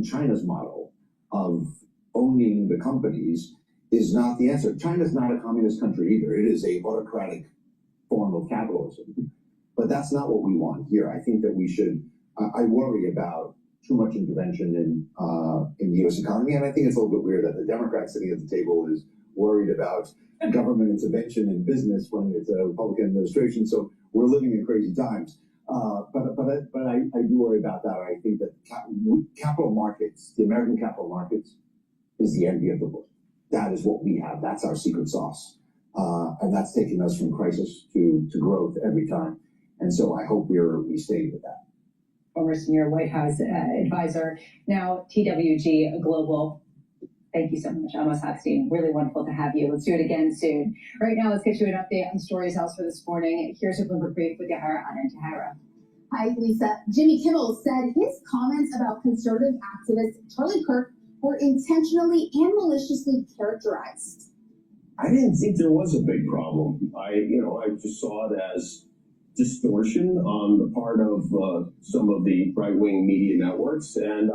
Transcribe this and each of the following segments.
China's model of owning the companies is not the answer. China's not a communist country either. It is a autocratic form of capitalism. But that's not what we want here. I think that we should, I worry about too much intervention in the U.S. economy, and I think it's a little bit weird that the Democrat sitting at the table is worried about government intervention in business when it's a Republican administration. So we're living in crazy times. But I do worry about that. I think that capital markets, the American capital markets, is the envy of the world. That is what we have. That's our secret sauce. And that's taking us from crisis to growth every time. And so I hope we stay with that. Former senior White House advisor, now TWG Global. Thank you so much, Amos Hochstein. Really wonderful to have you. Let's do it again soon. Right now, let's get you an update on Stories House for this morning. Here's your Bloomberg Brief with Yahara and Tahara. Hi, Lisa. Jimmy Kimmel said his comments about conservative activist Charlie Kirk were intentionally and maliciously characterized. I didn't think there was a big problem. I just saw it as distortion on the part of some of the right-wing media networks, and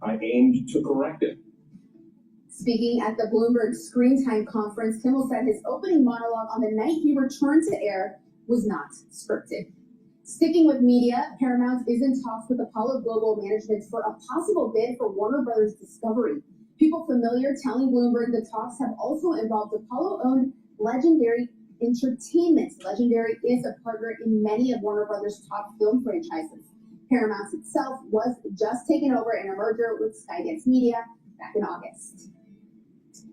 I aimed to correct it. Speaking at the Bloomberg Screen Time conference, Kimmel said his opening monologue on the night he returned to air was not scripted. Sticking with media, Paramount is in talks with Apollo Global Management for a possible bid for Warner Brothers Discovery. People familiar telling Bloomberg the talks have also involved Apollo-owned Legendary Entertainment. Legendary is a partner in many of Warner Brothers' top film franchises. Paramount itself was just taken over in a merger with Skydance Media back in August.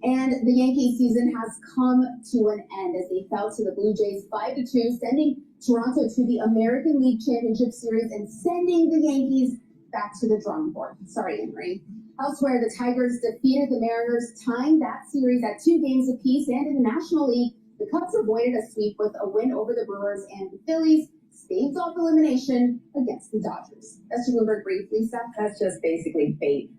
And the Yankees season has come to an end as they fell to the Blue Jays 5-2, sending Toronto to the American League Championship Series and sending the Yankees back to the drawing board. Sorry, Henry. Elsewhere, the Tigers defeated the Mariners, tying that series at 2 games apiece. And in the National League, the Cubs avoided a sweep with a win over the Brewers, and the Phillies staved off elimination against the Dodgers. That's your Bloomberg Brief, Lisa. That's just basically bait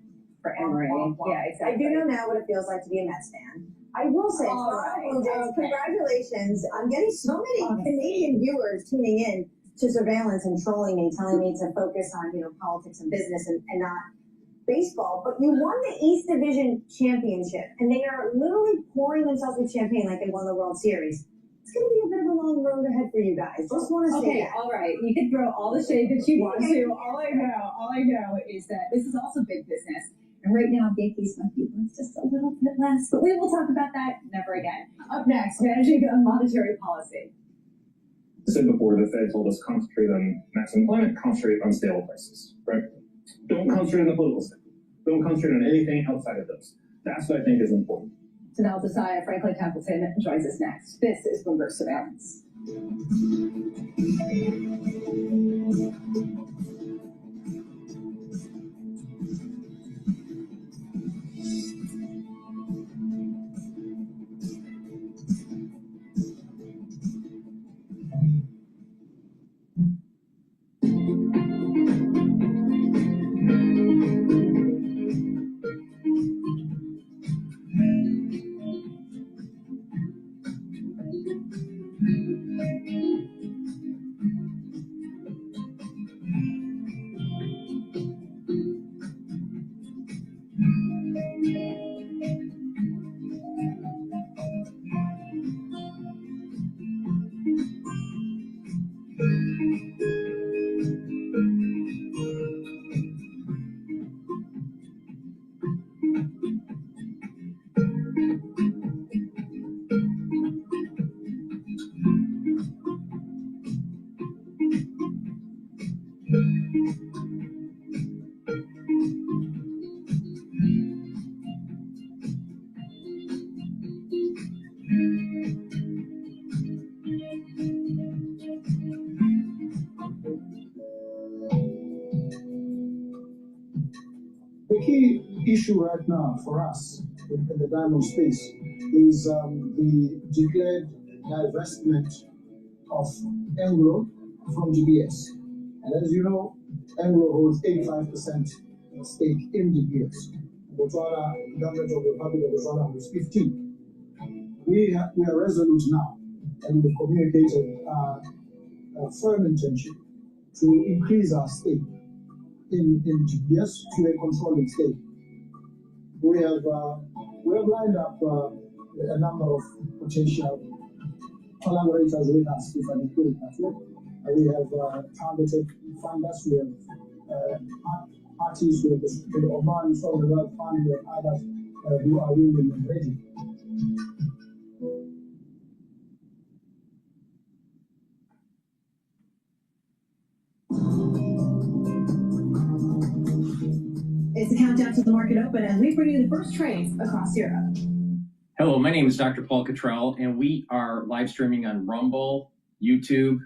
for Emory. Yeah, exactly. I do know now what it feels like to be a Mets fan. I will say, congratulations. I'm getting so many Canadian viewers tuning in to surveillance and trolling me, telling me to focus on, politics and business and not baseball. But you won the East Division Championship, and they are literally pouring themselves with champagne like they won the World Series. It's going to be a bit of a long road ahead for you guys. Just want to say that. All right. You can throw all the shade that you want to. All I know is that this is also big business. And right now, Yankees might be worth just a little bit less. But we will talk about that never again. Up next, managing monetary policy. I said before, the Fed told us concentrate on maximum employment, concentrate on stable prices, right? Don't concentrate on the political stuff. Don't concentrate on anything outside of those. That's what I think is important. Tanel Desai, Franklin Templeton joins us next. This is Bloomberg Surveillance. The key issue right now for us in the diamond space is the declared divestment of Anglo from GBS. And as you know, Anglo holds 85% stake in GBS. Botswana, the government of the Republic of Botswana holds 15. We are resolute now, and we've communicated a firm intention to increase our stake in GPS to a controlling state. We have lined up a number of potential collaborators with us, if I may put it that way. We have targeted funders, we have parties, we have the Oman Sovereign Wealth Fund, we have others who are willing and ready. It's a countdown to the market open as we bring you the first trades across Europe. Hello, my name is DrPaulCottrell, and we are live streaming on Rumble, YouTube,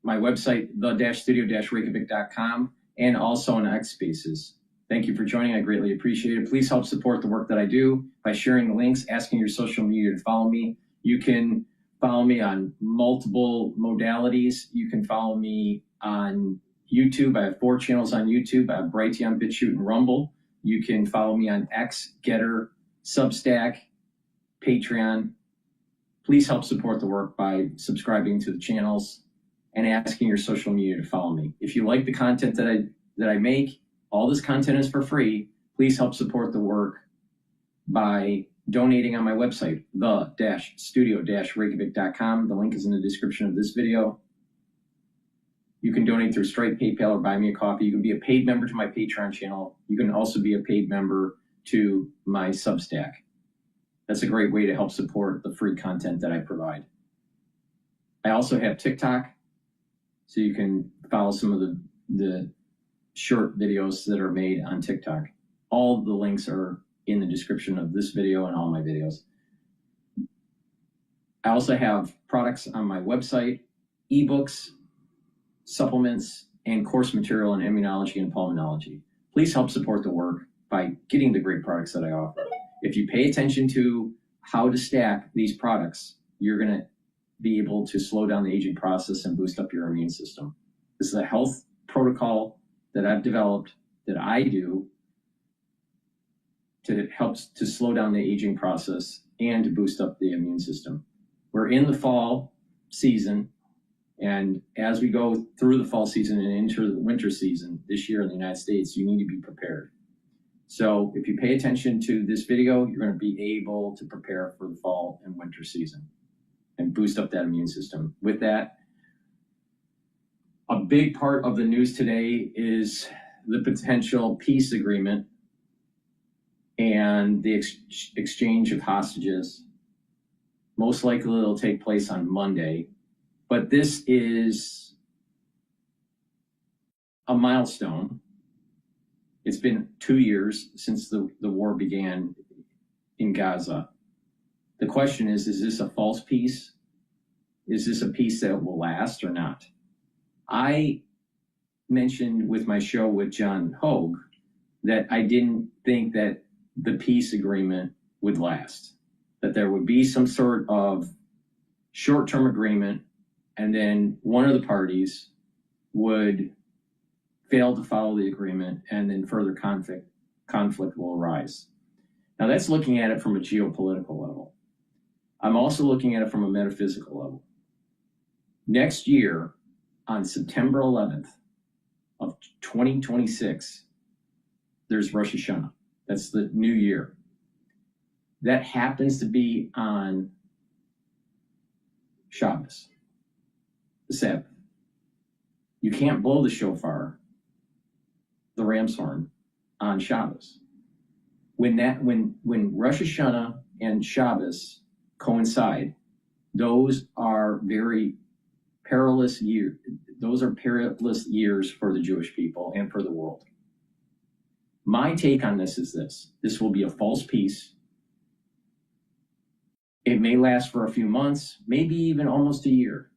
my website, the-studio-reykjavik.com, and also on X Spaces. Thank you for joining. I greatly appreciate it. Please help support the work that I do by sharing the links, asking your social media to follow me. You can follow me on multiple modalities. You can follow me on YouTube. I have 4 channels on YouTube. I have Brighteon, Bitchute, and Rumble. You can follow me on X, GETTR, Substack, Patreon. Please help support the work by subscribing to the channels and asking your social media to follow me. If you like the content that I make, all this content is for free. Please help support the work by donating on my website, the-studio-reykjavik.com. The link is in the description of this video. You can donate through Stripe, PayPal, or buy me a coffee. You can be a paid member to my Patreon channel. You can also be a paid member to my Substack. That's a great way to help support the free content that I provide. I also have TikTok, so you can follow some of the short videos that are made on TikTok. All the links are in the description of this video and all my videos. I also have products on my website, ebooks, supplements, and course material in immunology and pulmonology. Please help support the work by getting the great products that I offer. If you pay attention to how to stack these products, you're going to be able to slow down the aging process and boost up your immune system. This is a health protocol that I've developed that I do to help to slow down the aging process and to boost up the immune system. We're in the fall season, and as we go through the fall season and into the winter season this year in the United States, you need to be prepared. So if you pay attention to this video, you're going to be able to prepare for the fall and winter season and boost up that immune system. With that, a big part of the news today is the potential peace agreement and the exchange of hostages. Most likely it'll take place on Monday, but this is a milestone. It's been 2 years since the war began in Gaza. The question is this a false peace? Is this a peace that will last or not? I mentioned with my show with John Hogue that I didn't think that the peace agreement would last, that there would be some sort of short-term agreement and then one of the parties would fail to follow the agreement, and then further conflict will arise. Now that's looking at it from a geopolitical level. I'm also looking at it from a metaphysical level. Next year, on September 11th of 2026, there's Rosh Hashanah. That's the new year. That happens to be on Shabbos, the Sabbath. You can't blow the shofar, the ram's horn, on Shabbos. When Rosh Hashanah and Shabbos coincide, those are very perilous years. Those are perilous years for the Jewish people and for the world. My take on this is this. This will be a false peace. It may last for a few months, maybe even almost a year.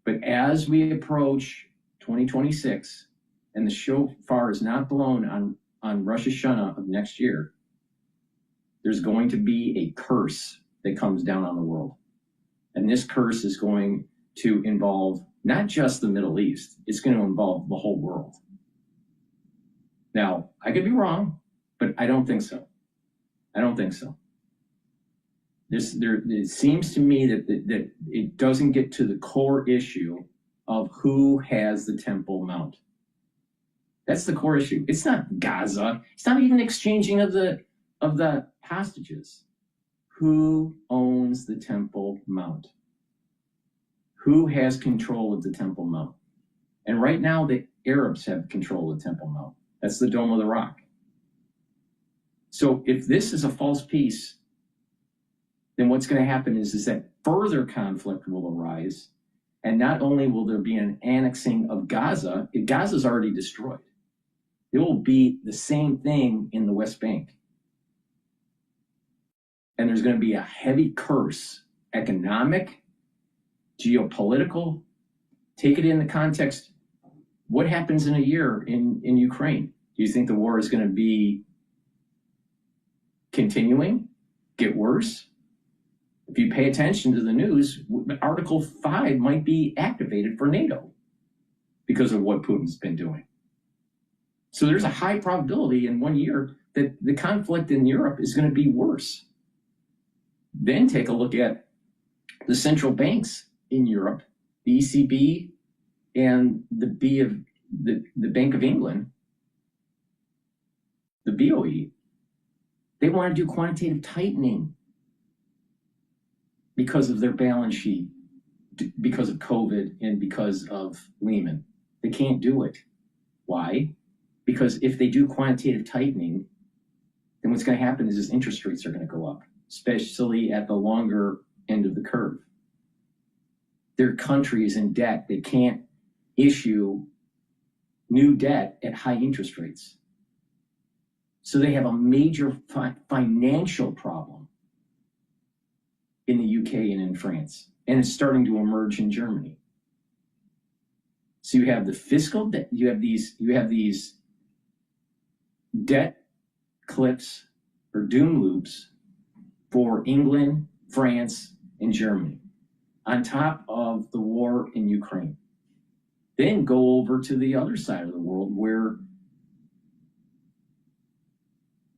But as we approach 2026 and the shofar is not blown on Rosh Hashanah of next year, there's going to be a curse that comes down on the world. And this curse is going to involve not just the Middle East, it's going to involve the whole world. Now, I could be wrong, but I don't think so. I don't think so. It seems to me that it doesn't get to the core issue of who has the Temple Mount. That's the core issue. It's not Gaza. It's not even exchanging of the hostages. Who owns the Temple Mount? Who has control of the Temple Mount? And right now, the Arabs have control of the Temple Mount. That's the Dome of the Rock. So if this is a false peace, then what's going to happen is that further conflict will arise. And not only will there be an annexing of Gaza, Gaza's already destroyed. It will be the same thing in the West Bank. And there's going to be a heavy curse, economic, geopolitical. Take it in the context. What happens in a year in Ukraine? Do you think the war is going to be continuing, get worse? If you pay attention to the news, Article 5 might be activated for NATO because of what Putin's been doing. So there's a high probability in 1 year that the conflict in Europe is going to be worse. Then take a look at the central banks in Europe, the ECB and the Bank of England, the BOE. They want to do quantitative tightening because of their balance sheet, because of COVID and because of Lehman. They can't do it. Why? Because if they do quantitative tightening, then what's going to happen is interest rates are going to go up, especially at the longer end of the curve. Their country is in debt. They can't issue new debt at high interest rates. So they have a major financial problem in the UK and in France, and it's starting to emerge in Germany. So you have the fiscal debt, you have these debt cliffs or doom loops for England, France, and Germany, on top of the war in Ukraine. Then go over to the other side of the world where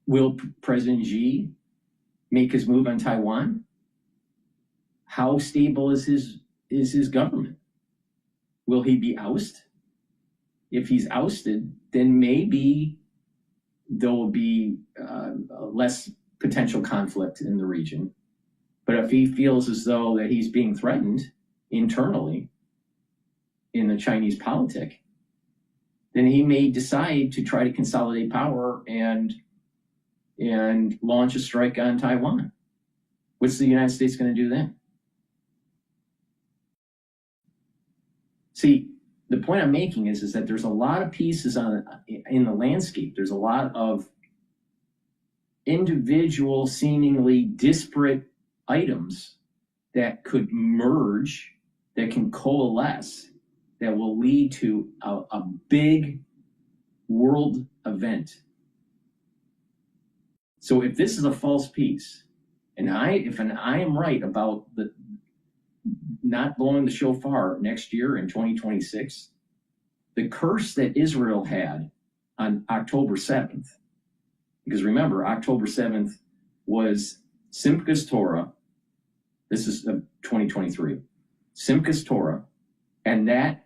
will President Xi make his move on Taiwan? How stable is his government? Will he be ousted? If he's ousted, then maybe there will be less potential conflict in the region. But if he feels as though that he's being threatened internally in the Chinese politic, then he may decide to try to consolidate power and launch a strike on Taiwan. What's the United States going to do then? See, the point I'm making is that there's a lot of pieces in the landscape. There's a lot of individual, seemingly disparate items that could merge, that can coalesce, that will lead to a big world event. So if this is a false peace, and if I am right about the not blowing the shofar next year in 2026, the curse that Israel had on October 7th, because remember, October 7th was Simchas Torah. This is 2023. Simchas Torah, and that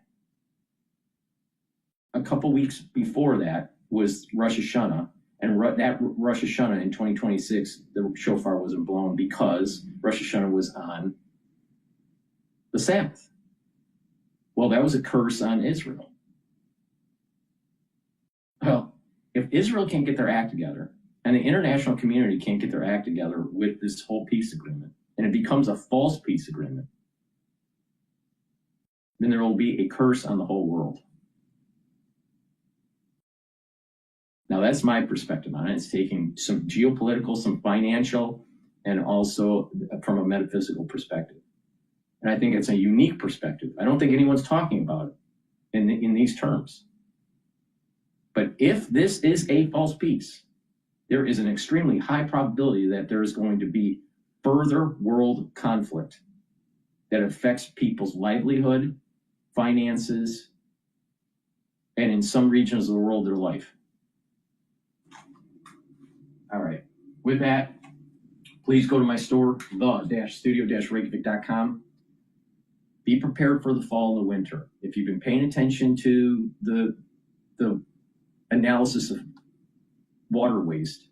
a couple weeks before that was Rosh Hashanah, and that Rosh Hashanah in 2026, the shofar wasn't blown because Rosh Hashanah was on the Sabbath. Well, that was a curse on Israel. Well, if Israel can't get their act together, and the international community can't get their act together with this whole peace agreement, and it becomes a false peace agreement, then there will be a curse on the whole world. Now, that's my perspective on it. It's taking some geopolitical, some financial, and also from a metaphysical perspective. And I think it's a unique perspective. I don't think anyone's talking about it in these terms. But if this is a false peace, there is an extremely high probability that there is going to be further world conflict that affects people's livelihood, finances, and in some regions of the world, their life. All right. With that, please go to my store, the-studio-reykjavik.com. Be prepared for the fall and the winter. If you've been paying attention to the analysis of water waste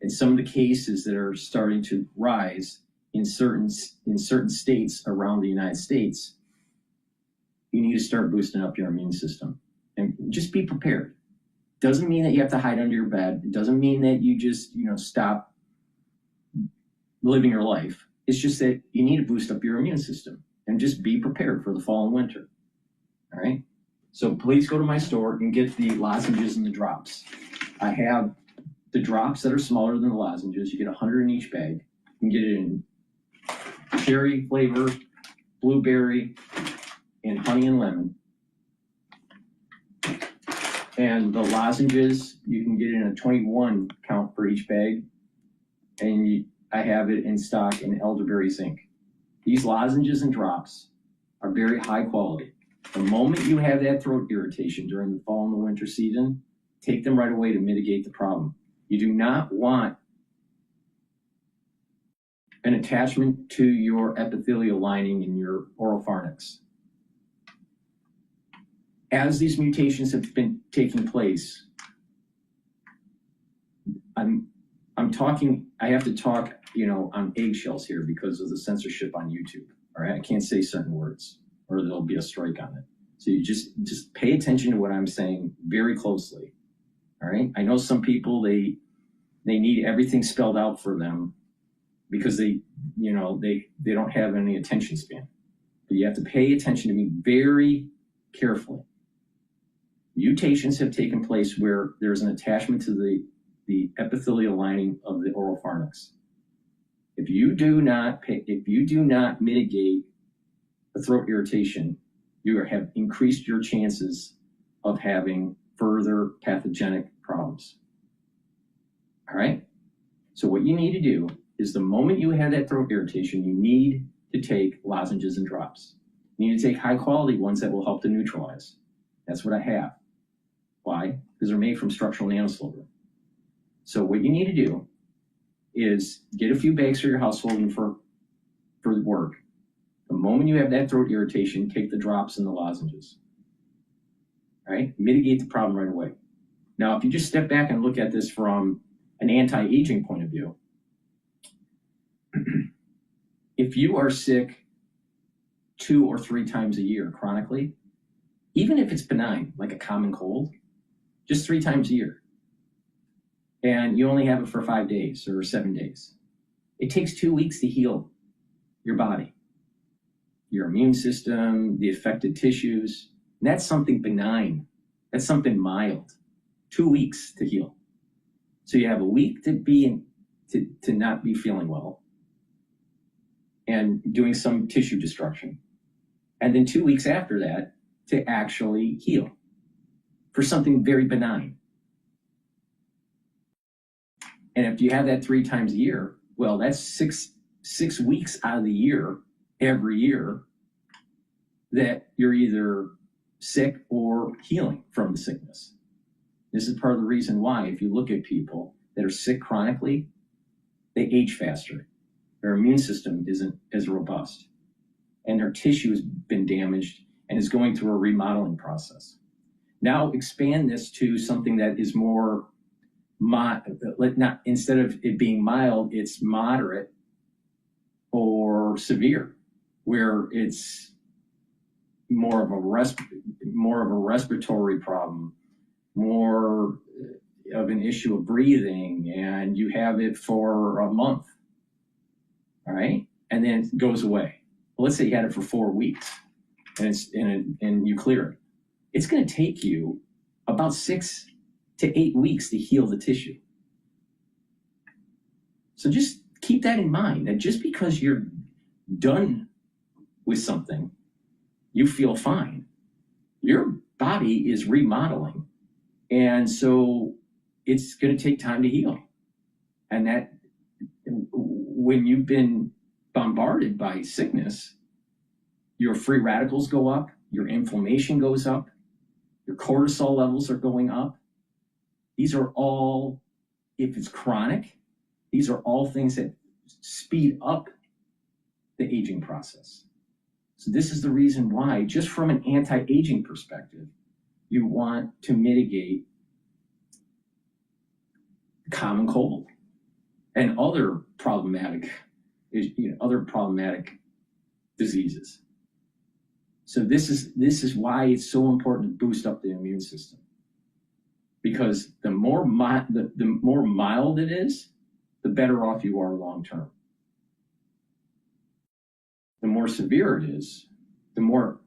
and some of the cases that are starting to rise in certain states around the United States, you need to start boosting up your immune system and just be prepared. Doesn't mean that you have to hide under your bed. It doesn't mean that you just, stop living your life. It's just that you need to boost up your immune system and just be prepared for the fall and winter. All right. So please go to my store and get the lozenges and the drops. I have the drops that are smaller than the lozenges. You get 100 in each bag. You can get it in cherry flavor, blueberry, and honey and lemon. And the lozenges, you can get it in a 21 count for each bag. And I have it in stock in elderberry zinc. These lozenges and drops are very high quality. The moment you have that throat irritation during the fall and the winter season, take them right away to mitigate the problem. You do not want an attachment to your epithelial lining in your oropharynx. As these mutations have been taking place, I have to talk, on eggshells here because of the censorship on YouTube. All right, I can't say certain words or there'll be a strike on it. So you just pay attention to what I'm saying very closely. All right, I know some people, they need everything spelled out for them because they don't have any attention span. But you have to pay attention to me very carefully. Mutations have taken place where there's an attachment to the epithelial lining of the oropharynx. If you do not mitigate the throat irritation, you have increased your chances of having further pathogenic problems. All right? So what you need to do is the moment you have that throat irritation, you need to take lozenges and drops. You need to take high quality ones that will help to neutralize. That's what I have. Why? Because they're made from structural nanosilver. So what you need to do is get a few bags for your household and for work. The moment you have that throat irritation, take the drops and the lozenges. All right? Mitigate the problem right away. Now, if you just step back and look at this from an anti-aging point of view, if you are sick 2 or 3 times a year chronically, even if it's benign, like a common cold, just 3 times a year, and you only have it for 5 days or 7 days, it takes 2 weeks to heal your body, your immune system, the affected tissues. And that's something benign. That's something mild. 2 weeks to heal. So you have a week to not be feeling well and doing some tissue destruction. And then 2 weeks after that to actually heal for something very benign. And if you have that 3 times a year, well, that's six weeks out of the year, every year, that you're either sick or healing from the sickness. This is part of the reason why, if you look at people that are sick chronically, they age faster. Their immune system isn't as robust, and their tissue has been damaged and is going through a remodeling process. Now expand this to something that is more instead of it being mild, it's moderate or severe, where it's more of a respiratory problem, more of an issue of breathing, and you have it for a month. All right, and then it goes away. Well, let's say you had it for 4 weeks, and you clear it. It's going to take you about 6 to 8 weeks to heal the tissue. So just keep that in mind, that just because you're done with something, you feel fine. Your body is remodeling, and so it's going to take time to heal. And that when you've been bombarded by sickness, your free radicals go up, your inflammation goes up, your cortisol levels are going up. These are all, if it's chronic, these are all things that speed up the aging process. So this is the reason why, just from an anti-aging perspective, you want to mitigate common cold and other problematic diseases. So this is why it's so important to boost up the immune system, because the more mild it is, the better off you are long term. The more severe it is, the more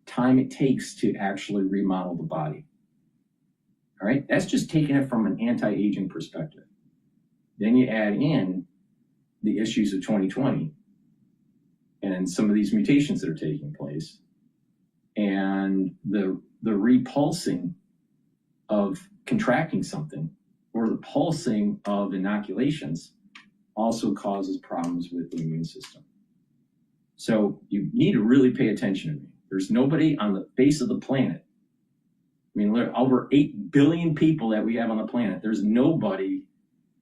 time it takes to actually remodel the body. All right, that's just taking it from an anti-aging perspective. Then you add in the issues of 2020 and some of these mutations that are taking place, and the repulsing of contracting something or the pulsing of inoculations also causes problems with the immune system. So you need to really pay attention to me. There's nobody on the face of the planet. I mean, over 8 billion people that we have on the planet, there's nobody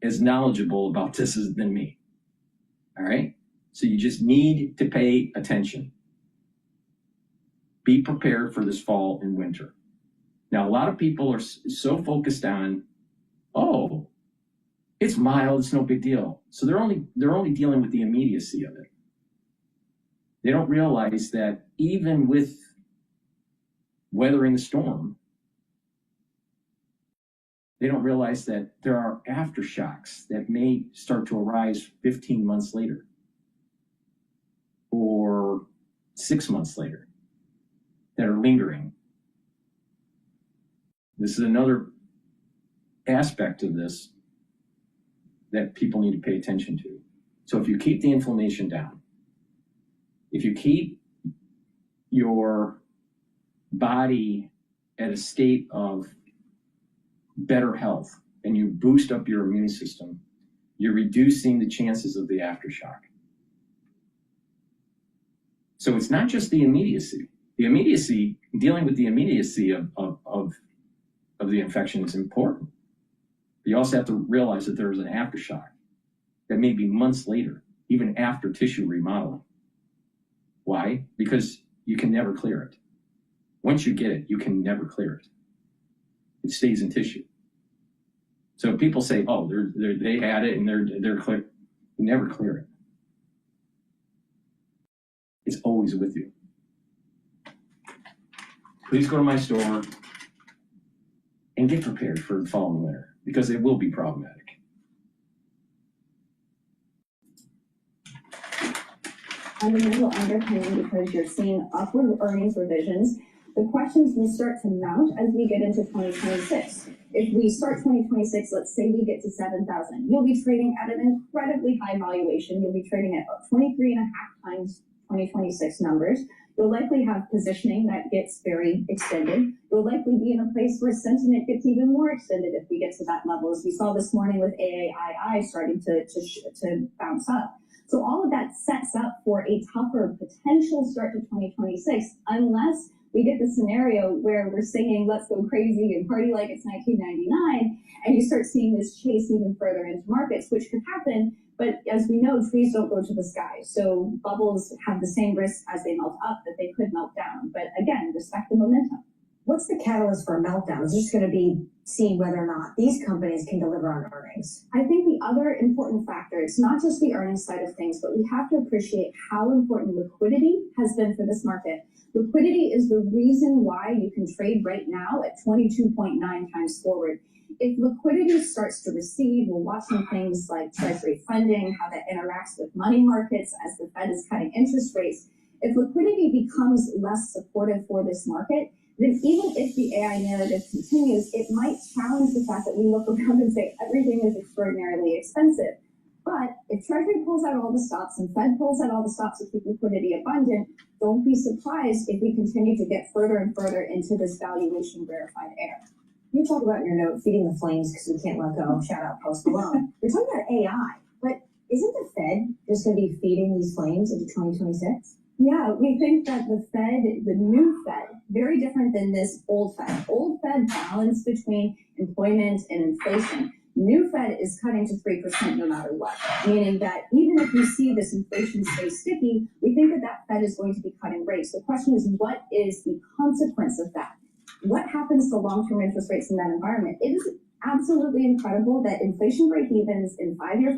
as knowledgeable about this than me. All right? So you just need to pay attention. Be prepared for this fall and winter. Now, a lot of people are so focused on, oh, it's mild, it's no big deal. So they're only dealing with the immediacy of it. They don't realize that even with weathering the storm, they don't realize that there are aftershocks that may start to arise 15 months later or 6 months later that are lingering. This is another aspect of this that people need to pay attention to. So if you keep the inflammation down, if you keep your body at a state of better health and you boost up your immune system, you're reducing the chances of the aftershock. So it's not just the immediacy. The immediacy, dealing with the immediacy of the infection is important. But you also have to realize that there's an aftershock that may be months later, even after tissue remodeling. Why? Because you can never clear it. Once you get it, you can never clear it. It stays in tissue. So people say, oh, they had it and they're clear. You never clear it. It's always with you. Please go to my store and get prepared for the fall and winter, because it will be problematic. Fundamental underpinning, because you're seeing upward earnings revisions. The questions will start to mount as we get into 2026. If we start 2026, let's say we get to 7,000, you'll be trading at an incredibly high valuation. You'll be trading at about 23.5 times 2026 numbers. You'll likely have positioning that gets very extended. You'll likely be in a place where sentiment gets even more extended if we get to that level, as we saw this morning with AAII starting to bounce up. So all of that sets up for a tougher potential start to 2026, unless we get the scenario where we're singing "Let's Go Crazy" and party like it's 1999, and you start seeing this chase even further into markets, which could happen. But as we know, trees don't go to the sky. So bubbles have the same risk as they melt up that they could melt down. But again, respect the momentum. What's the catalyst for a meltdown? Is it just going to be seeing whether or not these companies can deliver on earnings? I think the other important factor, it's not just the earnings side of things, but we have to appreciate how important liquidity has been for this market. Liquidity is the reason why you can trade right now at 22.9 times forward. If liquidity starts to recede, we're watching things like treasury funding, how that interacts with money markets as the Fed is cutting interest rates. If liquidity becomes less supportive for this market, then even if the AI narrative continues, it might challenge the fact that we look around and say everything is extraordinarily expensive. But if Treasury pulls out all the stops and Fed pulls out all the stops to keep liquidity abundant, don't be surprised if we continue to get further and further into this valuation rarefied air. You talk about in your note feeding the flames because we can't let go. Shout out Post Malone. You're talking about AI, but isn't the Fed just going to be feeding these flames into 2026? Yeah, we think that the Fed, the new Fed, very different than this old Fed. Old Fed balanced between employment and inflation. New Fed is cutting to 3% no matter what, meaning that even if you see this inflation stay sticky, we think that Fed is going to be cutting rates. The question is, what is the consequence of that? What happens to long-term interest rates in that environment? It is absolutely incredible that inflation break-evens and 5-year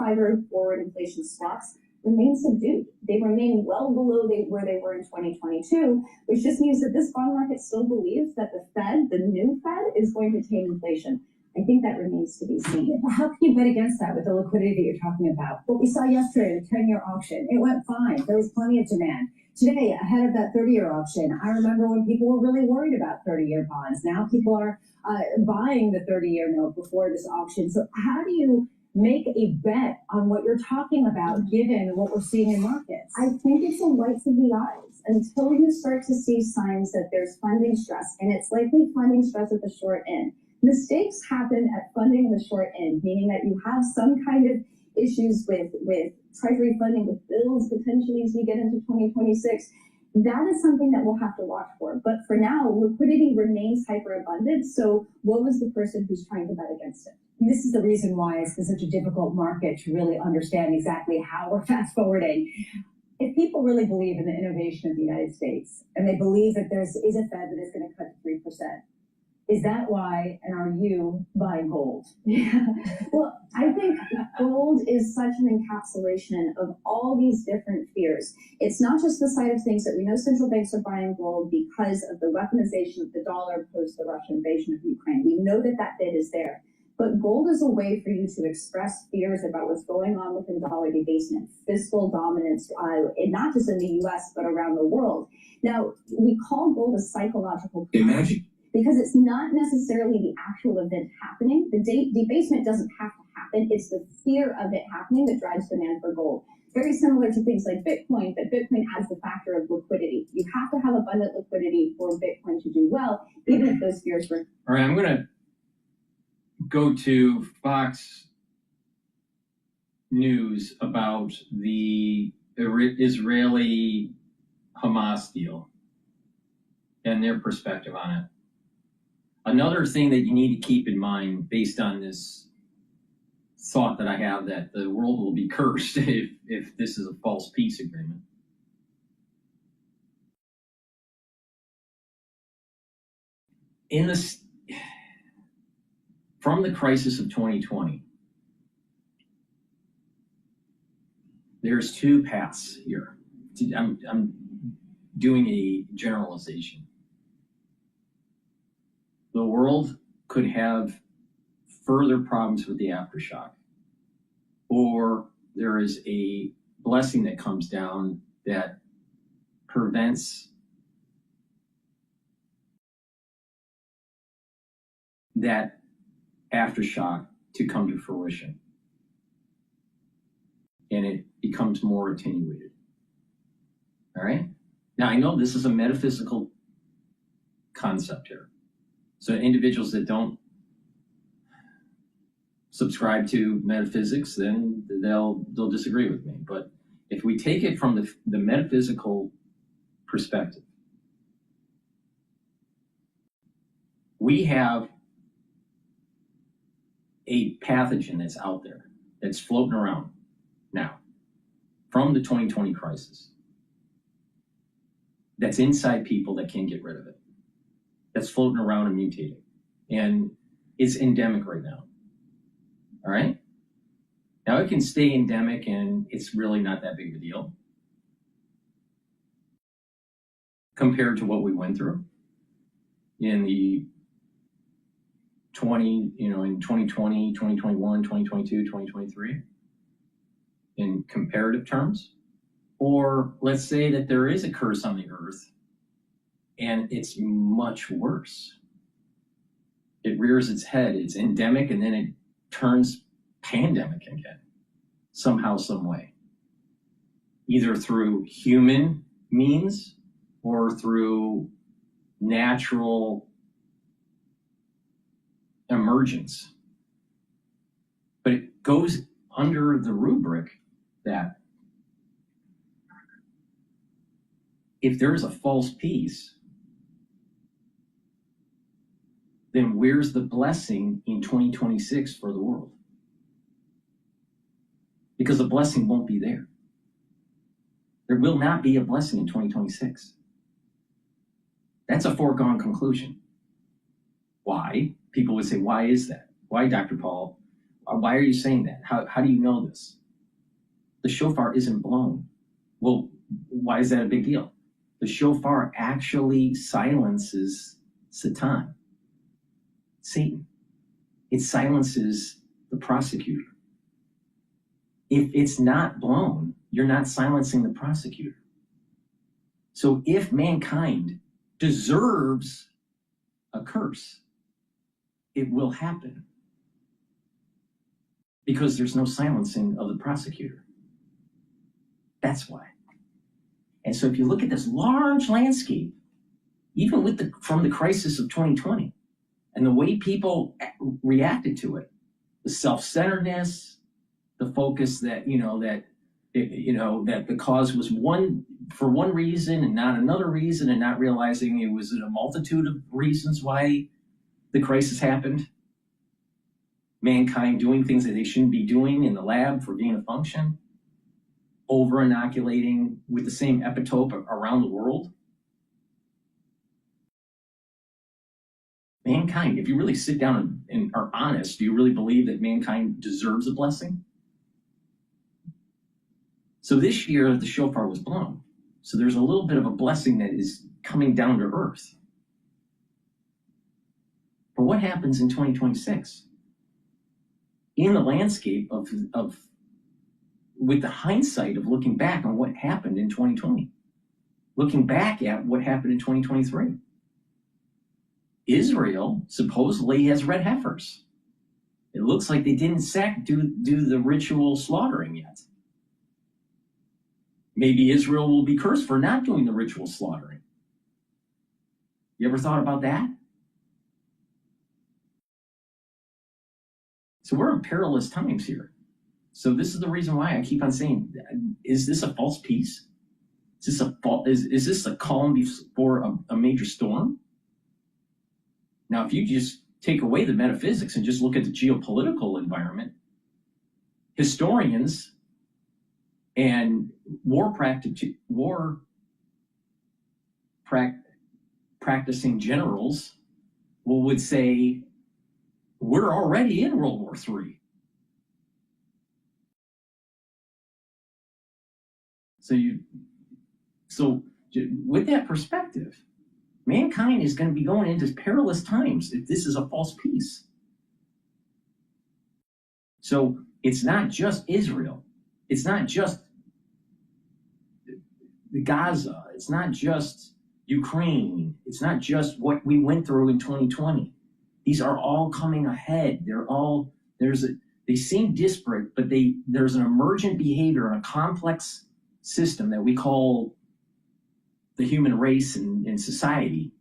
forward inflation swaps remain subdued. They remain well below where they were in 2022, which just means that this bond market still believes that the Fed, the new Fed, is going to tame inflation. I think that remains to be seen. How can you bet against that with the liquidity that you're talking about? What we saw yesterday, the 10-year auction, it went fine. There was plenty of demand. Today, ahead of that 30-year auction, I remember when people were really worried about 30-year bonds. Now people are buying the 30-year note before this auction. So how do you make a bet on what you're talking about given what we're seeing in markets? I think it's a whites of the eyes until you start to see signs that there's funding stress, and it's likely funding stress at the short end. Mistakes happen at funding the short end, meaning that you have some kind of issues with treasury funding, with bills potentially as we get into 2026. That is something that we'll have to watch for. But for now, liquidity remains hyperabundant. So woe is the person who's trying to bet against it. And this is the reason why it's been such a difficult market to really understand exactly how we're fast forwarding. If people really believe in the innovation of the United States, and they believe that there is a Fed that is going to cut to 3%, is that why, and are you buying gold? Yeah. Well, I think gold is such an encapsulation of all these different fears. It's not just the side of things that we know central banks are buying gold because of the weaponization of the dollar post the Russian invasion of Ukraine. We know that bid is there. But gold is a way for you to express fears about what's going on within dollar debasement, fiscal dominance, and not just in the US, but around the world. Now, we call gold a psychological Imagine. Because it's not necessarily the actual event happening. The debasement doesn't have to happen. It's the fear of it happening that drives demand for gold. Very similar to things like Bitcoin, but Bitcoin adds the factor of liquidity. You have to have abundant liquidity for Bitcoin to do well, even if those fears were. All right, I'm going to go to Fox News about the Israeli-Hamas deal and their perspective on it. Another thing that you need to keep in mind based on this thought that I have that the world will be cursed if this is a false peace agreement. From the crisis of 2020, there's two paths here. I'm doing a generalization. The world could have further problems with the aftershock, or there is a blessing that comes down that prevents that aftershock to come to fruition, and it becomes more attenuated. All right? Now, I know this is a metaphysical concept here. So individuals that don't subscribe to metaphysics, then they'll disagree with me. But if we take it from the metaphysical perspective, we have a pathogen that's out there, that's floating around now from the 2020 crisis, that's inside people that can't get rid of it, that's floating around and mutating, and it's endemic right now. All right? Now it can stay endemic and it's really not that big of a deal compared to what we went through in the in 2020, 2021, 2022, 2023 in comparative terms. Or let's say that there is a curse on the earth and it's much worse. It rears its head, it's endemic, and then it turns pandemic again, somehow, some way. Either through human means or through natural emergence. But it goes under the rubric that if there's a false peace, then where's the blessing in 2026 for the world? Because the blessing won't be there. There will not be a blessing in 2026. That's a foregone conclusion. Why? People would say, why is that? Why, Dr. Paul? Why are you saying that? How do you know this? The shofar isn't blown. Well, why is that a big deal? The shofar actually silences Satan, Satan. It silences the prosecutor. If it's not blown, you're not silencing the prosecutor. So if mankind deserves a curse, it will happen because there's no silencing of the prosecutor. That's why. And so if you look at this large landscape, even from the crisis of 2020 and the way people reacted to it, the self-centeredness, the focus that, that the cause was for one reason and not another reason, and not realizing it was a multitude of reasons why the crisis happened. Mankind doing things that they shouldn't be doing in the lab for gain of function, over-inoculating with the same epitope around the world. Mankind, if you really sit down and are honest, do you really believe that mankind deserves a blessing? So this year, the shofar was blown. So there's a little bit of a blessing that is coming down to earth. But what happens in 2026? In the landscape of with the hindsight of looking back on what happened in 2020, looking back at what happened in 2023. Israel supposedly has red heifers. It looks like they didn't do the ritual slaughtering yet. Maybe Israel will be cursed for not doing the ritual slaughtering. You ever thought about that? So we're in perilous times here. So this is the reason why I keep on saying, is this a false peace? Is this a calm before a major storm? Now, if you just take away the metaphysics and just look at the geopolitical environment, historians and practicing generals would say, we're already in World War III. So with that perspective, mankind is going to be going into perilous times if this is a false peace. So it's not just Israel. It's not just Gaza. It's not just Ukraine. It's not just what we went through in 2020. These are all coming ahead. They seem disparate, but there's an emergent behavior and a complex system that we call the human race and society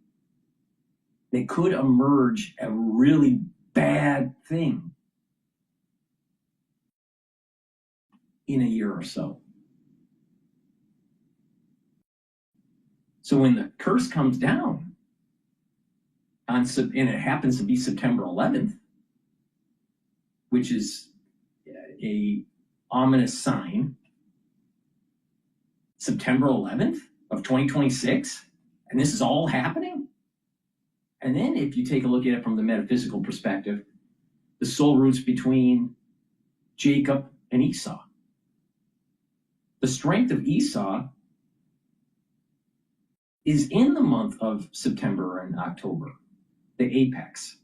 that could emerge a really bad thing in a year or so. So when the curse comes down, and it happens to be September 11th, which is a ominous sign, September 11th of 2026, and this is all happening? And then if you take a look at it from the metaphysical perspective, the soul roots between Jacob and Esau. The strength of Esau is in the month of September and October, the apex.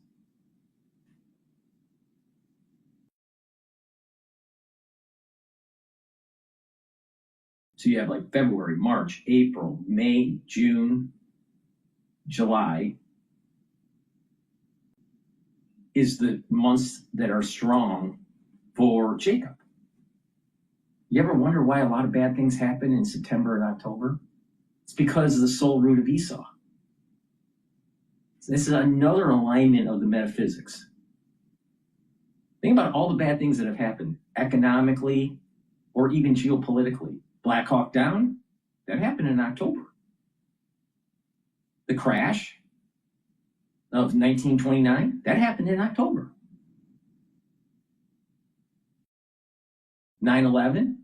So you have like February, March, April, May, June, July is the months that are strong for Jacob. You ever wonder why a lot of bad things happen in September and October? It's because of the soul root of Esau. So this is another alignment of the metaphysics. Think about all the bad things that have happened economically or even geopolitically. Black Hawk Down, that happened in October. The crash of 1929, that happened in October. 9/11,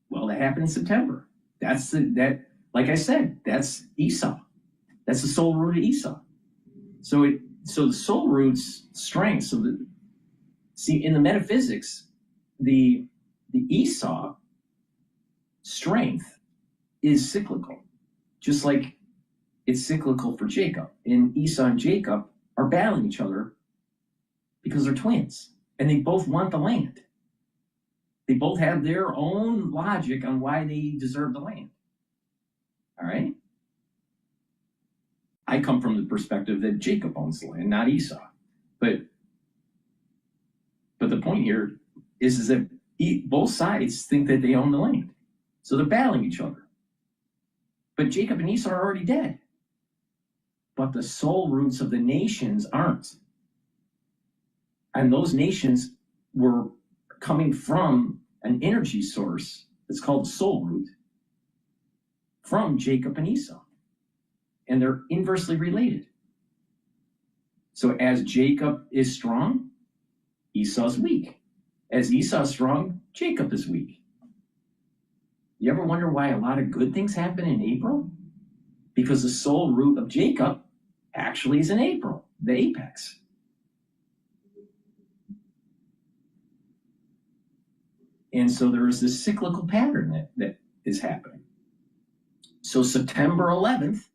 well, that happened in September. Like I said, that's Esau. That's the soul root of Esau. So the soul root's strength, so See, in the metaphysics, the Esau strength is cyclical, just like it's cyclical for Jacob. And Esau and Jacob are battling each other because they're twins, and they both want the land. They both have their own logic on why they deserve the land. All right? I come from the perspective that Jacob owns the land, not Esau. But the point here is that both sides think that they own the land. So they're battling each other. But Jacob and Esau are already dead. But the soul roots of the nations aren't. And those nations were coming from an energy source that's called soul root from Jacob and Esau. And they're inversely related. So as Jacob is strong, Esau's weak. As Esau's strong, Jacob is weak. You ever wonder why a lot of good things happen in April? Because the soul root of Jacob actually is in April, the apex. And so there is this cyclical pattern that is happening. So September 11th,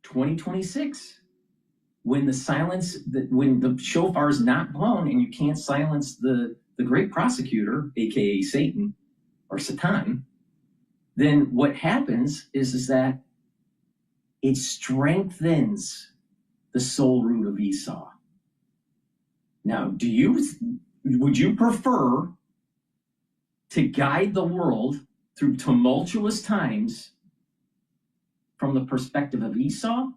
2026, when the shofar is not blown and you can't silence the great prosecutor, aka Satan or Satan, then what happens is that it strengthens the soul root of Esau. Now, would you prefer to guide the world through tumultuous times from the perspective of Esau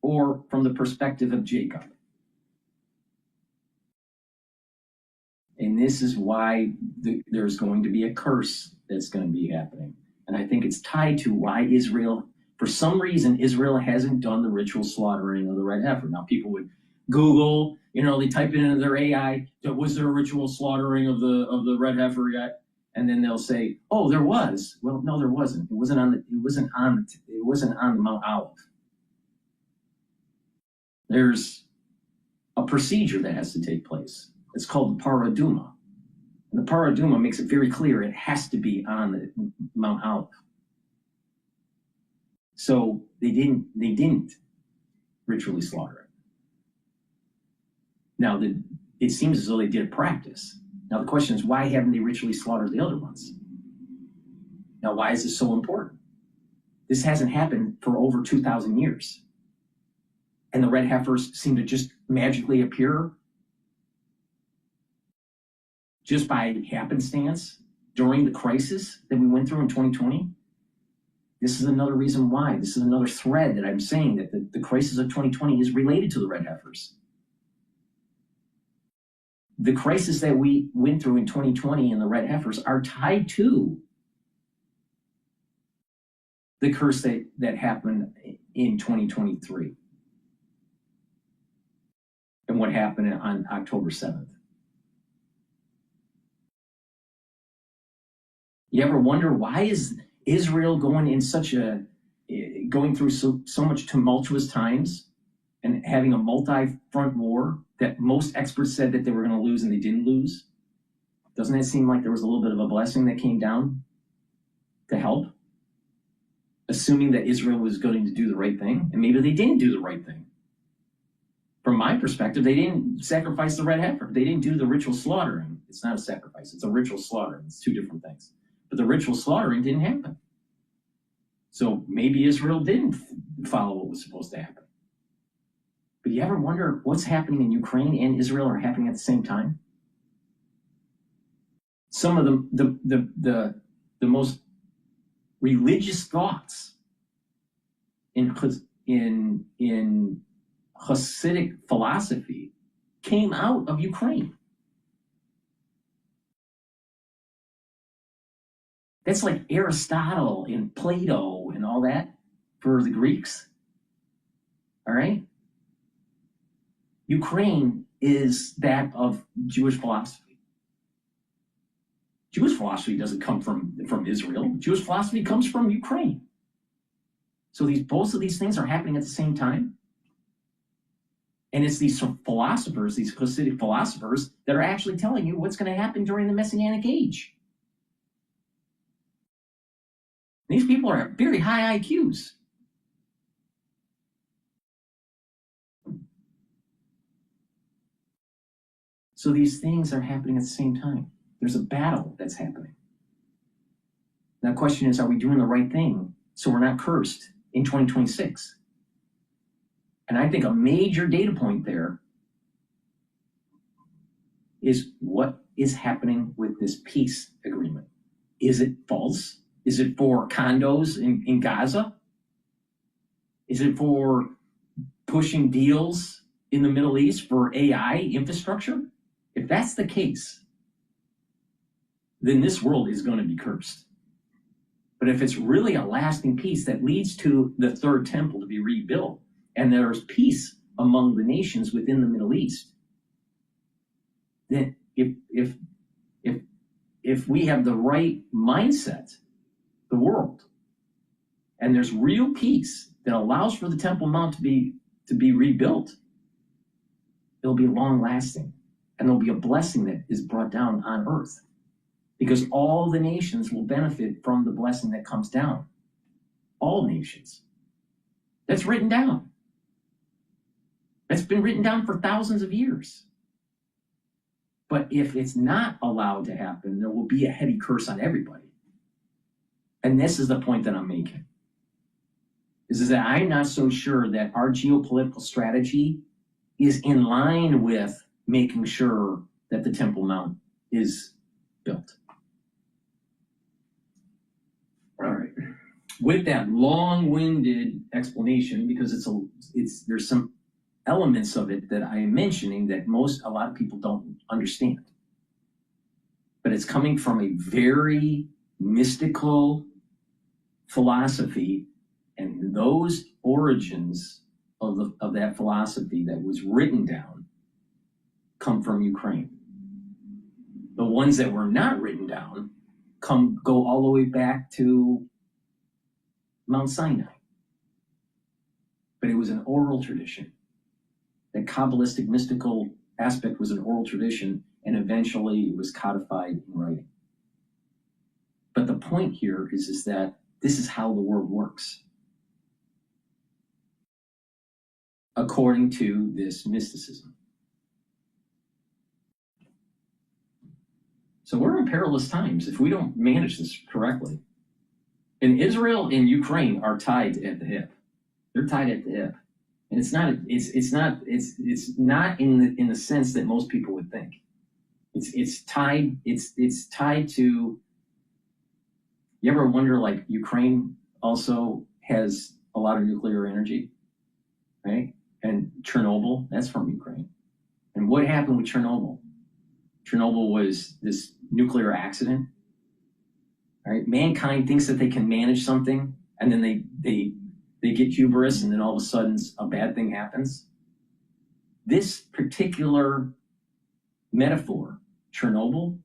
or from the perspective of Jacob? And this is why there's going to be a curse that's going to be happening. And I think it's tied to why Israel, for some reason, Israel hasn't done the ritual slaughtering of the red heifer. Now, people would Google, they type it into their AI, was there a ritual slaughtering of the red heifer yet? And then they'll say, "Oh, there was." Well, no, there wasn't. It wasn't on Mount Olive. There's a procedure that has to take place. It's called the paraduma. And the paraduma makes it very clear it has to be on the Mount Olive. So they didn't ritually slaughter it. Now, it seems as though they did a practice. Now, the question is, why haven't they ritually slaughtered the other ones? Now, why is this so important? This hasn't happened for over 2,000 years. And the red heifers seem to just magically appear just by happenstance during the crisis that we went through in 2020. This is another reason why. This is another thread that I'm saying that the crisis of 2020 is related to the red heifers. The crisis that we went through in 2020 and the red heifers are tied to the curse that happened in 2023 and what happened on October 7th. You ever wonder, why is Israel going through so much tumultuous times and having a multi-front war that most experts said that they were going to lose and they didn't lose? Doesn't it seem like there was a little bit of a blessing that came down to help? Assuming that Israel was going to do the right thing, and maybe they didn't do the right thing. From my perspective, they didn't sacrifice the red heifer. They didn't do the ritual slaughtering. It's not a sacrifice, it's a ritual slaughtering. It's two different things. But the ritual slaughtering didn't happen. So maybe Israel didn't follow what was supposed to happen. But you ever wonder what's happening in Ukraine and Israel are happening at the same time? Some of the most religious thoughts in Hasidic philosophy came out of Ukraine. That's like Aristotle and Plato and all that for the Greeks. All right? Ukraine is that of Jewish philosophy. Jewish philosophy doesn't come from Israel. Jewish philosophy comes from Ukraine. So both of these things are happening at the same time. And it's these philosophers, these Hasidic philosophers, that are actually telling you what's going to happen during the Messianic age. These people are at very high IQs. So these things are happening at the same time. There's a battle that's happening. Now the question is, are we doing the right thing so we're not cursed in 2026? And I think a major data point there is what is happening with this peace agreement. Is it false? Is it for condos in Gaza? Is it for pushing deals in the Middle East for AI infrastructure? If that's the case, then this world is going to be cursed. But if it's really a lasting peace that leads to the third temple to be rebuilt, and there's peace among the nations within the Middle East, then if we have the right mindset, the world, and there's real peace that allows for the Temple Mount to be rebuilt, it'll be long lasting, and there'll be a blessing that is brought down on earth, because all the nations will benefit from the blessing that comes down. All nations. That's written down. That's been written down for thousands of years. But if it's not allowed to happen, there will be a heavy curse on everybody. And this is the point that I'm making. Is that I'm not so sure that our geopolitical strategy is in line with making sure that the Temple Mount is built. All right. With that long-winded explanation, because there's some elements of it that I am mentioning that a lot of people don't understand. But it's coming from a very mystical philosophy, and those origins of that philosophy that was written down come from Ukraine. The ones that were not written down go all the way back to Mount Sinai. But it was an oral tradition. The Kabbalistic mystical aspect was an oral tradition, and eventually it was codified in writing. But the point here is that this is how the world works, according to this mysticism. So we're in perilous times if we don't manage this correctly. And Israel and Ukraine are tied at the hip. They're tied at the hip. And it's not in the sense that most people would think. It's tied to. You ever wonder, like, Ukraine also has a lot of nuclear energy, right? And Chernobyl, that's from Ukraine. And what happened with Chernobyl? Chernobyl was this nuclear accident, right? Mankind thinks that they can manage something, and then they get hubris, and then all of a sudden a bad thing happens. This particular metaphor, Chernobyl,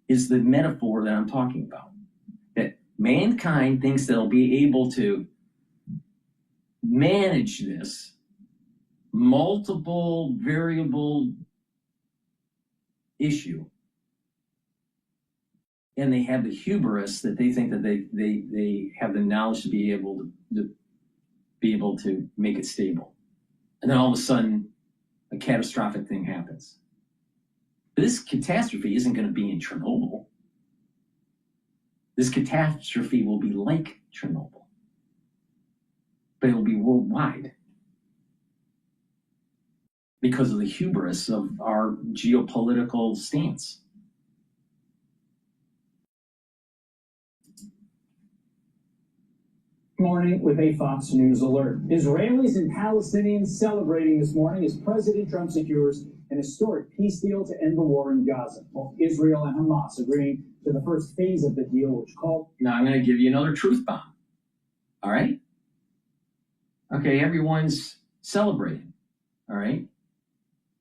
is the metaphor that I'm talking about. That mankind thinks they'll be able to manage this multiple variable issue, and they have the hubris that they think that they have the knowledge to be able to make it stable, and then all of a sudden a catastrophic thing happens. But this catastrophe isn't going to be in Chernobyl. This catastrophe will be like Chernobyl, but it will be worldwide because of the hubris of our geopolitical stance. Morning with a Fox News alert. Israelis and Palestinians celebrating this morning as President Trump secures an historic peace deal to end the war in Gaza. Both Israel and Hamas agreeing to the first phase of the deal, which called... Now I'm going to give you another truth bomb. All right? Okay, everyone's celebrating. All right?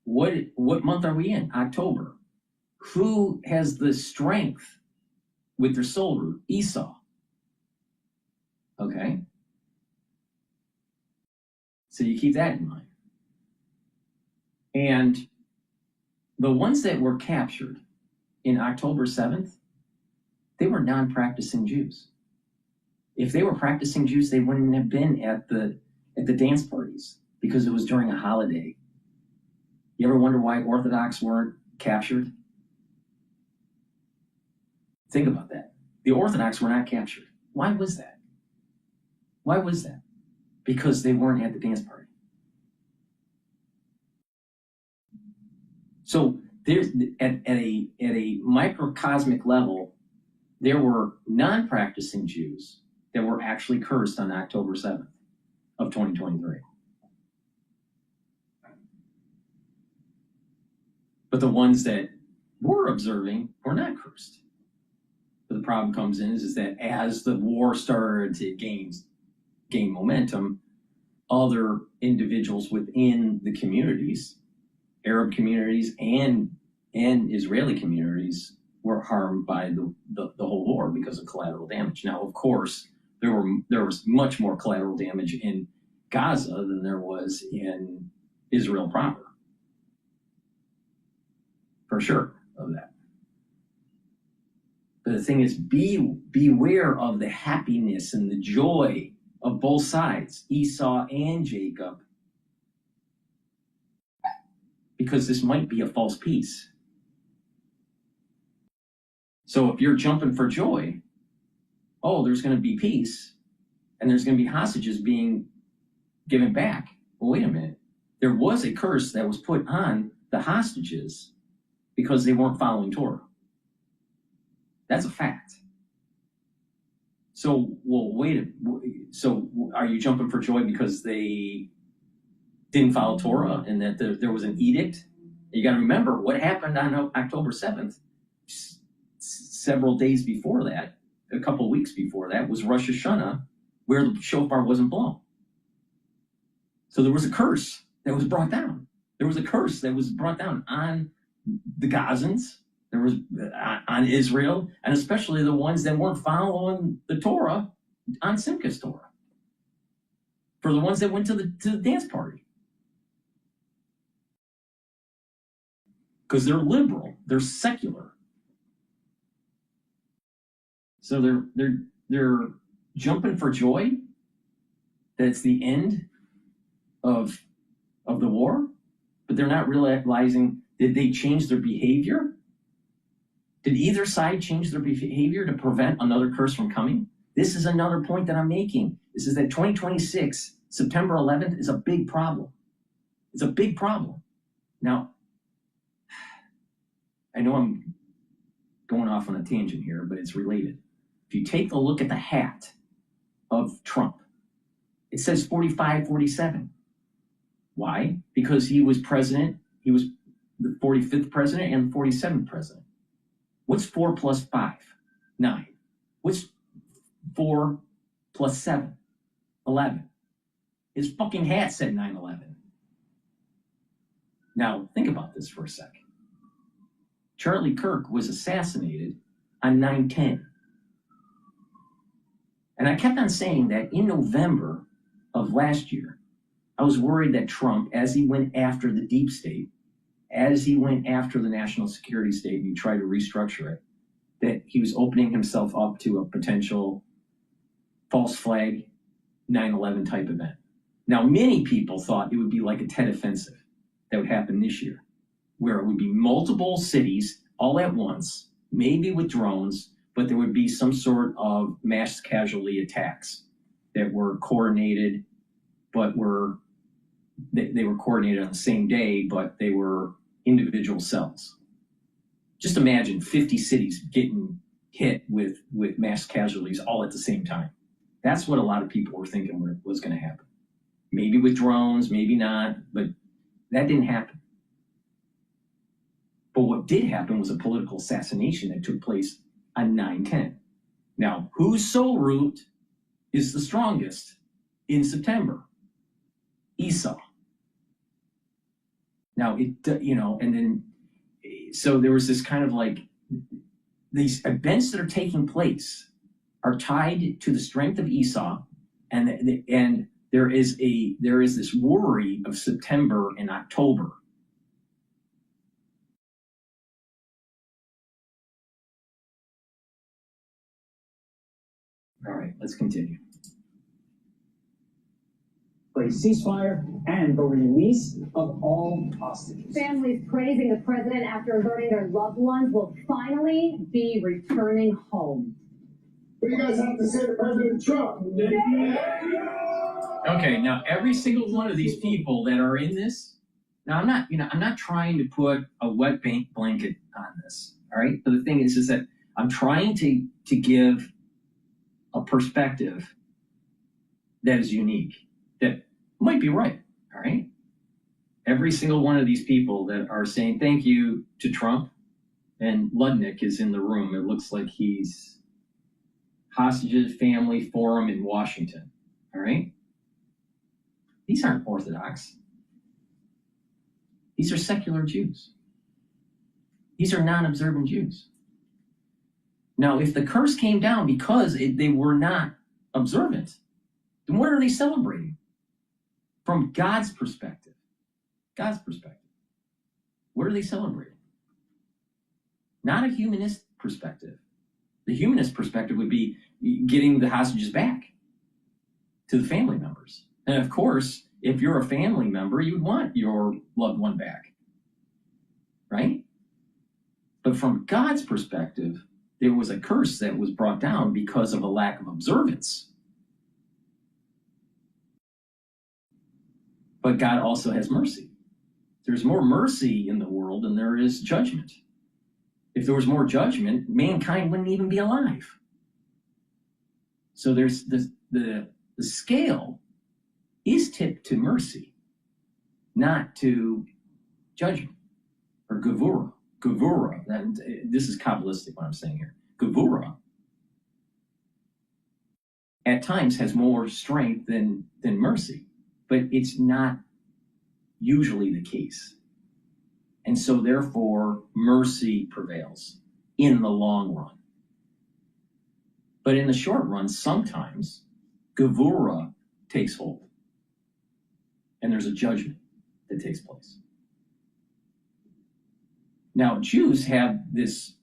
What month are we in? October. Who has the strength with their soldier? Esau. Okay? So you keep that in mind. And the ones that were captured in October 7th, they were non-practicing Jews. If they were practicing Jews, they wouldn't have been at the dance parties because it was during a holiday. You ever wonder why Orthodox weren't captured? Think about that. The Orthodox were not captured. Why was that? Why was that? Because they weren't at the dance party. So there's at a microcosmic level, there were non-practicing Jews that were actually cursed on October 7th of 2023. But the ones that were observing were not cursed. But the problem comes in is that as the war started to gain momentum, other individuals within the communities, Arab communities and Israeli communities, were harmed by the whole war because of collateral damage. Now, of course, there was much more collateral damage in Gaza than there was in Israel proper. For sure of that. But the thing is, beware of the happiness and the joy of both sides, Esau and Jacob, because this might be a false peace. So if you're jumping for joy, oh, there's going to be peace, and there's going to be hostages being given back. Well, wait a minute. There was a curse that was put on the hostages because they weren't following Torah. That's a fact. So, so are you jumping for joy because they didn't follow Torah and that there was an edict? You got to remember what happened on October 7th. Several days before that, a couple weeks before that, was Rosh Hashanah, where the shofar wasn't blown. So there was a curse that was brought down. There was a curse that was brought down on the Gazans, there was on Israel, and especially the ones that weren't following the Torah on Simchas Torah. For the ones that went to the dance party. Because they're liberal, they're secular. So they're jumping for joy that it's the end of the war, but they're not realizing, did they change their behavior? Did either side change their behavior to prevent another curse from coming? This is another point that I'm making. This is that 2026, September 11th, is a big problem. It's a big problem. Now, I know I'm going off on a tangent here, but it's related. If you take a look at the hat of Trump, it says 45-47. Why? Because he was president, he was the 45th president and the 47th president. What's 4 plus 5? 9. What's 4 plus 7? 11. His fucking hat said 9/11. Now, think about this for a second. Charlie Kirk was assassinated on 9/10. And I kept on saying that in November of last year, I was worried that Trump, as he went after the deep state, as he went after the national security state and he tried to restructure it, that he was opening himself up to a potential false flag 9/11 type event. Now, many people thought it would be like a Tet Offensive that would happen this year, where it would be multiple cities all at once, maybe with drones, but there would be some sort of mass casualty attacks that were coordinated, but they were coordinated on the same day, but they were individual cells. Just imagine 50 cities getting hit with mass casualties all at the same time. That's what a lot of people were thinking was going to happen. Maybe with drones, maybe not, but that didn't happen. But what did happen was a political assassination that took place on 9/10. Now, whose soul root is the strongest in September? Esau. Now, and then, so there was this kind of like, these events that are taking place are tied to the strength of Esau, and there is this worry of September and October All right, let's continue. For a ceasefire and the release of all hostages. Families praising the president after learning their loved ones will finally be returning home. What do you guys have to say to President Trump? Okay, now every single one of these people that are in this, now I'm not trying to put a wet blanket on this, all right? But the thing is that I'm trying to give a perspective that is unique, that might be right, all right? Every single one of these people that are saying thank you to Trump, and Ludnick is in the room. It looks like he's Hostages Family Forum in Washington, all right? These aren't Orthodox. These are secular Jews. These are non-observant Jews. Now, if the curse came down because they were not observant, then what are they celebrating? From God's perspective. God's perspective. What are they celebrating? Not a humanist perspective. The humanist perspective would be getting the hostages back to the family members. And of course, if you're a family member, you'd want your loved one back, right? But from God's perspective, there was a curse that was brought down because of a lack of observance. But God also has mercy. There's more mercy in the world than there is judgment. If there was more judgment, mankind wouldn't even be alive. So there's the scale is tipped to mercy, not to judgment or gevura. Gevura, this is Kabbalistic what I'm saying here. Gevura at times has more strength than mercy, but it's not usually the case. And so therefore, mercy prevails in the long run. But in the short run, sometimes gevura takes hold. And there's a judgment that takes place. Now, Jews have this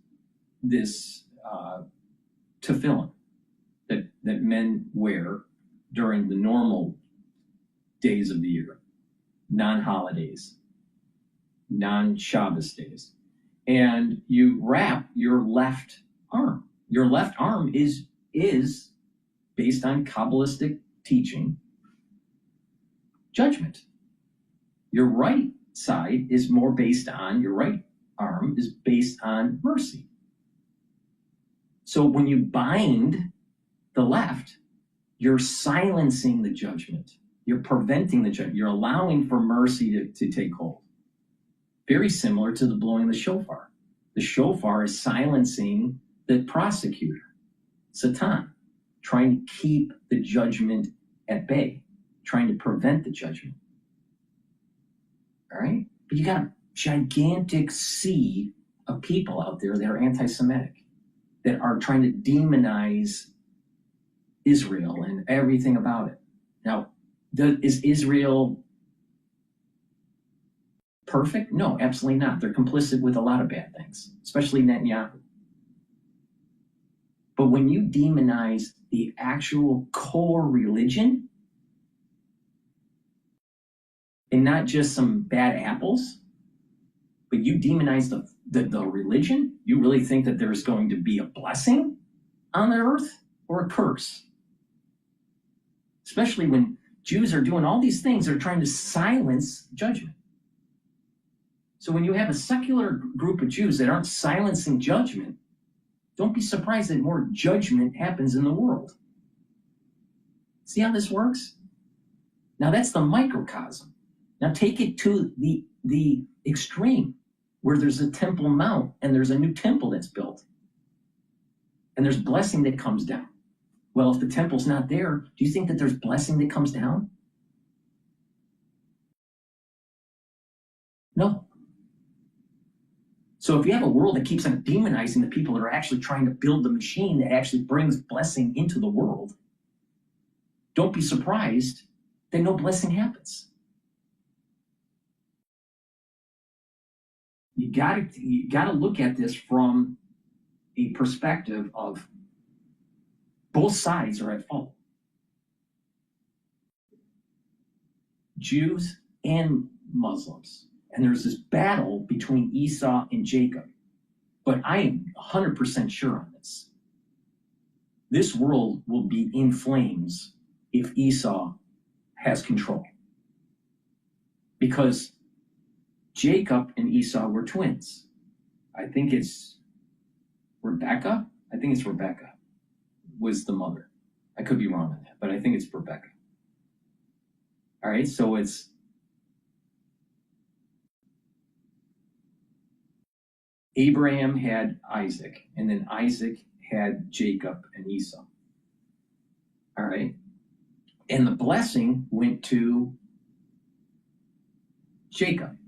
tefillin that men wear during the normal days of the year, non-holidays, non-Shabbos days. And you wrap your left arm. Your left arm is based on Kabbalistic teaching, judgment. Your right side is more based on, your right arm is based on mercy. So when you bind the left, you're silencing the judgment. You're preventing the judgment. You're allowing for mercy to take hold. Very similar to the blowing of the shofar. The shofar is silencing the prosecutor, Satan, trying to keep the judgment at bay, trying to prevent the judgment. All right? But you got a gigantic sea of people out there that are anti-Semitic, that are trying to demonize Israel and everything about it. Now, is Israel perfect? No, absolutely not. They're complicit with a lot of bad things, especially Netanyahu. But when you demonize the actual core religion, and not just some bad apples, but you demonize the religion, you really think that there's going to be a blessing on the earth or a curse? Especially when Jews are doing all these things, they're trying to silence judgment. So when you have a secular group of Jews that aren't silencing judgment, don't be surprised that more judgment happens in the world. See how this works? Now that's the microcosm. Now take it to the extreme, where there's a Temple Mount and there's a new temple that's built. And there's blessing that comes down. Well, if the temple's not there, do you think that there's blessing that comes down? No. So if you have a world that keeps on demonizing the people that are actually trying to build the machine that actually brings blessing into the world, don't be surprised that no blessing happens. You gotta look at this from a perspective of Both sides are at fault. Jews and Muslims. And there's this battle between Esau and Jacob. But I am 100% sure on this. This world will be in flames if Esau has control. Because Jacob and Esau were twins. I think it's Rebecca. I think it's Rebecca was the mother. I could be wrong on that, but I think it's Rebecca. All right, so it's Abraham had Isaac, and then Isaac had Jacob and Esau. All right, and the blessing went to Jacob.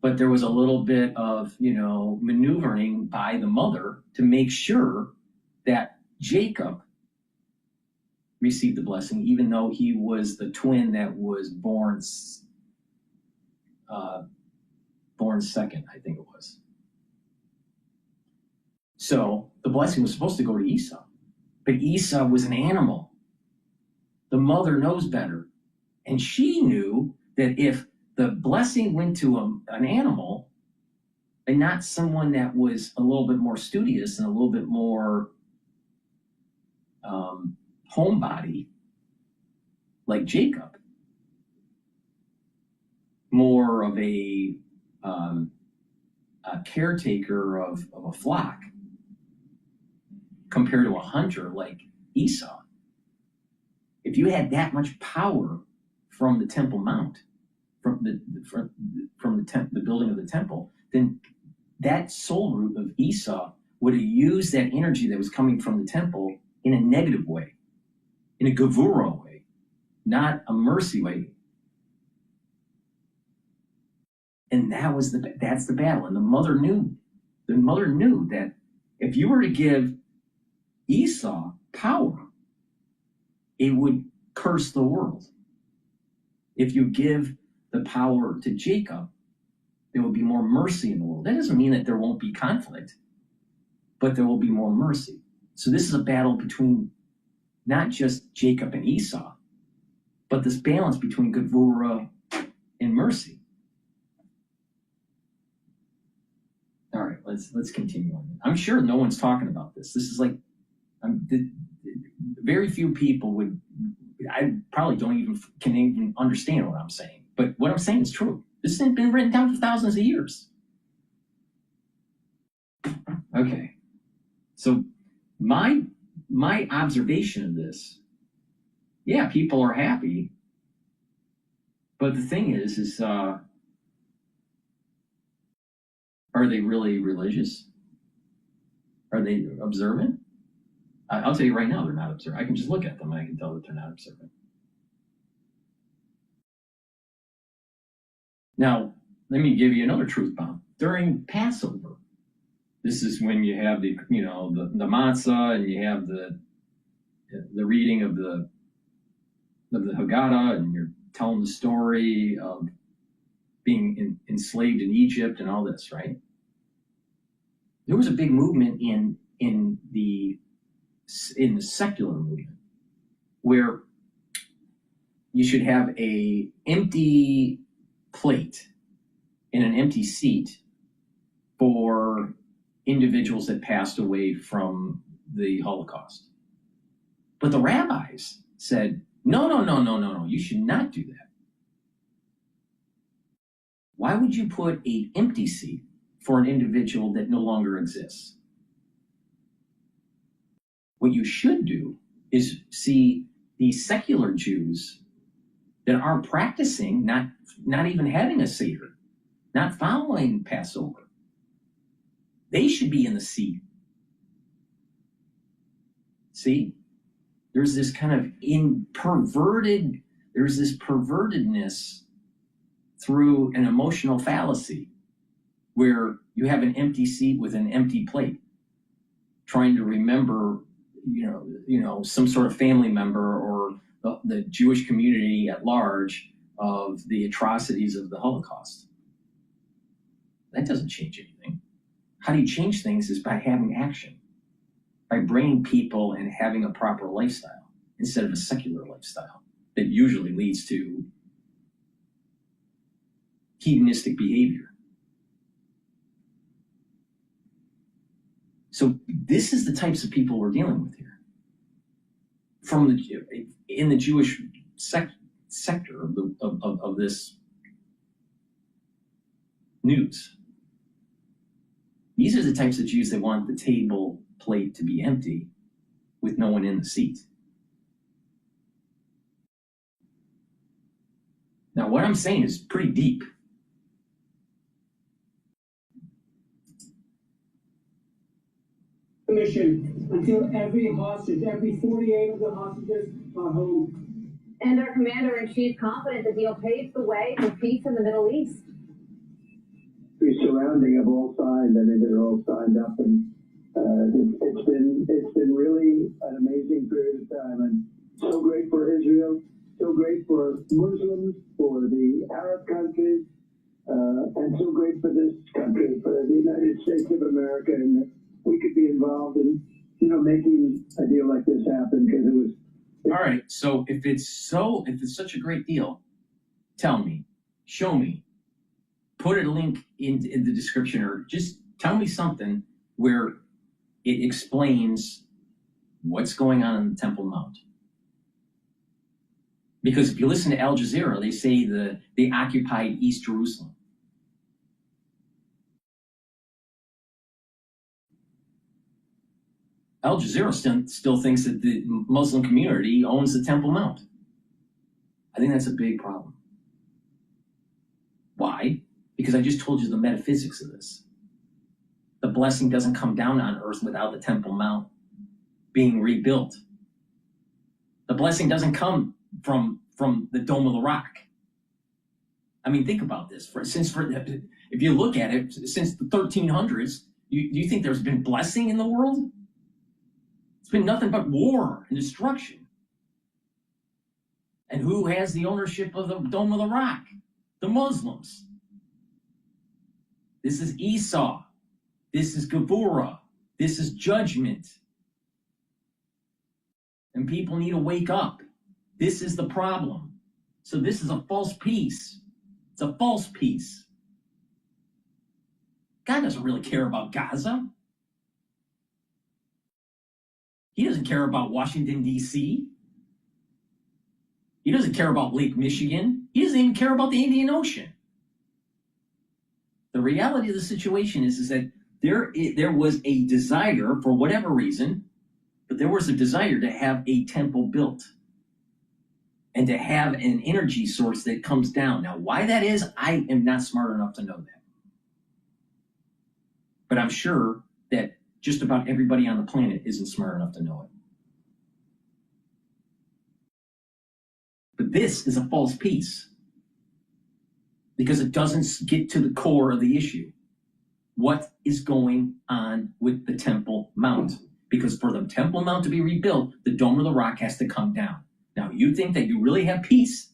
But there was a little bit of, maneuvering by the mother to make sure that Jacob received the blessing, even though he was the twin that was born second, I think it was. So the blessing was supposed to go to Esau, but Esau was an animal. The mother knows better. And she knew that if the blessing went to an animal and not someone that was a little bit more studious and a little bit more homebody, like Jacob, more of a caretaker of a flock compared to a hunter like Esau. If you had that much power from the Temple Mount, from the building of the temple, then that soul root of Esau would have used that energy that was coming from the temple in a negative way, in a gevura way, not a mercy way. And that's the battle. And the mother knew that if you were to give Esau power, it would curse the world. If you give the power to Jacob, there will be more mercy in the world. That doesn't mean that there won't be conflict, but there will be more mercy. So this is a battle between not just Jacob and Esau, but this balance between gevura and mercy. All right, let's continue on. I'm sure no one's talking about this. This is like, very few people would. I probably can even understand what I'm saying. But what I'm saying is true. This has been written down for thousands of years. Okay. So my observation of this, yeah, people are happy. But the thing is are they really religious? Are they observant? I'll tell you right now, they're not observant. I can just look at them and I can tell that they're not observant. Now, let me give you another truth bomb. During Passover, this is when you have the matzah, and you have the reading of the Haggadah, and you're telling the story of being enslaved in Egypt and all this, right? There was a big movement in the secular movement where you should have a empty plate in an empty seat for individuals that passed away from the Holocaust. But the rabbis said, no, you should not do that. Why would you put an empty seat for an individual that no longer exists? What you should do is see the secular Jews that aren't practicing, not even having a Seder, not following Passover. They should be in the seat. See? There's this kind of there's this pervertedness through an emotional fallacy where you have an empty seat with an empty plate, trying to remember, some sort of family member or the Jewish community at large of the atrocities of the Holocaust. That doesn't change anything. How do you change things is by having action. by bringing people and having a proper lifestyle instead of a secular lifestyle that usually leads to hedonistic behavior. So this is the types of people we're dealing with here. In the Jewish sector of this news. These are the types of Jews that want the table plate to be empty with no one in the seat. Now, what I'm saying is pretty deep. Mission until every hostage, every 48 of the hostages are home. And our commander-in-chief confident the deal paves the way for peace in the Middle East. The surrounding of all sides. I mean, they're all signed up, and it's been really an amazing period of time, and so great for Israel, so great for Muslims, for the Arab countries, and so great for this country, for the United States of America, and that we could be involved in, making a deal like this happen, because it was. All right. So if it's such a great deal, tell me, show me, put a link in the description, or just tell me something where it explains what's going on in the Temple Mount. Because if you listen to Al Jazeera, they say they occupied East Jerusalem. Al Jazeera still thinks that the Muslim community owns the Temple Mount. I think that's a big problem. Why? Because I just told you the metaphysics of this. The blessing doesn't come down on earth without the Temple Mount being rebuilt. The blessing doesn't come from the Dome of the Rock. I mean, think about this. If you look at it, since the 1300s, do you think there's been blessing in the world? It's been nothing but war and destruction. And who has the ownership of the Dome of the Rock? The Muslims. This is Esau. This is Gevurah. This is judgment. And people need to wake up. This is the problem. So this is a false peace. It's a false peace. God doesn't really care about Gaza. He doesn't care about Washington, D.C. He doesn't care about Lake Michigan. He doesn't even care about the Indian Ocean. The reality of the situation is that there was a desire, for whatever reason, but there was a desire to have a temple built and to have an energy source that comes down. Now, why that is, I am not smart enough to know that. But I'm sure that just about everybody on the planet isn't smart enough to know it. But this is a false peace because it doesn't get to the core of the issue. What is going on with the Temple Mount? Because for the Temple Mount to be rebuilt, the Dome of the Rock has to come down. Now, you think that you really have peace?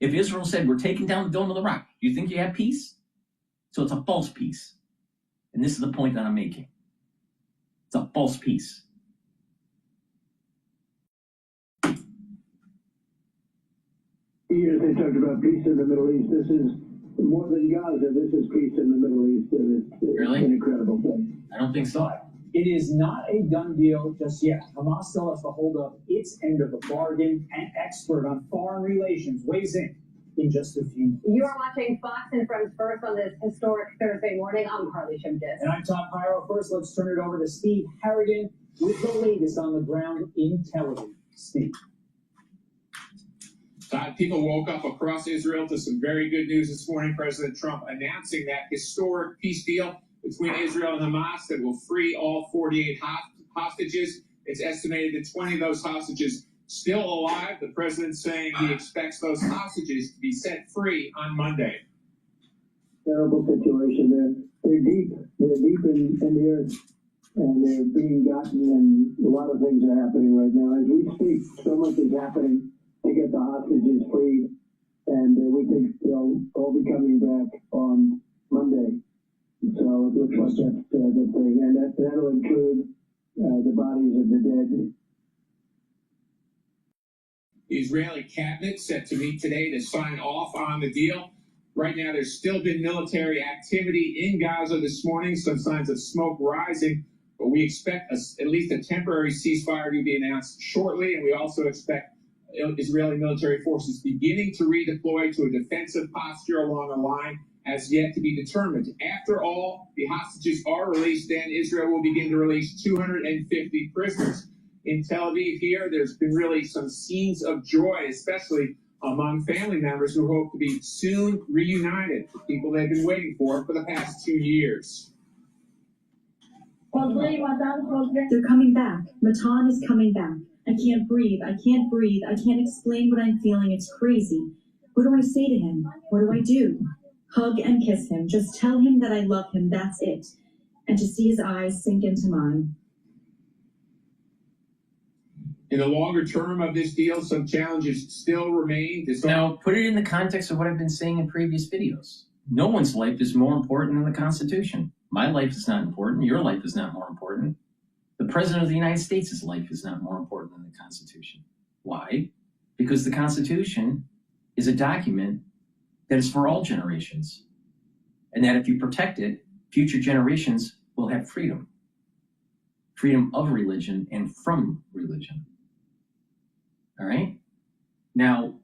If Israel said, we're taking down the Dome of the Rock, you think you have peace? So it's a false peace. And this is the point that I'm making. It's a false peace. Years they talked about peace in the Middle East. This is more than Gaza. This is peace in the Middle East. It's Really? an incredible thing. I don't think so. It is not a done deal just yet. Hamas still has to hold up its end of the bargain. An expert on foreign relations weighs in just a few minutes. You are watching Fox and Friends First on this historic Thursday morning. I'm Carly Shimkus. And I'm Tom Pyro. First, let's turn it over to Steve Harrigan with the latest on the ground in Tel Aviv. Steve. People woke up across Israel to some very good news this morning. President Trump announcing that historic peace deal between Israel and Hamas that will free all 48 hostages. It's estimated that 20 of those hostages still alive. The president saying he expects those hostages to be set free on Monday. Terrible situation. They're deep. They're deep in the earth, and they're being gotten. And a lot of things are happening right now as we speak. So much is happening to get the hostages freed, and we think they'll all be coming back on Monday. So it looks like that's the thing, and that'll include the bodies of the dead. The Israeli cabinet set to meet today to sign off on the deal. Right now, there's still been military activity in Gaza this morning, some signs of smoke rising, but we expect at least a temporary ceasefire to be announced shortly, and we also expect Israeli military forces beginning to redeploy to a defensive posture along a line as yet to be determined. After all the hostages are released, then Israel will begin to release 250 prisoners. In Tel Aviv here, there's been really some scenes of joy, especially among family members who hope to be soon reunited, people they've been waiting for the past 2 years. They're coming back. Matan is coming back. I can't breathe. I can't breathe. I can't explain what I'm feeling. It's crazy. What do I say to him? What do I do? Hug and kiss him. Just tell him that I love him. That's it. And to see his eyes sink into mine. In the longer term of this deal, some challenges still remain. Now, put it in the context of what I've been saying in previous videos. No one's life is more important than the Constitution. My life is not important. Your life is not more important. The President of the United States' life is not more important than the Constitution. Why? Because the Constitution is a document that is for all generations. And that if you protect it, future generations will have freedom. Freedom of religion and from religion. All right? Now,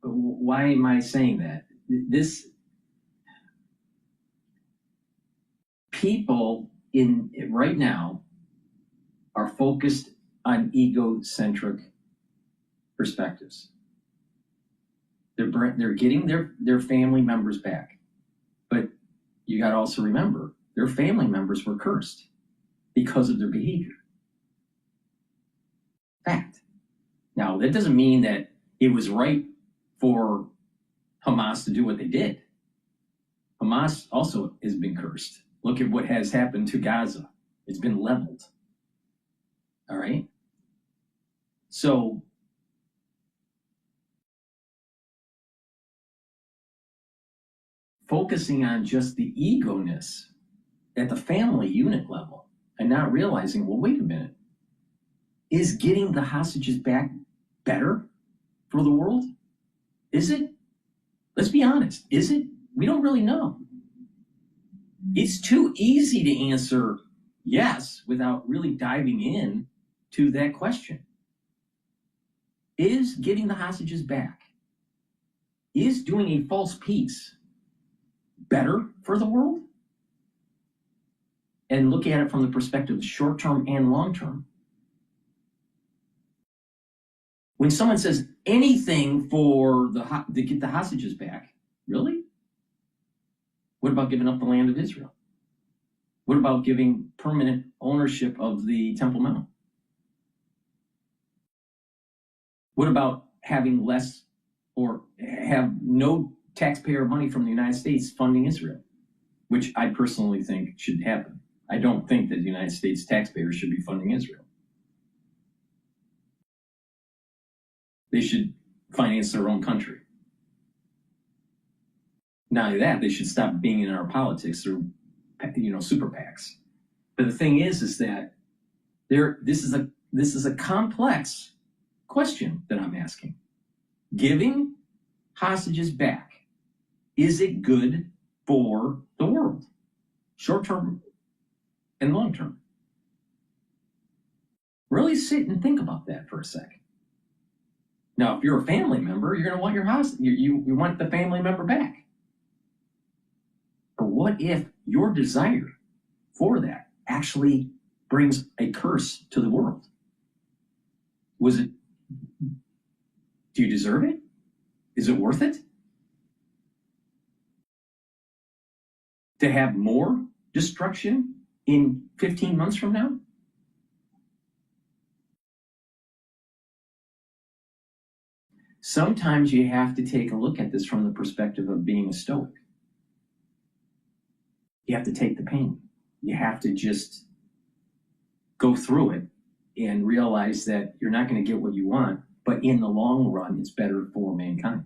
why am I saying that? People right now are focused on egocentric perspectives. They're getting their family members back. But you got to also remember, their family members were cursed because of their behavior. Fact. Now, that doesn't mean that it was right for Hamas to do what they did. Hamas also has been cursed. Look at what has happened to Gaza. It's been leveled. All right? So, focusing on just the ego-ness at the family unit level and not realizing, well, wait a minute, is getting the hostages back better for the world? Is it? Let's be honest. Is it? We don't really know. It's too easy to answer yes without really diving in to that question. Is getting the hostages back, is doing a false peace better for the world? And look at it from the perspective of short-term and long-term. When someone says anything to get the hostages back, really? What about giving up the land of Israel? What about giving permanent ownership of the Temple Mount? What about having less or have no taxpayer money from the United States funding Israel, which I personally think should happen? I don't think that the United States taxpayers should be funding Israel. They should finance their own country. Not only that, they should stop being in our politics through, super PACs. But the thing is that this is a complex question that I'm asking. Giving hostages back, is it good for the world, short term and long term? Really sit and think about that for a second. Now, if you're a family member, you're going to want your hostage. You want the family member back. But what if your desire for that actually brings a curse to the world? Do you deserve it? Is it worth it? To have more destruction in 15 months from now? Sometimes you have to take a look at this from the perspective of being a stoic. You have to take the pain. You have to just go through it and realize that you're not going to get what you want, but in the long run, it's better for mankind.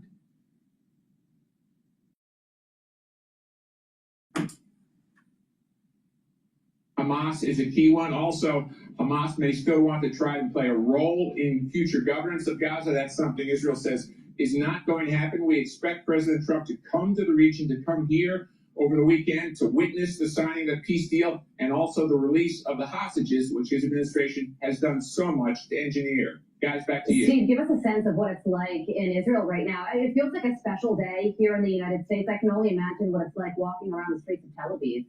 Hamas is a key one. Also, Hamas may still want to try and play a role in future governance of Gaza. That's something Israel says is not going to happen. We expect President Trump to come to the region, to come here over the weekend to witness the signing of the peace deal and also the release of the hostages, which his administration has done so much to engineer. Guys, back to you. Steve, give us a sense of what it's like in Israel right now. It feels like a special day here in the United States. I can only imagine what it's like walking around the streets of Tel Aviv.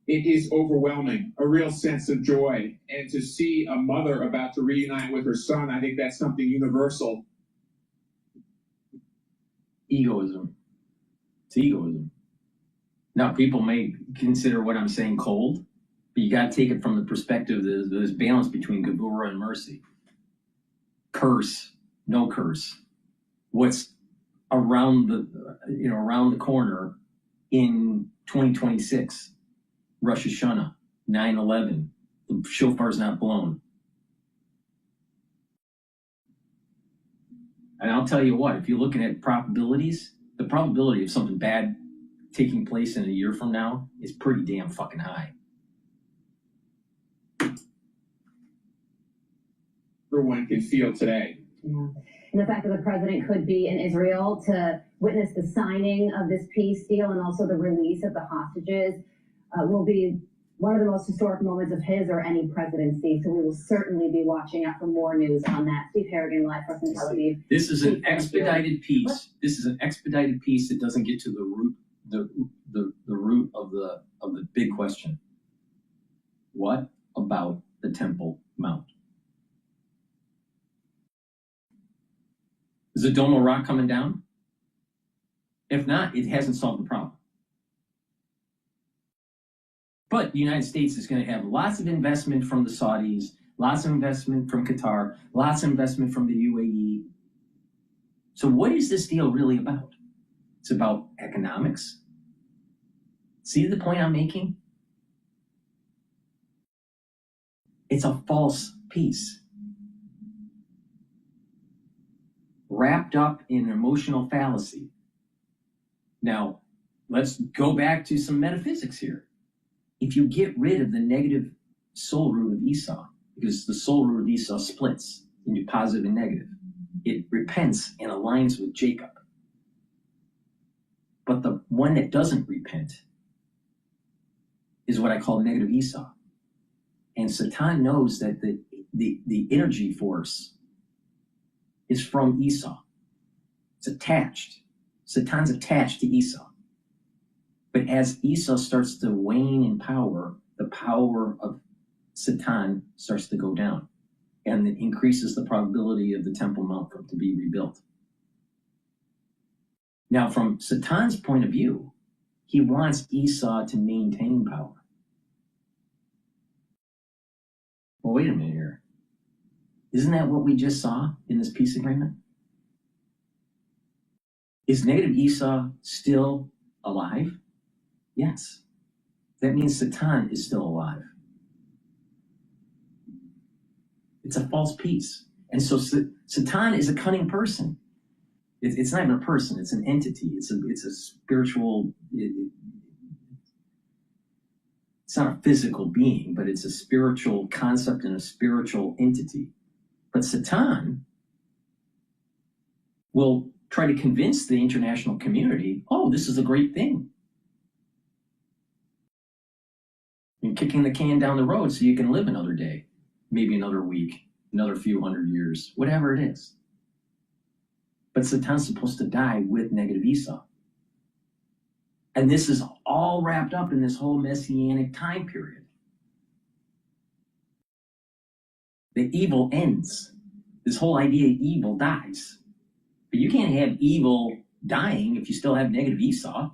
It is overwhelming, a real sense of joy. And to see a mother about to reunite with her son, I think that's something universal. Egoism. It's egoism. Now, people may consider what I'm saying cold, but you got to take it from the perspective of this balance between Gevurah and mercy. Curse, no curse. What's around the corner in 2026? Rosh Hashanah, 9/11. The shofar's not blown. And I'll tell you what, if you're looking at probabilities, the probability of something bad taking place in a year from now is pretty damn fucking high. Everyone can feel today. Yeah. And the fact that the president could be in Israel to witness the signing of this peace deal and also the release of the hostages will be one of the most historic moments of his or any presidency. So we will certainly be watching out for more news on that. Steve Harrigan, live from Tel Aviv. This is an expedited piece. This is an expedited piece that doesn't get to the root, the root of the big question. What about the Temple Mount? Is the Dome of Rock coming down? If not, it hasn't solved the problem. But the United States is going to have lots of investment from the Saudis, lots of investment from Qatar, lots of investment from the UAE. So what is this deal really about? It's about economics. See the point I'm making? It's a false peace. Wrapped up in emotional fallacy. Now, let's go back to some metaphysics here. If you get rid of the negative soul root of Esau, because the soul root of Esau splits into positive and negative, it repents and aligns with Jacob. But the one that doesn't repent is what I call negative Esau. And Satan knows that the energy force is from Esau. It's attached. Satan's attached to Esau. But as Esau starts to wane in power, the power of Satan starts to go down. And it increases the probability of the Temple Mount to be rebuilt. Now, from Satan's point of view, he wants Esau to maintain power. Well, wait a minute here. Isn't that what we just saw in this peace agreement? Is negative Esau still alive? Yes. That means Satan is still alive. It's a false peace. And so Satan is a cunning person. It's not even a person, it's an entity. It's a spiritual, it's not a physical being, but it's a spiritual concept and a spiritual entity. But Satan will try to convince the international community, oh, this is a great thing. You're kicking the can down the road so you can live another day, maybe another week, another few hundred years, whatever it is. But Satan's supposed to die with negative Esau. And this is all wrapped up in this whole messianic time period. The evil ends. This whole idea of evil dies. But you can't have evil dying if you still have negative Esau.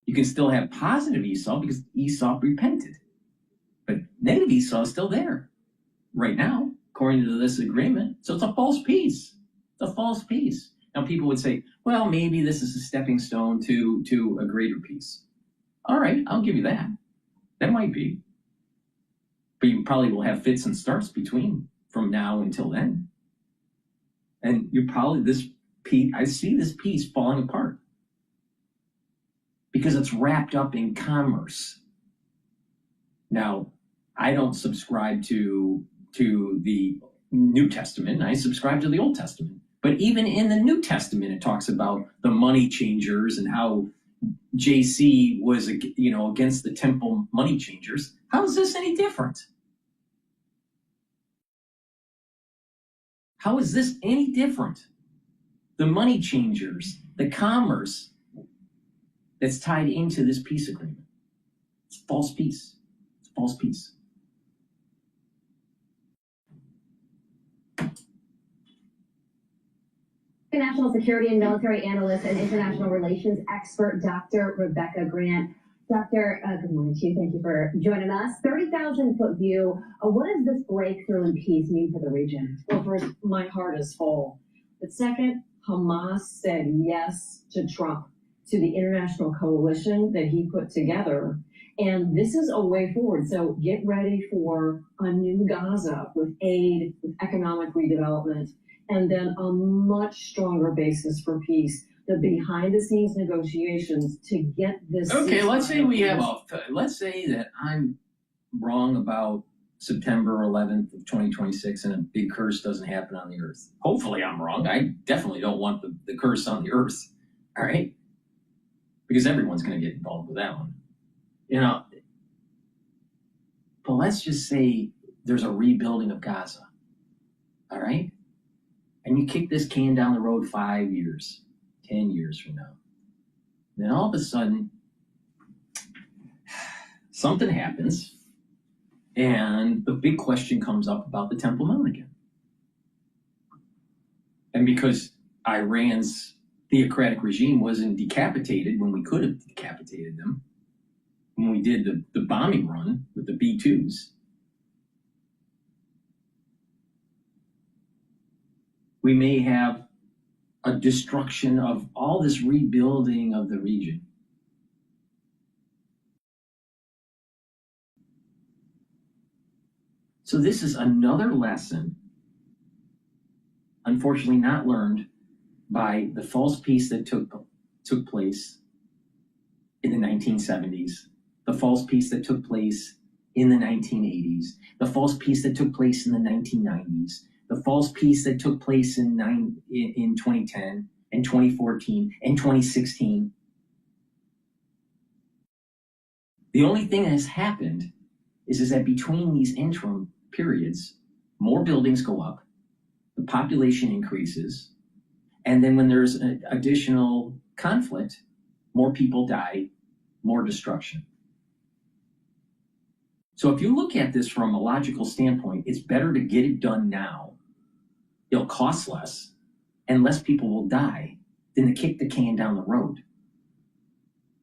You can still have positive Esau because Esau repented. But negative Esau is still there right now, according to this agreement. So it's a false peace. It's a false peace. Now people would say, well, maybe this is a stepping stone to a greater peace. All right, I'll give you that. That might be. But you probably will have fits and starts between from now until then. And you probably, this peace, I see this peace falling apart. because it's wrapped up in commerce. Now, I don't subscribe to the New Testament. I subscribe to the Old Testament. But even in the New Testament, it talks about the money changers and how JC was, against the temple money changers. How is this any different? How is this any different? The money changers, the commerce that's tied into this peace agreement. It's false peace. It's false peace. National security and military analyst and international relations expert, Dr. Rebecca Grant. Doctor, good morning to you. Thank you for joining us. 30,000-foot view. What does this breakthrough in peace mean for the region? Well, first, my heart is full. But second, Hamas said yes to Trump, to the international coalition that he put together. And this is a way forward. So get ready for a new Gaza with aid, with economic redevelopment, and then a much stronger basis for peace. The behind-the-scenes negotiations to get this. Okay, let's say let's say that I'm wrong about September 11th of 2026 and a big curse doesn't happen on the earth. Hopefully I'm wrong. I definitely don't want the curse on the earth, all right? Because everyone's going to get involved with that one. But let's just say there's a rebuilding of Gaza, all right? And you kick this can down the road 5 years, 10 years from now. Then all of a sudden, something happens, and the big question comes up about the Temple Mount again. And because Iran's theocratic regime wasn't decapitated when we could have decapitated them, when we did the bombing run with the B-2s, we may have a destruction of all this rebuilding of the region. So this is another lesson, unfortunately not learned by the false peace that took place in the 1970s, the false peace that took place in the 1980s, the false peace that took place in the 1990s, the false peace that took place in 2010 and 2014 and 2016. The only thing that has happened is that between these interim periods, more buildings go up, the population increases, and then when there's an additional conflict, more people die, more destruction. So if you look at this from a logical standpoint, it's better to get it done now. It'll cost less, and less people will die than to kick the can down the road.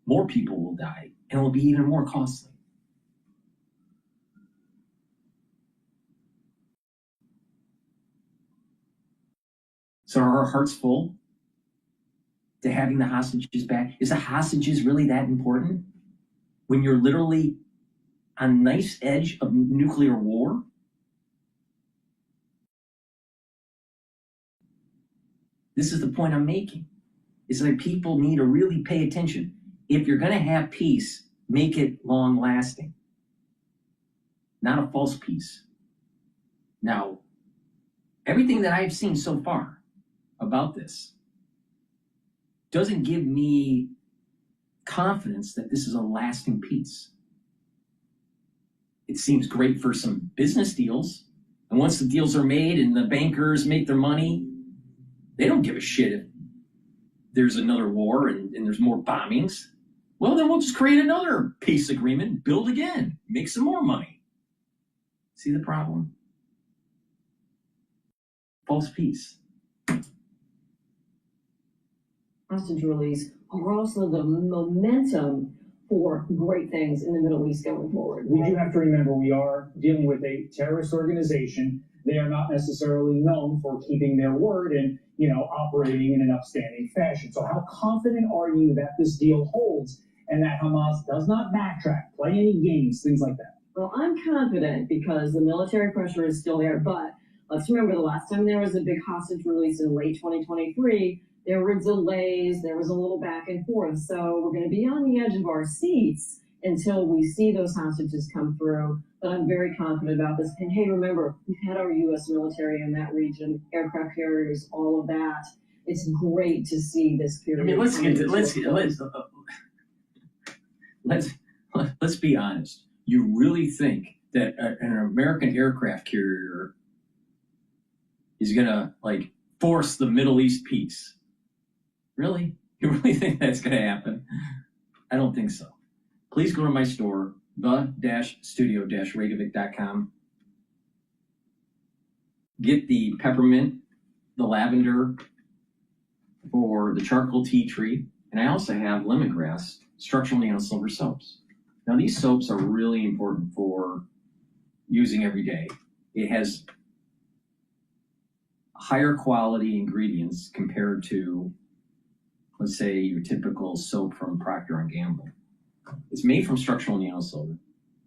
More people will die, and it will be even more costly. So are our hearts full to having the hostages back? Is the hostages really that important when you're literally on the nice edge of nuclear war? This is the point I'm making. It's that people need to really pay attention. If you're going to have peace, make it long lasting, not a false peace. Now, everything that I've seen so far about this doesn't give me confidence that this is a lasting peace. It seems great for some business deals. And once the deals are made and the bankers make their money, they don't give a shit if there's another war and there's more bombings. Well, then we'll just create another peace agreement, build again, make some more money. See the problem? False peace. Hostage release are also the momentum for great things in the Middle East going forward. We do have to remember we are dealing with a terrorist organization. They are not necessarily known for keeping their word and, operating in an upstanding fashion. So how confident are you that this deal holds and that Hamas does not backtrack, play any games, things like that? Well, I'm confident because the military pressure is still there. But let's remember the last time there was a big hostage release in late 2023, There were delays, there was a little back and forth. So we're going to be on the edge of our seats until we see those hostages come through. But I'm very confident about this. And hey, remember, we've had our U.S. military in that region, aircraft carriers, all of that. It's great to see this period. I mean, let's be honest. You really think that an American aircraft carrier is gonna like force the Middle East peace? Really? You really think that's gonna happen? I don't think so. Please go to my store, the-studio-reykjavik.com. Get the peppermint, the lavender, or the charcoal tea tree, and I also have lemongrass structural nanosilver soaps. Now these soaps are really important for using every day. It has higher quality ingredients compared to, let's say, your typical soap from Procter & Gamble. It's made from structural nanosilver,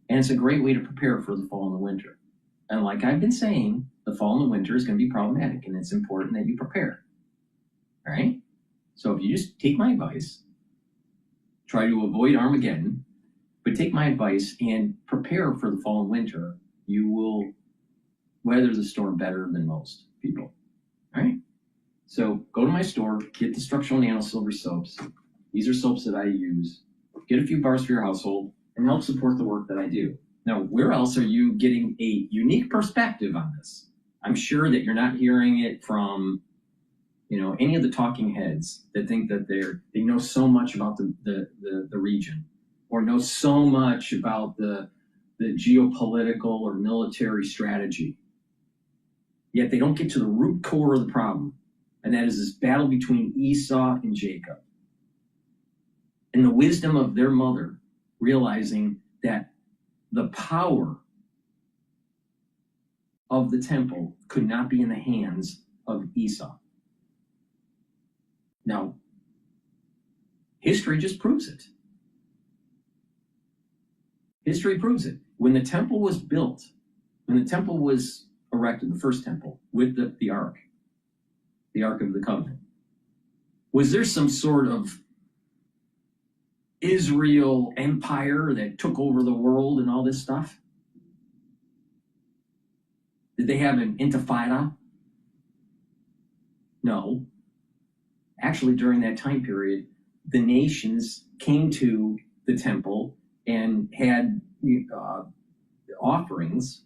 and it's a great way to prepare for the fall and the winter. And like I've been saying, the fall and the winter is going to be problematic, and it's important that you prepare. All right? So if you just take my advice, try to avoid Armageddon, but take my advice and prepare for the fall and winter, you will weather the storm better than most people. All right? So go to my store, get the structural nanosilver soaps. These are soaps that I use. Get a few bars for your household and help support the work that I do. Now, where else are you getting a unique perspective on this? I'm sure that you're not hearing it from, any of the talking heads that think that they know so much about the region, or know so much about the geopolitical or military strategy. Yet they don't get to the root core of the problem, and that is this battle between Esau and Jacob. And the wisdom of their mother realizing that the power of the temple could not be in the hands of Esau. Now, history just proves it. History proves it. When the temple was built, when the temple was erected, the first temple, with the Ark of the Covenant, was there some sort of Israel empire that took over the world and all this stuff? Did they have an intifada? No. Actually, during that time period, the nations came to the temple and had offerings,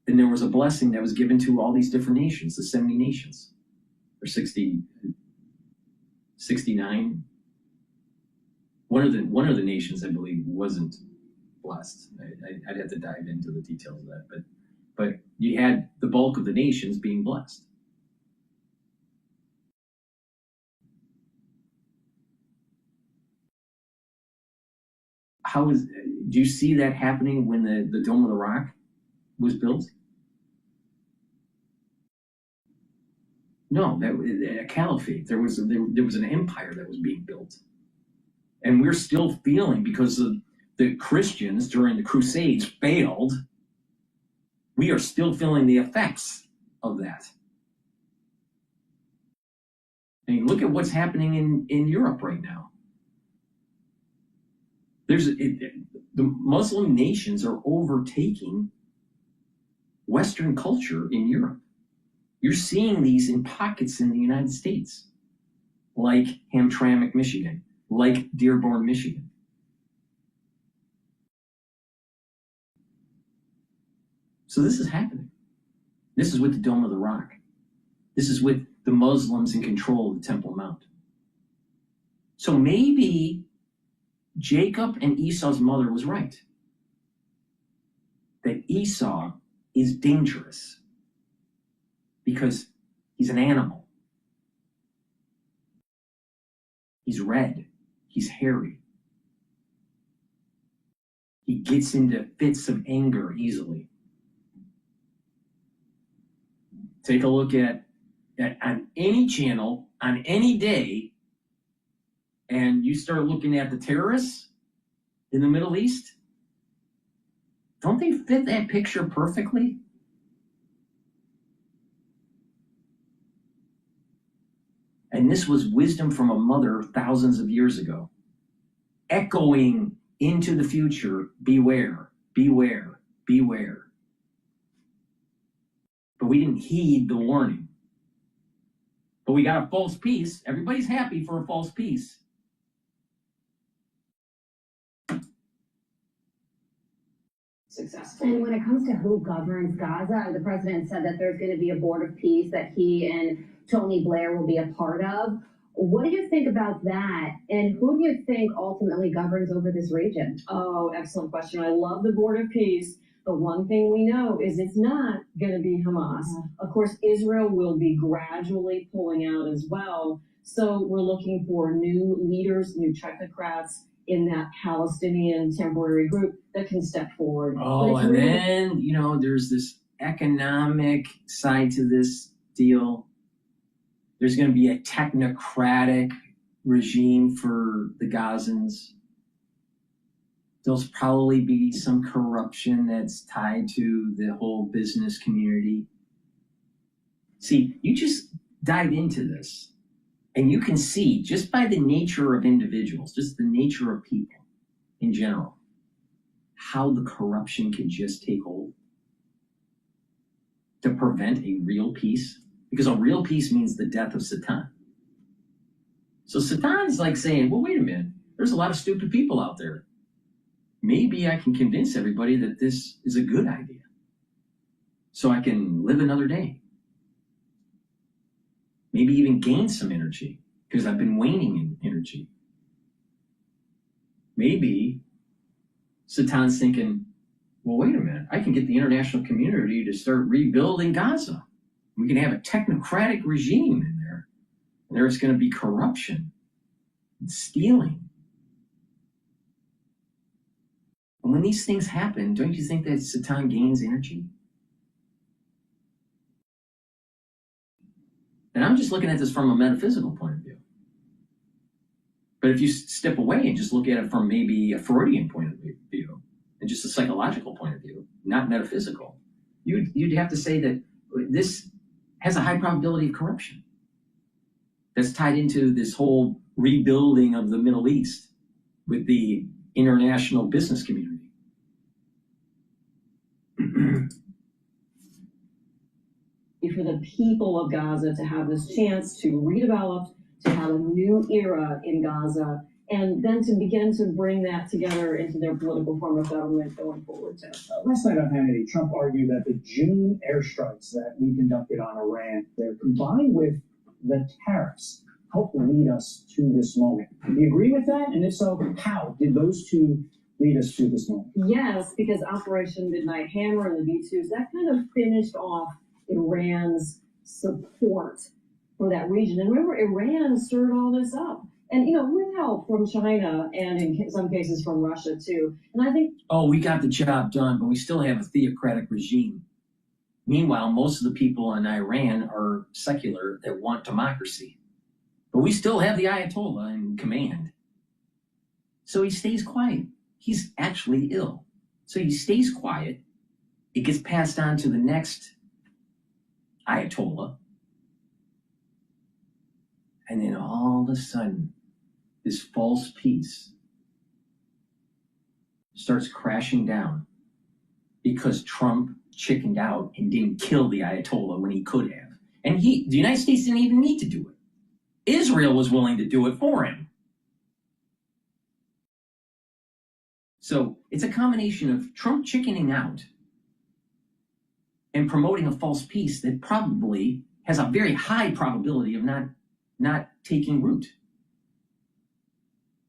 and there was a blessing that was given to all these different nations, the 70 nations, or 69. One of the nations, I believe, wasn't blessed. I'd have to dive into the details of that, but you had the bulk of the nations being blessed. Do you see that happening when the Dome of the Rock was built? No, that was a caliphate. There was an empire that was being built. And we're still feeling, because the Christians during the Crusades failed, we are still feeling the effects of that. I mean, look at what's happening in Europe right now. The Muslim nations are overtaking Western culture in Europe. You're seeing these in pockets in the United States, like Hamtramck, Michigan, like Dearborn, Michigan. So this is happening. This is with the Dome of the Rock. This is with the Muslims in control of the Temple Mount. So maybe Jacob and Esau's mother was right. That Esau is dangerous because he's an animal. He's red. He's hairy. He gets into fits of anger easily. Take a look at on any channel, on any day, and you start looking at the terrorists in the Middle East. Don't they fit that picture perfectly? And this was wisdom from a mother thousands of years ago, echoing into the future, beware, beware, beware. But we didn't heed the warning. But we got a false peace. Everybody's happy for a false peace. Successful. And when it comes to who governs Gaza, the president said that there's going to be a board of peace that he and Tony Blair will be a part of. What do you think about that? And who do you think ultimately governs over this region? Oh, excellent question. I love the board of peace. The one thing we know is it's not going to be Hamas. Of course, Israel will be gradually pulling out as well. So we're looking for new leaders, new technocrats in that Palestinian temporary group that can step forward. Oh, and then, you know, there's this economic side to this deal. There's going to be a technocratic regime for the Gazans. There'll probably be some corruption that's tied to the whole business community. See, you just dive into this, and you can see, just by the nature of individuals, just the nature of people in general, how the corruption can just take hold to prevent a real peace. Because a real peace means the death of Satan. So Satan's like saying, well, wait a minute, there's a lot of stupid people out there. Maybe I can convince everybody that this is a good idea so I can live another day. Maybe even gain some energy because I've been waning in energy. Maybe Satan's thinking, well, wait a minute, I can get the international community to start rebuilding Gaza. We can have a technocratic regime in there, and there's going to be corruption and stealing. And when these things happen, don't you think that Satan gains energy? And I'm just looking at this from a metaphysical point of view. But if you step away and just look at it from maybe a Freudian point of view, and just a psychological point of view, not metaphysical, you'd have to say that this has a high probability of corruption that's tied into this whole rebuilding of the Middle East with the international business community. For the people of Gaza to have this chance to redevelop, to have a new era in Gaza, and then to begin to bring that together into their political form of government going forward too. Last night on Hannity, Trump argued that the June airstrikes that we conducted on Iran, they're combined with the tariffs, help lead us to this moment. Do you agree with that? And if so, how did those two lead us to this moment? Yes, because Operation Midnight Hammer and the V2s, that kind of finished off Iran's support for that region. And remember, Iran stirred all this up. And, you know, with help from China and in some cases from Russia, too. And I think... Oh, we got the job done, but we still have a theocratic regime. Meanwhile, most of the people in Iran are secular that want democracy. But we still have the Ayatollah in command. So he stays quiet. He's actually ill. So he stays quiet. It gets passed on to the next Ayatollah. And then all of a sudden, this false peace starts crashing down because Trump chickened out and didn't kill the Ayatollah when he could have. And the United States didn't even need to do it. Israel was willing to do it for him. So it's a combination of Trump chickening out and promoting a false peace that probably has a very high probability of not taking root.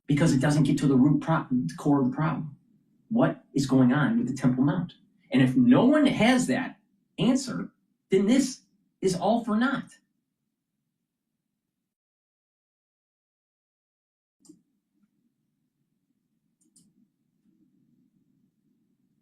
Because it doesn't get to the the core of the problem. What is going on with the Temple Mount? And if no one has that answer, then this is all for naught.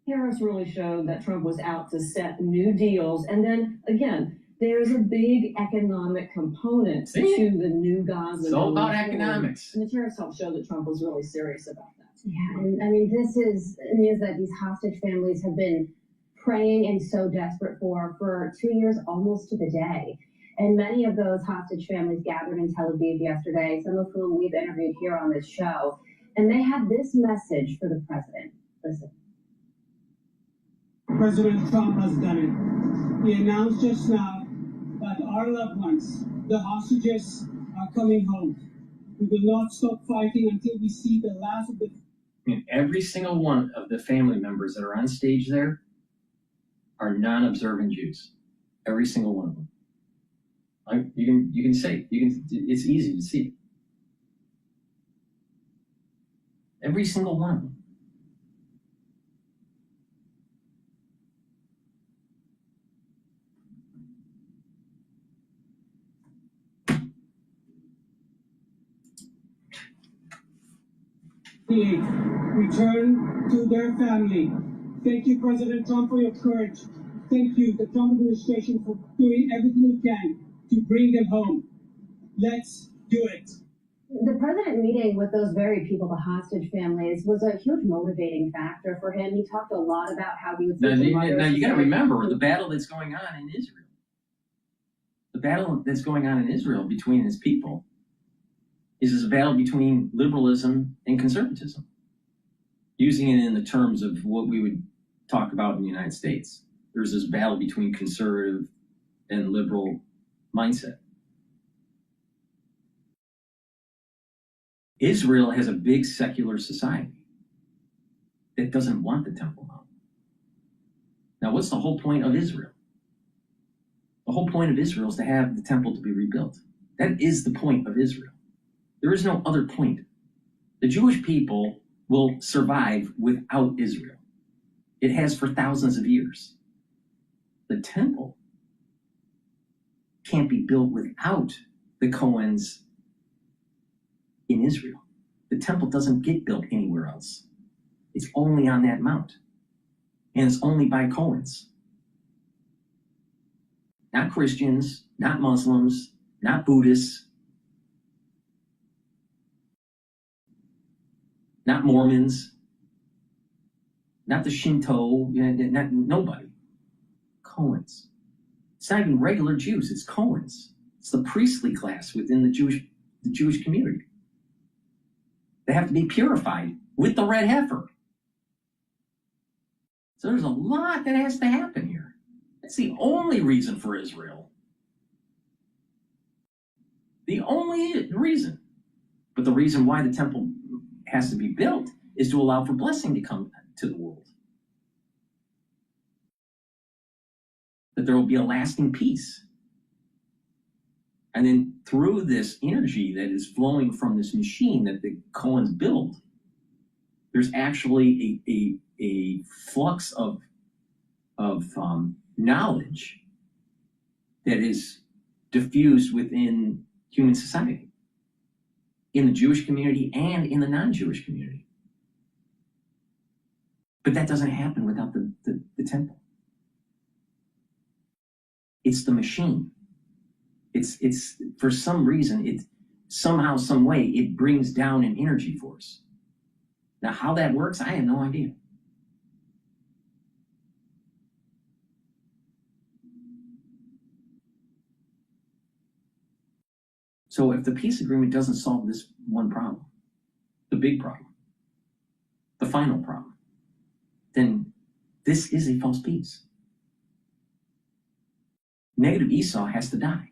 Harris really showed that Trump was out to set new deals. And then, again, there's a big economic component to the new Gaza. It's all about economics. And the tariffs helped show that Trump was really serious about that. Yeah, and I mean, this is news that these hostage families have been praying and so desperate for 2 years, almost to the day. And many of those hostage families gathered in Tel Aviv yesterday, some of whom we've interviewed here on this show. And they had this message for the president. Listen. President Trump has done it. He announced just now that our loved ones, the hostages, are coming home. We will not stop fighting until we see the last of the... And every single one of the family members that are on stage there are non-observant Jews. Every single one of them. You can say, it's easy to see. Every single one of them. Return to their family. Thank you, President Trump, for your courage. Thank you, the Trump administration, for doing everything you can to bring them home. Let's do it. The president meeting with those very people, the hostage families, was a huge motivating factor for him. He talked a lot about how he would... Now you got to remember the battle that's going on in Israel. The battle that's going on in Israel between his people is a battle between liberalism and conservatism, using it in the terms of what we would talk about in the United States. There's this battle between conservative and liberal mindset. Israel has a big secular society that doesn't want the Temple Mount. Now, what's the whole point of Israel? The whole point of Israel is to have the temple to be rebuilt. That is the point of Israel. There is no other point. The Jewish people will survive without Israel. It has for thousands of years. The temple can't be built without the Cohens in Israel. The temple doesn't get built anywhere else. It's only on that mount. And it's only by Cohens. Not Christians, not Muslims, not Buddhists, not Mormons, not the Shinto, nobody. Cohens. It's not even regular Jews, it's Cohens. It's the priestly class within the Jewish community. They have to be purified with the red heifer. So there's a lot that has to happen here. That's the only reason for Israel. The only reason. But the reason why the temple has to be built is to allow for blessing to come to the world. That there will be a lasting peace. And then through this energy that is flowing from this machine that the Cohens build, there's actually a flux of knowledge that is diffused within human society, in the Jewish community and in the non-Jewish community. But that doesn't happen without the temple. It's the machine. It's for some reason, it somehow, some way, it brings down an energy force. Now, how that works, I have no idea. So if the peace agreement doesn't solve this one problem, the big problem, the final problem, then this is a false peace. Negative Esau has to die.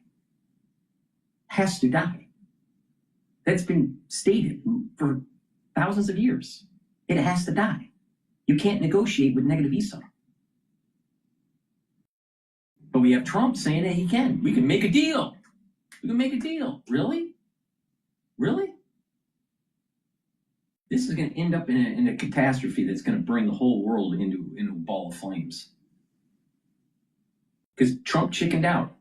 Has to die. That's been stated for thousands of years. It has to die. You can't negotiate with negative Esau. But we have Trump saying that he can. We can make a deal. We can make a deal. Really? Really? This is going to end up in a catastrophe that's going to bring the whole world into a ball of flames. Because Trump chickened out.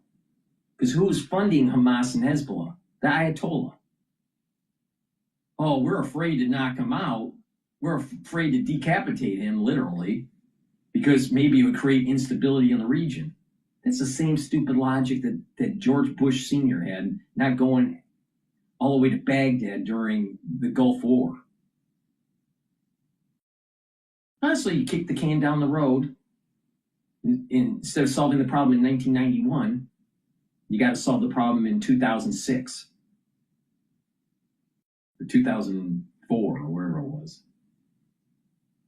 Because who's funding Hamas and Hezbollah? The Ayatollah. Oh, we're afraid to knock him out. We're afraid to decapitate him, literally, because maybe it would create instability in the region. That's the same stupid logic that George Bush Sr. had, not going all the way to Baghdad during the Gulf War. Honestly, you kick the can down the road instead of solving the problem in 1991. You got to solve the problem in 2006 or 2004 or wherever it was.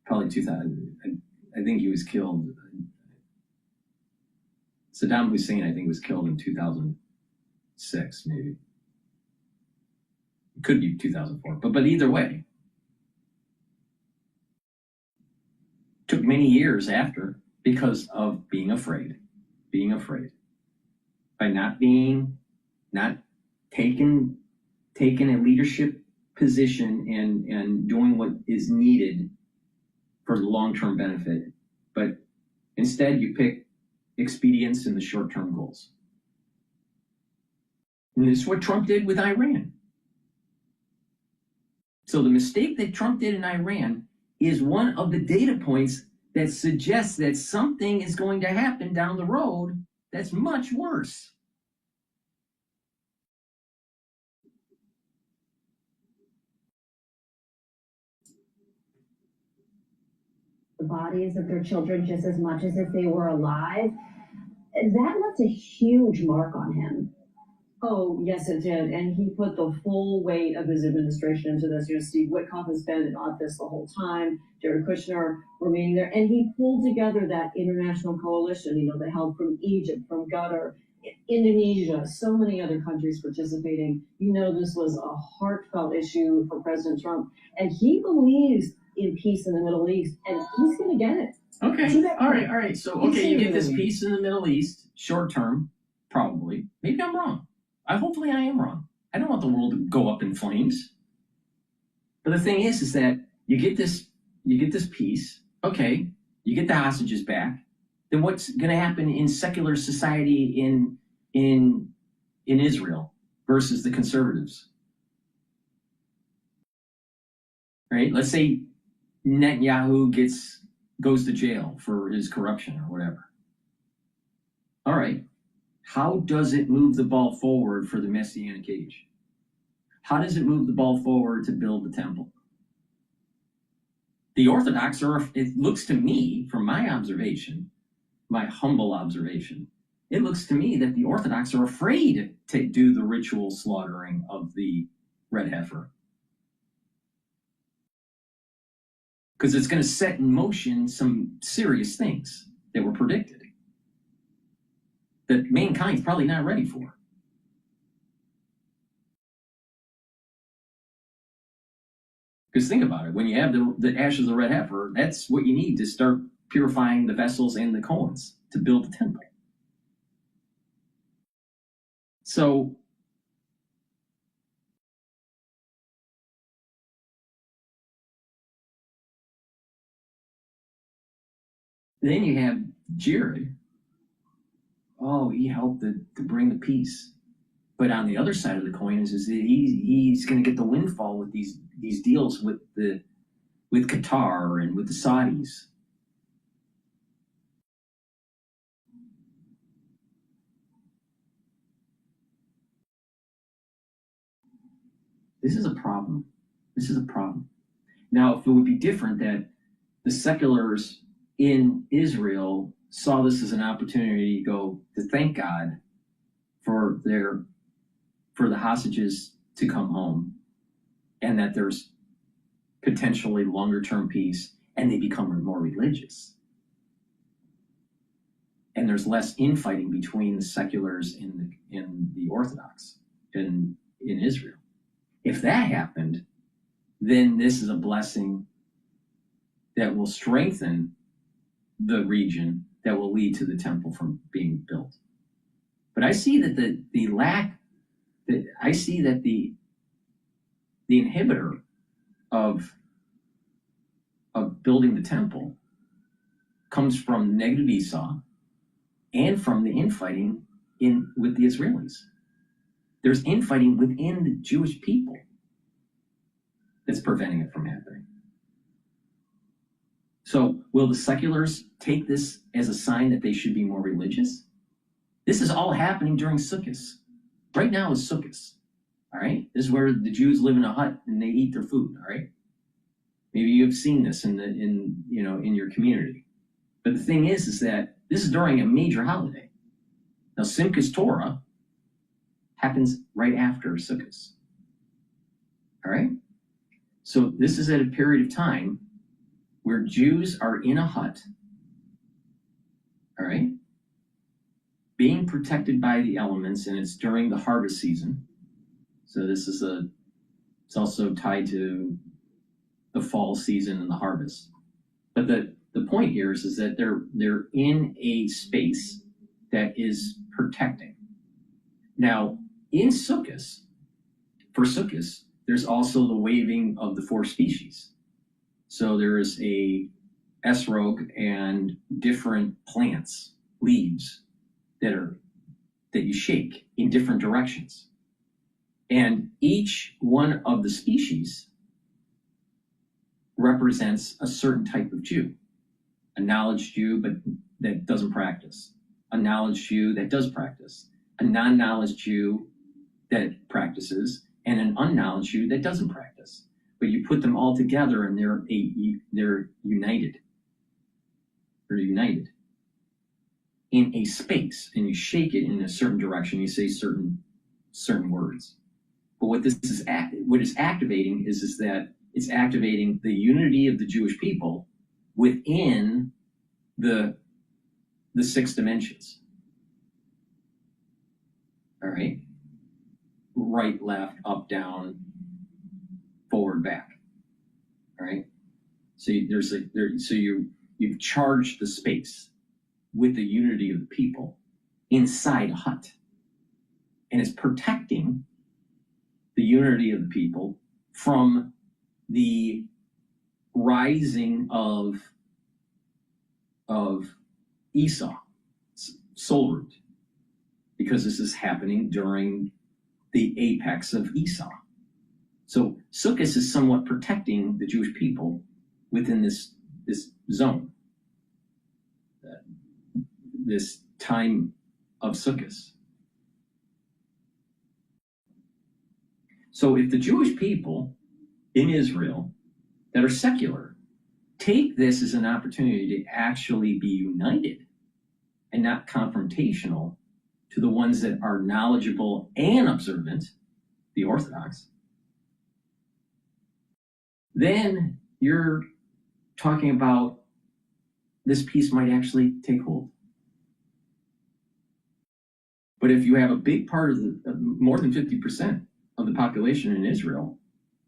Probably 2000. I think he was killed. Saddam Hussein, I think, was killed in 2006, maybe. It could be 2004, but either way. Took many years after because of being afraid. By not taking a leadership position and doing what is needed for the long-term benefit, but instead you pick expedience and the short-term goals. And this is what Trump did with Iran. So the mistake that Trump did in Iran is one of the data points that suggests that something is going to happen down the road that's much worse. The bodies of their children just as much as if they were alive. That left a huge mark on him. Oh, yes, it did. And he put the full weight of his administration into this. You know, Steve Witkoff has been in office the whole time, Jared Kushner remaining there. And he pulled together that international coalition, you know, that helped from Egypt, from GETTR, Indonesia, so many other countries participating. You know, this was a heartfelt issue for President Trump. And he believes in peace in the Middle East, and he's going to get it. Okay, all right. So, okay, you get this peace in the Middle East, short term, probably. Maybe I'm wrong. Hopefully I am wrong. I don't want the world to go up in flames. But the thing is that you get this peace. Okay, you get the hostages back. Then what's going to happen in secular society in Israel versus the conservatives? Right? Let's say Netanyahu goes to jail for his corruption or whatever. All right. How does it move the ball forward for the Messianic age? How does it move the ball forward to build the temple? The Orthodox it looks to me, from my observation, my humble observation, it looks to me that the Orthodox are afraid to do the ritual slaughtering of the red heifer. Because it's going to set in motion some serious things that were predicted that mankind's probably not ready for. Because think about it, when you have the ashes of the red heifer, that's what you need to start purifying the vessels and the colons to build the temple. So then you have Jared. Oh, he helped to bring the peace. But on the other side of the coin is that he's going to get the windfall with these deals with Qatar and with the Saudis. This is a problem. Now, if it would be different that the seculars in Israel saw this as an opportunity to thank God for the hostages to come home, and that there's potentially longer term peace, and they become more religious, and there's less infighting between the seculars and the Orthodox in Israel. If that happened, then this is a blessing that will strengthen the region, that will lead to the temple from being built. But I see that the inhibitor of building the temple comes from negative Esau and from the infighting with the Israelis. There's infighting within the Jewish people that's preventing it from happening. So will the seculars take this as a sign that they should be more religious? This is all happening during Sukkot. Right now is Sukkot. All right? This is where the Jews live in a hut and they eat their food. All right? Maybe you've seen this in your community. But the thing is that this is during a major holiday. Now, Simchas Torah happens right after Sukkot. All right? So this is at a period of time where Jews are in a hut, all right, being protected by the elements, and it's during the harvest season. So this is it's also tied to the fall season and the harvest. But the point here is that they're in a space that is protecting. Now, in Sukkot, for Sukkot, there's also the waving of the 4 species. So there is a esrog and different plants, leaves that you shake in different directions. And each one of the species represents a certain type of Jew. A knowledge Jew, but that doesn't practice. A knowledge Jew that does practice. A non-knowledge Jew that practices, and an unknowledge Jew that doesn't practice. But you put them all together and they're united. They're united in a space, and you shake it in a certain direction. You say certain words. But what is activating is that it's activating the unity of the Jewish people within the 6 dimensions. All right, right, left, up, down, forward, back. All right. So you've charged the space with the unity of the people inside a hut, and it's protecting the unity of the people from the rising of Esau, soul root, because this is happening during the apex of Esau. So Sukkot is somewhat protecting the Jewish people within this zone, this time of Sukkot. So if the Jewish people in Israel that are secular take this as an opportunity to actually be united and not confrontational to the ones that are knowledgeable and observant, the Orthodox, then you're talking about this peace might actually take hold. But if you have a big part of more than 50% of the population in Israel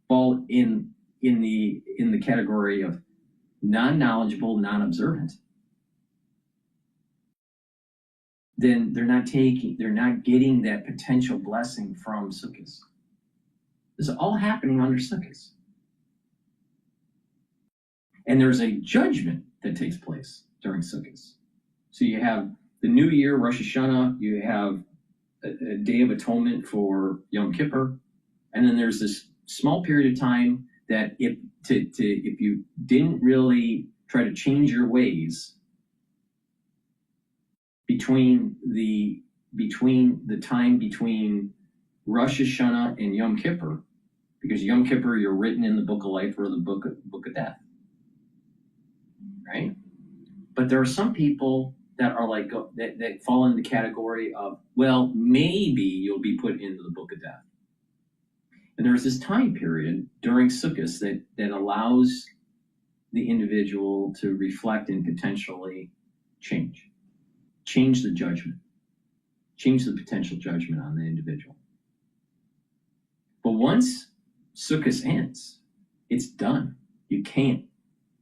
fall in the category of non-knowledgeable, non-observant, then they're not getting that potential blessing from Sukkot. This is all happening under Sukkot. And there's a judgment that takes place during Sukkot. So you have the New Year, Rosh Hashanah, you have a Day of Atonement for Yom Kippur, and then there's this small period of time that if you didn't really try to change your ways between the time between Rosh Hashanah and Yom Kippur, because Yom Kippur you're written in the book of life or the book of death, right? But there are some people that are like that fall in the category of, well, maybe you'll be put into the book of death. And there's this time period during Sukkot that allows the individual to reflect and potentially change the judgment, change the potential judgment on the individual. But once Sukkot ends, it's done. You can't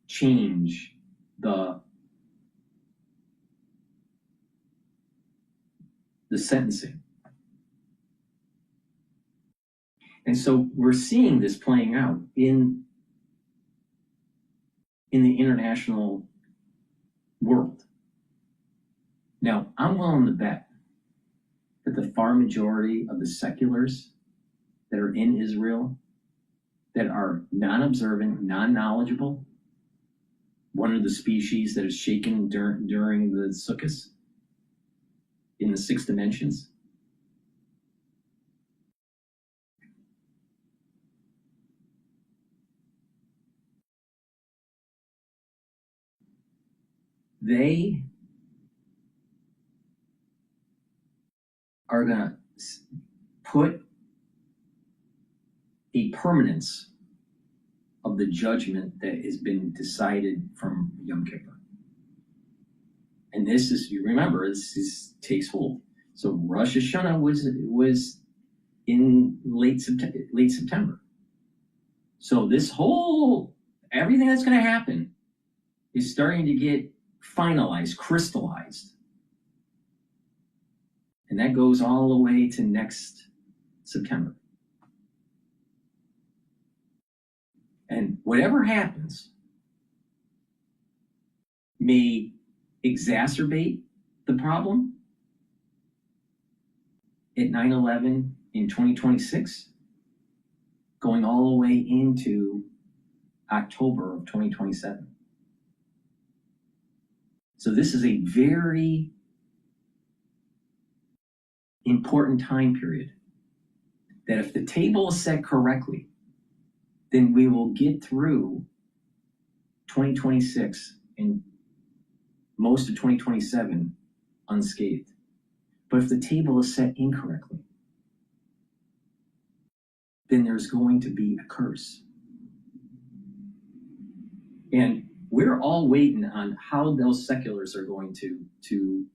change the sentencing. And so we're seeing this playing out in the international world. Now, I'm willing to bet that the far majority of the seculars that are in Israel that are non-observant, non-knowledgeable, one of the species that is shaken during the Sukkot in the 6 dimensions, they are going to put a permanence of the judgment that has been decided from Yom Kippur. And this is, you remember, this takes hold. So Rosh Hashanah was in late September. So this whole, everything that's going to happen is starting to get finalized, crystallized. And that goes all the way to next September. And whatever happens may exacerbate the problem at 9/11 in 2026, going all the way into October of 2027. So this is a very important time period that if the table is set correctly, then we will get through 2026 and most of 2027 unscathed. But if the table is set incorrectly, then there's going to be a curse. And we're all waiting on how those seculars are going to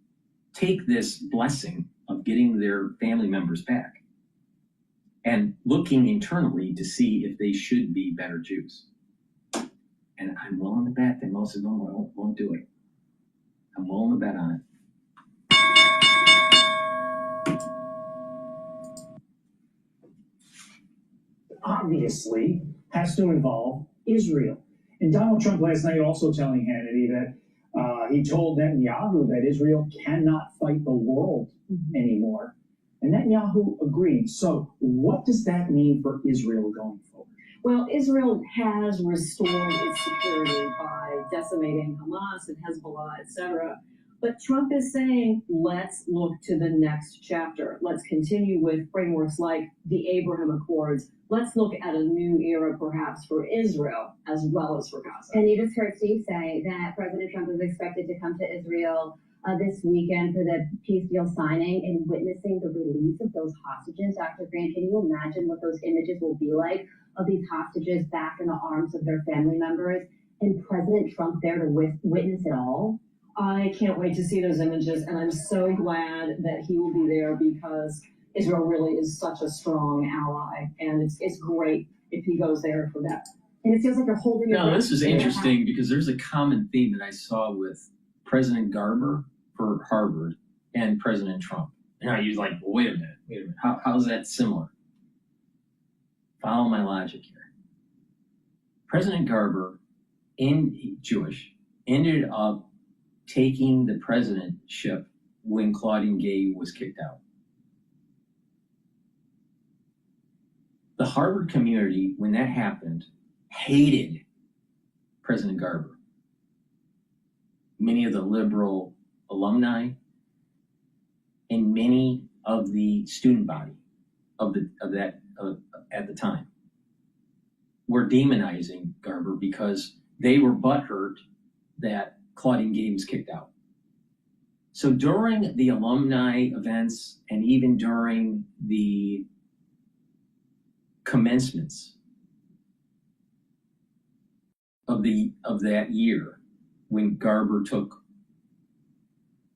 take this blessing of getting their family members back and looking internally to see if they should be better Jews. And I'm willing to bet that most of them won't do it. I'm willing to bet on it. Obviously has to involve Israel. And Donald Trump last night also telling Hannity that he told Netanyahu that Israel cannot fight the world anymore. And Netanyahu agreed. So what does that mean for Israel going forward? Well, Israel has restored its security by decimating Hamas and Hezbollah, etc. But Trump is saying, let's look to the next chapter. Let's continue with frameworks like the Abraham Accords. Let's look at a new era, perhaps, for Israel as well as for Gaza. And you just heard Steve say that President Trump is expected to come to Israel this weekend for the peace deal signing and witnessing the release of those hostages. Dr. Grant, can you imagine what those images will be like of these hostages back in the arms of their family members and President Trump there to witness it all? I can't wait to see those images, and I'm so glad that he will be there because Israel really is such a strong ally, and it's great if he goes there for that. And it feels like they're holding your breath. This is interesting because there's a common theme that I saw with President Garber for Harvard and President Trump. And I was like, well, wait a minute. How is that similar? Follow my logic here. President Garber, Jewish, ended up taking the presidentship when Claudine Gay was kicked out. The Harvard community, when that happened, hated President Garber. Many of the liberal alumni and many of the student body at the time were demonizing Garber because they were butthurt that Claudine Gay was kicked out. So during the alumni events and even during the commencements of that year, when Garber took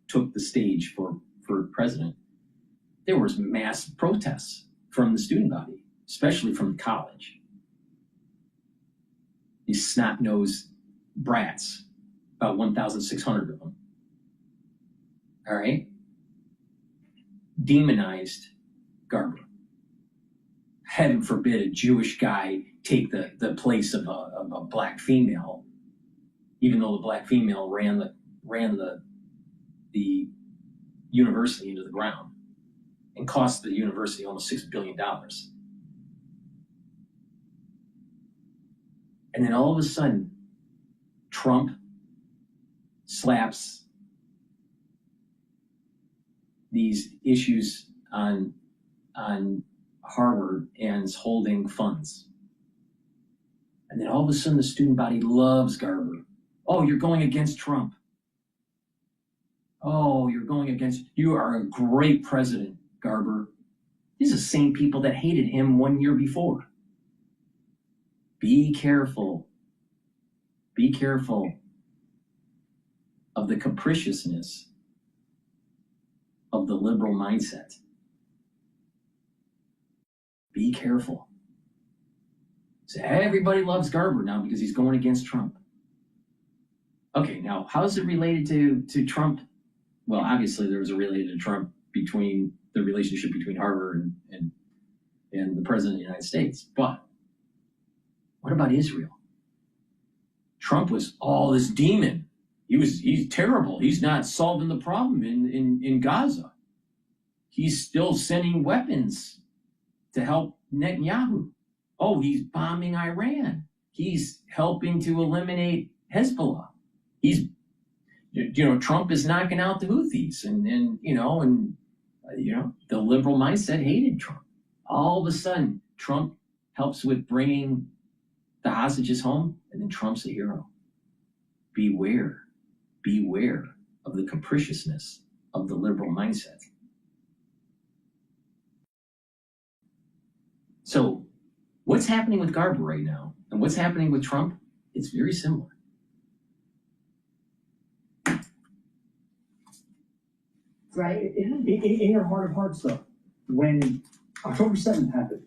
the stage for president, there was mass protests from the student body, especially from college. These snot-nosed brats, about 1,600 of them. All right? Demonized Garber. Heaven forbid a Jewish guy take the place of a black female, even though the black female ran the university into the ground and cost the university almost $6 billion. And then all of a sudden, Trump slaps these issues on Harvard and is holding funds. And then all of a sudden the student body loves Garber. Oh, you're going against Trump. Oh, you are a great president, Garber. These are the same people that hated him 1 year before. Be careful. Be careful of the capriciousness of the liberal mindset. Be careful. So everybody loves Garber now because he's going against Trump. Okay, now how is it related to Trump? Well, obviously there's a related to Trump between the relationship between Harvard and the President of the United States. But what about Israel? Trump was all this demon. He's terrible. He's not solving the problem in Gaza. He's still sending weapons to help Netanyahu. Oh, he's bombing Iran. He's helping to eliminate Hezbollah. Trump is knocking out the Houthis, and the liberal mindset hated Trump. All of a sudden, Trump helps with bringing the hostages home, and then Trump's a hero. Beware of the capriciousness of the liberal mindset. So, what's happening with Garber right now, and what's happening with Trump? It's very similar. Right? In your heart of hearts, though, when October 7th happened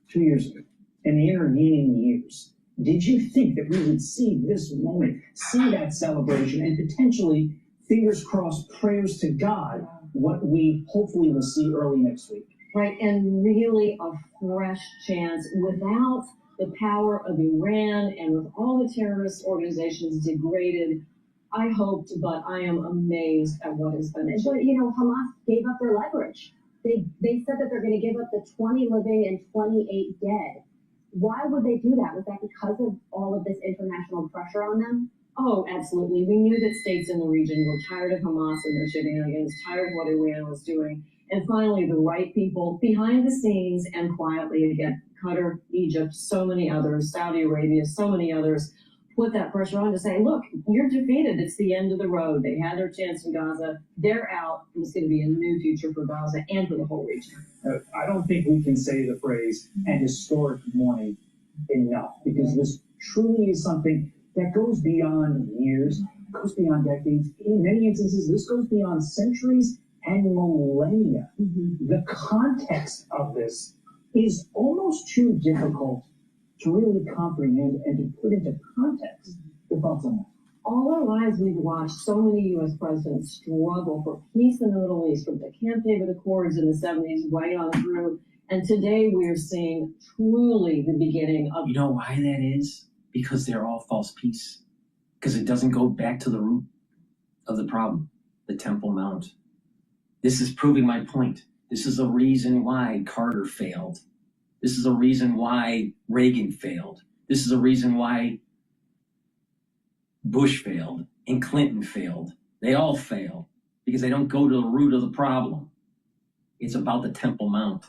2 years ago, in the intervening years, did you think that we would see this moment, see that celebration, and potentially, fingers crossed, prayers to God, what we hopefully will see early next week? Right, and really a fresh chance without the power of Iran and with all the terrorist organizations degraded. I hoped, but I am amazed at what has been. But Hamas gave up their leverage. They said that they're going to give up the 20 living and 28 dead. Why would they do that? Was that because of all of this international pressure on them? Oh, absolutely. We knew that states in the region were tired of Hamas and their shenanigans, tired of what Iran was doing. And finally, the right people behind the scenes and quietly, again, Qatar, Egypt, so many others, Saudi Arabia, so many others, put that pressure on to say, look, you're defeated. It's the end of the road. They had their chance in Gaza. They're out. It's going to be a new future for Gaza and for the whole region. I don't think we can say the phrase "an historic morning" enough, because this truly is something that goes beyond years, goes beyond decades. In many instances, this goes beyond centuries and millennia. The context of this is almost too difficult to really comprehend and to put into context. Your thoughts on that? All our lives, we've watched so many U.S. presidents struggle for peace in the Middle East, from the Camp David Accords in the 70s right on through. And today we are seeing truly the beginning of... You know why that is? Because they're all false peace. Because it doesn't go back to the root of the problem, the Temple Mount. This is proving my point. This is the reason why Carter failed. This is the reason why Reagan failed. This is the reason why Bush failed and Clinton failed. They all fail because they don't go to the root of the problem. It's about the Temple Mount.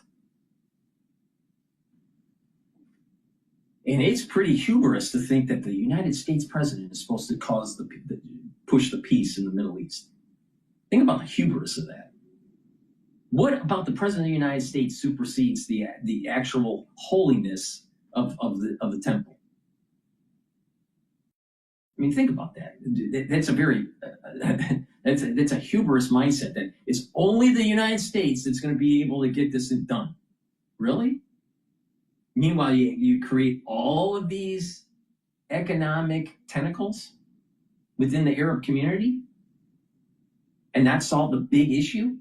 And it's pretty hubris to think that the United States president is supposed to push the peace in the Middle East. Think about the hubris of that. What about the president of the United States supersedes the actual holiness of the temple? I mean, think about that. That's a very that's a hubris mindset that it's only the United States that's going to be able to get this done. Really? Meanwhile, you create all of these economic tentacles within the Arab community and not solve the big issue.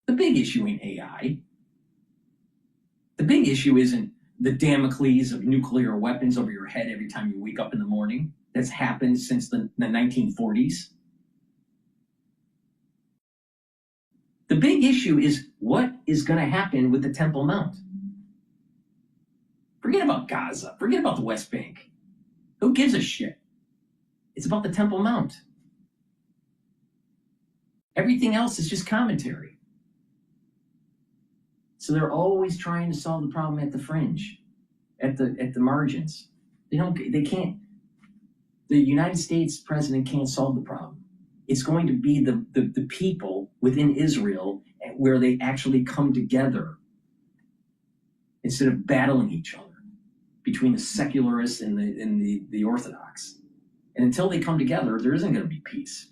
The big issue ain't AI. The big issue isn't the Damocles of nuclear weapons over your head every time you wake up in the morning. That's happened since the 1940s. The big issue is what is going to happen with the Temple Mount. Forget about Gaza. Forget about the West Bank. Who gives a shit? It's about the Temple Mount. Everything else is just commentary. So they're always trying to solve the problem at the fringe, at the margins. They can't. The United States president can't solve the problem. It's going to be the people within Israel where they actually come together instead of battling each other between the secularists and the Orthodox. And until they come together, there isn't going to be peace.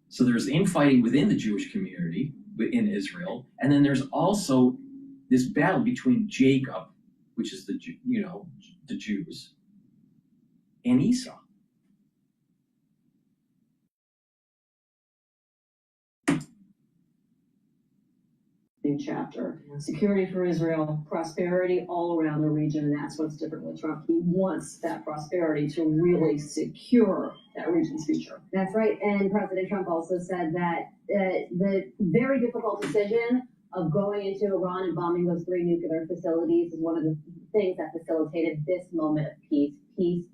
So there's infighting within the Jewish community in Israel, and then there's also this battle between Jacob, which is the Jews, and Esau. New chapter. Security for Israel, prosperity all around the region, and that's what's different with Trump. He wants that prosperity to really secure that region's future. That's right. And President Trump also said that the very difficult decision of going into Iran and bombing those 3 nuclear facilities is one of the things that facilitated this moment of peace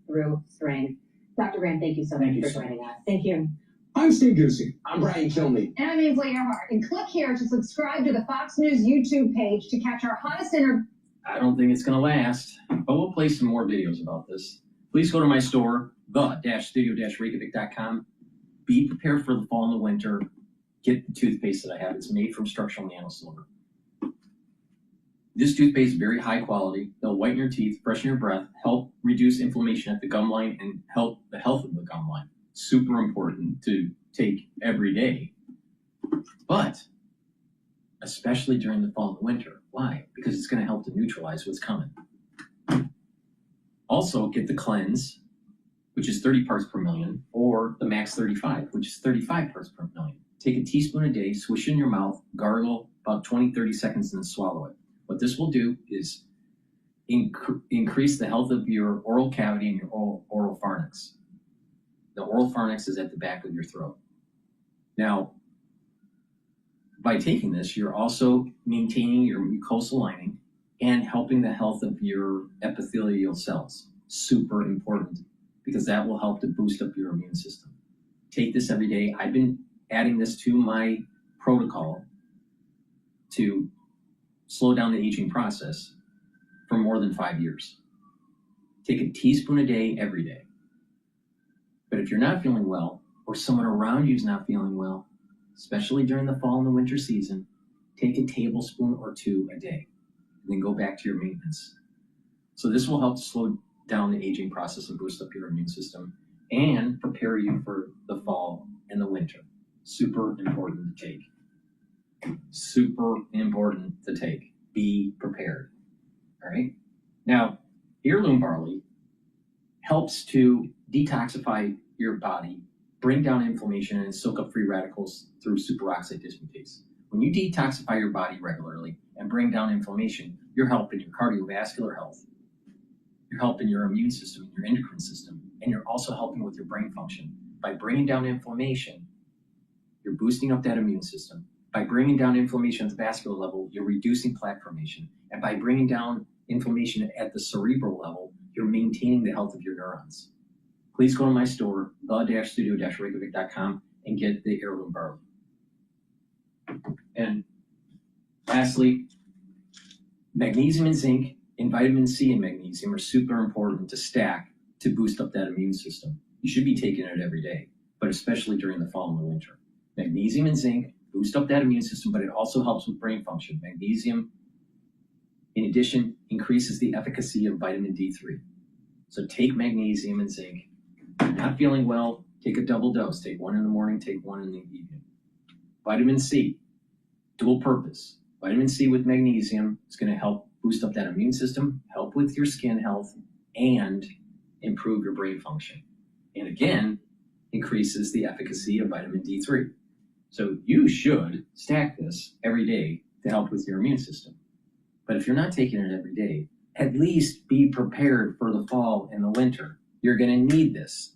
through strength. Dr. Graham, thank you so much for joining us. Thank you. I'm Steve Ducey. I'm Brian Kilmeade. And I'm Ainsley Earhart. And click here to subscribe to the Fox News YouTube page to catch our hottest interviews. I don't think it's going to last, but we'll play some more videos about this. Please go to my store, the-studio-reykjavik.com. Be prepared for the fall and the winter. Get the toothpaste that I have. It's made from structural nanosilver. This toothpaste is very high quality. They'll whiten your teeth, freshen your breath, help reduce inflammation at the gum line, and help the health of the gum line. Super important to take every day, but especially during the fall and the winter. Why? Because it's going to help to neutralize what's coming. Also, get the cleanse, which is 30 parts per million, or the max 35, which is 35 parts per million. Take a teaspoon a day, swish in your mouth, gargle about 20-30 seconds, and then swallow it. What this will do is increase the health of your oral cavity and your oral pharynx. The oral pharynx is at the back of your throat. Now, by taking this, you're also maintaining your mucosal lining and helping the health of your epithelial cells. Super important, because that will help to boost up your immune system. Take this every day. I've been adding this to my protocol to slow down the aging process for more than 5 years. Take a teaspoon a day every day. But if you're not feeling well, or someone around you is not feeling well, especially during the fall and the winter season, take a tablespoon or 2 a day, and then go back to your maintenance. So this will help to slow down the aging process and boost up your immune system and prepare you for the fall and the winter. Super important to take. Super important to take. Be prepared. All right? Now, heirloom barley helps to detoxify your body, bring down inflammation, and soak up free radicals through superoxide dismutase. When you detoxify your body regularly and bring down inflammation, you're helping your cardiovascular health. You're helping your immune system, your endocrine system, and you're also helping with your brain function. By bringing down inflammation, you're boosting up that immune system. By bringing down inflammation at the vascular level, you're reducing plaque formation. And by bringing down inflammation at the cerebral level, you're maintaining the health of your neurons. Please go to my store, the-studio-reykjavik.com, and get the heirloom barley. And lastly, magnesium and zinc and vitamin C and magnesium are super important to stack to boost up that immune system. You should be taking it every day, but especially during the fall and the winter. Magnesium and zinc boost up that immune system, but it also helps with brain function. Magnesium, in addition, increases the efficacy of vitamin D3. So take magnesium and zinc. If you're not feeling well, take a double dose. Take 1 in the morning, take 1 in the evening. Vitamin C, dual purpose. Vitamin C with magnesium is going to help boost up that immune system, help with your skin health, and improve your brain function. And again, increases the efficacy of vitamin D3. So you should stack this every day to help with your immune system. But if you're not taking it every day, at least be prepared for the fall and the winter. You're going to need this.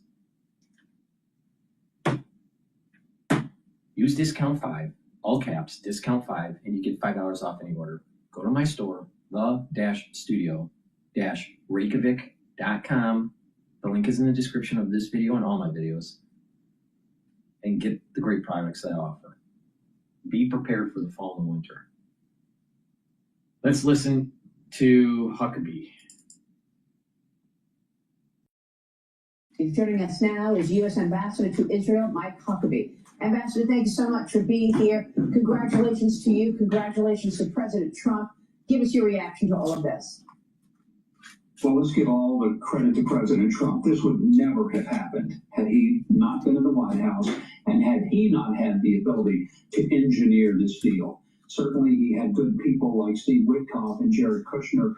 Use discount 5, all caps, discount 5, and you get $5 off any order. Go to my store, the-studio-reykjavik.com. The link is in the description of this video and all my videos. And get the great products that I offer. Be prepared for the fall and the winter. Let's listen to Huckabee. Joining us now is U.S. Ambassador to Israel, Mike Huckabee. Ambassador, thank you so much for being here. Congratulations to you. Congratulations to President Trump. Give us your reaction to all of this. Well, let's give all the credit to President Trump. This would never have happened had he not been in the White House and had he not had the ability to engineer this deal. Certainly, he had good people like Steve Witkoff and Jared Kushner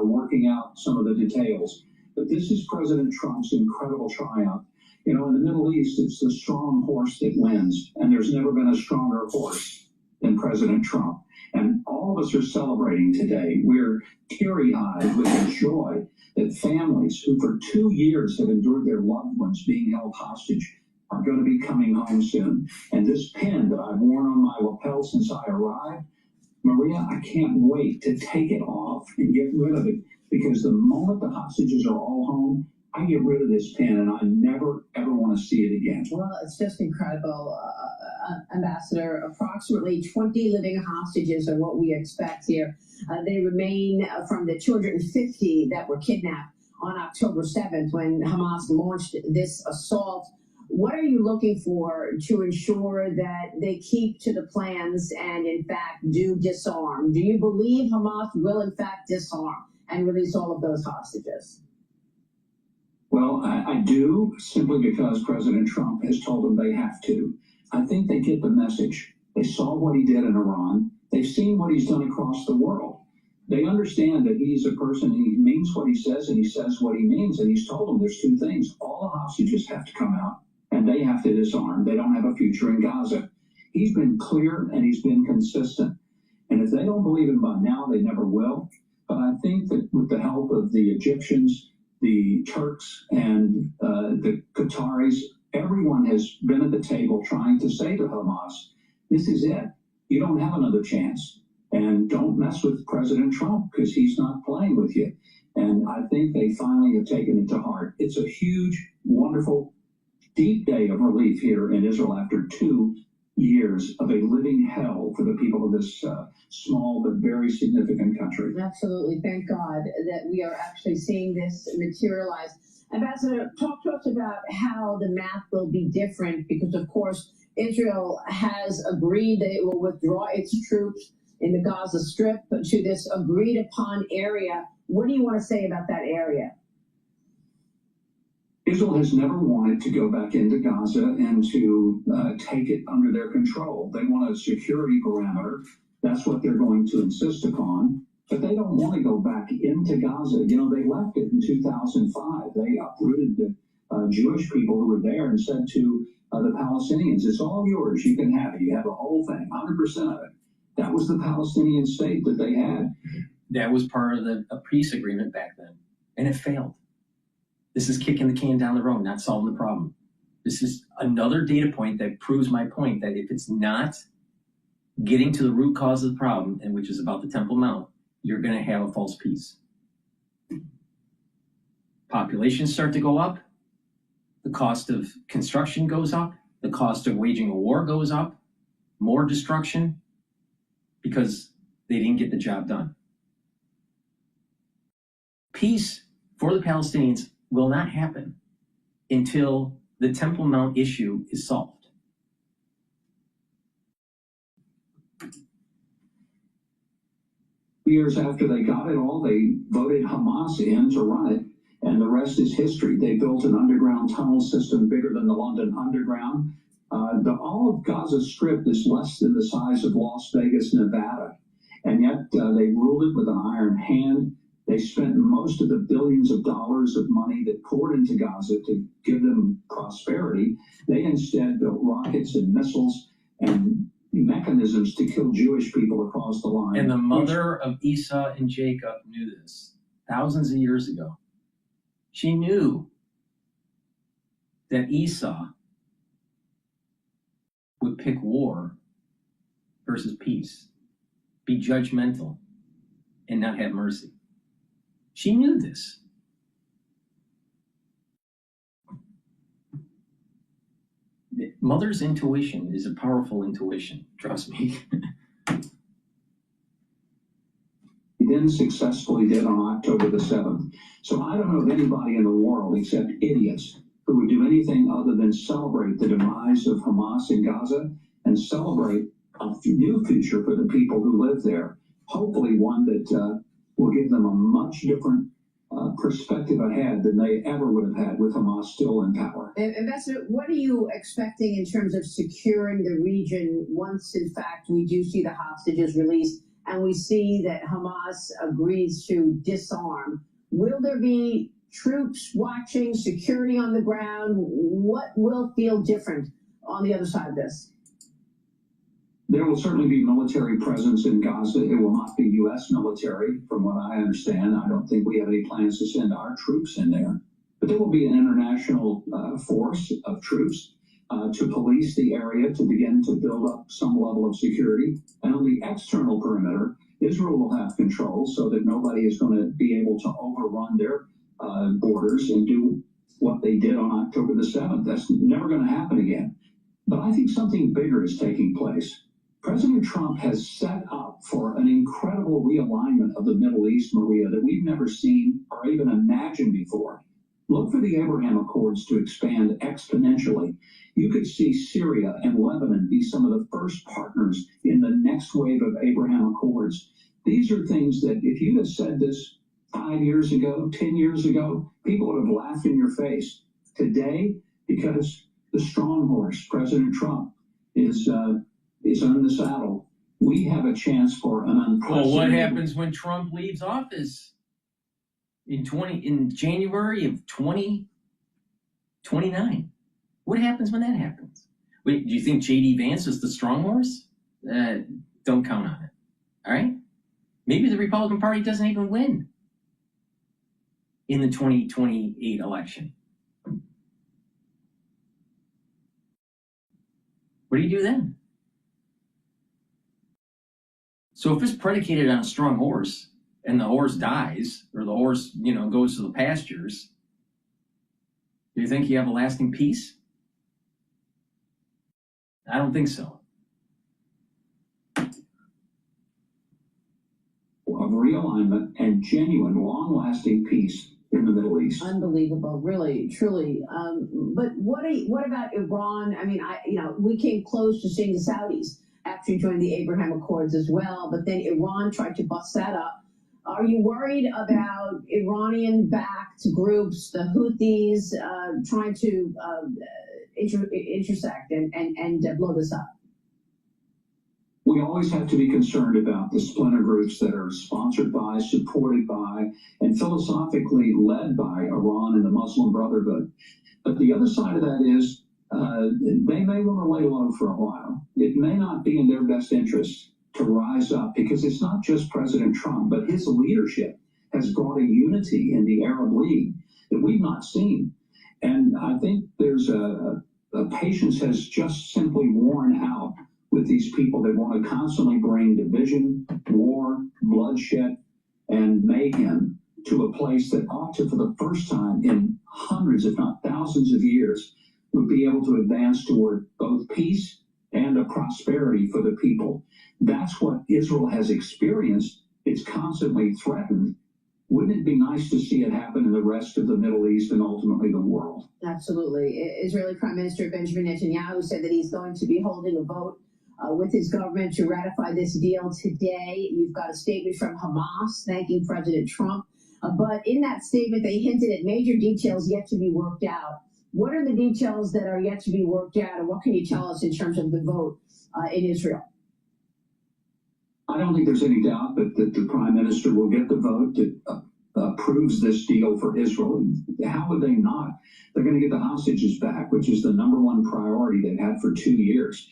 working out some of the details. But this is President Trump's incredible triumph. You know, in the Middle East, it's the strong horse that wins, and there's never been a stronger horse than President Trump. And all of us are celebrating today. We're teary-eyed with the joy that families who for 2 years have endured their loved ones being held hostage are going to be coming home soon. And this pin that I've worn on my lapel since I arrived, Maria, I can't wait to take it off and get rid of it, because the moment the hostages are all home, I get rid of this pin and I never, ever want to see it again. Well, it's just incredible, Ambassador. Approximately 20 living hostages are what we expect here. They remain from the 250 that were kidnapped on October 7th when Hamas launched this assault. What are you looking for to ensure that they keep to the plans and, in fact, do disarm? Do you believe Hamas will, in fact, disarm and release all of those hostages? Well, I do, simply because President Trump has told them they have to. I think they get the message. They saw what he did in Iran. They've seen what he's done across the world. They understand that he's a person, he means what he says, and he says what he means. And he's told them there's two things. All the hostages have to come out, and they have to disarm. They don't have a future in Gaza. He's been clear, and he's been consistent. And if they don't believe him by now, they never will. But I think that with the help of the Egyptians, the Turks, and the Qataris, everyone has been at the table trying to say to Hamas, this is it. You don't have another chance. And don't mess with President Trump, because he's not playing with you. And I think they finally have taken it to heart. It's a huge, wonderful, deep day of relief here in Israel after 2 years of a living hell for the people of this small but very significant country. Absolutely. Thank God that we are actually seeing this materialize. Ambassador, talk to us about how the math will be different, because, of course, Israel has agreed that it will withdraw its troops in the Gaza Strip to this agreed-upon area. What do you want to say about that area? Israel has never wanted to go back into Gaza and to take it under their control. They want a security parameter. That's what they're going to insist upon. But they don't want to go back into Gaza. You know, they left it in 2005. They uprooted the Jewish people who were there and said to the Palestinians, it's all yours. You can have it. You have the whole thing, 100% of it. That was the Palestinian state that they had. That was part of a peace agreement back then, and it failed. This is kicking the can down the road, not solving the problem. This is another data point that proves my point that if it's not getting to the root cause of the problem, and which is about the Temple Mount, you're going to have a false peace. Populations start to go up. The cost of construction goes up. The cost of waging a war goes up. More destruction because they didn't get the job done. Peace for the Palestinians will not happen until the Temple Mount issue is solved. Years after they got it all, they voted Hamas in to run it, and the rest is history. They built an underground tunnel system bigger than the London Underground. All of Gaza Strip is less than the size of Las Vegas, Nevada, and yet they ruled it with an iron hand. They spent most of the billions of dollars of money that poured into Gaza to give them prosperity. They instead built rockets and missiles and mechanisms to kill Jewish people across the line. And the mother of Esau and Jacob knew this thousands of years ago. She knew that Esau would pick war versus peace, be judgmental, and not have mercy. She knew this. Mother's intuition is a powerful intuition, trust me. He then successfully did on October the 7th. So I don't know of anybody in the world except idiots who who would do anything other than celebrate the demise of Hamas in Gaza and celebrate a new future for the people who live there. Hopefully one that will give them a much different perspective ahead than they ever would have had with Hamas still in power. Ambassador, what are you expecting in terms of securing the region once, in fact, we do see the hostages released and we see that Hamas agrees to disarm? Will there be troops watching, security on the ground? What will feel different on the other side of this? There will certainly be military presence in Gaza. It will not be U.S. military, from what I understand. I don't think we have any plans to send our troops in there. But there will be an international force of troops to police the area, to begin to build up some level of security. And on the external perimeter, Israel will have control so that nobody is going to be able to overrun their borders and do what they did on October the 7th. That's never going to happen again. But I think something bigger is taking place. President Trump has set up for an incredible realignment of the Middle East, Maria, that we've never seen or even imagined before. Look for the Abraham Accords to expand exponentially. You could see Syria and Lebanon be some of the first partners in the next wave of Abraham Accords. These are things that if you'd have said this 5 years ago, 10 years ago, people would have laughed in your face. Today, because the strong horse, President Trump, is on the saddle, we have a chance for an unprecedented... Well, what happens when Trump leaves office in January of 2029? What happens when that happens? Wait, do you think J.D. Vance is the strong horse? Don't count on it. All right? Maybe the Republican Party doesn't even win in the 2028 election. What do you do then? So if it's predicated on a strong horse and the horse dies, or the horse, goes to the pastures, do you think you have a lasting peace? I don't think so. Of realignment and genuine, long-lasting peace in the Middle East. Unbelievable, really, truly. But what about Iran? I mean, we came close to seeing the Saudis actually join the Abraham Accords as well, but then Iran tried to bust that up. Are you worried about Iranian-backed groups, the Houthis, trying to intersect and blow this up? We always have to be concerned about the splinter groups that are sponsored by, supported by, and philosophically led by Iran and the Muslim Brotherhood. But the other side of that is they may want to lay low for a while. It may not be in their best interest to rise up, because it's not just President Trump, but his leadership has brought a unity in the Arab League that we've not seen. And I think there's a patience has just simply worn out with these people that want to constantly bring division, war, bloodshed, and mayhem to a place that ought to, for the first time in hundreds, if not thousands of years, would be able to advance toward both peace and a prosperity for the people. That's what Israel has experienced. It's constantly threatened. Wouldn't it be nice to see it happen in the rest of the Middle East and ultimately the world? Absolutely. Israeli Prime Minister Benjamin Netanyahu said that he's going to be holding a vote with his government to ratify this deal today. You've got a statement from Hamas thanking President Trump. But in that statement, they hinted at major details yet to be worked out. What are the details that are yet to be worked out, and what can you tell us in terms of the vote in Israel? I don't think there's any doubt that the Prime Minister will get the vote that approves this deal for Israel. How would they not? They're going to get the hostages back, which is the number one priority they've had for 2 years.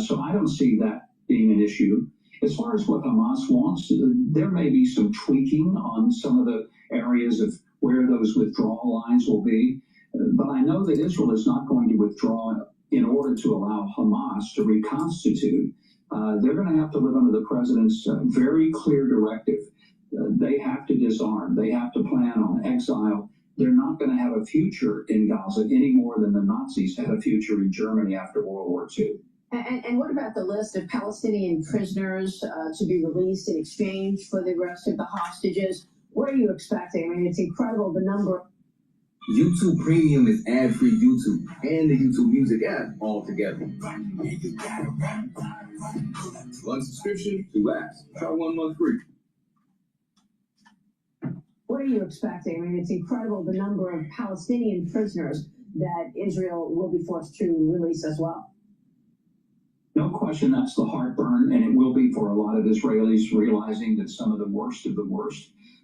So I don't see that being an issue. As far as what Hamas wants, there may be some tweaking on some of the areas of where those withdrawal lines will be. But I know that Israel is not going to withdraw in order to allow Hamas to reconstitute. They're going to have to live under the president's very clear directive. They have to disarm. They have to plan on exile. They're not going to have a future in Gaza any more than the Nazis had a future in Germany after World War II. And what about the list of Palestinian prisoners to be released in exchange for the rest of the hostages? What are you expecting? I mean, it's incredible the number. YouTube Premium is ad-free YouTube and the YouTube Music app all together. One subscription, 2 apps. Try 1 month free. What are you expecting? I mean, it's incredible the number of Palestinian prisoners that Israel will be forced to release as well. No question that's the heartburn, and it will be for a lot of Israelis realizing that some of the worst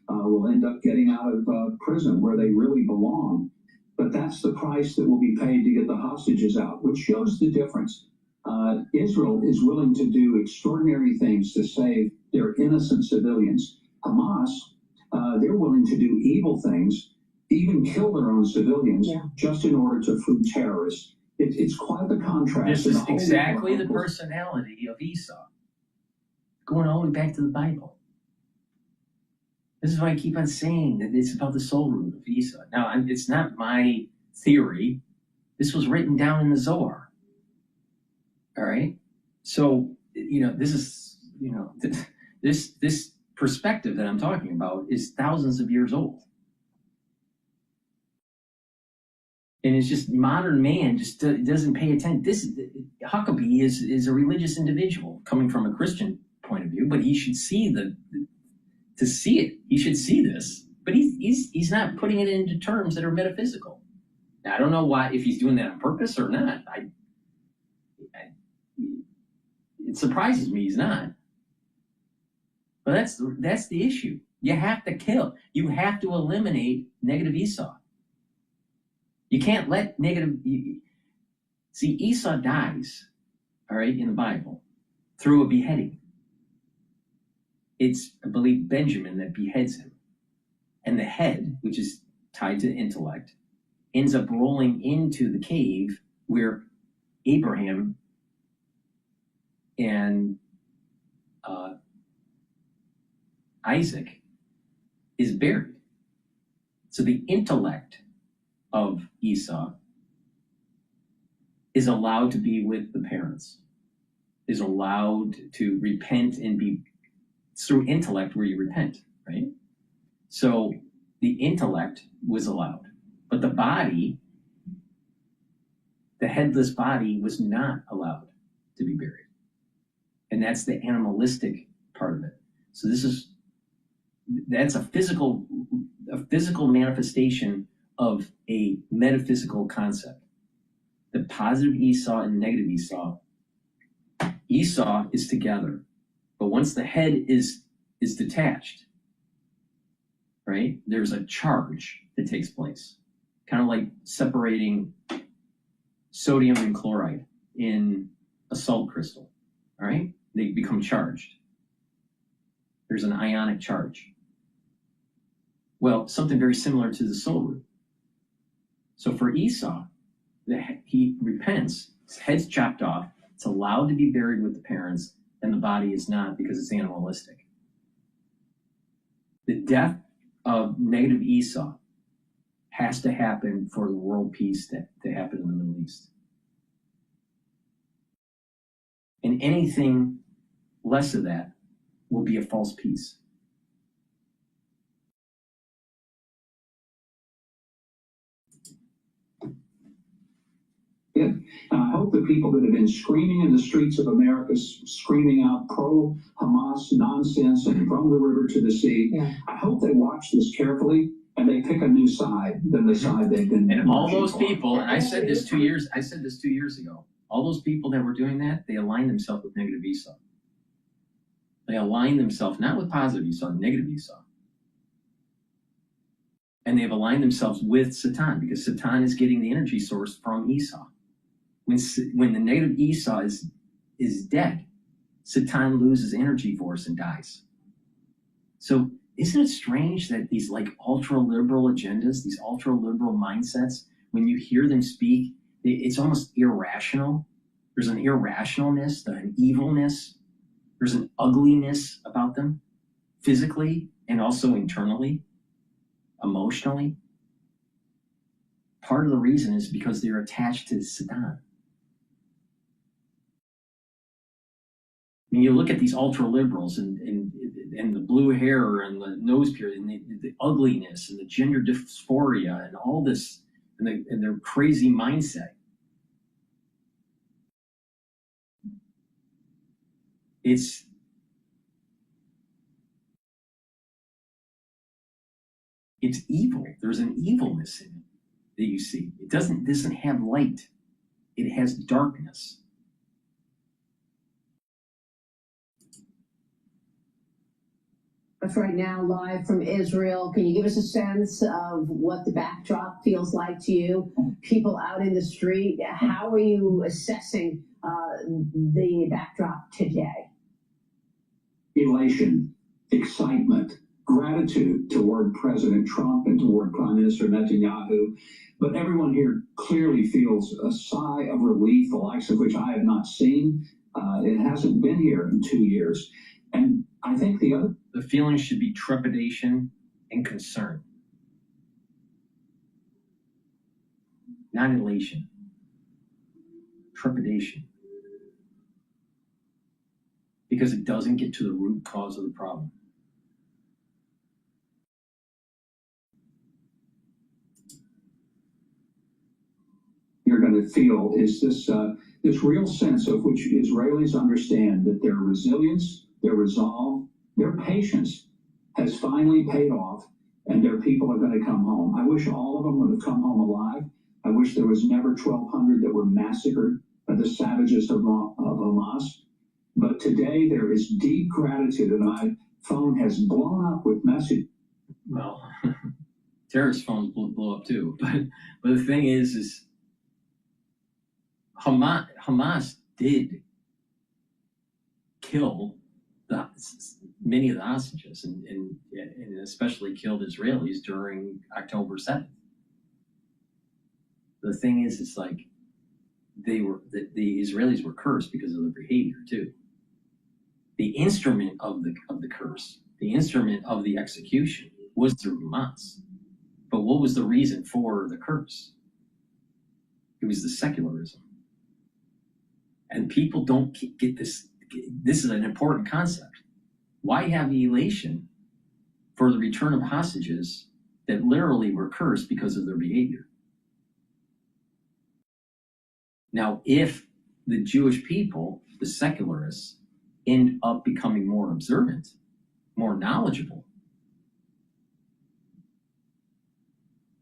will end up getting out of prison where they really belong. But that's the price that will be paid to get the hostages out, which shows the difference. Israel is willing to do extraordinary things to save their innocent civilians. Hamas, they're willing to do evil things, even kill their own civilians, just in order to free terrorists. It's quite the contrast. This is exactly the personality of Esau. Going all the way back to the Bible. This is why I keep on saying that it's about the soul root of Esau. Now, it's not my theory. This was written down in the Zohar. All right? So, this is, this perspective that I'm talking about is thousands of years old. And it's just modern man just doesn't pay attention. Huckabee is a religious individual coming from a Christian point of view, but he should see to see it. He should see this, but he's not putting it into terms that are metaphysical. Now, I don't know why, if he's doing that on purpose or not. It surprises me he's not. But that's the issue. You have to kill. You have to eliminate negative Esau. You can't let see, Esau dies, all right, in the Bible, through a beheading. It's, I believe, Benjamin that beheads him. And the head, which is tied to intellect, ends up rolling into the cave where Abraham and Isaac is buried. So the intellect of Esau is allowed to be with the parents, is allowed to repent and be, it's through intellect where you repent, right? So the intellect was allowed, but the body, the headless body, was not allowed to be buried. And that's the animalistic part of it. So that's a physical manifestation of a metaphysical concept. The positive Esau and negative Esau. Esau is together, but once the head is detached, right, there's a charge that takes place. Kind of like separating sodium and chloride in a salt crystal, all right? They become charged. There's an ionic charge. Well, something very similar to the soul root. So for Esau, he repents, his head's chopped off, it's allowed to be buried with the parents, and the body is not because it's animalistic. The death of negative Esau has to happen for the world peace to happen in the Middle East. And anything less of that will be a false peace. I hope the people that have been screaming in the streets of America, screaming out pro-Hamas nonsense and from the river to the sea, I hope they watch this carefully and they pick a new side than the side they've been. And all those people, and I said this 2 years ago, all those people that were doing that, they aligned themselves with negative Esau. They aligned themselves not with positive Esau, negative Esau. And they've aligned themselves with Satan because Satan is getting the energy source from Esau. When the negative Esau is dead, Satan loses energy force and dies. So isn't it strange that these like ultra-liberal agendas, these ultra-liberal mindsets, when you hear them speak, it's almost irrational. There's an irrationalness, an evilness. There's an ugliness about them, physically and also internally, emotionally. Part of the reason is because they're attached to Satan. I mean, you look at these ultra liberals, and and the blue hair and the nose piercing, and the ugliness and the gender dysphoria and all this, and their crazy mindset. It's evil. There's an evilness in it that you see. It doesn't have light. It has darkness. That's right now, live from Israel. Can you give us a sense of what the backdrop feels like to you? People out in the street, how are you assessing the backdrop today? Elation, excitement, gratitude toward President Trump and toward Prime Minister Netanyahu. But everyone here clearly feels a sigh of relief, the likes of which I have not seen. It hasn't been here in 2 years. And I think the feeling should be trepidation and concern, not elation. Trepidation. Because it doesn't get to the root cause of the problem. You're going to feel is this real sense of which Israelis understand that their resilience, their resolve, their patience has finally paid off, and their people are going to come home. I wish all of them would have come home alive. I wish there was never 1,200 that were massacred by the savages of Hamas. But today there is deep gratitude, and my phone has blown up with messages. Well, terrorist phones blow up too. But the thing is Hamas did kill many of the hostages, and especially killed Israelis during October 7th. The thing is, it's like the Israelis were cursed because of their behavior too. The instrument of the curse, the instrument of the execution, was the Hamas. But what was the reason for the curse? It was the secularism. And people don't get this. This is an important concept. Why have elation for the return of hostages that literally were cursed because of their behavior? Now, if the Jewish people, the secularists, end up becoming more observant, more knowledgeable,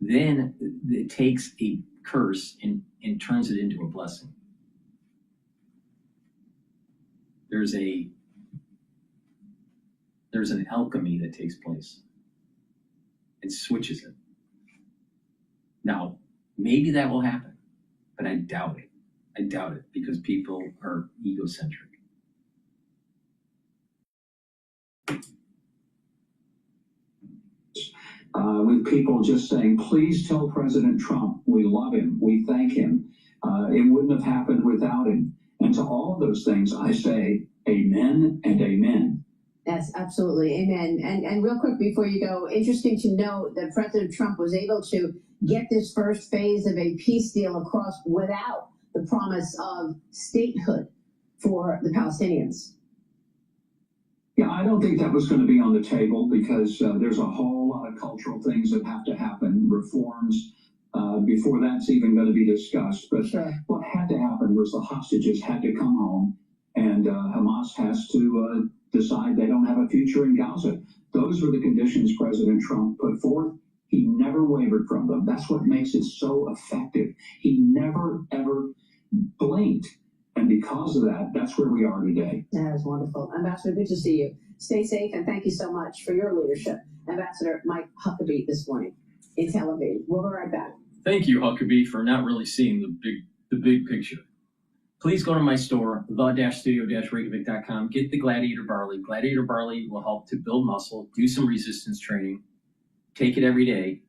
then it takes a curse and turns it into a blessing. There's an alchemy that takes place. It switches it. Now, maybe that will happen, but I doubt it. I doubt it because people are egocentric. With people just saying, please tell President Trump we love him, we thank him. It wouldn't have happened without him. And to all of those things, I say amen and amen. Yes, absolutely. Amen. And real quick before you go, interesting to note that President Trump was able to get this first phase of a peace deal across without the promise of statehood for the Palestinians. Yeah, I don't think that was going to be on the table because there's a whole lot of cultural things that have to happen, reforms, before that's even going to be discussed. But what had to happen was the hostages had to come home, and Hamas has to decide they don't have a future in Gaza. Those were the conditions President Trump put forth. He never wavered from them. That's what makes it so effective. He never, ever blinked. And because of that, that's where we are today. That is wonderful. Ambassador, good to see you. Stay safe, and thank you so much for your leadership. Ambassador Mike Huckabee this morning in Tel Aviv. We'll be right back. Thank you, Huckabee, for not really seeing the big picture. Please go to my store, the-studio-reykjavik.com. Get the Gladiator Barley. Gladiator Barley will help to build muscle, do some resistance training. Take it every day.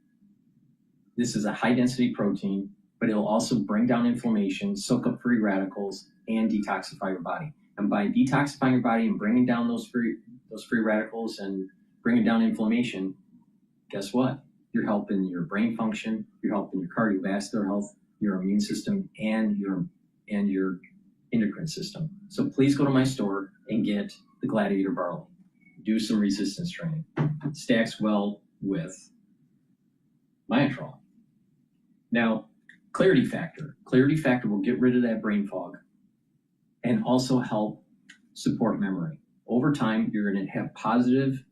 This is a high-density protein, but it'll also bring down inflammation, soak up free radicals, and detoxify your body. And by detoxifying your body and bringing down those free radicals and bringing down inflammation, guess what? You're helping your brain function, you're helping your cardiovascular health, your immune system, and your endocrine system. So please go to my store and get the Gladiator Barley. do some resistance training. It stacks well with myotrol. Now, clarity factor. Clarity factor will get rid of that brain fog and also help support memory. Over time, you're going to have positive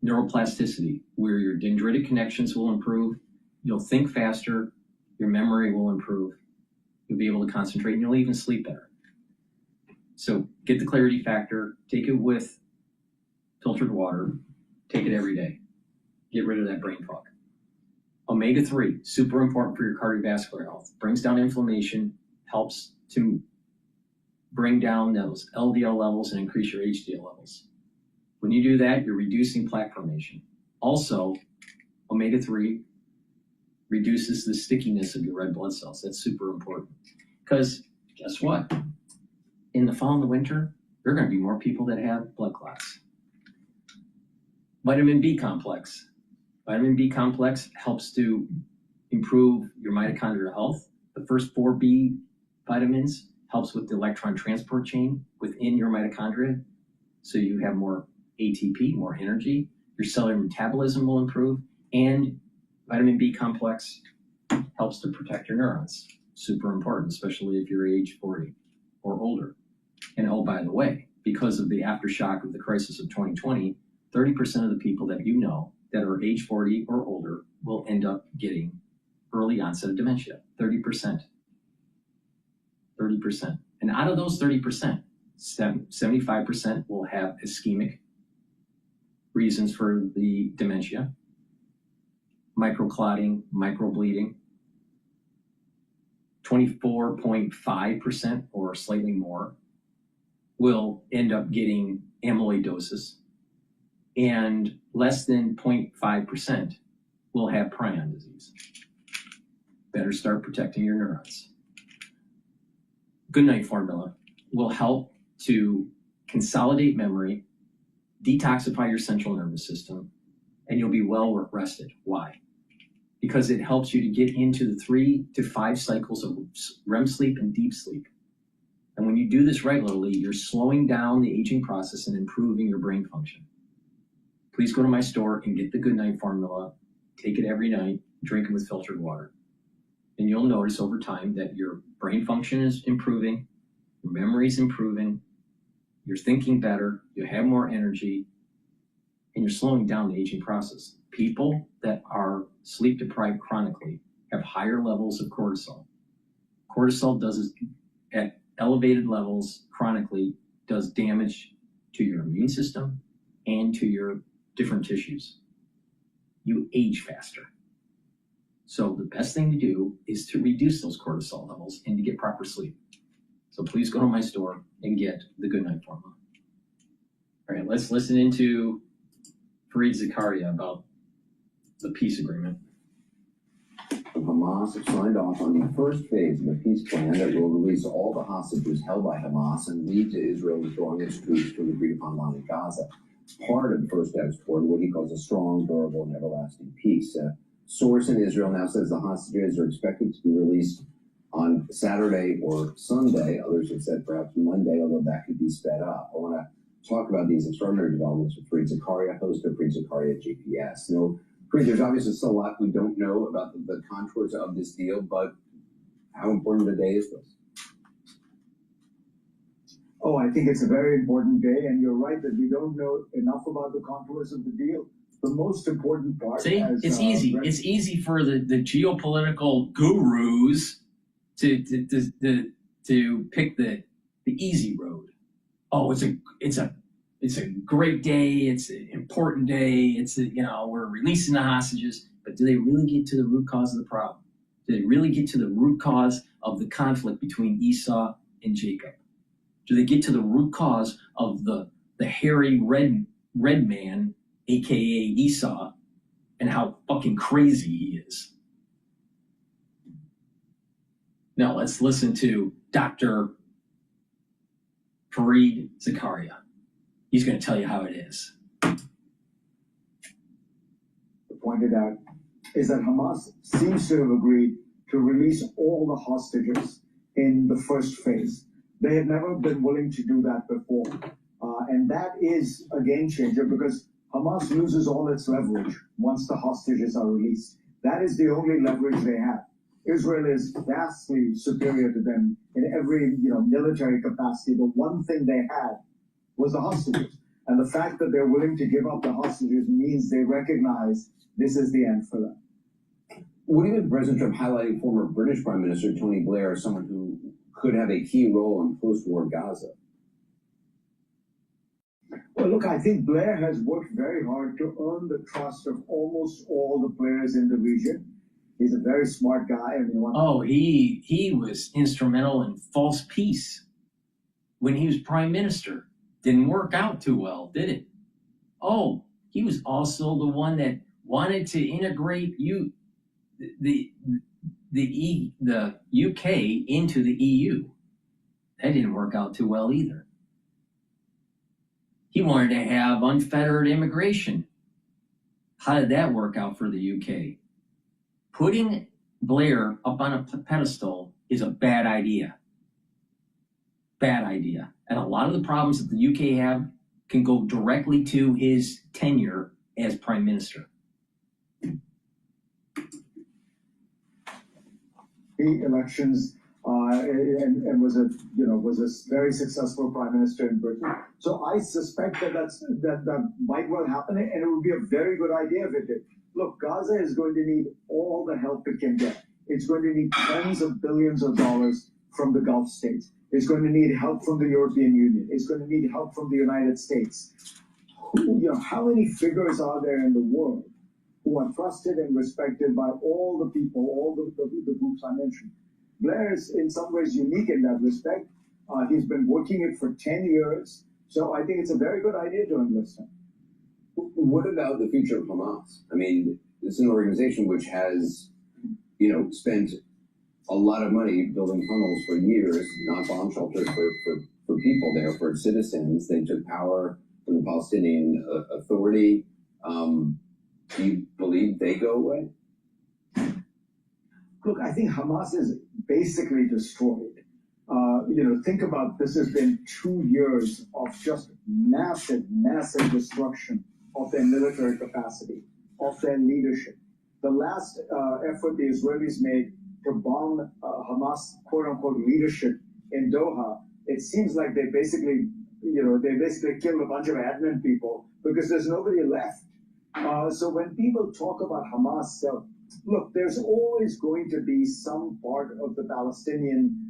neuroplasticity where your dendritic connections will improve. You'll think faster. Your memory will improve. You'll be able to concentrate and you'll even sleep better. So get the clarity factor, take it with filtered water, take it every day. Get rid of that brain fog. Omega-3, super important for your cardiovascular health. Brings down inflammation, helps to bring down those LDL levels and increase your HDL levels. When you do that, you're reducing plaque formation. Also, omega-3 reduces the stickiness of your red blood cells. That's super important. Because guess what? In the fall and the winter, there are going to be more people that have blood clots. Vitamin B complex. Vitamin B complex helps to improve your mitochondrial health. The first 4 B vitamins helps with the electron transport chain within your mitochondria. So you have more ATP, more energy. Your cellular metabolism will improve. And vitamin B complex helps to protect your neurons. Super important, especially if you're age 40 or older. And oh, by the way, because of the aftershock of the crisis of 2020, 30% of the people that you know that are age 40 or older will end up getting early onset of dementia. 30%. 30%. And out of those 30%, 75% will have ischemic reasons for the dementia, microclotting, microbleeding. 24.5% or slightly more will end up getting amyloidosis, and less than 0.5% will have prion disease. Better start protecting your neurons. Good night formula will help to consolidate memory, detoxify your central nervous system, and you'll be well rested. Why? Because it helps you to get into the 3 to 5 cycles of REM sleep and deep sleep. And when you do this regularly, you're slowing down the aging process and improving your brain function. Please go to my store and get the Good Night formula. Take it every night, drink it with filtered water. And you'll notice over time that your brain function is improving, your memory is improving, you're thinking better, you have more energy, and you're slowing down the aging process. People that are sleep deprived chronically have higher levels of cortisol. Cortisol does at elevated levels chronically does damage to your immune system and to your different tissues. You age faster. So the best thing to do is to reduce those cortisol levels and to get proper sleep. So please go to my store and get the Good Night formula. All right, let's listen into Fareed Zakaria about the peace agreement. Hamas have signed off on the first phase of the peace plan that will release all the hostages held by Hamas and lead to Israel withdrawing its troops to an agreed-upon line in Gaza. Part of the first steps toward what he calls a strong, durable, and everlasting peace. A source in Israel now says the hostages are expected to be released on Saturday or Sunday. Others have said perhaps Monday, although that could be sped up. I want to talk about these extraordinary developments with Fareed Zakaria, host of Fareed Zakaria at GPS. Fareed, there's obviously still a lot we don't know about the contours of this deal, but how important a day is this? Oh, I think it's a very important day, and you're right that we don't know enough about the contours of the deal. The most important part. See, it's easy. It's easy for the geopolitical gurus to pick the easy road. Oh, it's a great day. It's an important day. We're releasing the hostages. But do they really get to the root cause of the problem? Do they really get to the root cause of the conflict between Esau and Jacob? Do they get to the root cause of the hairy red man, aka Esau, and how fucking crazy he is? Now let's listen to Dr. Fareed Zakaria. He's going to tell you how it is. Pointed out is that Hamas seems to have agreed to release all the hostages in the first phase. They had never been willing to do that before. And that is a game changer because Hamas loses all its leverage once the hostages are released. That is the only leverage they have. Israel is vastly superior to them in every military capacity. The one thing they had was the hostages. And the fact that they're willing to give up the hostages means they recognize this is the end for them. What do you think President Trump highlighting former British Prime Minister Tony Blair as someone who could have a key role in post-war Gaza? Well, look, I think Blair has worked very hard to earn the trust of almost all the players in the region. He's a very smart guy. He was instrumental in false peace when he was prime minister. Didn't work out too well, did it? Oh, he was also the one that wanted to integrate the UK into the EU. That didn't work out too well either. He wanted to have unfettered immigration. How did that work out for the UK? Putting Blair up on a pedestal is a bad idea. Bad idea. And a lot of the problems that the UK have can go directly to his tenure as prime minister. Elections and was a very successful prime minister in Britain. So I suspect that might well happen, and it would be a very good idea if it did. Look, Gaza is going to need all the help it can get. It's going to need tens of billions of dollars from the Gulf states. It's going to need help from the European Union. It's going to need help from the United States. How many figures are there in the world who are trusted and respected by all the people, all the groups I mentioned? Blair is in some ways unique in that respect. He's been working it for 10 years. So I think it's a very good idea to enlist him. What about the future of Hamas? I mean, it's an organization which has, spent a lot of money building tunnels for years, not bomb shelters for people there, for its citizens. They took power from the Palestinian Authority. Do you believe they go away? Look, I think Hamas is basically destroyed. Think about this has been 2 years of just massive destruction of their military capacity, of their leadership. The last effort the Israelis made to bomb Hamas quote-unquote leadership in Doha, it seems like they basically killed a bunch of admin people because there's nobody left. So when people talk about Hamas, look, there's always going to be some part of the Palestinian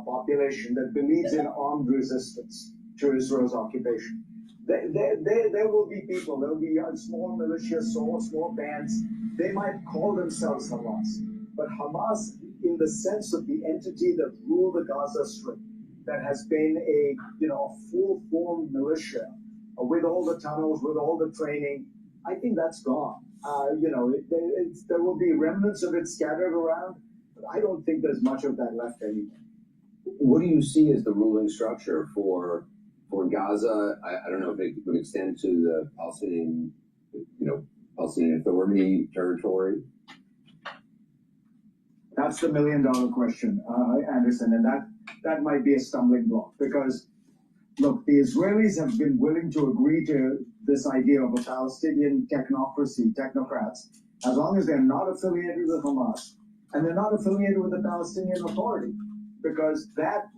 population that believes in armed resistance to Israel's occupation. There will be people, there will be small militias, small bands. They might call themselves Hamas. But Hamas, in the sense of the entity that ruled the Gaza Strip, that has been a full-formed militia with all the tunnels, with all the training, I think that's gone. There will be remnants of it scattered around, but I don't think there's much of that left anymore. What do you see as the ruling structure for Gaza? I don't know if it would extend to the Palestinian Authority territory. That's the million-dollar question, Anderson, and that might be a stumbling block because, look, the Israelis have been willing to agree to this idea of a Palestinian technocrats, as long as they're not affiliated with Hamas and they're not affiliated with the Palestinian Authority, because that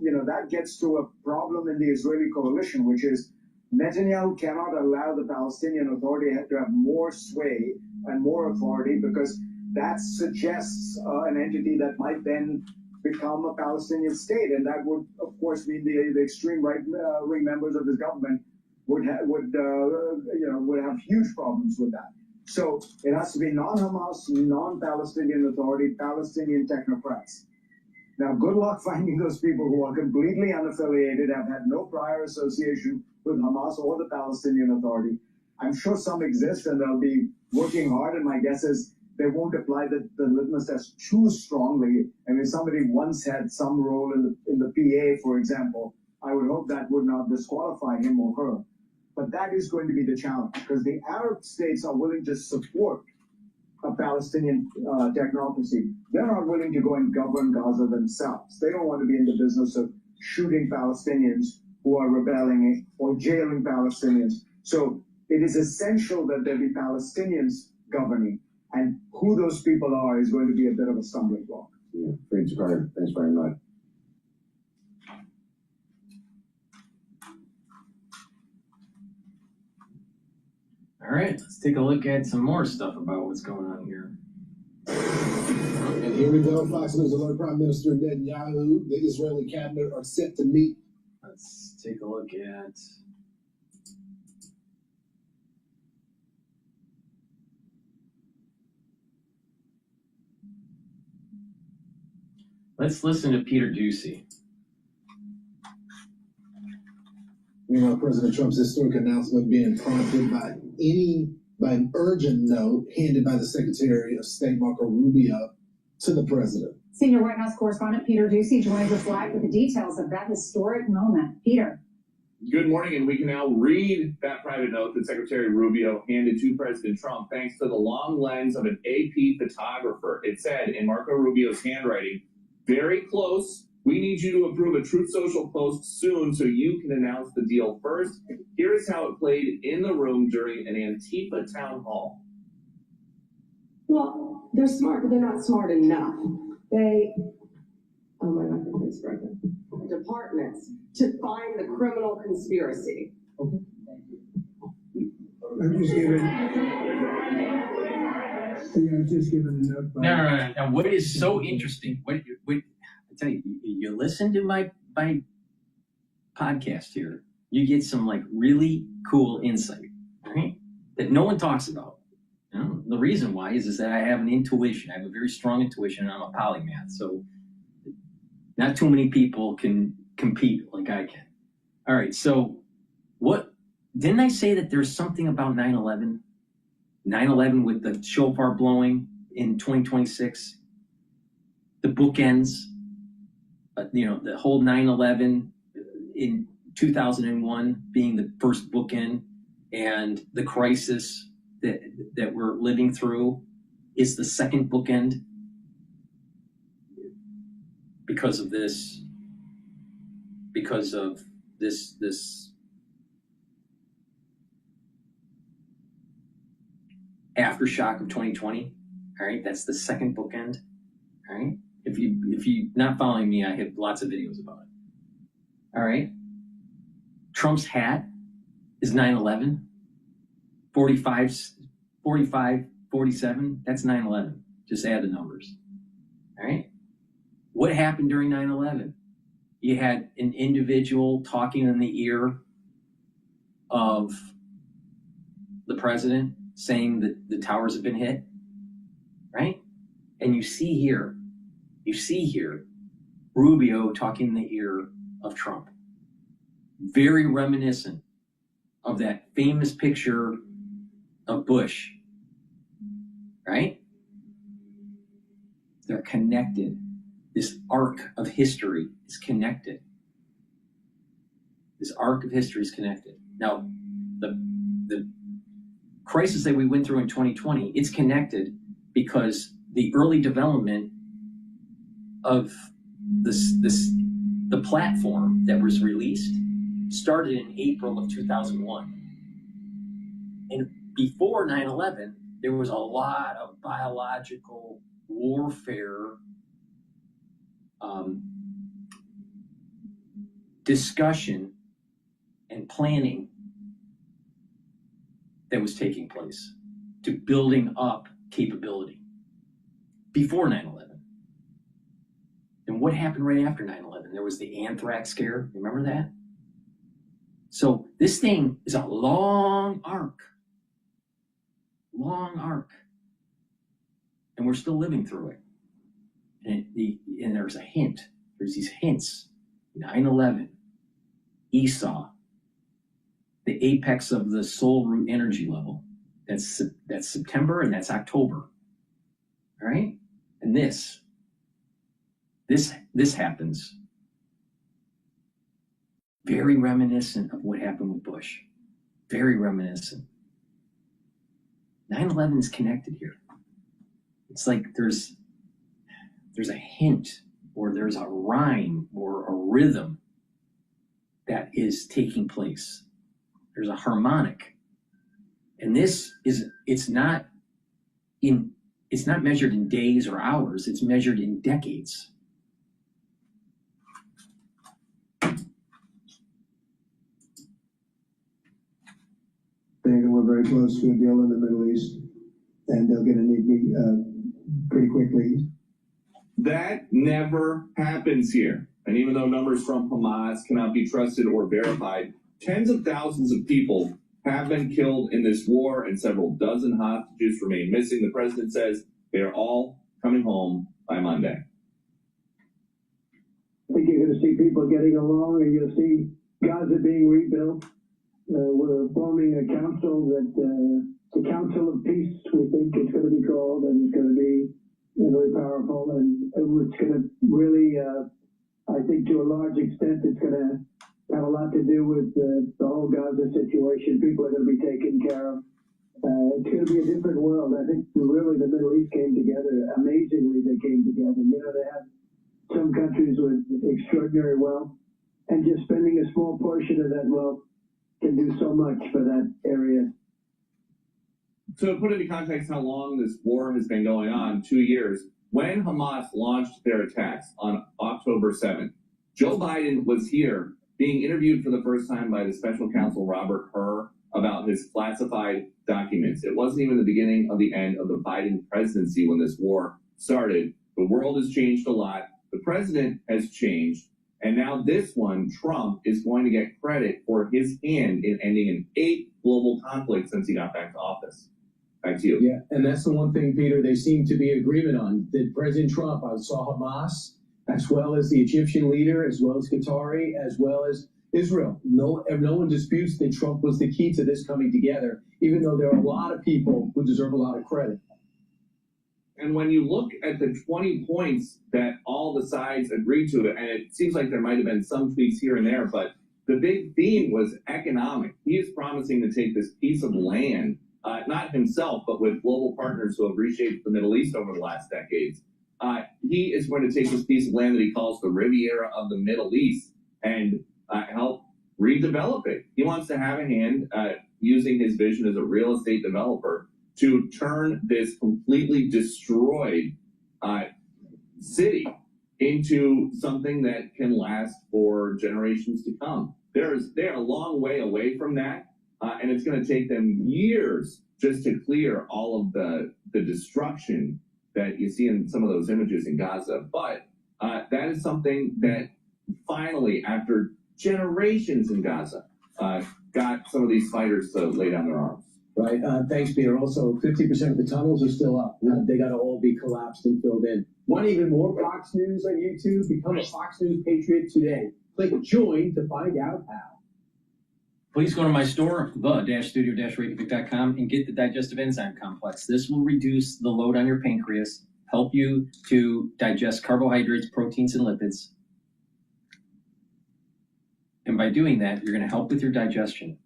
gets to a problem in the Israeli coalition, which is Netanyahu cannot allow the Palestinian Authority to have more sway and more authority because that suggests an entity that might then become a Palestinian state, and that would, of course, mean the extreme right-wing members of his government would have huge problems with that. So it has to be non-Hamas, non-Palestinian Authority, Palestinian technocrats. Now, good luck finding those people who are completely unaffiliated, have had no prior association with Hamas or the Palestinian Authority. I'm sure some exist, and they'll be working hard, and my guess is they won't apply the litmus test too strongly. And if somebody once had some role in the PA, for example, I would hope that would not disqualify him or her. But that is going to be the challenge, because the Arab states are willing to support a Palestinian technocracy. They're not willing to go and govern Gaza themselves. They don't want to be in the business of shooting Palestinians who are rebelling or jailing Palestinians. So it is essential that there be Palestinians governing, and who those people are is going to be a bit of a stumbling block. Yeah, thanks very much. All right, let's take a look at some more stuff about what's going on here. And here we go. Fox News alert: Prime Minister Netanyahu, the Israeli cabinet are set to meet. Let's take a look at. Let's listen to Peter Doocy. Meanwhile, President Trump's historic announcement being prompted by an urgent note handed by the Secretary of State Marco Rubio to the president. Senior White House correspondent Peter Doocy joins us live with the details of that historic moment. Peter. Good morning, and we can now read that private note that Secretary Rubio handed to President Trump thanks to the long lens of an AP photographer. It said in Marco Rubio's handwriting, "Very close. We need you to approve a Truth Social post soon so you can announce the deal first." Here is how it played in the room during an Antifa town hall. Well, they're smart, but they're not smart enough. Oh my God, it's broken. Departments to find the criminal conspiracy. Okay. I'm just giving. Just giving a note. No. Now, what is so interesting? What I tell you, you listen to my podcast here, you get some like really cool insight, right? That no one talks about. You know, the reason why is that I have an intuition. I have a very strong intuition, and I'm a polymath. So, not too many people can compete like I can. All right. So, what didn't I say that there's something about 9/11? 9/11 with the shofar blowing in 2026, the bookends, the whole 9/11 in 2001 being the first bookend, and the crisis that we're living through is the second bookend because of this aftershock of 2020. All right, that's the second bookend. All right, if you're not following me, I have lots of videos about it. All right, Trump's hat is 9/11. 45, 47. That's 9/11. Just add the numbers. All right, what happened during 9/11? You had an individual talking in the ear of the president, saying that the towers have been hit, right? And you see here, Rubio talking in the ear of Trump. Very reminiscent of that famous picture of Bush, right? They're connected. This arc of history is connected. Now, the crisis that we went through in 2020, it's connected because the early development of the platform that was released started in April of 2001. And before 9/11, there was a lot of biological warfare discussion and planning that was taking place to building up capability before 9/11. And what happened right after 9/11? There was the anthrax scare. Remember that? So this thing is a long arc. And we're still living through it. And there's a hint. There's these hints. 9/11, Esau, the apex of the soul root energy level. That's September and that's October. All right? And this happens. Very reminiscent of what happened with Bush. Very reminiscent. 9/11 is connected here. It's like there's a hint, or there's a rhyme or a rhythm that is taking place. There's a harmonic. And this is, it's not measured in days or hours, it's measured in decades. Saying that we're very close to a deal in the Middle East, and they're going to need me pretty quickly. That never happens here. And even though numbers from Hamas cannot be trusted or verified, tens of thousands of people have been killed in this war and several dozen hostages remain missing. The president says they are all coming home by Monday. I think you're going to see people getting along, and you'll see Gaza being rebuilt. We're forming a council the Council of Peace, we think it's going to be called, and it's going to be very powerful, and it's going to really, I think to a large extent, it's going to have a lot to do with the whole Gaza situation. People are going to be taken care of. It's going to be a different world. I think really the Middle East came together. Amazingly, they came together. You know, they have some countries with extraordinary wealth, and just spending a small portion of that wealth can do so much for that area. To put into context how long this war has been going on, 2 years, when Hamas launched their attacks on October 7th, Joe Biden was here being interviewed for the first time by the special counsel Robert Hur about his classified documents. It wasn't even the beginning of the end of the Biden presidency when this war started. The world has changed a lot. The president has changed. And now this one, Trump, is going to get credit for his hand in ending an 8 global conflict since he got back to office. Back to you. Yeah, and that's the one thing, Peter, they seem to be agreement on. That President Trump, I saw Hamas, as well as the Egyptian leader, as well as Qatari, as well as Israel. No one disputes that Trump was the key to this coming together, even though there are a lot of people who deserve a lot of credit. And when you look at the 20 points that all the sides agreed to, and it seems like there might have been some tweaks here and there, but the big theme was economic. He is promising to take this piece of land, not himself, but with global partners who have reshaped the Middle East over the last decades. He is going to take this piece of land that he calls the Riviera of the Middle East and help redevelop it. He wants to have a hand using his vision as a real estate developer to turn this completely destroyed city into something that can last for generations to come. They're a long way away from that, and it's going to take them years just to clear all of the destruction that you see in some of those images in Gaza. But that is something that finally, after generations in Gaza, got some of these fighters to lay down their arms. Right. Thanks, Peter. Also, 50% of the tunnels are still up. They got to all be collapsed and filled in. Want even more Fox News on YouTube? Become a Fox News Patriot today. Click join to find out how. Please go to my store, the-studio-reykjavik.com, and get the digestive enzyme complex. This will reduce the load on your pancreas, help you to digest carbohydrates, proteins, and lipids. And by doing that, you're going to help with your digestion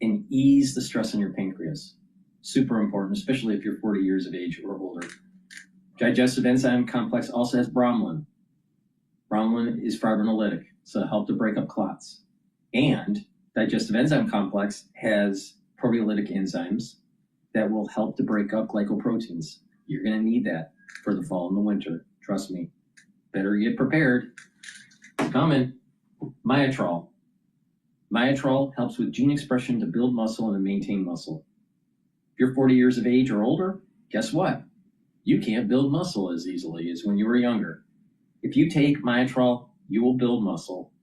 and ease the stress on your pancreas. Super important, especially if you're 40 years of age or older. Digestive enzyme complex also has bromelain. Bromelain is fibrinolytic, so it'll help to break up clots. And digestive enzyme complex has proteolytic enzymes that will help to break up glycoproteins. You're going to need that for the fall and the winter. Trust me. Better get prepared. It's coming. Myotrol. Myotrol helps with gene expression to build muscle and to maintain muscle. If you're 40 years of age or older, guess what? You can't build muscle as easily as when you were younger. If you take Myotrol, you will build muscle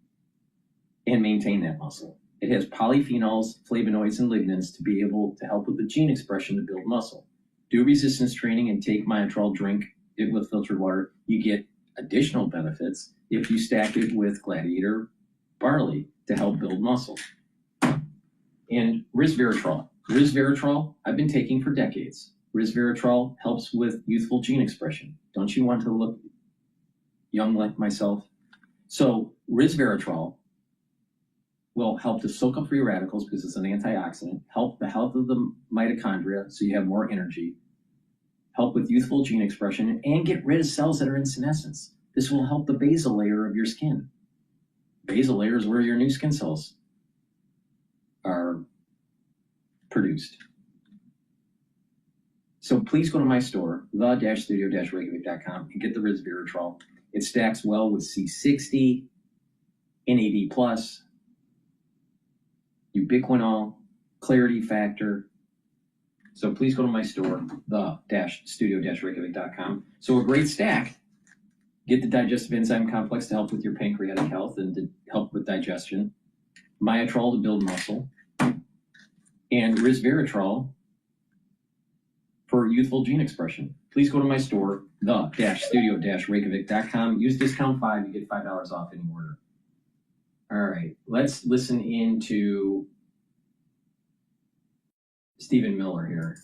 and maintain that muscle. It has polyphenols, flavonoids, and lignans to be able to help with the gene expression to build muscle. Do resistance training and take Myotrol, drink it with filtered water. You get additional benefits if you stack it with Gladiator barley to help build muscle. And resveratrol. Resveratrol, I've been taking for decades. Resveratrol helps with youthful gene expression. Don't you want to look young like myself? So resveratrol will help to soak up free radicals because it's an antioxidant, help the health of the mitochondria so you have more energy, help with youthful gene expression, and get rid of cells that are in senescence. This will help the basal layer of your skin. Basal layer is where your new skin cells are produced. So please go to my store, the-studio-reykjavik.com, and get the resveratrol. It stacks well with C60, NAD+, ubiquinol, clarity factor. So please go to my store, the-studio-reykjavik.com. So a great stack. Get the digestive enzyme complex to help with your pancreatic health and to help with digestion. Myotrol to build muscle. And resveratrol for youthful gene expression. Please go to my store, the-studio-reykjavik.com. Use discount 5, you get $5 off any order. All right, let's listen into Stephen Miller here.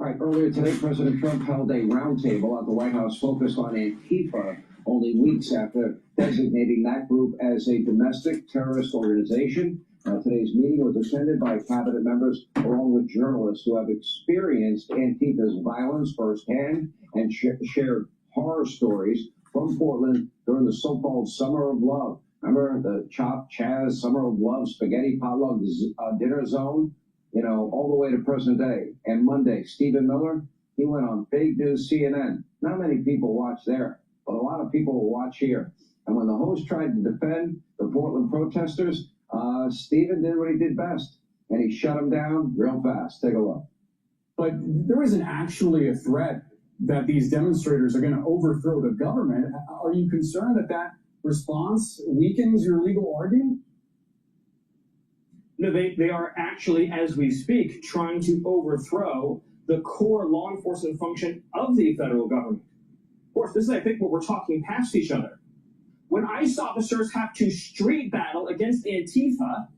All right, earlier today, President Trump held a roundtable at the White House focused on Antifa, only weeks after designating that group as a domestic terrorist organization. Today's meeting was attended by cabinet members along with journalists who have experienced Antifa's violence firsthand and shared horror stories from Portland during the so-called Summer of Love. Remember the Chop Chaz Summer of Love spaghetti potluck dinner zone? You know, all the way to present day. And Monday, Stephen Miller, he went on fake news CNN. Not many people watch there, but a lot of people will watch here. And when the host tried to defend the Portland protesters, Stephen did what he did best, and he shut them down real fast. Take a look. But there isn't actually a threat that these demonstrators are going to overthrow the government. Are you concerned that that response weakens your legal argument? No, they are actually, as we speak, trying to overthrow the core law enforcement function of the federal government. Of course, this is, I think, what we're talking past each other. When ICE officers have to street battle against Antifa,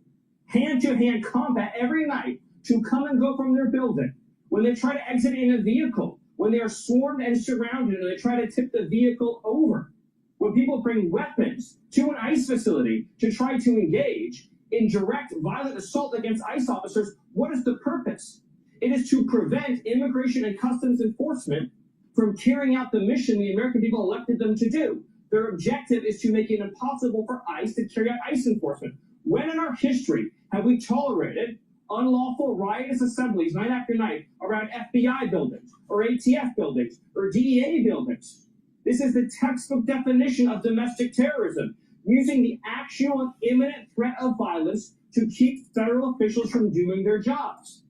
hand-to-hand combat every night to come and go from their building, when they try to exit in a vehicle, when they are swarmed and surrounded and they try to tip the vehicle over, when people bring weapons to an ICE facility to try to engage in direct violent assault against ICE officers, what is the purpose? It is to prevent immigration and customs enforcement from carrying out the mission the American people elected them to do. Their objective is to make it impossible for ICE to carry out ICE enforcement. When in our history have we tolerated unlawful riotous assemblies night after night around FBI buildings or ATF buildings or DEA buildings? This is the textbook definition of domestic terrorism, using the actual and imminent threat of violence to keep federal officials from doing their jobs.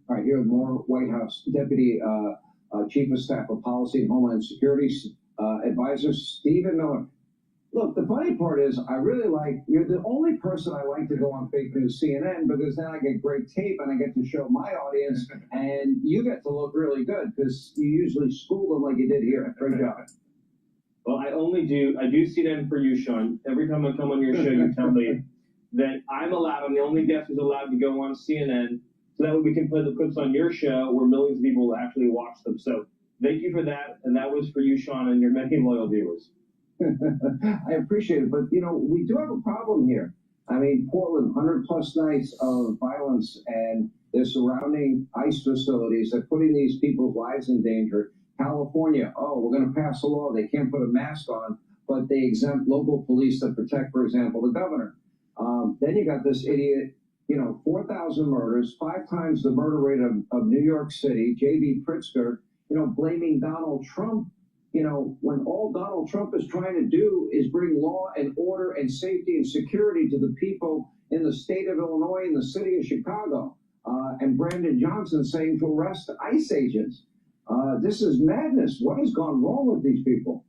All right, here with more White House Deputy Chief of Staff of Policy and Homeland Security Advisor Stephen Miller. Look, the funny part is I really like, you're the only person I like to go on fake news CNN because then I get great tape and I get to show my audience and you get to look really good because you usually school them like you did here. Great job. Well, I do CNN for you, Sean. Every time I come on your show, you tell me that I'm the only guest who's allowed to go on CNN, so that way we can play the clips on your show where millions of people will actually watch them. So thank you for that, and that was for you, Sean, and your many loyal viewers. I appreciate it, but, you know, we do have a problem here. I mean, Portland, 100-plus nights of violence, and their surrounding ICE facilities that are putting these people's lives in danger. California, we're going to pass a law. They can't put a mask on, but they exempt local police to protect, for example, the governor. Then you got this idiot, 4,000 murders, 5 times the murder rate of New York City, J.B. Pritzker, blaming Donald Trump, when all Donald Trump is trying to do is bring law and order and safety and security to the people in the state of Illinois and the city of Chicago. And Brandon Johnson saying to arrest ICE agents. This is madness. What has gone wrong with these people?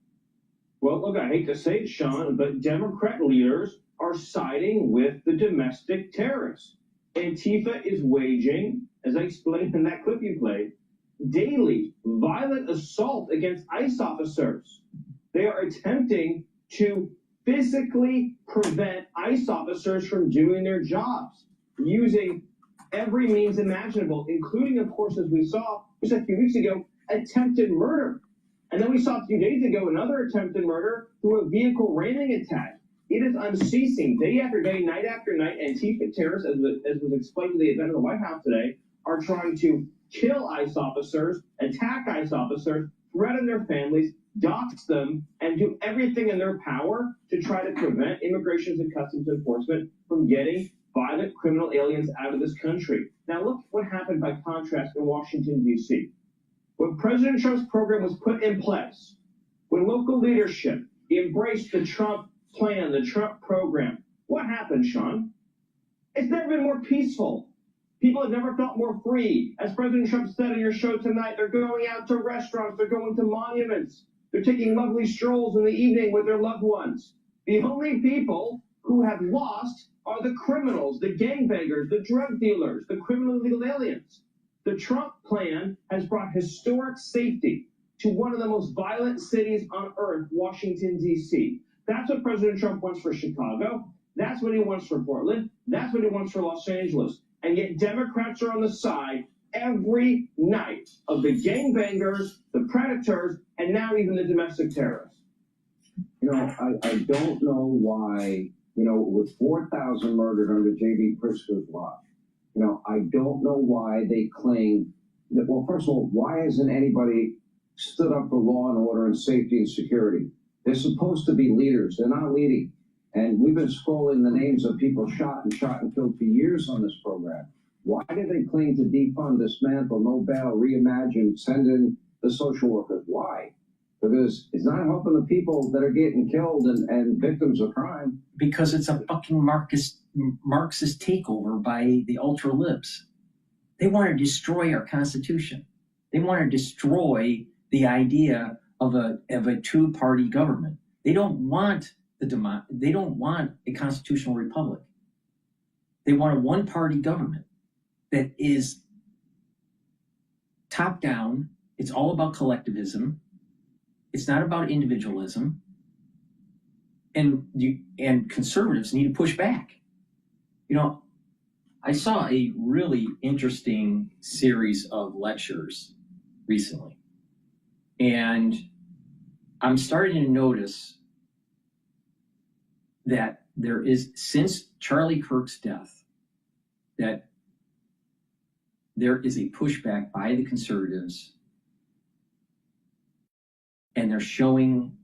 Well, look, I hate to say it, Sean, but Democrat leaders are siding with the domestic terrorists. Antifa is waging, as I explained in that clip you played, daily violent assault against ICE officers. They are attempting to physically prevent ICE officers from doing their jobs, using every means imaginable, including, of course, as we saw just a few weeks ago, attempted murder. And then we saw a few days ago another attempted murder through a vehicle ramming attack. It is unceasing, day after day, night after night. Antifa terrorists, as was explained in the event of the White House today, are trying to kill ICE officers, attack ICE officers, threaten their families, dox them, and do everything in their power to try to prevent Immigration and Customs Enforcement from getting violent criminal aliens out of this country. Now look what happened by contrast in Washington, D.C. When President Trump's program was put in place, when local leadership embraced the Trump plan, the Trump program, what happened, Sean? It's never been more peaceful. People have never felt more free. As President Trump said on your show tonight, they're going out to restaurants, they're going to monuments, they're taking lovely strolls in the evening with their loved ones. The only people who have lost are the criminals, the gangbangers, the drug dealers, the criminal illegal aliens. The Trump plan has brought historic safety to one of the most violent cities on earth, Washington, D.C. That's what President Trump wants for Chicago. That's what he wants for Portland. That's what he wants for Los Angeles. And yet Democrats are on the side every night of the gangbangers, the predators, and now even the domestic terrorists. You know, I don't know why, you know, with 4,000 murdered under J.B. Pritzker's watch, you know, I don't know why they claim that, well, first of all, why hasn't anybody stood up for law and order and safety and security? They're supposed to be leaders. They're not leading. And we've been scrolling the names of people shot and killed for years on this program. Why do they claim to defund, dismantle, no bail, reimagine, send in the social workers? Why? Because it's not helping the people that are getting killed and victims of crime. Because it's a fucking Marxist takeover by the ultra-libs. They want to destroy our Constitution. They want to destroy the idea of a two-party government. They don't want they don't want a constitutional republic. They want a one-party government that is top-down. It's all about collectivism. It's not about individualism. And conservatives need to push back. You know, I saw a really interesting series of lectures recently. And I'm starting to notice that there is, since Charlie Kirk's death, that there is a pushback by the conservatives, and they're showing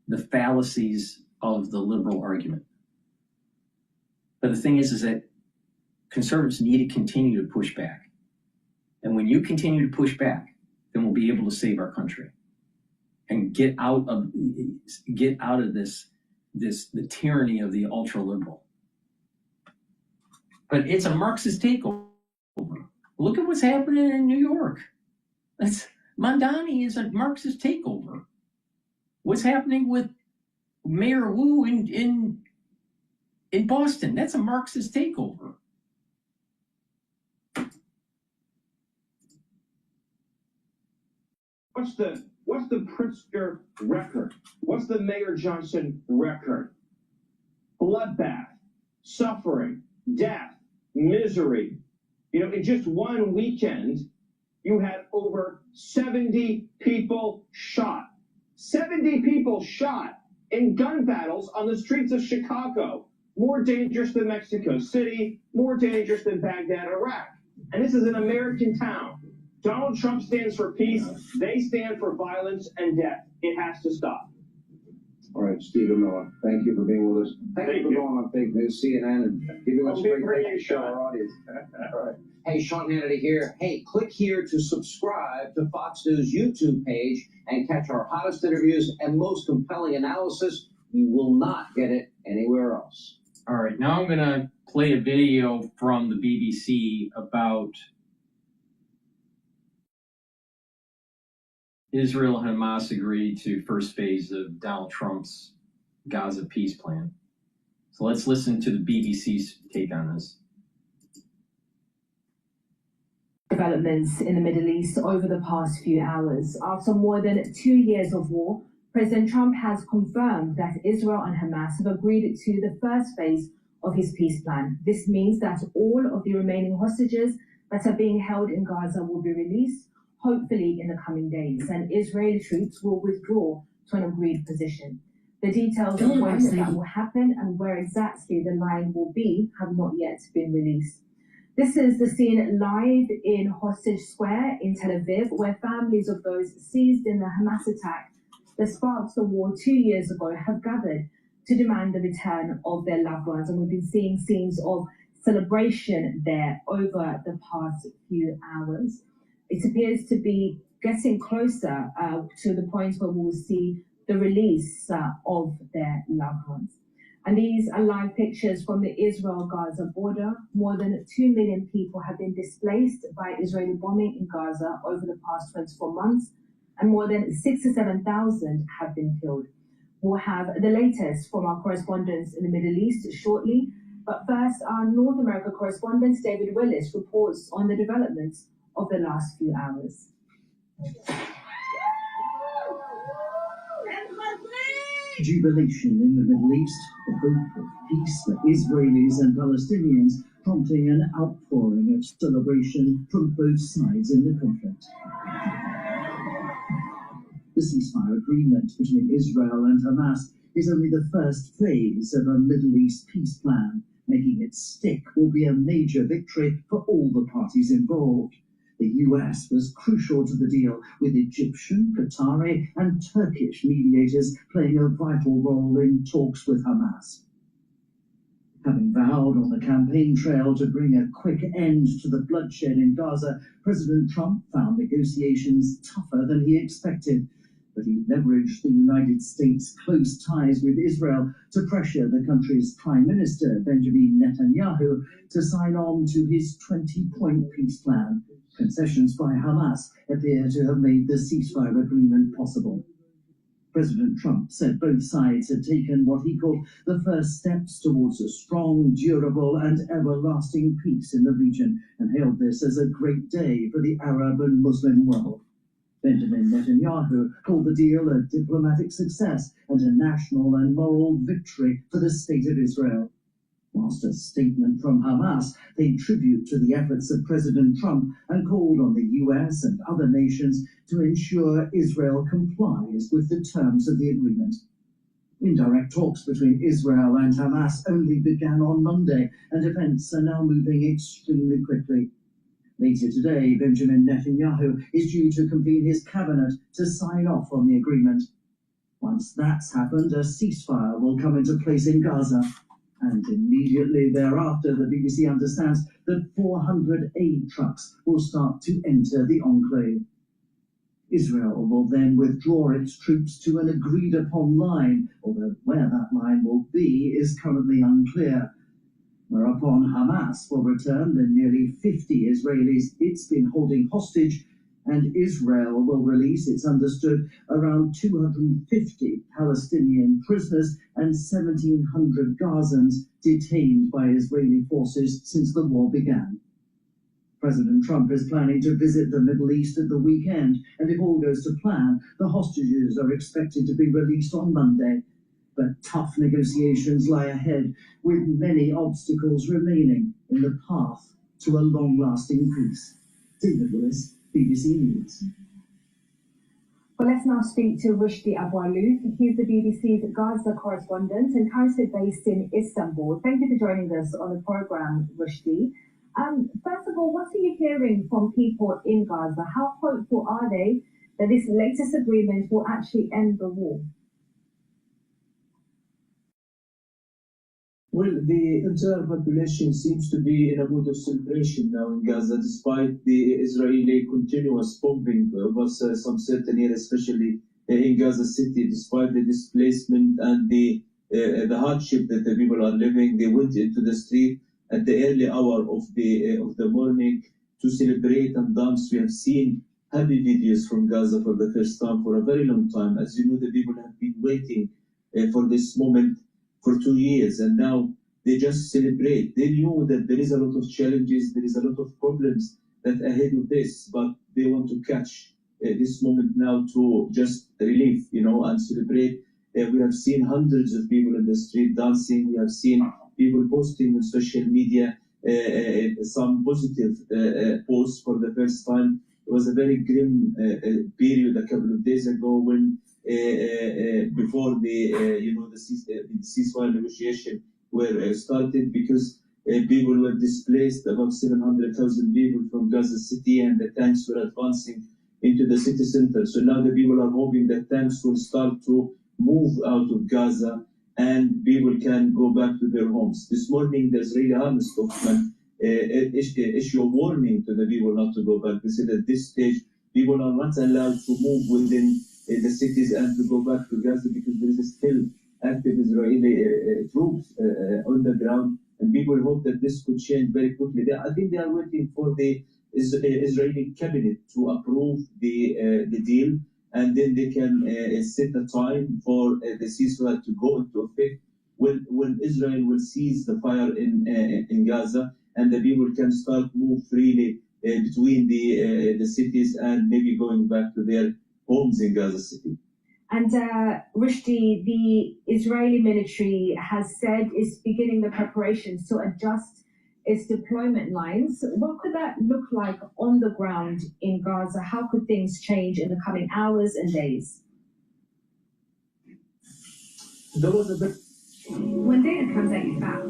the fallacies of the liberal argument. But the thing is that conservatives need to continue to push back. And when you continue to push back, then we'll be able to save our country and get out of this the tyranny of the ultra-liberal. But it's a Marxist takeover. Look at what's happening in New York. Mamdani is a Marxist takeover. What's happening with Mayor Wu in Boston? That's a Marxist takeover. What's the Pritzker record? What's the Mayor Johnson record? Bloodbath, suffering, death, misery. You know, in just one weekend, you had over 70 people shot. 70 people shot in gun battles on the streets of Chicago. More dangerous than Mexico City, more dangerous than Baghdad, Iraq. And this is an American town. Donald Trump stands for peace. They stand for violence and death. It has to stop. All right, Stephen Miller, thank you for being with us. Thank you for going on fake news, CNN, and giving us great things to show our audience. All right. Hey, Sean Hannity here. Hey, click here to subscribe to Fox News YouTube page and catch our hottest interviews and most compelling analysis. You will not get it anywhere else. All right, now I'm going to play a video from the BBC about Israel and Hamas agreed to first phase of Donald Trump's Gaza peace plan. So let's listen to the BBC's take on this. Developments in the Middle East over the past few hours. After more than 2 years of war, President Trump has confirmed that Israel and Hamas have agreed to the first phase of his peace plan. This means that all of the remaining hostages that are being held in Gaza will be released, hopefully in the coming days, and Israeli troops will withdraw to an agreed position. The details of when that will happen and where exactly the line will be have not yet been released. This is the scene live in Hostage Square in Tel Aviv, where families of those seized in the Hamas attack that sparked the war 2 years ago have gathered to demand the return of their loved ones. And we've been seeing scenes of celebration there over the past few hours. It appears to be getting closer to the point where we will see the release of their loved ones. And these are live pictures from the Israel-Gaza border. More than 2 million people have been displaced by Israeli bombing in Gaza over the past 24 months, and more than 6,000 to 7,000 have been killed. We'll have the latest from our correspondents in the Middle East shortly. But first, our North America correspondent, David Willis, reports on the developments of the last few hours. Jubilation in the Middle East, the hope of peace for Israelis and Palestinians, prompting an outpouring of celebration from both sides in the conflict. The ceasefire agreement between Israel and Hamas is only the first phase of a Middle East peace plan. Making it stick will be a major victory for all the parties involved. The US was crucial to the deal, with Egyptian, Qatari, and Turkish mediators playing a vital role in talks with Hamas. Having vowed on the campaign trail to bring a quick end to the bloodshed in Gaza, President Trump found negotiations tougher than he expected. But he leveraged the United States' close ties with Israel to pressure the country's Prime Minister, Benjamin Netanyahu, to sign on to his 20-point peace plan. Concessions by Hamas appear to have made the ceasefire agreement possible. President Trump said both sides had taken what he called the first steps towards a strong, durable, and everlasting peace in the region, and hailed this as a great day for the Arab and Muslim world. Benjamin Netanyahu called the deal a diplomatic success and a national and moral victory for the state of Israel. Whilst a statement from Hamas paid tribute to the efforts of President Trump and called on the US and other nations to ensure Israel complies with the terms of the agreement. Indirect talks between Israel and Hamas only began on Monday, and events are now moving extremely quickly. Later today, Benjamin Netanyahu is due to convene his cabinet to sign off on the agreement. Once that's happened, a ceasefire will come into place in Gaza. And immediately thereafter, the BBC understands that 400 aid trucks will start to enter the enclave. Israel will then withdraw its troops to an agreed-upon line, although where that line will be is currently unclear. Whereupon Hamas will return the nearly 50 Israelis it's been holding hostage, and Israel will release, it's understood, around 250 Palestinian prisoners and 1,700 Gazans detained by Israeli forces since the war began. President Trump is planning to visit the Middle East at the weekend, and if all goes to plan, the hostages are expected to be released on Monday. But tough negotiations lie ahead, with many obstacles remaining in the path to a long-lasting peace. David Willis, BBC News. Well, let's now speak to Rushdie Abu-Alouf. He's the BBC's Gaza correspondent and currently based in Istanbul. Thank you for joining us on the programme, Rushdie. First of all, what are you hearing from people in Gaza? How hopeful are they that this latest agreement will actually end the war? Well, the entire population seems to be in a mood of celebration now in Gaza, despite the Israeli continuous bombing over some certain areas, especially in Gaza City. Despite the displacement and the hardship that the people are living, they went into the street at the early hour of the morning to celebrate and dance. We have seen happy videos from Gaza for the first time for a very long time. As you know, the people have been waiting for this moment for 2 years, and now they just celebrate. They knew that there is a lot of challenges, there is a lot of problems that ahead of this, but they want to catch this moment now to just relieve, and celebrate. We have seen hundreds of people in the street dancing. We have seen people posting on social media some positive posts for the first time. It was a very grim period a couple of days ago when before the ceasefire negotiation were started, because people were displaced, about 700,000 people from Gaza City, and the tanks were advancing into the city center. So now the people are hoping that tanks will start to move out of Gaza and people can go back to their homes. This morning, the Israeli-Hamas spokesman issue a warning to the people not to go back. They said at this stage, people are not allowed to move within the cities and to go back to Gaza because there is still active Israeli troops on the ground, and people hope that this could change very quickly. I think they are waiting for the Israeli cabinet to approve the deal, and then they can set a time for the ceasefire to go into effect when Israel will cease the fire in Gaza, and the people can start move freely between the cities and maybe going back to their homes in Gaza City. And Rushdie, the Israeli military has said it's beginning the preparations to adjust its deployment lines. What could that look like on the ground in Gaza? How could things change in the coming hours and days? When data comes at you fast,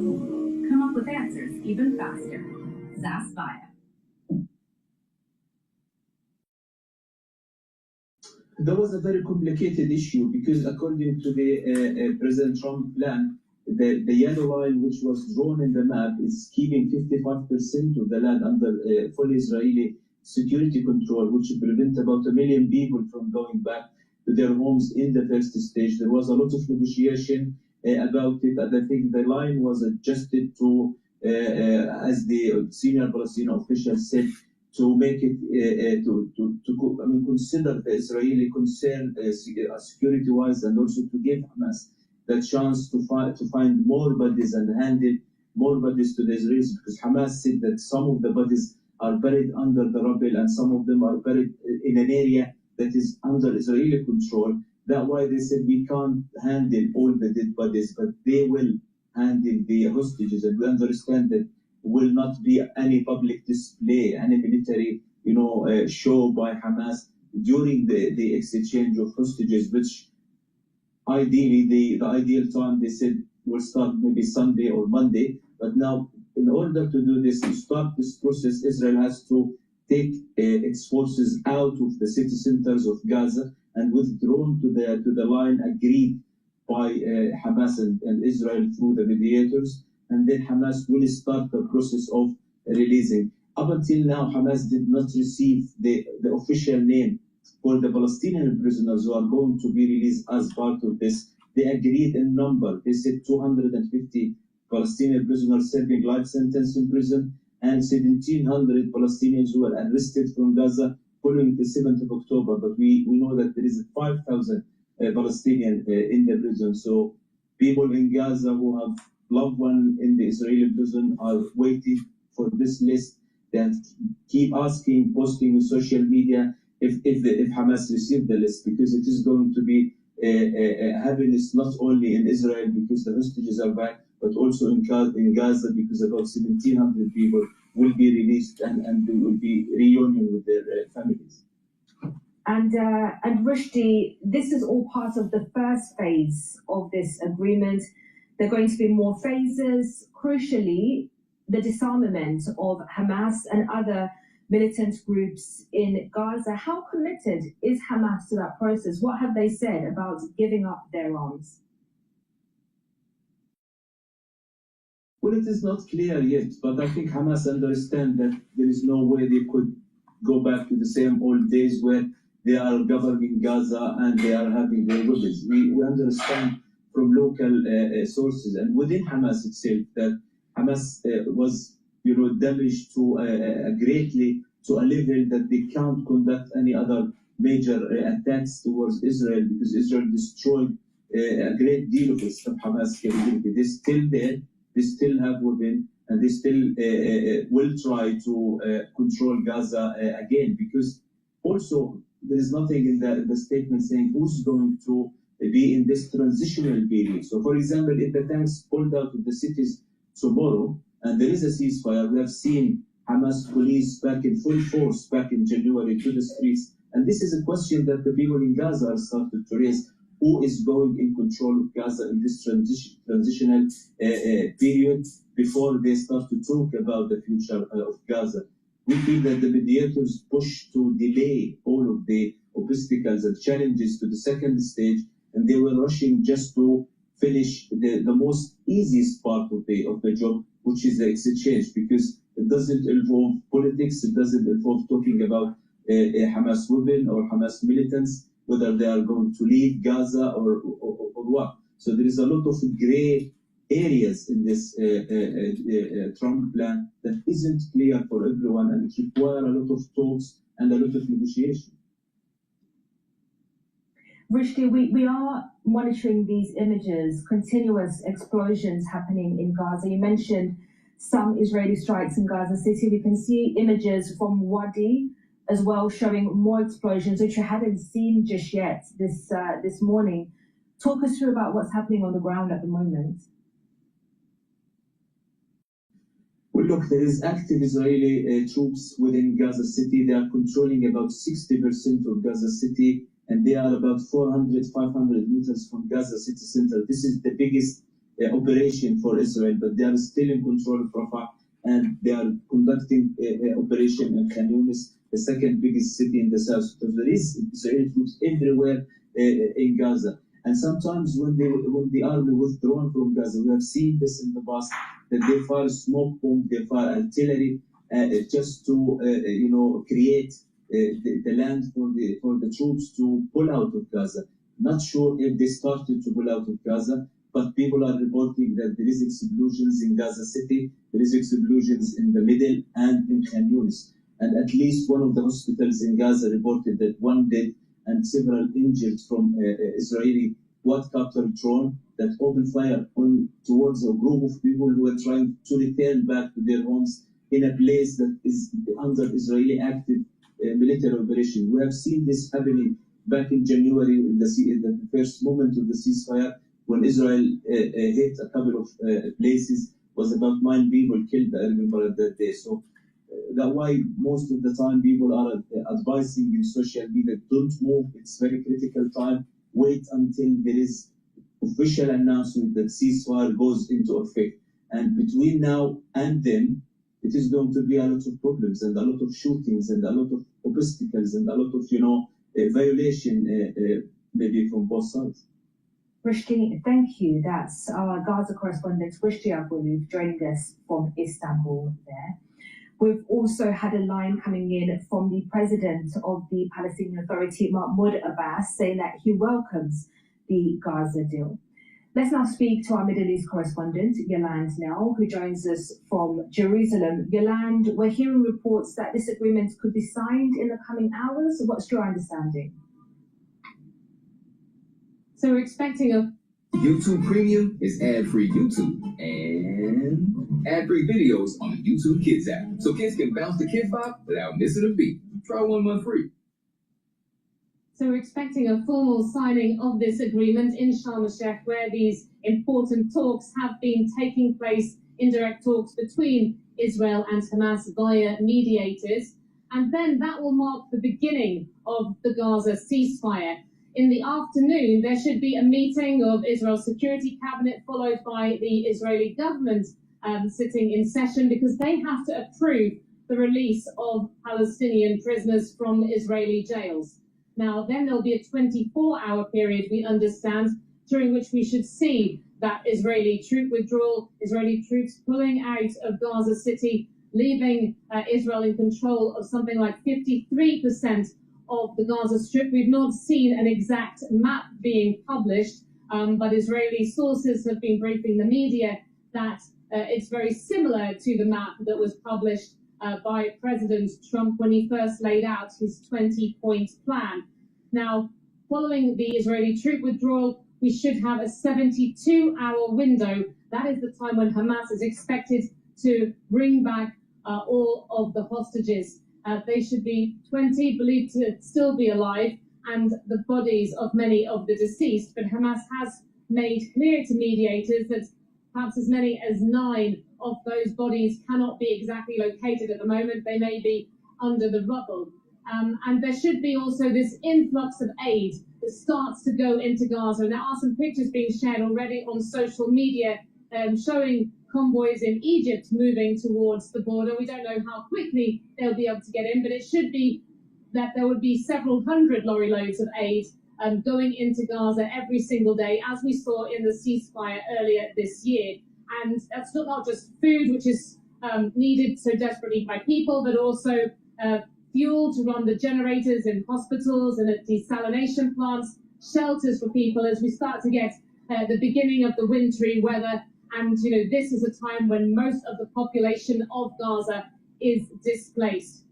come up with answers even faster. Zaspaya. There was a very complicated issue because according to the President Trump plan, the yellow line which was drawn in the map is keeping 55% of the land under full Israeli security control, which would prevent about 1 million people from going back to their homes in the first stage. There was a lot of negotiation about it, and I think the line was adjusted to, as the senior Palestinian official said, to make it consider the Israeli concern security-wise, and also to give Hamas the chance to find more bodies and hand it more bodies to the Israelis, because Hamas said that some of the bodies are buried under the rubble and some of them are buried in an area that is under Israeli control. That's why they said we can't handle all the dead bodies, but they will handle the hostages, and we understand that will not be any public display, any military, show by Hamas during the exchange of hostages, which ideally the ideal time they said will start maybe Sunday or Monday. But now, in order to do this, to start this process, Israel has to take its forces out of the city centers of Gaza and withdrawn to the line agreed by Hamas and Israel through the mediators. And then Hamas will start the process of releasing. Up until now, Hamas did not receive the official name for the Palestinian prisoners who are going to be released as part of this. They agreed in number. They said 250 Palestinian prisoners serving life sentence in prison, and 1,700 Palestinians who were arrested from Gaza following the 7th of October. But we know that there is 5,000 Palestinians in the prison. So people in Gaza who have loved one in the Israeli prison are waiting for this list. They keep asking, posting on social media if Hamas received the list, because it is going to be happiness not only in Israel because the hostages are back, but also in Gaza because about 1,700 people will be released and they will be reunion with their families. And Rushdie, this is all part of the first phase of this agreement. There are going to be more phases. Crucially, the disarmament of Hamas and other militant groups in Gaza. How committed is Hamas to that process? What have they said about giving up their arms? Well, it is not clear yet, but I think Hamas understand that there is no way they could go back to the same old days where they are governing Gaza and they are having their weapons. We understand from local sources and within Hamas itself that Hamas was damaged to greatly to a level that they can't conduct any other major attacks towards Israel, because Israel destroyed a great deal of its Hamas capability. They're still there, they still have weapons, and they still will try to control Gaza again, because also there is nothing in the statement saying who's going to be in this transitional period. So, for example, if the tanks pulled out of the cities tomorrow and there is a ceasefire, we have seen Hamas police back in full force back in January to the streets. And this is a question that the people in Gaza are starting to raise. Who is going in control of Gaza in this transitional period before they start to talk about the future of Gaza? We feel that the mediators push to delay all of the obstacles and challenges to the second stage, and they were rushing just to finish the most easiest part of the job, which is the exchange, because it doesn't involve politics, it doesn't involve talking about Hamas women or Hamas militants, whether they are going to leave Gaza or what. So there is a lot of gray areas in this Trump plan that isn't clear for everyone, and it requires a lot of talks and a lot of negotiation. Brighteon, we are monitoring these images, continuous explosions happening in Gaza. You mentioned some Israeli strikes in Gaza City. We can see images from Wadi as well showing more explosions, which we haven't seen just yet this morning. Talk us through about what's happening on the ground at the moment. Well, look, there is active Israeli troops within Gaza City. They are controlling about 60% of Gaza City, and they are about 400, 500 meters from Gaza city center. This is the biggest operation for Israel, but they are still in control of Rafah, and they are conducting operation in Khan Yunis, the second biggest city in the south. So there is Israeli troops everywhere in Gaza. And sometimes when the army withdrawn from Gaza, we have seen this in the past, that they fire smoke bombs, they fire artillery, just to create the land for the troops to pull out of Gaza. Not sure if they started to pull out of Gaza, but people are reporting that there is explosions in Gaza City, there is explosions in the middle and in Khan Yunis. And at least one of the hospitals in Gaza reported that one dead and several injured from Israeli quadcopter drone that opened fire towards a group of people who were trying to return back to their homes in a place that is under Israeli active military operation. We have seen this happening back in January in the first moment of the ceasefire, when Israel hit a couple of places, was about 9 people killed, I remember, that day. So that's why most of the time people are advising in social media, don't move, it's very critical time, wait until there is official announcement that ceasefire goes into effect. And between now and then, it is going to be a lot of problems and a lot of shootings and a lot of obstacles and a lot of, violation maybe from both sides. Brighteon, thank you. That's our Gaza correspondent, Brighteon, joining us from Istanbul there. We've also had a line coming in from the president of the Palestinian Authority, Mahmoud Abbas, saying that he welcomes the Gaza deal. Let's now speak to our Middle East correspondent, Yolande Nell, who joins us from Jerusalem. Yolande, we're hearing reports that this agreement could be signed in the coming hours. What's your understanding? So we're expecting a... YouTube Premium is ad-free YouTube and ad-free videos on the YouTube Kids app, so kids can bounce the Kids Bop without missing a beat. Try 1 month free. So we're expecting a formal signing of this agreement in Sharm el-Sheikh, where these important talks have been taking place, indirect talks between Israel and Hamas via mediators. And then that will mark the beginning of the Gaza ceasefire. In the afternoon, there should be a meeting of Israel's Security Cabinet, followed by the Israeli government sitting in session, because they have to approve the release of Palestinian prisoners from Israeli jails. Now, then there'll be a 24-hour period, we understand, during which we should see that Israeli troop withdrawal, Israeli troops pulling out of Gaza City, leaving Israel in control of something like 53% of the Gaza Strip. We've not seen an exact map being published, but Israeli sources have been briefing the media that it's very similar to the map that was published by President Trump when he first laid out his 20-point plan. Now, following the Israeli troop withdrawal, we should have a 72-hour window. That is the time when Hamas is expected to bring back all of the hostages. They should be 20, believed to still be alive, and the bodies of many of the deceased. But Hamas has made clear to mediators that perhaps as many as 9 of those bodies cannot be exactly located at the moment. They may be under the rubble. And there should be also this influx of aid that starts to go into Gaza. And there are some pictures being shared already on social media showing convoys in Egypt moving towards the border. We don't know how quickly they'll be able to get in, but it should be that there would be several hundred lorry loads of aid going into Gaza every single day, as we saw in the ceasefire earlier this year. And that's not just food, which is needed so desperately by people, but also fuel to run the generators in hospitals and at desalination plants, shelters for people as we start to get the beginning of the wintry weather. And, this is a time when most of the population of Gaza is displaced.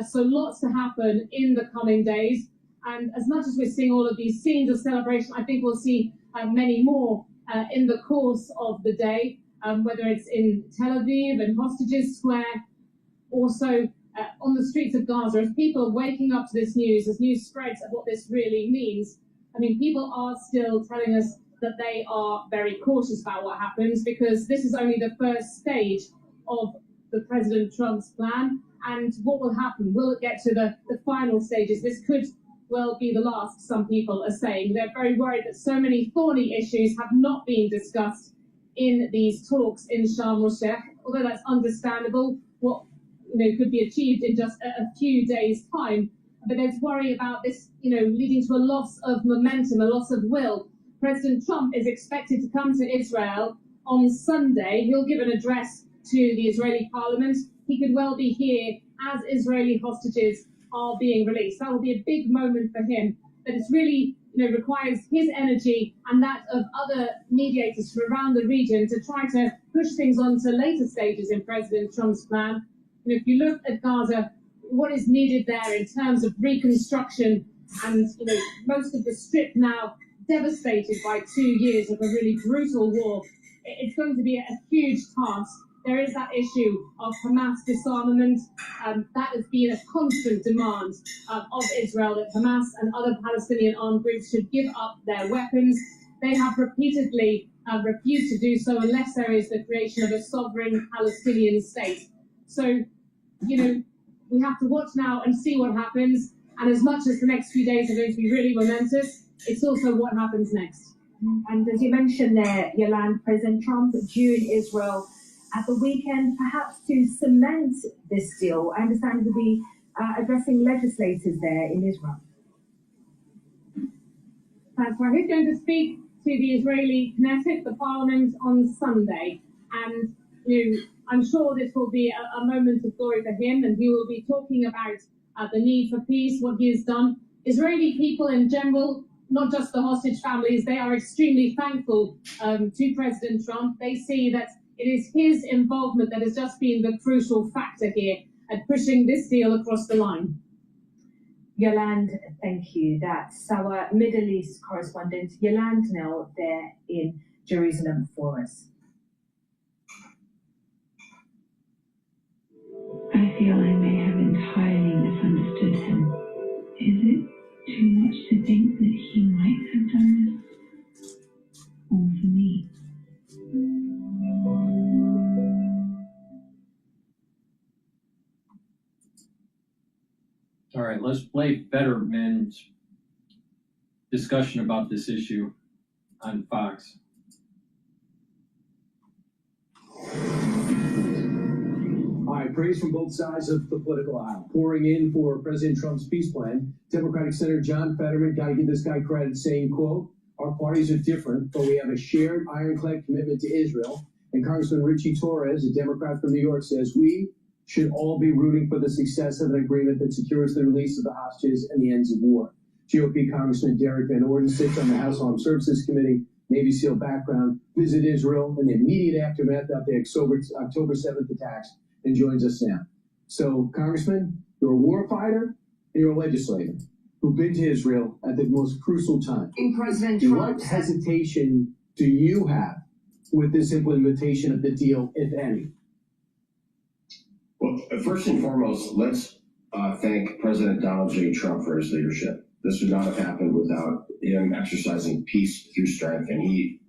So lots to happen in the coming days. And as much as we're seeing all of these scenes of celebration, I think we'll see many more in the course of the day, whether it's in Tel Aviv and Hostages Square, also on the streets of Gaza, as people are waking up to this news, as news spreads of what this really means. I mean, people are still telling us that they are very cautious about what happens, because this is only the first stage of the President Trump's plan. And what will happen? Will it get to the final stages? This could well be the last, some people are saying. They're very worried that so many thorny issues have not been discussed in these talks in Sharm el-Sheikh, although that's understandable, what could be achieved in just a few days' time. But there's worry about this, leading to a loss of momentum, a loss of will. President Trump is expected to come to Israel on Sunday. He'll give an address to the Israeli parliament. He could well be here as Israeli hostages are being released. That will be a big moment for him. But it's really, requires his energy and that of other mediators from around the region to try to push things on to later stages in President Trump's plan. If you look at Gaza, what is needed there in terms of reconstruction, and most of the strip now devastated by 2 years of a really brutal war, it's going to be a huge task. There is that issue of Hamas disarmament. That has been a constant demand of Israel, that Hamas and other Palestinian armed groups should give up their weapons. They have repeatedly refused to do so unless there is the creation of a sovereign Palestinian state. So, we have to watch now and see what happens. And as much as the next few days are going to be really momentous, it's also what happens next. And as you mentioned there, Yolande, President Trump due in Israel at the weekend, perhaps to cement this deal. I understand he'll be addressing legislators there in Israel. That's right. He's going to speak to the Israeli Knesset, the parliament, on Sunday. And I'm sure this will be a moment of glory for him, and he will be talking about the need for peace, what he has done. Israeli people in general, not just the hostage families, they are extremely thankful to President Trump. They see that it is his involvement that has just been the crucial factor here at pushing this deal across the line. Yolande, thank you. That's our Middle East correspondent, Yolande Nell, there in Jerusalem for us. I feel I may have entirely misunderstood him. Is it too much to think that he might have done this all for me? All right, let's play Fetterman's discussion about this issue on Fox. All right, praise from both sides of the political aisle. Pouring in for President Trump's peace plan, Democratic Senator John Fetterman, got to give this guy credit, saying, quote, "Our parties are different, but we have a shared ironclad commitment to Israel." And Congressman Richie Torres, a Democrat from New York, says, "We should all be rooting for the success of an agreement that secures the release of the hostages and the ends of war." GOP Congressman Derek Van Orden sits on the House Armed Services Committee, Navy SEAL background, visited Israel in the immediate aftermath of the October 7th attacks, and joins us now. So, Congressman, you're a war fighter and you're a legislator who've been to Israel at the most crucial time. In President Trump, what hesitation do you have with this implementation of the deal, if any? Well, first and foremost, let's thank President Donald J. Trump for his leadership. This would not have happened without him exercising peace through strength, and he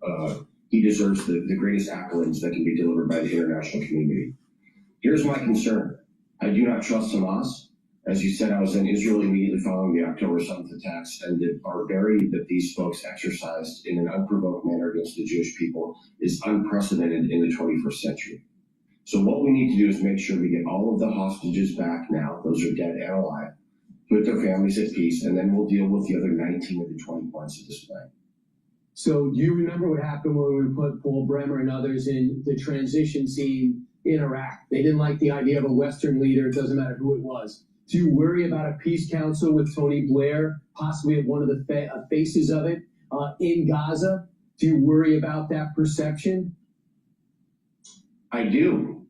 deserves the greatest accolades that can be delivered by the international community. Here's my concern. I do not trust Hamas. As you said, I was in Israel immediately immediately following the October 7th attacks, and the barbarity that these folks exercised in an unprovoked manner against the Jewish people is unprecedented in the 21st century. So what we need to do is make sure we get all of the hostages back now, those are dead and alive, put their families at peace, and then we'll deal with the other 19 of the 20 points of this plan. So do you remember what happened when we put Paul Bremer and others in the transition team in Iraq? They didn't like the idea of a Western leader. It doesn't matter who it was. Do you worry about a peace council with Tony Blair, possibly one of the faces of it, in Gaza? Do you worry about that perception? I do.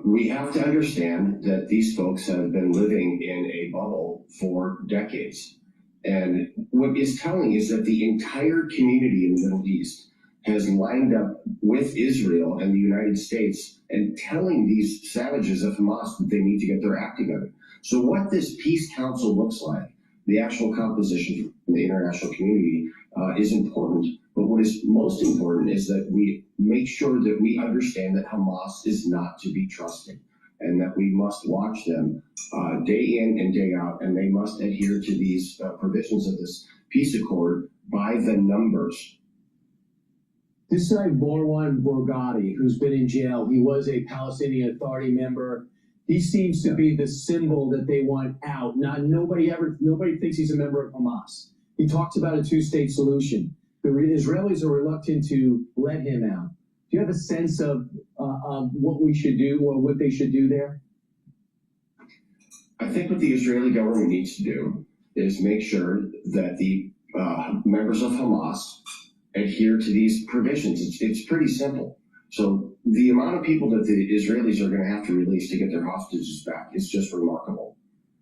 We have to understand that these folks have been living in a bubble for decades. And what is telling is that the entire community in the Middle East has lined up with Israel and the United States and telling these savages of Hamas that they need to get their act together. So what this peace council looks like, the actual composition from the international community, is important. But what is most important is that we make sure that we understand that Hamas is not to be trusted, and that we must watch them day in and day out, and they must adhere to these provisions of this peace accord by the numbers. This guy, Borwan Borghazi, who's been in jail, he was a Palestinian Authority member. He seems to be the symbol that they want out. Nobody thinks he's a member of Hamas. He talks about a two-state solution. The Israelis are reluctant to let him out. Do you have a sense of what we should do or what they should do there? I think what the Israeli government needs to do is make sure that the members of Hamas adhere to these provisions. It's pretty simple. So the amount of people that the Israelis are going to have to release to get their hostages back is just remarkable.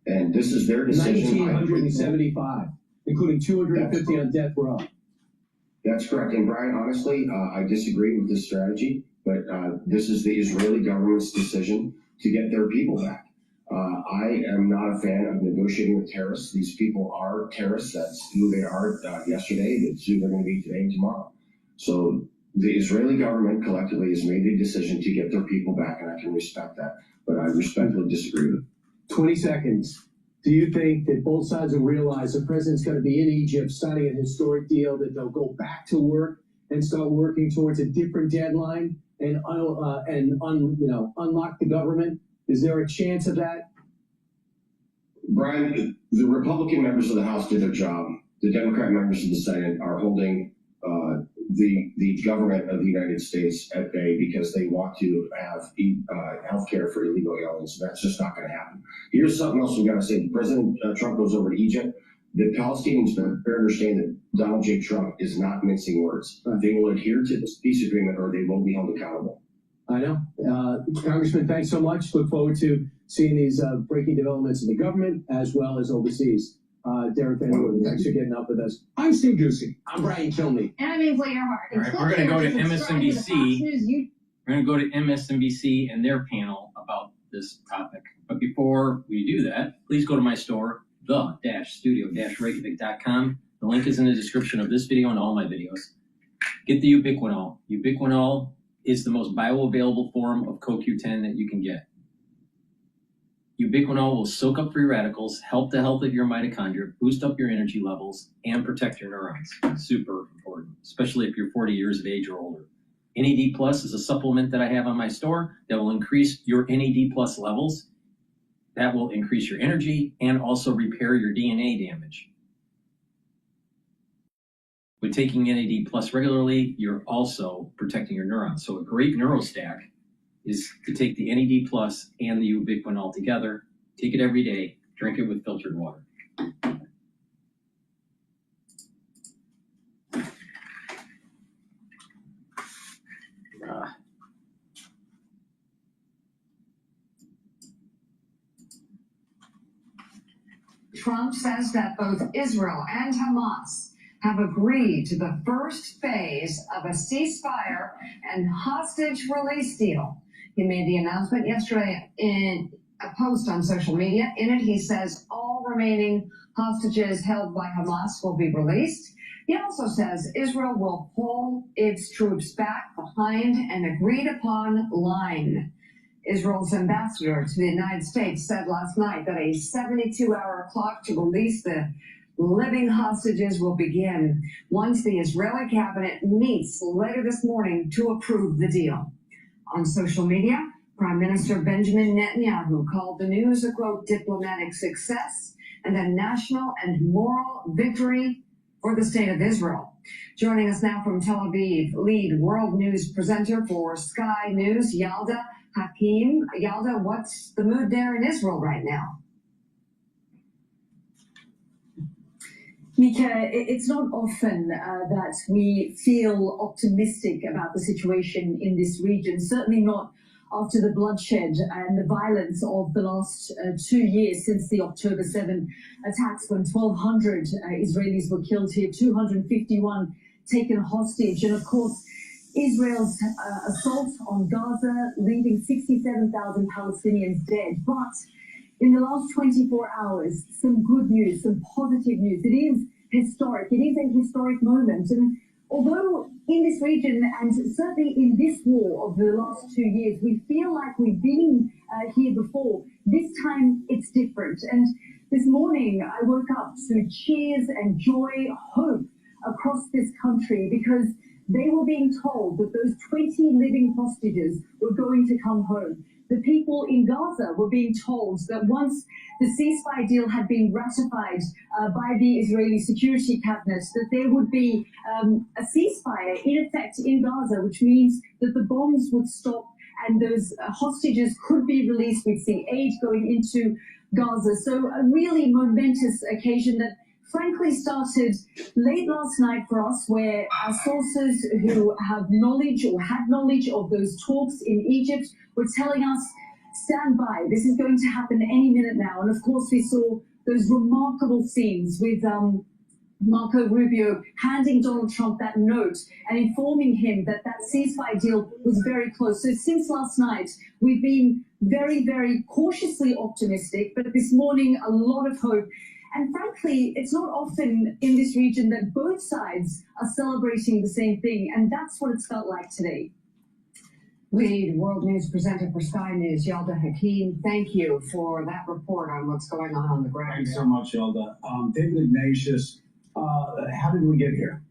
And this is their decision. 1,975, including 250 on death row. That's correct. And Brian, honestly, I disagree with this strategy, but this is the Israeli government's decision to get their people back. I am not a fan of negotiating with terrorists. These people are terrorists. That's who they are yesterday. That's who they're going to be today and tomorrow. So the Israeli government collectively has made a decision to get their people back, and I can respect that. But I respectfully disagree with it. 20 seconds. Do you think that both sides will realize the president's going to be in Egypt signing a historic deal, that they'll go back to work and start working towards a different deadline and unlock the government? Is there a chance of that? Brian, the Republican members of the House did their job. The Democrat members of the Senate are holding the government of the United States at bay because they want to have health care for illegal aliens. That's just not going to happen. Here's something else we've got to say. President Trump goes over to Egypt. The Palestinians better understand that Donald J. Trump is not mincing words. They will adhere to this peace agreement or they will be held accountable. I know. Congressman, thanks so much. Look forward to seeing these breaking developments in the government as well as overseas. Derek Van Wood, thanks for getting up with us. I'm Steve Ducey. I'm Brian Kilmeade. And I'm Ainsley Earhart. All right, we're going to go to MSNBC. We're going to go to MSNBC and their panel about this topic. But before we do that, please go to my store, the-studio-reykjavik.com. The link is in the description of this video and all my videos. Get the ubiquinol. Ubiquinol is the most bioavailable form of CoQ10 that you can get. Ubiquinol will soak up free radicals, help the health of your mitochondria, boost up your energy levels, and protect your neurons. Super important, especially if you're 40 years of age or older. NAD Plus is a supplement that I have on my store that will increase your NAD Plus levels. That will increase your energy and also repair your DNA damage. With taking NAD Plus regularly, you're also protecting your neurons. So a great neurostack is to take the NAD Plus and the ubiquinol together, take it every day, drink it with filtered water. Trump says that both Israel and Hamas have agreed to the first phase of a ceasefire and hostage release deal. He made the announcement yesterday in a post on social media. In it, he says all remaining hostages held by Hamas will be released. He also says Israel will pull its troops back behind an agreed-upon line. Israel's ambassador to the United States said last night that a 72-hour clock to release the living hostages will begin once the Israeli cabinet meets later this morning to approve the deal. On social media, Prime Minister Benjamin Netanyahu called the news a, quote, diplomatic success and a national and moral victory for the state of Israel. Joining us now from Tel Aviv, lead world news presenter for Sky News, Yalda Hakim. Yalda, what's the mood there in Israel right now? Mika, it's not often that we feel optimistic about the situation in this region, certainly not after the bloodshed and the violence of the last 2 years since the October 7 attacks, when 1,200 Israelis were killed here, 251 taken hostage, and of course Israel's assault on Gaza, leaving 67,000 Palestinians dead. But in the last 24 hours, some good news, some positive news. It is historic. It is a historic moment. And although in this region, and certainly in this war of the last 2 years, we feel like we've been here before, this time it's different. And this morning I woke up to cheers and joy, hope across this country, because they were being told that those 20 living hostages were going to come home. The people in Gaza were being told that once the ceasefire deal had been ratified by the Israeli Security Cabinet, that there would be a ceasefire in effect in Gaza, which means that the bombs would stop and those hostages could be released. We'd see aid going into Gaza. So a really momentous occasion that frankly started late last night for us, where our sources who have knowledge or had knowledge of those talks in Egypt were telling us, stand by, this is going to happen any minute now. And of course we saw those remarkable scenes with Marco Rubio handing Donald Trump that note and informing him that that ceasefire deal was very close. So since last night, we've been very, very cautiously optimistic, but this morning, a lot of hope. And frankly, it's not often in this region that both sides are celebrating the same thing, and that's what it's felt like today. Lead world news presenter for Sky News, Yalda Hakim, thank you for that report on what's going on the ground. Thanks so much, Yalda. David Ignatius, how did we get here?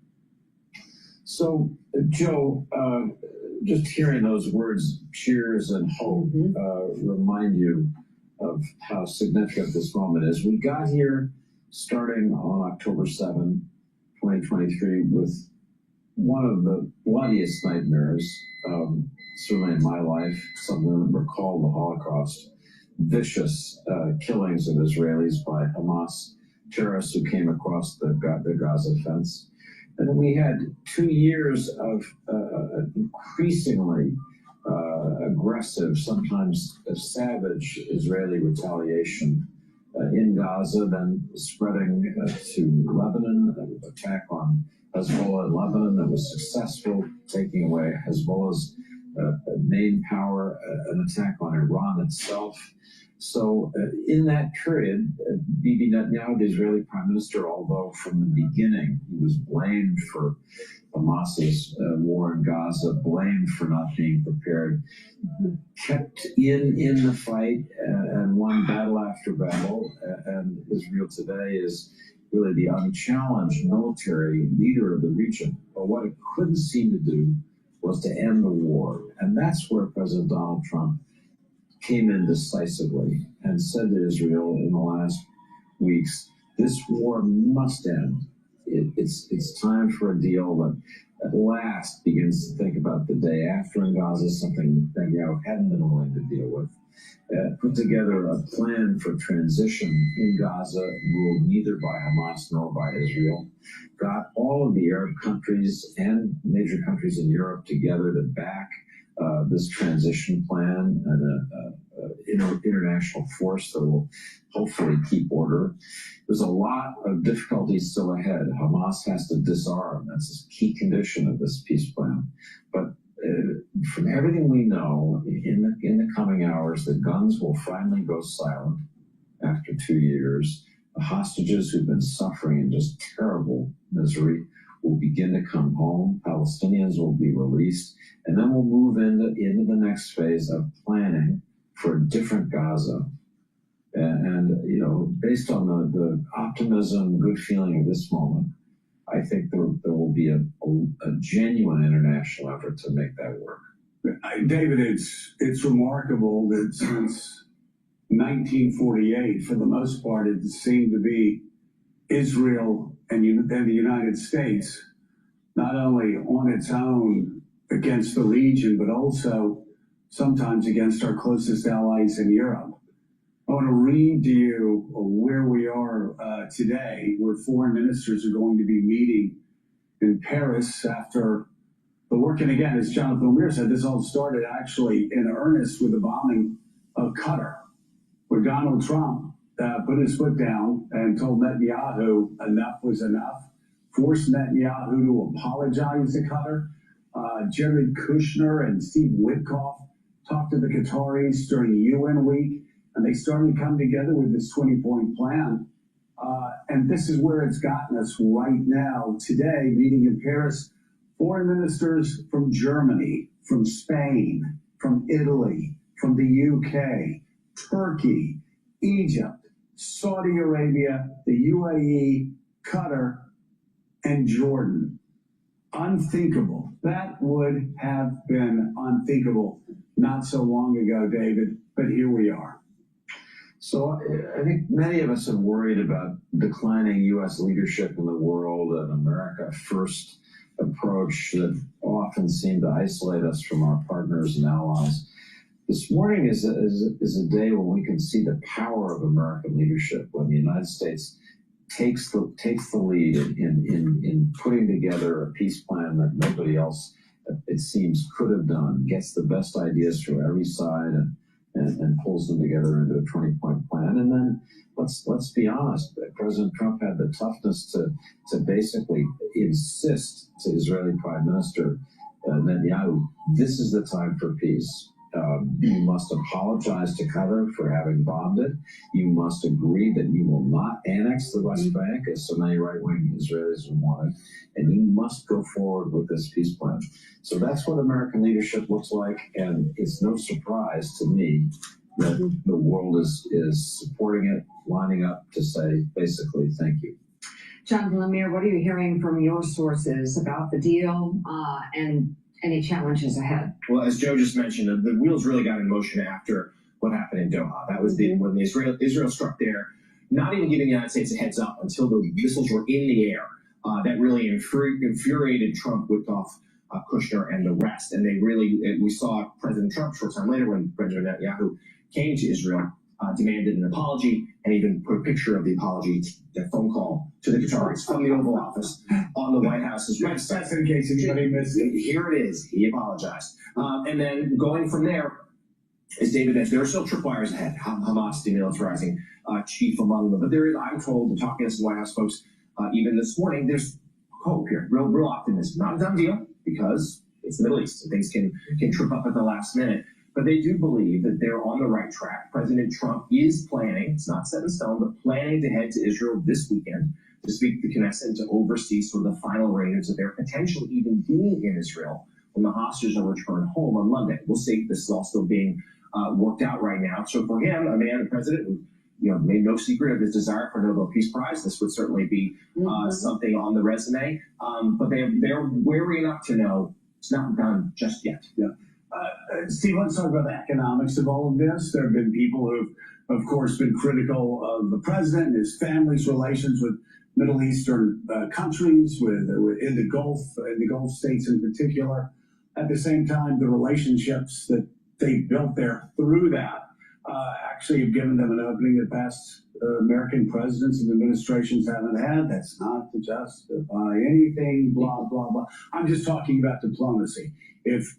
So, Joe, just hearing those words, cheers and hope, remind you of how significant this moment is. We got here starting on October 7, 2023, with one of the bloodiest nightmares, certainly in my life. Some women recall the Holocaust, vicious killings of Israelis by Hamas terrorists who came across the Gaza fence. And then we had 2 years of increasingly aggressive, sometimes savage Israeli retaliation in Gaza, then spreading to Lebanon, an attack on Hezbollah in Lebanon that was successful, taking away Hezbollah's main power, an attack on Iran itself. So in that period, Bibi Netanyahu, the Israeli prime minister, although from the beginning he was blamed for Hamas's war in Gaza, blamed for not being prepared, kept in the fight and won battle after battle. And Israel today is really the unchallenged military leader of the region. But what it couldn't seem to do was to end the war. And that's where President Donald Trump came in decisively and said to Israel in the last weeks, this war must end. It's time for a deal that at last begins to think about the day after in Gaza, something Netanyahu hadn't been willing to deal with. Put together a plan for transition in Gaza, ruled neither by Hamas nor by Israel. Got all of the Arab countries and major countries in Europe together to back this transition plan and an international force that will hopefully keep order. There's a lot of difficulties still ahead. Hamas has to disarm. That's a key condition of this peace plan. But from everything we know, in the coming hours, the guns will finally go silent after 2 years. The hostages who've been suffering in just terrible misery will begin to come home. Palestinians will be released. And then we'll move into the next phase of planning for a different Gaza. And you know, based on the optimism, good feeling of this moment, I think there will be a genuine international effort to make that work. David, it's remarkable that since 1948, for the most part, it seemed to be Israel and the United States, not only on its own against the region, but also sometimes against our closest allies in Europe. I want to read to you where we are today, where foreign ministers are going to be meeting in Paris after the work. And again, as Jonathan O'Meara said, this all started actually in earnest with the bombing of Qatar, where Donald Trump put his foot down and told Netanyahu enough was enough, forced Netanyahu to apologize to Qatar. Jared Kushner and Steve Witkoff talked to the Qataris during UN week, and they started to come together with this 20-point plan. And this is where it's gotten us right now. Today, meeting in Paris, foreign ministers from Germany, from Spain, from Italy, from the UK, Turkey, Egypt, Saudi Arabia, the UAE, Qatar, and Jordan. Unthinkable. That would have been unthinkable not so long ago, David, but here we are. So I think many of us are worried about declining U.S. leadership in the world and America first approach that often seem to isolate us from our partners and allies. This morning is a day when we can see the power of American leadership, when the United States takes the lead in putting together a peace plan that nobody else, it seems, could have done, gets the best ideas from every side and pulls them together into a 20-point plan. And then let's be honest, President Trump had the toughness to basically insist to Israeli Prime Minister Netanyahu, this is the time for peace. You must apologize to Qatar for having bombed it. You must agree that you will not annex the West Bank, as so many right-wing Israelis wanted, and you must go forward with this peace plan. So that's what American leadership looks like, and it's no surprise to me that the world is supporting it, lining up to say, basically, thank you. Jonathan O'Meara, what are you hearing from your sources about the deal and any challenges ahead? Well, as Joe just mentioned, the wheels really got in motion after what happened in Doha. That was when Israel struck there, not even giving the United States a heads up until the missiles were in the air. That really infuriated Trump, Witkoff, Kushner, and the rest. And we saw President Trump short time later when President Netanyahu came to Israel, demanded an apology, and even put a picture of the apology, that phone call to the Qataris from the Oval Office on the White House's website. That's in case anybody missed it. Here it is. He apologized. And then going from there, as David mentioned, there are still tripwires ahead. Hamas demilitarizing chief among them. But there is, I'm told, talking to some White House folks, even this morning, there's hope here, real optimism. Not a done deal, because it's the Middle East, and things can trip up at the last minute. But they do believe that they're on the right track. President Trump is planning, it's not set in stone, but planning to head to Israel this weekend to speak to the Knesset and to oversee sort of the final arrangements of their potential even being in Israel when the hostages are returned home on Monday. We'll see. This is all still being worked out right now. So for him, a man, the president, who made no secret of his desire for a Nobel Peace Prize, this would certainly be something on the resume. But they're wary enough to know it's not done just yet. Yeah. Steve, let's talk about the economics of all of this. There have been people who've, of course, been critical of the president and his family's relations with Middle Eastern countries, in the Gulf states in particular. At the same time, the relationships that they built there through that actually have given them an opening that past American presidents and administrations haven't had. That's not to justify anything, blah, blah, blah. I'm just talking about diplomacy. If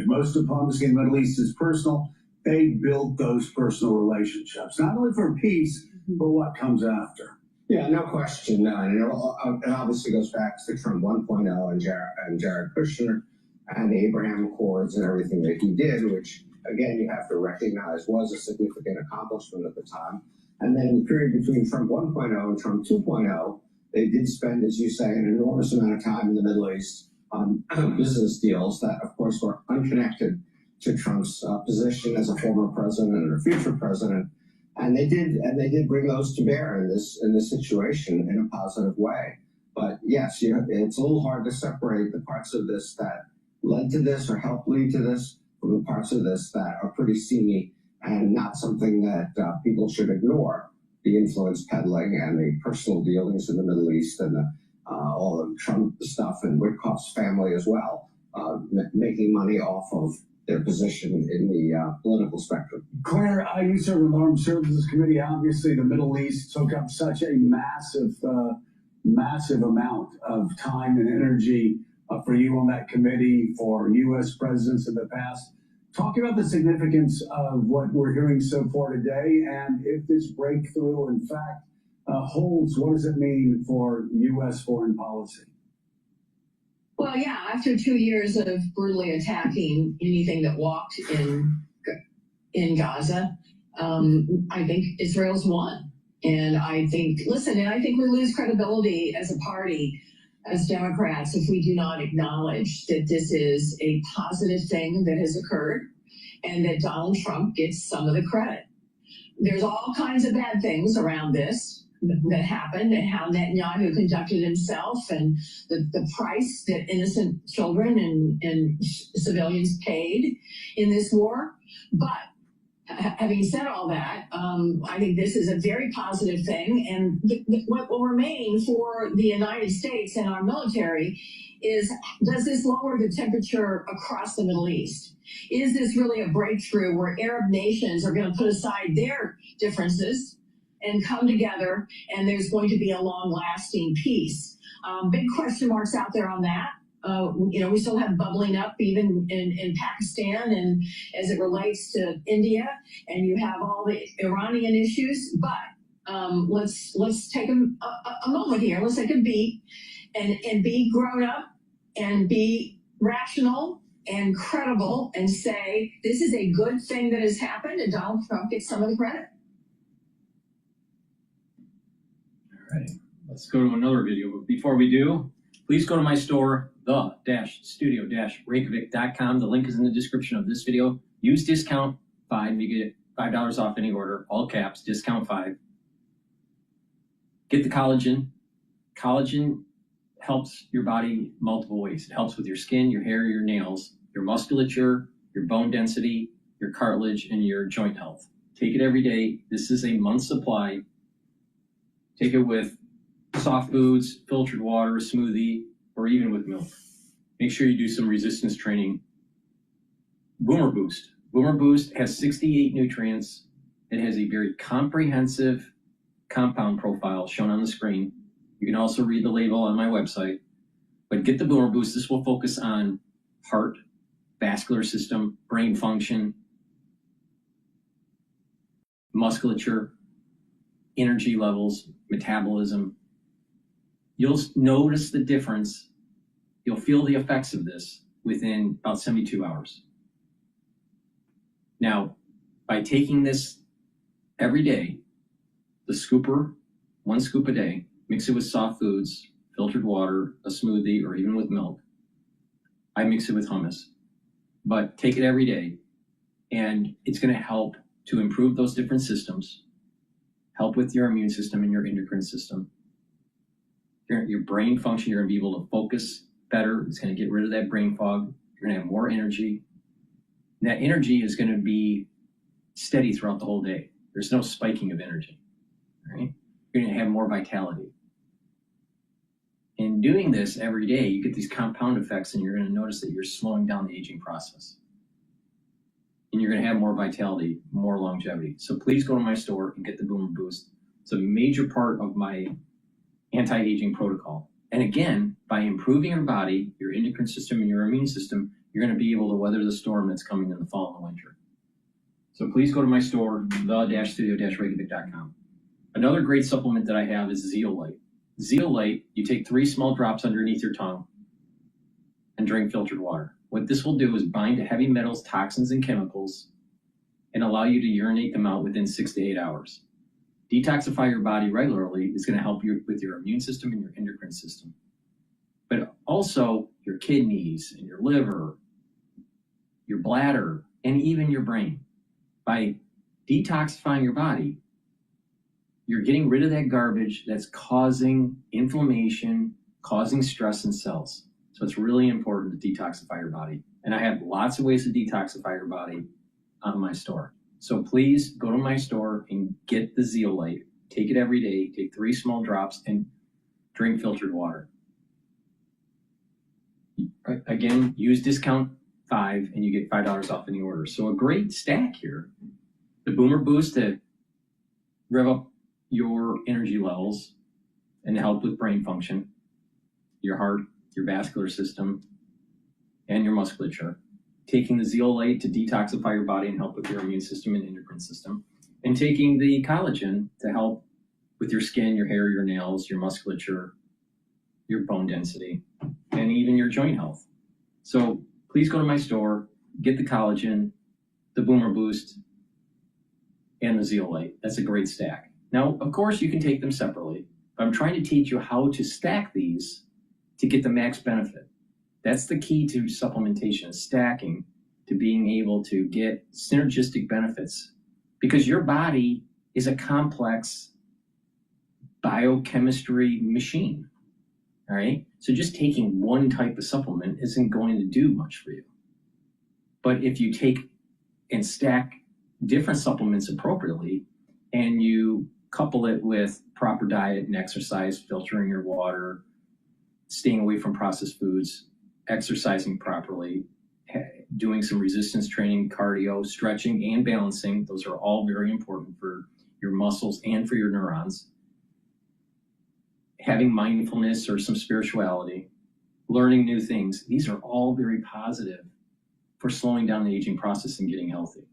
most diplomacy in the Middle East is personal, they build those personal relationships, not only for peace, but what comes after. Yeah, no question. And it obviously goes back to Trump 1.0 and Jared Kushner and the Abraham Accords and everything that he did, which, again, you have to recognize was a significant accomplishment at the time. And then the period between Trump 1.0 and Trump 2.0, they did spend, as you say, an enormous amount of time in the Middle East on business deals that, of course, were unconnected to Trump's position as a former president and a future president, and they did bring those to bear in this situation in a positive way. But yes, it's a little hard to separate the parts of this that led to this or helped lead to this from the parts of this that are pretty seamy and not something that people should ignore. The influence peddling and the personal dealings in the Middle East and all the Trump stuff and Witkoff's family as well, making money off of their position in the political spectrum. Claire, you serve on the Armed Services Committee. Obviously, the Middle East took up such a massive amount of time and energy for you on that committee, for U.S. presidents in the past. Talk about the significance of what we're hearing so far today, and if this breakthrough, in fact, holds, what does it mean for U.S. foreign policy? Well, yeah, after 2 years of brutally attacking anything that walked in Gaza, I think Israel's won. And I think we lose credibility as a party, as Democrats, if we do not acknowledge that this is a positive thing that has occurred and that Donald Trump gets some of the credit. There's all kinds of bad things around this that happened, and how Netanyahu conducted himself, and the price that innocent children and civilians paid in this war. But having said all that, I think this is a very positive thing, and what will remain for the United States and our military is, does this lower the temperature across the Middle East? Is this really a breakthrough where Arab nations are going to put aside their differences and come together, and there's going to be a long-lasting peace? Big question marks out there on that. We still have bubbling up even in Pakistan, and as it relates to India, and you have all the Iranian issues. But let's take a moment here. Let's take a beat and be grown up and be rational and credible and say this is a good thing that has happened, and Donald Trump gets some of the credit. All right, let's go to another video. But before we do, please go to my store, the-studio-reykjavik.com. The link is in the description of this video. Use discount 5. You get $5 off any order, all caps, discount 5. Get the collagen. Collagen helps your body multiple ways. It helps with your skin, your hair, your nails, your musculature, your bone density, your cartilage, and your joint health. Take it every day. This is a month's supply. Take it with soft foods, filtered water, smoothie, or even with milk. Make sure you do some resistance training. Boomer Boost. Boomer Boost has 68 nutrients. It has a very comprehensive compound profile shown on the screen. You can also read the label on my website. But get the Boomer Boost. This will focus on heart, vascular system, brain function, musculature, energy levels, metabolism. You'll notice the difference. You'll feel the effects of this within about 72 hours. Now, by taking this every day, the scooper, 1 scoop a day, mix it with soft foods, filtered water, a smoothie, or even with milk. I mix it with hummus. But take it every day, and it's going to help to improve those different systems, help with your immune system and your endocrine system. Your brain function, you're going to be able to focus better. It's going to get rid of that brain fog. You're going to have more energy. And that energy is going to be steady throughout the whole day. There's no spiking of energy, right? You're going to have more vitality. In doing this every day, you get these compound effects, and you're going to notice that you're slowing down the aging process. And you're going to have more vitality, more longevity. So please go to my store and get the Boomer Boost. It's a major part of my anti-aging protocol. And again, by improving your body, your endocrine system, and your immune system, you're going to be able to weather the storm that's coming in the fall and the winter. So please go to my store, the-studio-reykjavik.com. Another great supplement that I have is Zeolite. Zeolite, you take 3 small drops underneath your tongue and drink filtered water. What this will do is bind to heavy metals, toxins, and chemicals and allow you to urinate them out within 6 to 8 hours. Detoxify your body regularly is going to help you with your immune system and your endocrine system. But also your kidneys and your liver, your bladder, and even your brain. By detoxifying your body, you're getting rid of that garbage that's causing inflammation, causing stress in cells. So it's really important to detoxify your body. And I have lots of ways to detoxify your body on my store. So please go to my store and get the zeolite. Take it every day, take 3 small drops, and drink filtered water. Again, use discount 5 and you get $5 off any order. So a great stack here. The Boomer Boost to rev up your energy levels and help with brain function, your heart, your vascular system, and your musculature. Taking the zeolite to detoxify your body and help with your immune system and endocrine system. And taking the collagen to help with your skin, your hair, your nails, your musculature, your bone density, and even your joint health. So please go to my store, get the collagen, the Boomer Boost, and the zeolite. That's a great stack. Now, of course, you can take them separately, but I'm trying to teach you how to stack these to get the max benefit. That's the key to supplementation, stacking, to being able to get synergistic benefits, because your body is a complex biochemistry machine, all right? So just taking one type of supplement isn't going to do much for you. But if you take and stack different supplements appropriately, and you couple it with proper diet and exercise, filtering your water, staying away from processed foods, exercising properly, doing some resistance training, cardio, stretching, and balancing. Those are all very important for your muscles and for your neurons. Having mindfulness or some spirituality, learning new things. These are all very positive for slowing down the aging process and getting healthy.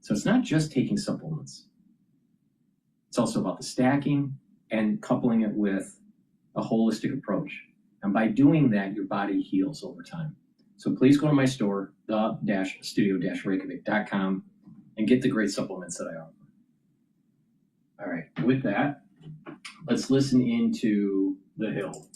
So it's not just taking supplements. It's also about the stacking and coupling it with a holistic approach. And by doing that, your body heals over time. So please go to my store, the-studio-reykjavik.com, and get the great supplements that I offer. All right, with that, let's listen into The Hill.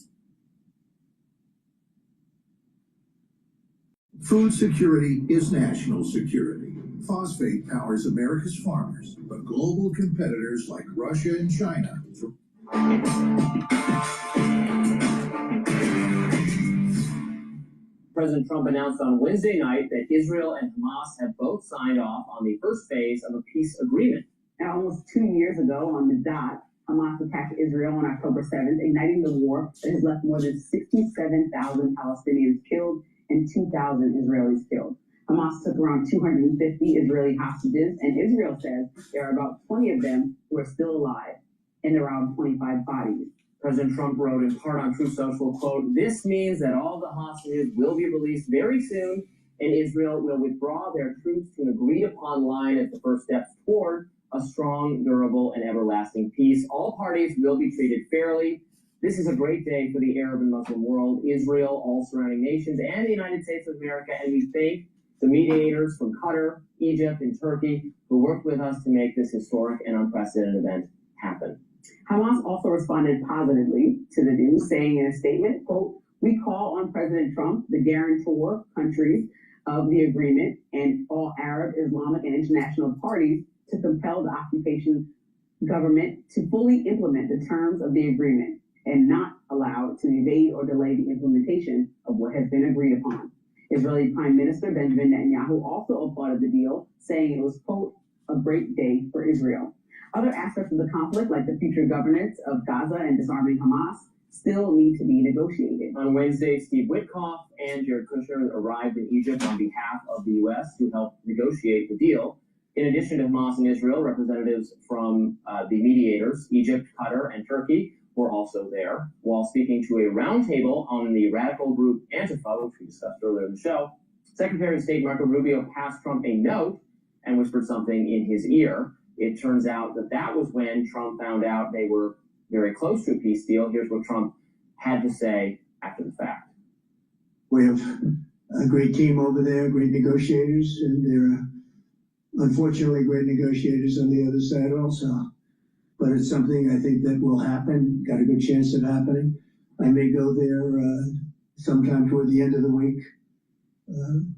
Food security is national security. Phosphate powers America's farmers, but global competitors like Russia and China. President Trump announced on Wednesday night that Israel and Hamas have both signed off on the first phase of a peace agreement. Now, almost 2 years ago on the dot, Hamas attacked Israel on October 7th, igniting the war that has left more than 67,000 Palestinians killed and 2,000 Israelis killed. Hamas took around 250 Israeli hostages, and Israel says there are about 20 of them who are still alive, and around 25 bodies. President Trump wrote in part on Truth Social, quote, "This means that all the hostages will be released very soon, and Israel will withdraw their troops to an agreed-upon line as the first steps toward a strong, durable, and everlasting peace. All parties will be treated fairly. This is a great day for the Arab and Muslim world, Israel, all surrounding nations, and the United States of America, and we thank the mediators from Qatar, Egypt, and Turkey who worked with us to make this historic and unprecedented event happen." Hamas also responded positively to the news, saying in a statement, quote, "We call on President Trump, the guarantor countries of the agreement, and all Arab, Islamic, and international parties to compel the occupation government to fully implement the terms of the agreement and not allow it to evade or delay the implementation of what has been agreed upon." Israeli Prime Minister Benjamin Netanyahu also applauded the deal, saying it was, quote, "a great day for Israel." Other aspects of the conflict, like the future governance of Gaza and disarming Hamas, still need to be negotiated. On Wednesday, Steve Witkoff and Jared Kushner arrived in Egypt on behalf of the U.S. to help negotiate the deal. In addition to Hamas and Israel, representatives from the mediators, Egypt, Qatar, and Turkey, were also there. While speaking to a roundtable on the radical group Antifa, which we discussed earlier in the show, Secretary of State Marco Rubio passed Trump a note and whispered something in his ear. It turns out that that was when Trump found out they were very close to a peace deal. Here's what Trump had to say after the fact. We have a great team over there, great negotiators, and there are unfortunately great negotiators on the other side also. But it's something I think that will happen, got a good chance of happening. I may go there sometime toward the end of the week,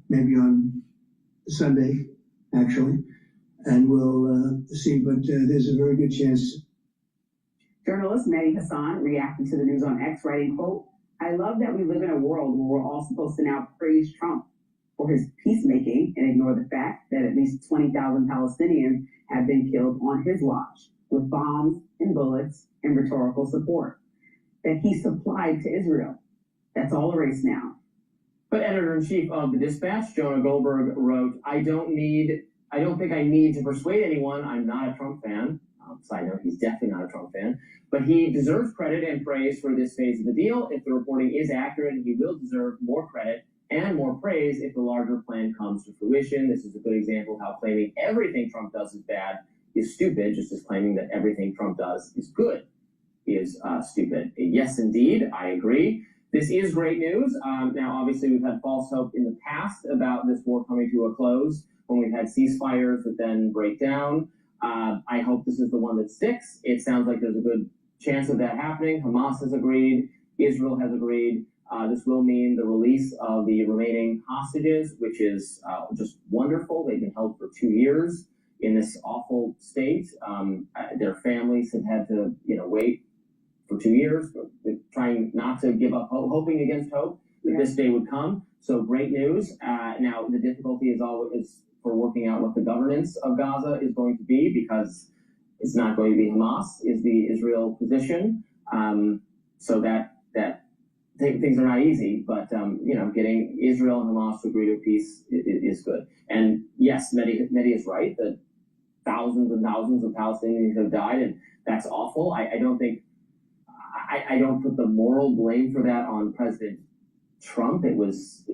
maybe on Sunday, actually, and we'll see. But there's a very good chance. Journalist Mehdi Hassan reacting to the news on X, writing, quote, "I love that we live in a world where we're all supposed to now praise Trump for his peacemaking and ignore the fact that at least 20,000 Palestinians have been killed on his watch with bombs and bullets and rhetorical support that he supplied to Israel. That's all erased now." But editor-in-chief of the Dispatch, Jonah Goldberg, wrote, I don't think I need to persuade anyone. I'm not a Trump fan. Side note, he's definitely not a Trump fan. But he deserves credit and praise for this phase of the deal. If the reporting is accurate, he will deserve more credit and more praise if the larger plan comes to fruition. This is a good example of how claiming everything Trump does is bad is stupid, just as claiming that everything Trump does is good is stupid. Yes, indeed, I agree. This is great news. Now, obviously, we've had false hope in the past about this war coming to a close when we've had ceasefires that then break down. I hope this is the one that sticks. It sounds like there's a good chance of that happening. Hamas has agreed. Israel has agreed. This will mean the release of the remaining hostages, which is just wonderful. They've been held for 2 years in this awful state. Their families have had to, wait for 2 years, trying not to give up hope, hoping against hope that this day would come. So great news. Now, the difficulty is always for working out what the governance of Gaza is going to be, because it's not going to be Hamas, is the Israel position. So that things are not easy, but getting Israel and Hamas to agree to a peace is good. And yes, Mehdi is right that thousands and thousands of Palestinians have died, and that's awful. I don't put the moral blame for that on President Trump. It was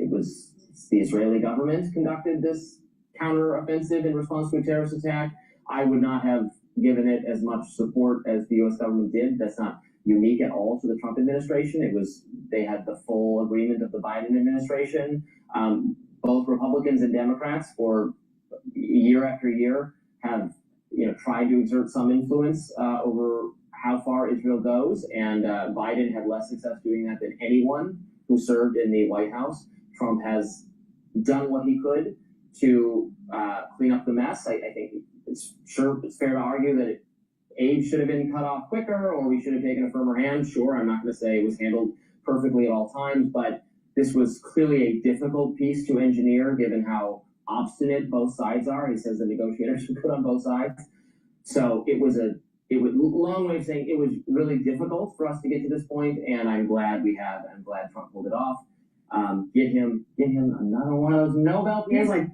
the Israeli government conducted this counteroffensive in response to a terrorist attack. I would not have given it as much support as the U.S. government did. That's not unique at all to the Trump administration. They had the full agreement of the Biden administration. Both Republicans and Democrats for year after year have tried to exert some influence over how far Israel goes, and Biden had less success doing that than anyone who served in the White House. Trump has done what he could to clean up the mess. I think it's fair to argue that aid should have been cut off quicker, or we should have taken a firmer hand. Sure, I'm not going to say it was handled perfectly at all times, but this was clearly a difficult piece to engineer given how obstinate both sides are. He says the negotiators were good on both sides. So it was long way of saying it was really difficult for us to get to this point, and I'm glad Trump pulled it off. Get him another one of those Nobel Prizes.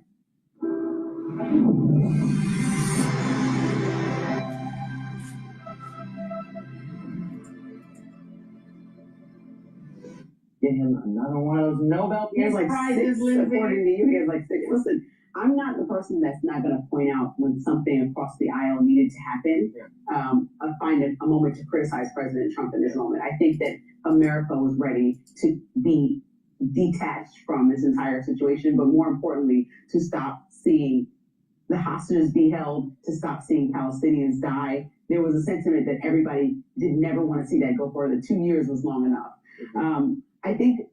Get him another one of those Nobel Prizes. According to you, he has like 6. Listen, I'm not the person that's not going to point out when something across the aisle needed to happen. I find it a moment to criticize President Trump in this moment. I think that America was ready to be detached from this entire situation, but more importantly, to stop seeing the hostages be held, to stop seeing Palestinians die. There was a sentiment that everybody did never want to see that go further. 2 years was long enough. I think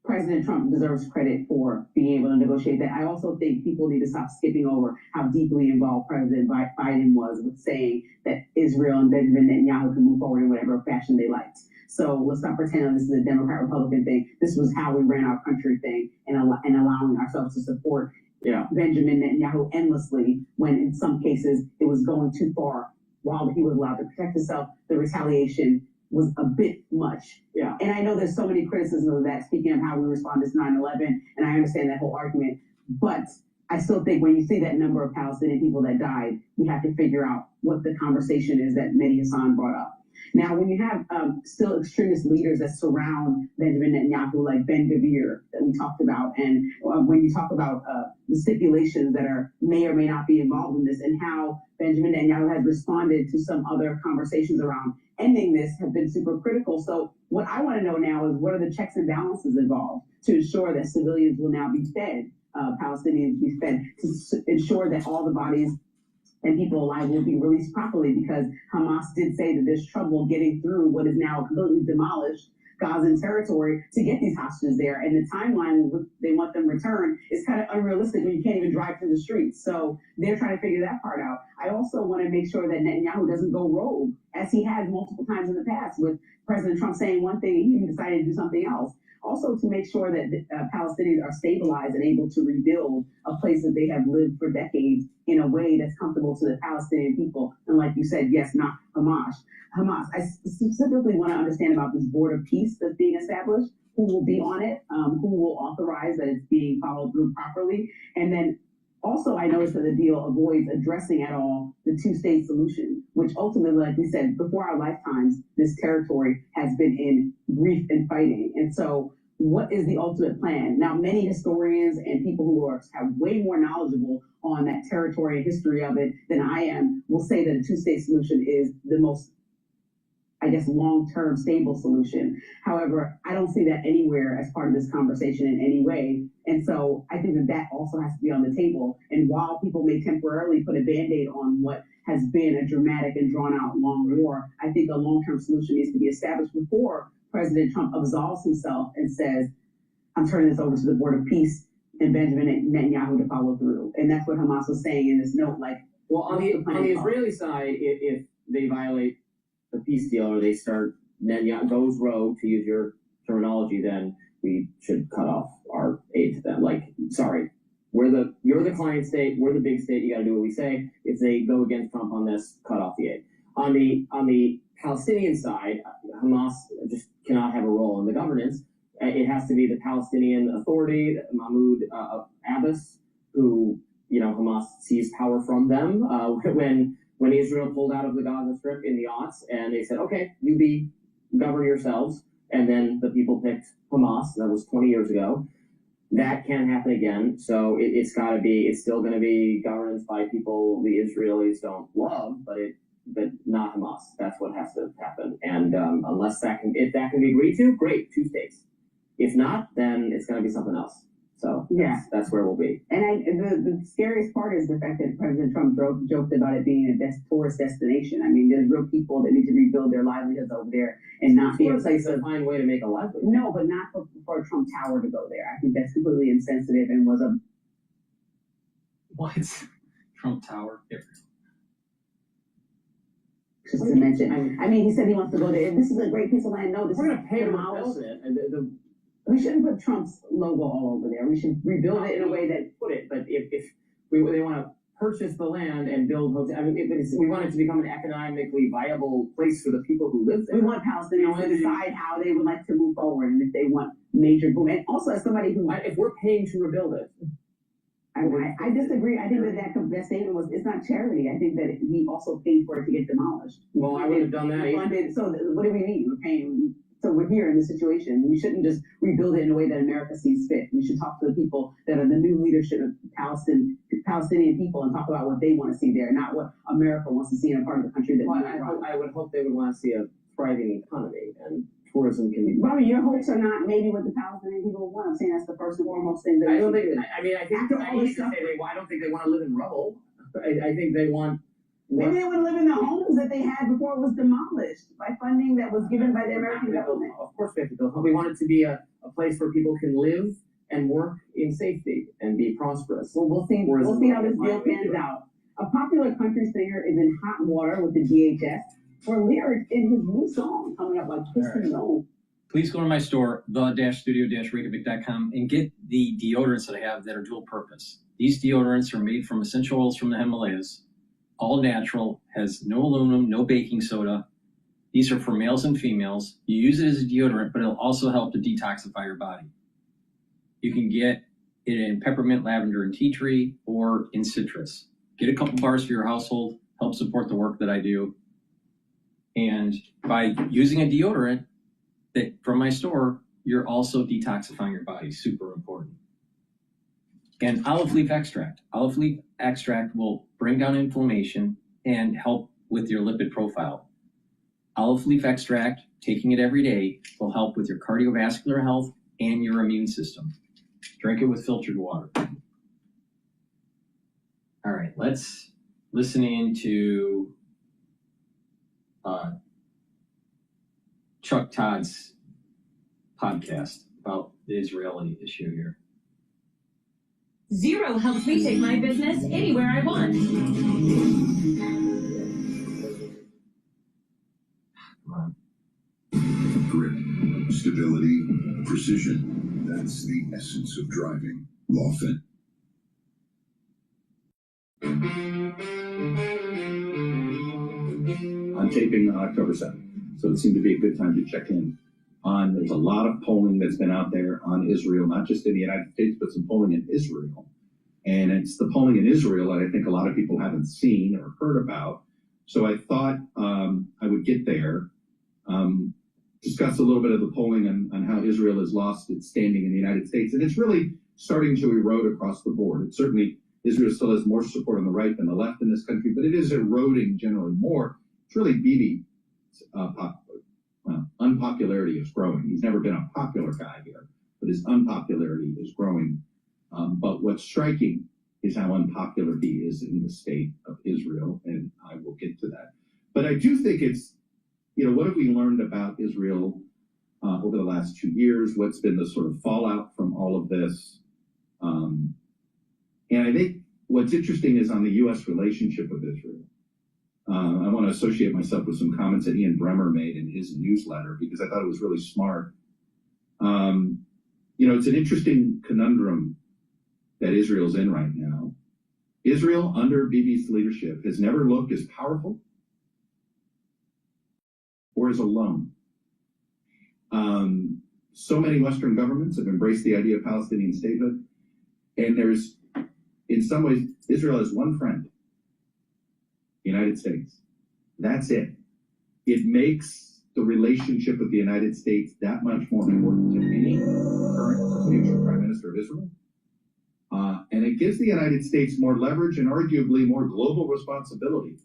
President Trump deserves credit for being able to negotiate that. I also think people need to stop skipping over how deeply involved President Biden was with saying that Israel and Benjamin Netanyahu can move forward in whatever fashion they liked. So let's not pretend this is a Democrat-Republican thing. This was how we ran our country thing, and allowing ourselves to support Benjamin Netanyahu endlessly when in some cases it was going too far. While he was allowed to protect himself, the retaliation was a bit much. And I know there's so many criticisms of that, speaking of how we responded to 9/11, and I understand that whole argument. But I still think when you see that number of Palestinian people that died, you have to figure out what the conversation is that Mehdi Hassan brought up. Now, when you have still extremist leaders that surround Benjamin Netanyahu, like Ben-Gvir that we talked about, and when you talk about the stipulations that may or may not be involved in this, and how Benjamin Netanyahu has responded to some other conversations around ending this have been super critical. So what I want to know now is, what are the checks and balances involved to ensure that civilians will now be fed, Palestinians be fed, to ensure that all the bodies and people alive will be released properly, because Hamas did say that there's trouble getting through what is now completely demolished Gazan territory to get these hostages there. And the timeline they want them returned is kind of unrealistic when you can't even drive through the streets. So they're trying to figure that part out. I also want to make sure that Netanyahu doesn't go rogue, as he has multiple times in the past, with President Trump saying one thing and he decided to do something else. Also, to make sure that Palestinians are stabilized and able to rebuild a place that they have lived for decades in a way that's comfortable to the Palestinian people. And like you said, yes, not Hamas. I specifically want to understand about this board of peace that's being established, who will be on it, who will authorize that it's being followed through properly. And then also, I noticed that the deal avoids addressing at all the two-state solution, which ultimately, like we said, before our lifetimes, this territory has been in grief and fighting. And so what is the ultimate plan? Now, many historians and people who have way more knowledgeable on that territory and history of it than I am will say that a two-state solution is the most, I guess, long-term stable solution. However, I don't see that anywhere as part of this conversation in any way. And so I think that also has to be on the table. And while people may temporarily put a Band-Aid on what has been a dramatic and drawn-out long war, I think a long-term solution needs to be established before President Trump absolves himself and says, I'm turning this over to the Board of Peace and Benjamin Netanyahu to follow through. And that's what Hamas was saying in this note. Like, well, on the Israeli side, if they violate the peace deal or they start Netanyahu goes rogue, to use your terminology, then we should cut off our aid to them. Like, sorry, you're the client state, we're the big state, you got to do what we say. If they go against Trump on this, cut off the aid. On the Palestinian side, Hamas just cannot have a role in the governance. It has to be the Palestinian Authority, Mahmoud Abbas, who, Hamas seized power from them when Israel pulled out of the Gaza Strip in the aughts, and they said, okay, you govern yourselves. And then the people picked Hamas. That was 20 years ago. That can't happen again. So it's still going to be governance by people the Israelis don't love, but not Hamas. That's what has to happen. And if that can be agreed to, great, two states. If not, then it's going to be something else. So that's where we'll be. And the scariest part is the fact that President Trump joked about it being a tourist destination. I mean, there's real people that need to rebuild their livelihoods over there and not be a place to find a way to make a livelihood. No, but not for Trump Tower to go there. I think that's completely insensitive and was a... What? Trump Tower? Just to mention. I mean, he said he wants to go there. This is a great piece of land. No, we're going to pay to build it. And we shouldn't put Trump's logo all over there. We should rebuild it in a way that put it. But if they want to purchase the land and build hotels, I mean, we want it to become an economically viable place for the people who live there. We want Palestinians to decide how they would like to move forward and if they want major boom. And also, as somebody who, if we're paying to rebuild it. I disagree. I think that statement was, it's not charity. I think that we also paid for it to get demolished. Well, I would have done that. So what do we mean? We're paying. So we're here in this situation. We shouldn't just rebuild it in a way that America sees fit. We should talk to the people that are the new leadership of Palestinian people and talk about what they want to see there, not what America wants to see in a part of the country that I would hope they would want to see a thriving economy, and tourism can be... Robert, your hopes are not maybe what the Palestinian people want. I'm saying that's the first and foremost thing that I don't think they want to live in rubble. I think they want... Maybe they would live in the homes that they had before it was demolished by funding that was given by the American government. Of course we have to build homes. We want it to be a place where people can live and work in safety and be prosperous. Well, we'll see how this deal pans out. A popular country singer is in hot water with the DHS for lyrics in his new song coming up by Kristen Noel. Please go to my store, the-studio-reykjavik.com, and get the deodorants that I have that are dual purpose. These deodorants are made from essential oils from the Himalayas. All natural, has no aluminum, no baking soda. These are for males and females. You use it as a deodorant, but it'll also help to detoxify your body. You can get it in peppermint, lavender, and tea tree, or in citrus. Get a couple bars for your household, help support the work that I do. And by using a deodorant from my store, you're also detoxifying your body, super important. And olive leaf extract. Olive leaf extract will bring down inflammation and help with your lipid profile. Olive leaf extract, taking it every day, will help with your cardiovascular health and your immune system. Drink it with filtered water. All right, let's listen into Chuck Todd's podcast about the Israeli issue here. Zero helps me take my business anywhere I want. Come on. Grit, stability, precision. That's the essence of driving. Lawfin. I'm taping on October 7th, so it seemed to be a good time to check in on. There's a lot of polling that's been out there on Israel, not just in the United States, but some polling in Israel. And it's the polling in Israel that I think a lot of people haven't seen or heard about. So I thought I would get there, discuss a little bit of the polling on how Israel has lost its standing in the United States. And it's really starting to erode across the board. It certainly, Israel still has more support on the right than the left in this country, but it is eroding generally more. It's really Bibi's unpopularity is growing. He's never been a popular guy here, but his unpopularity is growing. But what's striking is how unpopular he is in the state of Israel, and I will get to that. But I do think it's, what have we learned about Israel over the last 2 years? What's been the sort of fallout from all of this? And I think what's interesting is on the U.S. relationship with Israel. I want to associate myself with some comments that Ian Bremmer made in his newsletter because I thought it was really smart. It's an interesting conundrum that Israel's in right now. Israel, under Bibi's leadership, has never looked as powerful or as alone. So many Western governments have embraced the idea of Palestinian statehood, and there's, in some ways, Israel has one friend, the United States. That's it. It makes the relationship with the United States that much more important to any current or future Prime Minister of Israel. And it gives the United States more leverage and arguably more global responsibility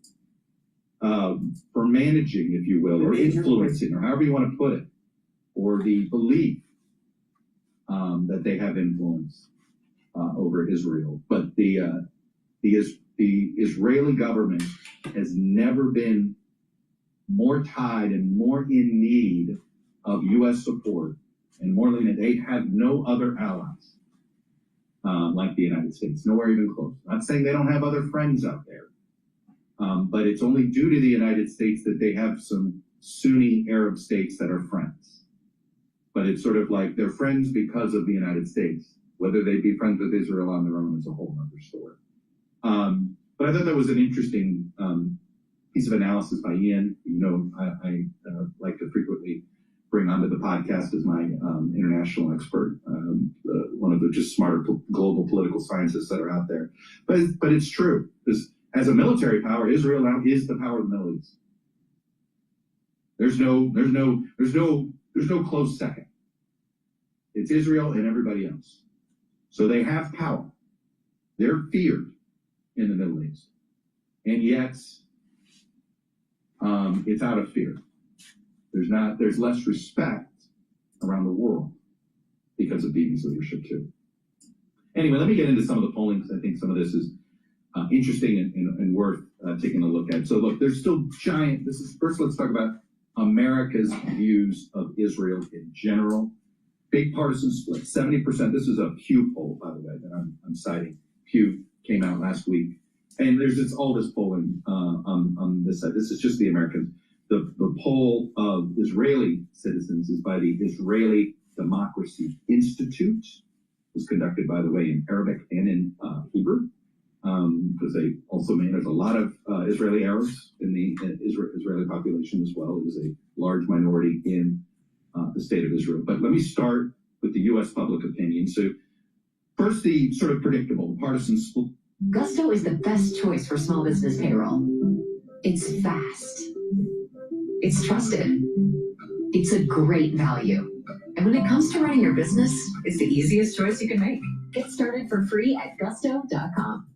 for managing, if you will, or influencing, or however you want to put it, or the belief that they have influence over Israel. But the Israeli government has never been more tied and more in need of U.S. support, and more than they have no other allies like the United States, nowhere even close. I'm not saying they don't have other friends out there, but it's only due to the United States that they have some Sunni Arab states that are friends. But it's sort of like they're friends because of the United States. Whether they be friends with Israel on their own is a whole other story. But I thought that was an interesting piece of analysis by Ian. I like to frequently bring onto the podcast as my international expert, one of the just smarter global political scientists that are out there. But it's true. Because as a military power, Israel now is the power of the Middle East. There's no close second. It's Israel and everybody else. So they have power. They're feared in the Middle East. And yet, it's out of fear. There's less respect around the world because of Bibi's leadership too. Anyway, let me get into some of the polling because I think some of this is interesting and worth taking a look at. So look, there's still giant, first let's talk about America's views of Israel in general. Big partisan split, 70%. This is a Pew poll, by the way, that I'm citing. Pew came out last week. And there's all this polling on this side. This is just the Americans. The poll of Israeli citizens is by the Israeli Democracy Institute. It was conducted, by the way, in Arabic and in Hebrew, because they also there's a lot of Israeli Arabs in the Israeli population as well. It is a large minority in the state of Israel. But let me start with the U.S. public opinion. So first, the sort of predictable, the partisan split. Gusto is the best choice for small business payroll. It's fast. It's trusted. It's a great value. And when it comes to running your business, it's the easiest choice you can make. Get started for free at gusto.com.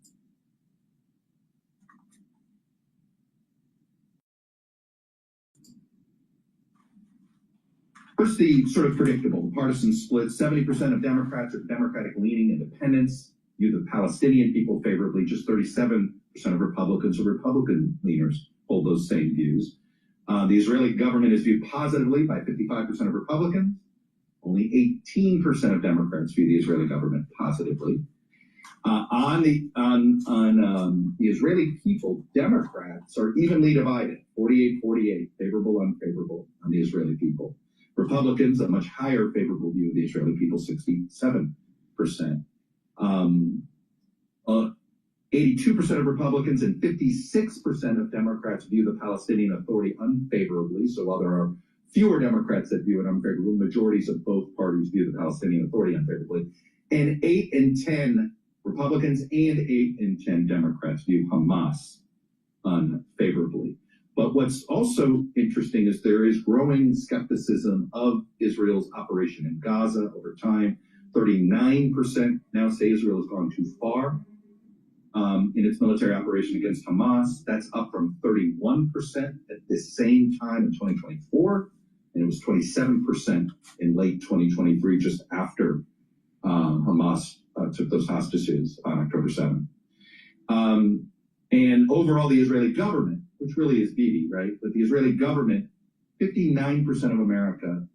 First, the sort of predictable, the partisan split. 70% of Democrats are Democratic-leaning independents view the Palestinian people favorably. Just 37% of Republicans or Republican leaners hold those same views. The Israeli government is viewed positively by 55% of Republicans Only 18% of Democrats view the Israeli government positively. On the Israeli people, Democrats are evenly divided, 48-48, favorable, unfavorable on the Israeli people. Republicans, a much higher favorable view of the Israeli people, 67%. 82% of Republicans and 56% of Democrats view the Palestinian Authority unfavorably. So while there are fewer Democrats that view it unfavorably, majorities of both parties view the Palestinian Authority unfavorably. And 8 in 10 Republicans and 8 in 10 Democrats view Hamas unfavorably. But what's also interesting is there is growing skepticism of Israel's operation in Gaza over time. 39% now say Israel has gone too far in its military operation against Hamas. That's up from 31% at the same time in 2024. And it was 27% in late 2023, just after Hamas took those hostages on October 7th. And overall, the Israeli government, which really is Bibi, right? But the Israeli government, 59%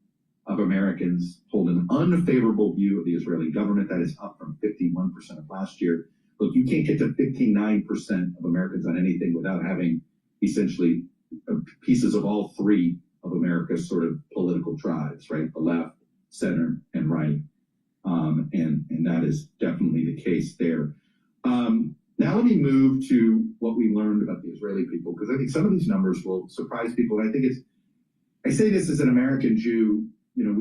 of Americans hold an unfavorable view of the Israeli government. That is up from 51% of last year. Look, you can't get to 59% of Americans on anything without having essentially pieces of all three of America's sort of political tribes, right? The left, center, and right. And that is definitely the case there. Now let me move to what we learned about the Israeli people, because I think some of these numbers will surprise people. And I think I say this as an American Jew, you know,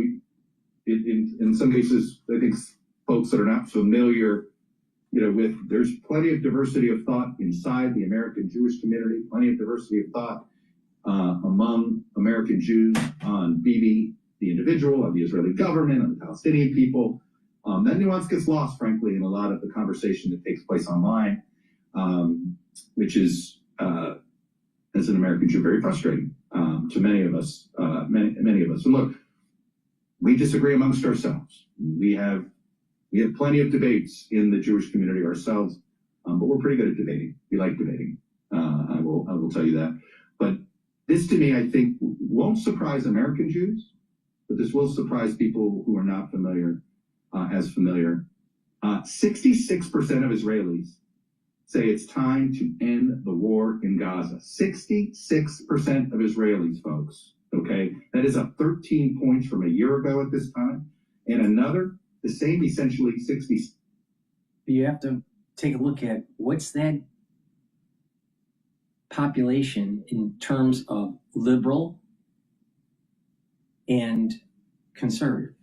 in some cases, I think folks that are not familiar, you know, there's plenty of diversity of thought inside the American Jewish community, plenty of diversity of thought among American Jews on Bibi, the individual, on the Israeli government, on the Palestinian people. That nuance gets lost, frankly, in a lot of the conversation that takes place online, which is, as an American Jew, very frustrating to many of us. Many of us. And look, we disagree amongst ourselves. We have plenty of debates in the Jewish community ourselves, but we're pretty good at debating. We like debating. I will tell you that. But this, to me, I think won't surprise American Jews, but this will surprise people who are not familiar. 66% of Israelis say it's time to end the war in Gaza. 66% of Israelis, folks. Okay, that is up 13 points from a year ago at this time, and the same, essentially 60. You have to take a look at what's that population in terms of liberal and conservative.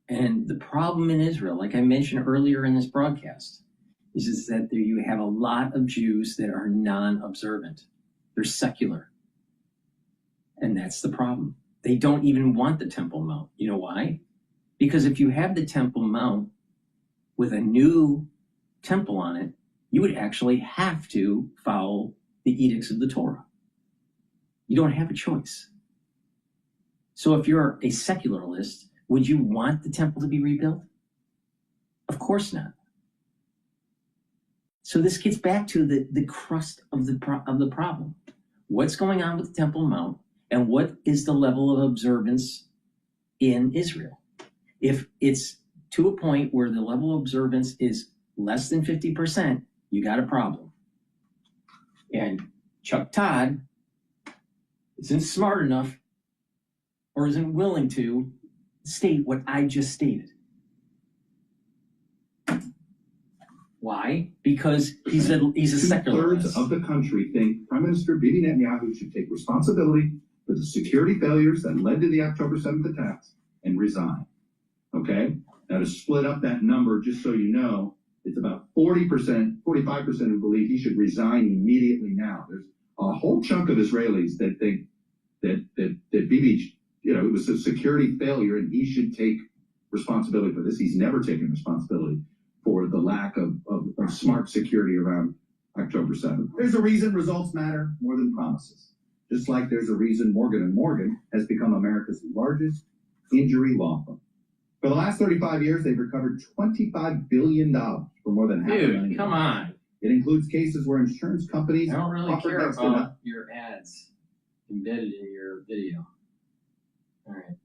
And the problem in Israel, like I mentioned earlier in this broadcast, is that you have a lot of Jews that are non-observant. They're secular. And that's the problem. They don't even want the Temple Mount. You know why? Because if you have the Temple Mount with a new temple on it, you would actually have to follow the edicts of the Torah. You don't have a choice. So if you're a secularist, would you want the temple to be rebuilt? Of course not. So this gets back to the crust of the problem. What's going on with the Temple Mount, and what is the level of observance in Israel? If it's to a point where the level of observance is less than 50%, you got a problem. And Chuck Todd isn't smart enough or isn't willing to state what I just stated. Why? Because he's a secularist. 2/3 of the country think Prime Minister Bibi Netanyahu should take responsibility for the security failures that led to the October 7th attacks and resign. Okay? Now, to split up that number, just so you know, it's about 40%, 45% who believe he should resign immediately now. There's a whole chunk of Israelis that think that Bibi, you know, it was a security failure and he should take responsibility for this. He's never taken responsibility for the lack of smart security around October 7th. There's a reason results matter more than promises. Just like there's a reason Morgan & Morgan has become America's largest injury law firm. For the last 35 years, they've recovered $25 billion for more than $500,000. Dude, come on. It includes cases where insurance companies I don't really care offer about your ads embedded in your video. All right.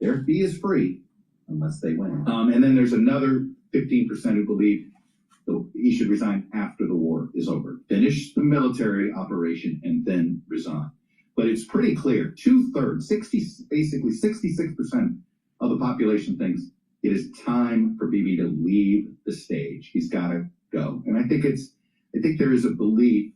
Their fee is free unless they win. And then there's another 15% who believe he should resign after the war is over. Finish the military operation and then resign. But it's pretty clear, 2/3, basically 66% of the population thinks it is time for Bibi to leave the stage. He's got to go. And I think there is a belief,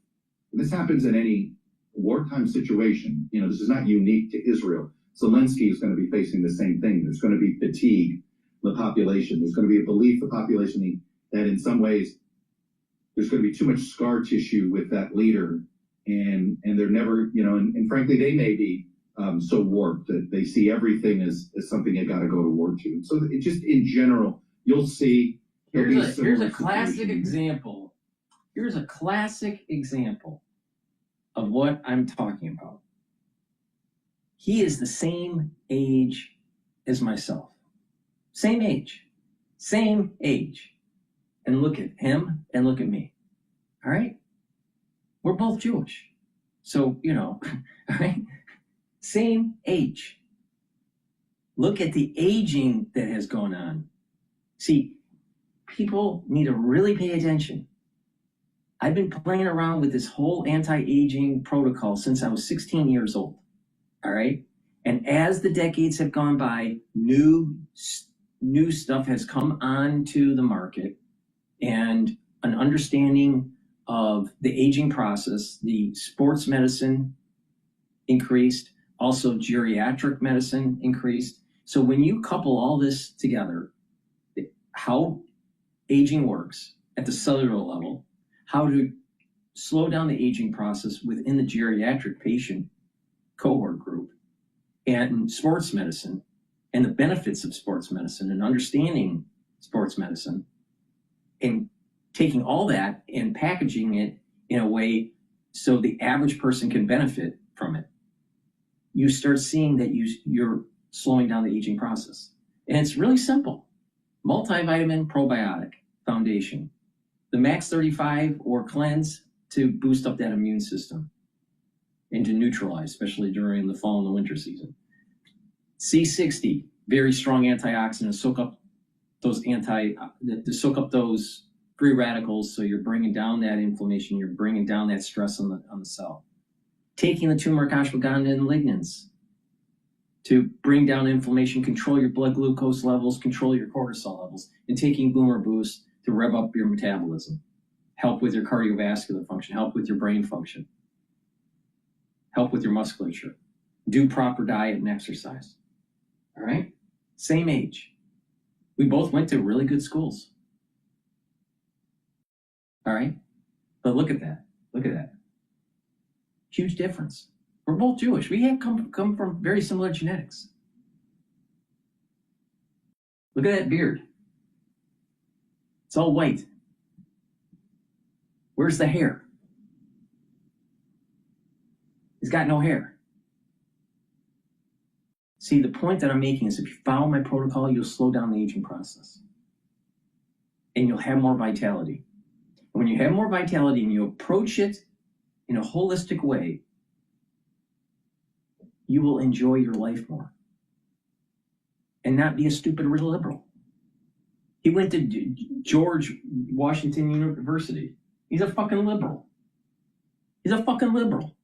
and this happens in any wartime situation. You know, this is not unique to Israel. Zelensky is going to be facing the same thing. There's going to be fatigue in the population. There's going to be a belief the population that in some ways there's going to be too much scar tissue with that leader, and they're never, you know, and frankly they may be so warped that they see everything as something they got to go to war to. So it just in general, you'll see. Here's a classic example. Here's a classic example of what I'm talking about. He is the same age as myself. Same age. Same age. And look at him and look at me. All right? We're both Jewish. So, you know, all right? Same age. Look at the aging that has gone on. See, people need to really pay attention. I've been playing around with this whole anti-aging protocol since I was 16 years old. All right? And as the decades have gone by, new stuff has come onto the market, and an understanding of the aging process, the sports medicine increased, also geriatric medicine increased. So when you couple all this together, how aging works at the cellular level, how to slow down the aging process within the geriatric patient cohort group, and sports medicine, and the benefits of sports medicine, and understanding sports medicine, and taking all that and packaging it in a way so the average person can benefit from it, you start seeing that you're slowing down the aging process. And it's really simple. Multivitamin probiotic foundation. The Max 35 or cleanse to boost up that immune system and to neutralize, especially during the fall and the winter season. C60, very strong antioxidant, soak up those free radicals, so you're bringing down that inflammation, you're bringing down that stress on the cell. Taking the turmeric, ashwagandha, and lignans to bring down inflammation, control your blood glucose levels, control your cortisol levels, and taking Boomer Boost to rev up your metabolism, help with your cardiovascular function, help with your brain function, help with your musculature, do proper diet and exercise. All right? Same age. We both went to really good schools. All right? But look at that. Look at that. Huge difference. We're both Jewish. We have come from very similar genetics. Look at that beard. It's all white. Where's the hair? He's got no hair. See, the point that I'm making is if you follow my protocol, you'll slow down the aging process. And you'll have more vitality. And when you have more vitality and you approach it in a holistic way, you will enjoy your life more. And not be a stupid liberal. He went to George Washington University. He's a fucking liberal. He's a fucking liberal.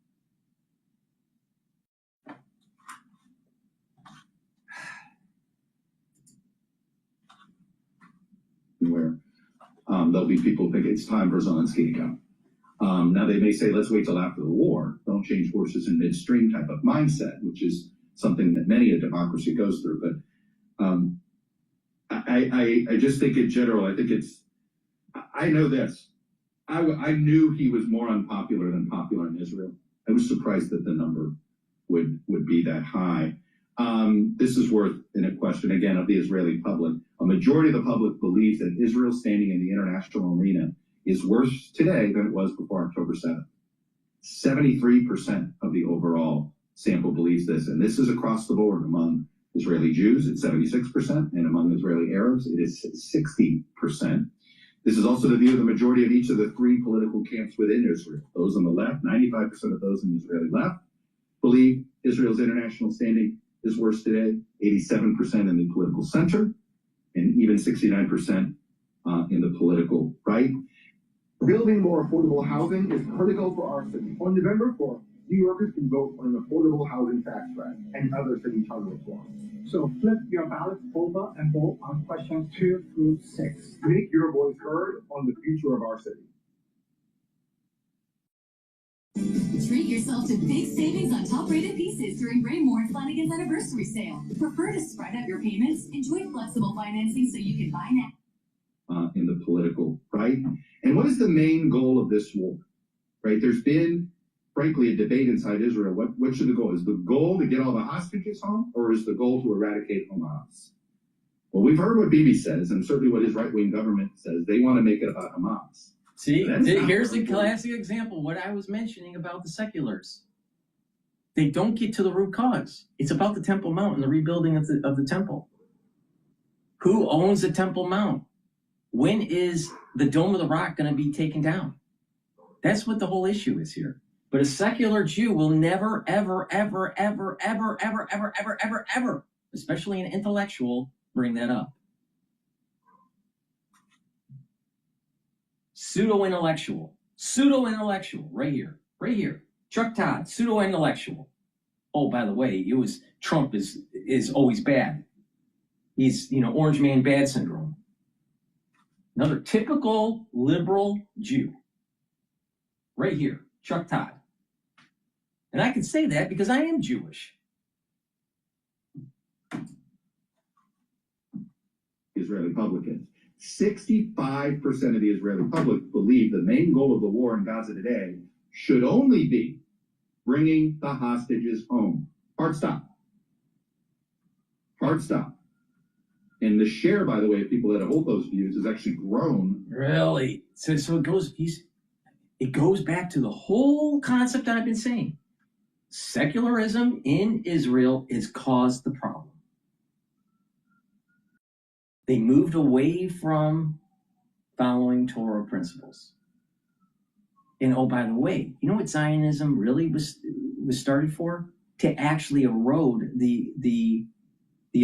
Where there'll be people who think it's time for Zelensky to go. Now they may say, let's wait till after the war. Don't change horses in midstream type of mindset, which is something that many a democracy goes through. But I just think in general, I know this. I knew he was more unpopular than popular in Israel. I was surprised that the number would be that high. This is worth in a question again of the Israeli public. A majority of the public believes that Israel's standing in the international arena is worse today than it was before October 7th. 73% of the overall sample believes this, and this is across the board. Among Israeli Jews, it's 76%, and among Israeli Arabs, it is 60%. This is also the view of the majority of each of the three political camps within Israel. Those on the left, 95% of those in the Israeli left, believe Israel's international standing is worse today, 87% in the political center, and even 69% in the political right. Building more affordable housing is critical for our city. On November 4th, New Yorkers can vote on an affordable housing tax credit and other city charter reforms. So flip your ballot over and vote on questions 2 through 6. Make your voice heard on the future of our city. Treat yourself to big savings on top-rated pieces during Raymore Flanagan's anniversary sale. Prefer to spread out your payments? Enjoy flexible financing so you can buy now. In the political right. And what is the main goal of this war? Right? There's been, frankly, a debate inside Israel. What should the goal? Is the goal to get all the hostages home, or is the goal to eradicate Hamas? Well, we've heard what Bibi says, and certainly what his right-wing government says. They want to make it about Hamas. See, here's the classic example, what I was mentioning about the seculars. They don't get to the root cause. It's about the Temple Mount and the rebuilding of the temple. Who owns the Temple Mount? When is the Dome of the Rock going to be taken down? That's what the whole issue is here. But a secular Jew will never, ever, ever, ever, ever, ever, ever, ever, ever, ever, especially an intellectual, bring that up. Pseudo-intellectual, right here. Chuck Todd, pseudo-intellectual. Oh, by the way, Trump is always bad. He's, orange man bad syndrome. Another typical liberal Jew. Right here, Chuck Todd. And I can say that because I am Jewish. Israeli publicans. 65% of the Israeli public believe the main goal of the war in Gaza today should only be bringing the hostages home. Hard stop. And the share, by the way, of people that hold those views has actually grown. Really? So it goes back to the whole concept that I've been saying. Secularism in Israel has caused the problem. They moved away from following Torah principles. And oh, by the way, you know what Zionism really was started for? To actually erode the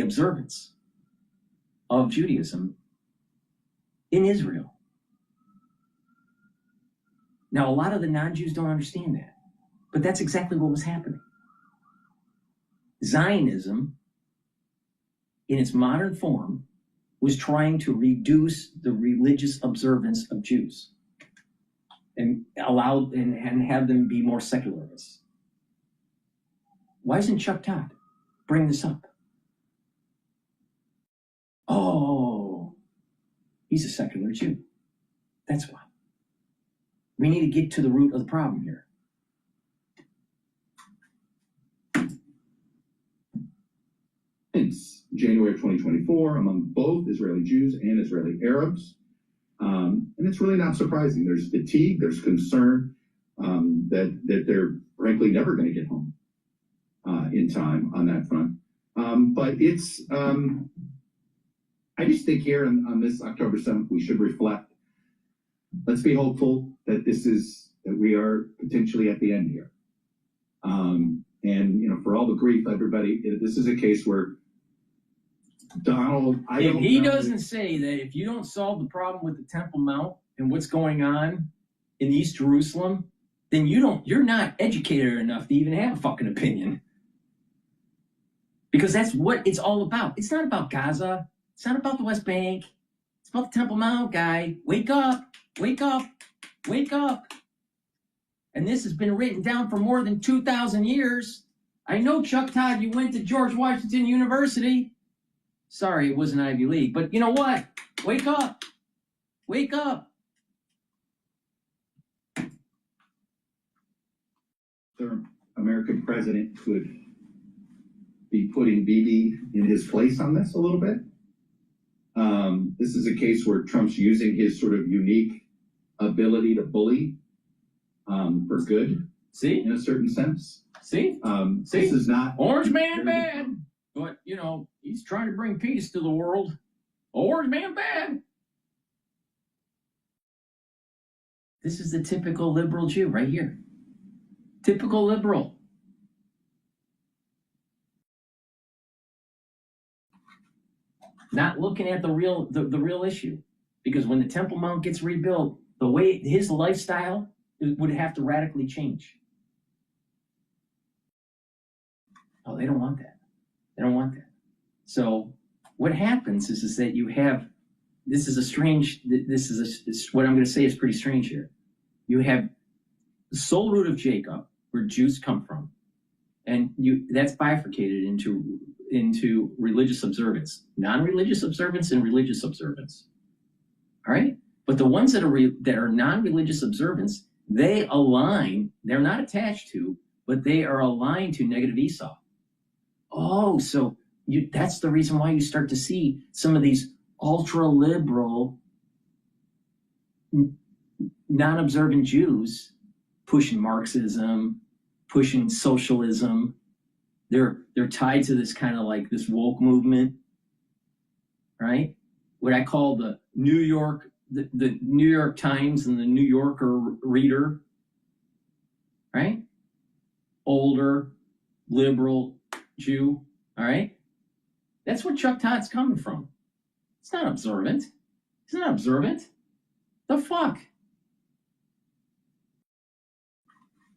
observance of Judaism in Israel. Now, a lot of the non-Jews don't understand that, but that's exactly what was happening. Zionism, in its modern form, was trying to reduce the religious observance of Jews and have them be more secularists. Why isn't Chuck Todd bring this up? Oh, he's a secular Jew. That's why. We need to get to the root of the problem here. Since January of 2024, among both Israeli Jews and Israeli Arabs. And it's really not surprising. There's fatigue, there's concern that they're frankly never going to get home in time on that front. But it's, I just think here on this October 7th, we should reflect. Let's be hopeful that that we are potentially at the end here. And, for all the grief, everybody, this is a case where Donald, if he doesn't say that if you don't solve the problem with the Temple Mount and what's going on in East Jerusalem, then you're not educated enough to even have a fucking opinion. Because that's what it's all about. It's not about Gaza. It's not about the West Bank. It's about the Temple Mount, guy. Wake up. Wake up. Wake up. And this has been written down for more than 2,000 years. I know, Chuck Todd, you went to George Washington University. Sorry, it wasn't Ivy League. But you know what? Wake up. Wake up. The American president could be putting Bibi in his place on this a little bit. This is a case where Trump's using his sort of unique ability to bully for good. See? In a certain sense. See? This is not... Orange man bad. But, he's trying to bring peace to the world. Orange man bad. This is the typical liberal Jew right here. Typical liberal. not looking at the real issue. Because when the Temple Mount gets rebuilt, the way his lifestyle would have to radically change. Oh, they don't want that. They don't want that. So what happens is that you have, this is what I'm going to say is pretty strange here. You have the sole root of Jacob, where Jews come from, and that's bifurcated into religious observance, non-religious observance, and religious observance. All right, but the ones that are non-religious observance, they align. They're not attached to, but they are aligned to negative Esau. Oh, so that's the reason why you start to see some of these ultra-liberal, non-observant Jews pushing Marxism, pushing socialism. They're tied to this kind of like this woke movement, right? What I call the New York Times and the New Yorker reader, right? Older, liberal Jew, all right? That's where Chuck Todd's coming from. It's not observant. He's not observant. The fuck?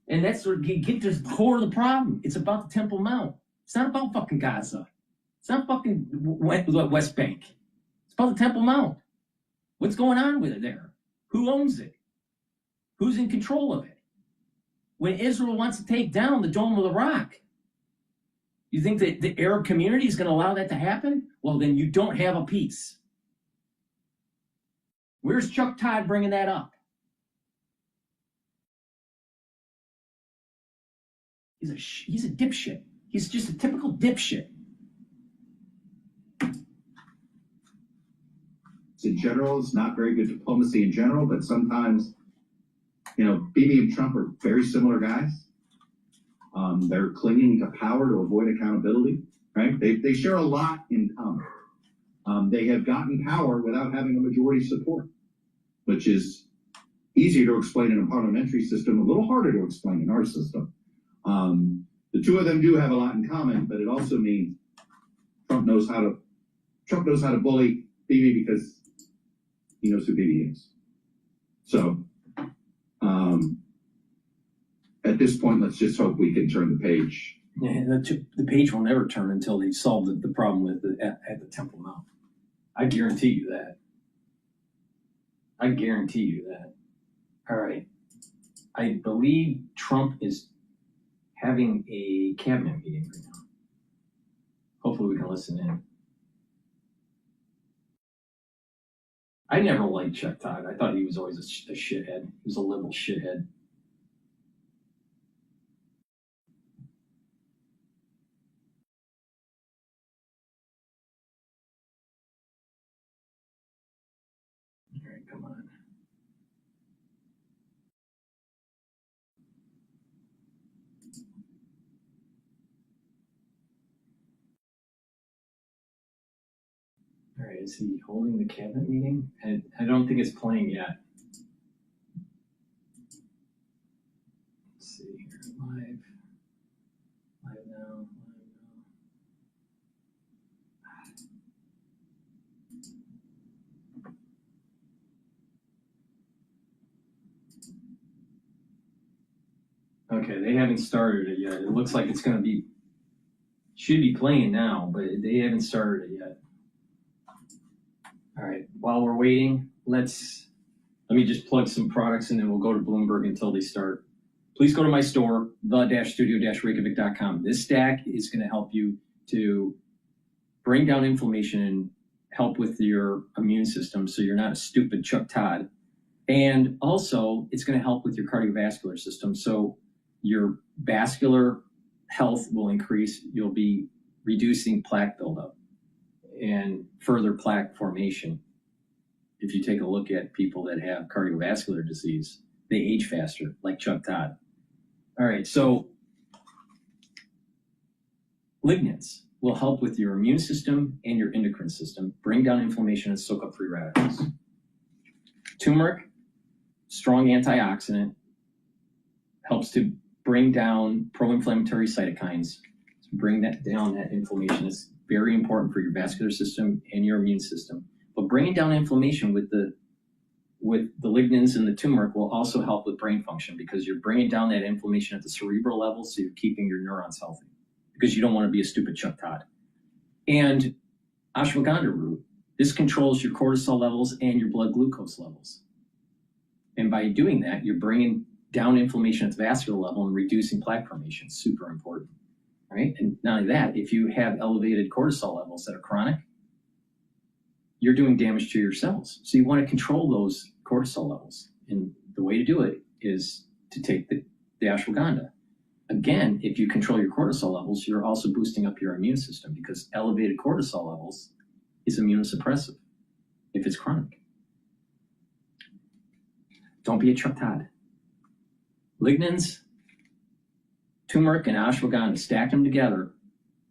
And that's where you get to the core of the problem. It's about the Temple Mount. It's not about fucking Gaza. It's not fucking West Bank. It's about the Temple Mount. What's going on with it there? Who owns it? Who's in control of it? When Israel wants to take down the Dome of the Rock, you think that the Arab community is going to allow that to happen? Well, then you don't have a peace. Where's Chuck Todd bringing that up? He's a dipshit. He's just a typical dipshit. In general, it's not very good diplomacy in general, but sometimes, Bibi and Trump are very similar guys. They're clinging to power to avoid accountability, right? They share a lot in common. They have gotten power without having a majority support, which is easier to explain in a parliamentary system, a little harder to explain in our system. The two of them do have a lot in common, but it also means Trump knows how to bully Bibi because he knows who Bibi is. So at this point, let's just hope we can turn the page. Yeah, the page will never turn until they solve the problem with at the Temple Mount. I guarantee you that. I guarantee you that. All right. I believe Trump is having a cabinet meeting right now. Hopefully we can listen in. I never liked Chuck Todd. I thought he was always a shithead. He was a liberal shithead. All right, come on. All right, is he holding the cabinet meeting? I don't think it's playing yet. Let's see here, live now. Okay, they haven't started it yet. It looks like it's going to be, should be playing now, but they haven't started it yet. All right, while we're waiting, let me just plug some products and then we'll go to Bloomberg until they start. Please go to my store, the-studio-reykjavik.com. This stack is going to help you to bring down inflammation and help with your immune system so you're not a stupid Chuck Todd. And also, it's going to help with your cardiovascular system. So your vascular health will increase. You'll be reducing plaque buildup and further plaque formation. If you take a look at people that have cardiovascular disease, they age faster, like Chuck Todd. All right, so lignans will help with your immune system and your endocrine system, bring down inflammation and soak up free radicals. Turmeric, strong antioxidant, helps to bring down pro-inflammatory cytokines, to bring that down, that inflammation. It's very important for your vascular system and your immune system. But bringing down inflammation with the lignans and the turmeric will also help with brain function, because you're bringing down that inflammation at the cerebral level, so you're keeping your neurons healthy, because you don't want to be a stupid Chuck Todd. And ashwagandha root, this controls your cortisol levels and your blood glucose levels. And by doing that, you're bringing down inflammation at the vascular level and reducing plaque formation. Super important, right? And not only that, if you have elevated cortisol levels that are chronic, you're doing damage to your cells. So you want to control those cortisol levels. And the way to do it is to take the ashwagandha. Again, if you control your cortisol levels, you're also boosting up your immune system, because elevated cortisol levels is immunosuppressive if it's chronic. Don't be a Chuck Todd. Lignans, turmeric, and ashwagandha, stack them together.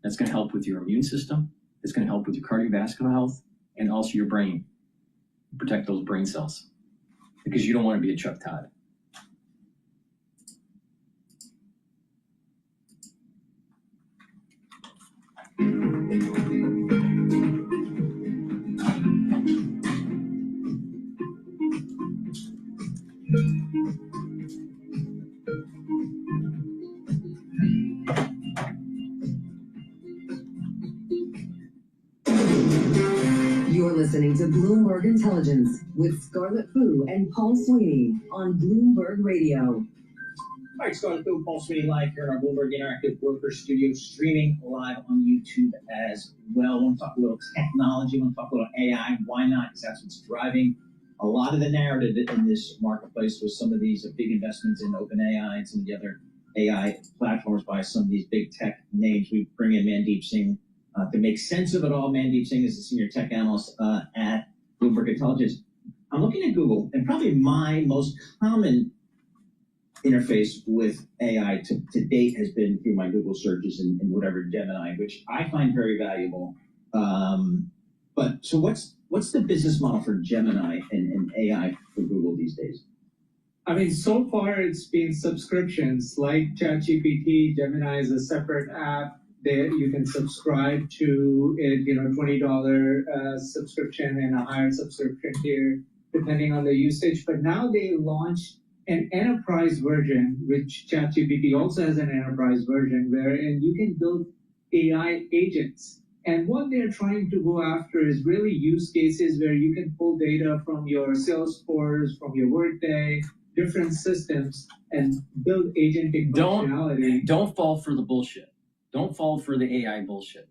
That's going to help with your immune system. It's going to help with your cardiovascular health and also your brain. Protect those brain cells, because you don't want to be a Chuck Todd. You're listening to Bloomberg Intelligence with Scarlett Fu and Paul Sweeney on Bloomberg Radio. All right, Scarlett Fu, Paul Sweeney live here in our Bloomberg Interactive Broker Studio, streaming live on YouTube as well. I want to talk a little technology, I want to talk a little AI. Why not? Because that's what's driving a lot of the narrative in this marketplace, with some of these big investments in OpenAI and some of the other AI platforms by some of these big tech names. We bring in Mandeep Singh to make sense of it all. Mandeep Singh is the senior tech analyst at Bloomberg Intelligence. I'm looking at Google, and probably my most common interface with AI to date has been through my Google searches and whatever Gemini, which I find very valuable. But so what's the business model for Gemini and AI for Google these days? I mean, so far it's been subscriptions like ChatGPT. Gemini is a separate app. You can subscribe to it, $20 subscription and a higher subscription tier, depending on the usage. But now they launched an enterprise version, which ChatGPT also has an enterprise version, wherein you can build AI agents. And what they're trying to go after is really use cases where you can pull data from your Salesforce, from your Workday, different systems, and build agentic functionality. Don't fall for the bullshit. Don't fall for the AI bullshit.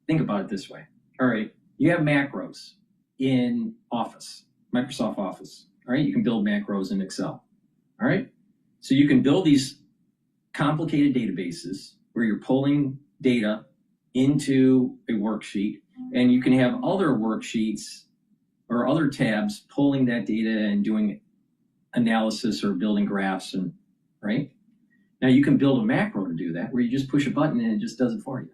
Think about it this way. All right, you have macros in Office, Microsoft Office. All right, you can build macros in Excel. All right, so you can build these complicated databases where you're pulling data into a worksheet, and you can have other worksheets or other tabs pulling that data and doing analysis or building graphs, and right? Now you can build a macro to do that, where you just push a button and it just does it for you.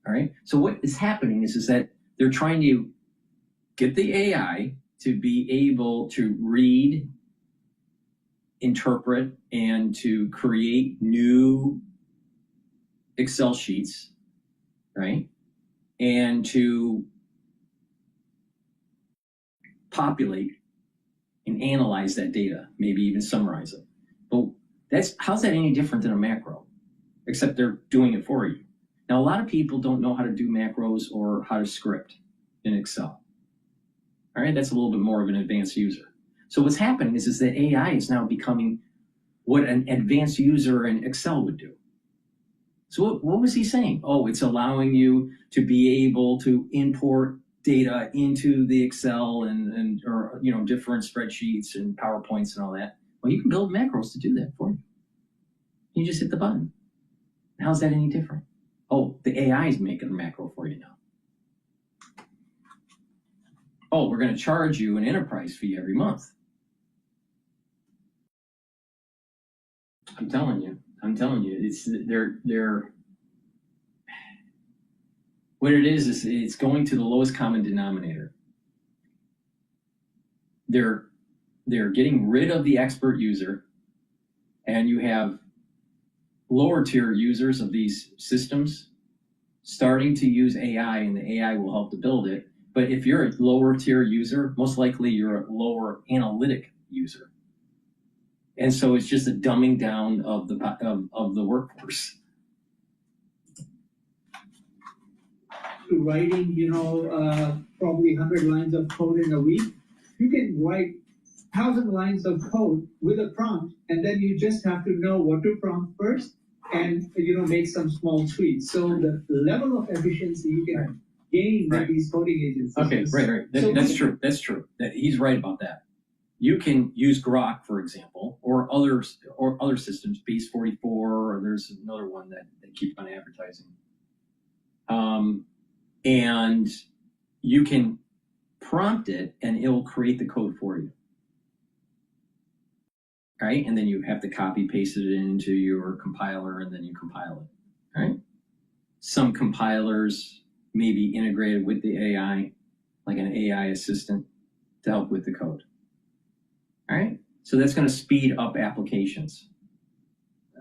All right. So what is happening is that they're trying to get the AI to be able to read, interpret, and to create new Excel sheets, right? And to populate and analyze that data, maybe even summarize it. But how's that any different than a macro? Except they're doing it for you. Now, a lot of people don't know how to do macros or how to script in Excel. All right, that's a little bit more of an advanced user. So what's happening is that AI is now becoming what an advanced user in Excel would do. So what was he saying? Oh, it's allowing you to be able to import data into the Excel and different spreadsheets and PowerPoints and all that. Well, you can build macros to do that for you. You just hit the button. How's that any different? Oh, the AI is making a macro for you now. Oh, we're going to charge you an enterprise fee every month. I'm telling you, they're what it is it's going to the lowest common denominator. They're getting rid of the expert user, and you have lower tier users of these systems. starting to use AI, and the AI will help to build it. But if you're a lower tier user, most likely you're a lower analytic user. And so it's just a dumbing down of the workforce. Writing, probably 100 lines of code in a week, you can write 1,000 lines of code with a prompt, and then you just have to know what to prompt first and, make some small tweaks. So the level of efficiency you can gain with these coding agents. Okay, right. That's true. That's true. He's right about that. You can use Grok, for example, or other systems, Base 44, or there's another one that they keep on advertising. And you can prompt it, and it will create the code for you. Right? And then you have to copy paste it into your compiler, and then you compile it. Right? Some compilers may be integrated with the AI, like an AI assistant, to help with the code. All right, so that's going to speed up applications.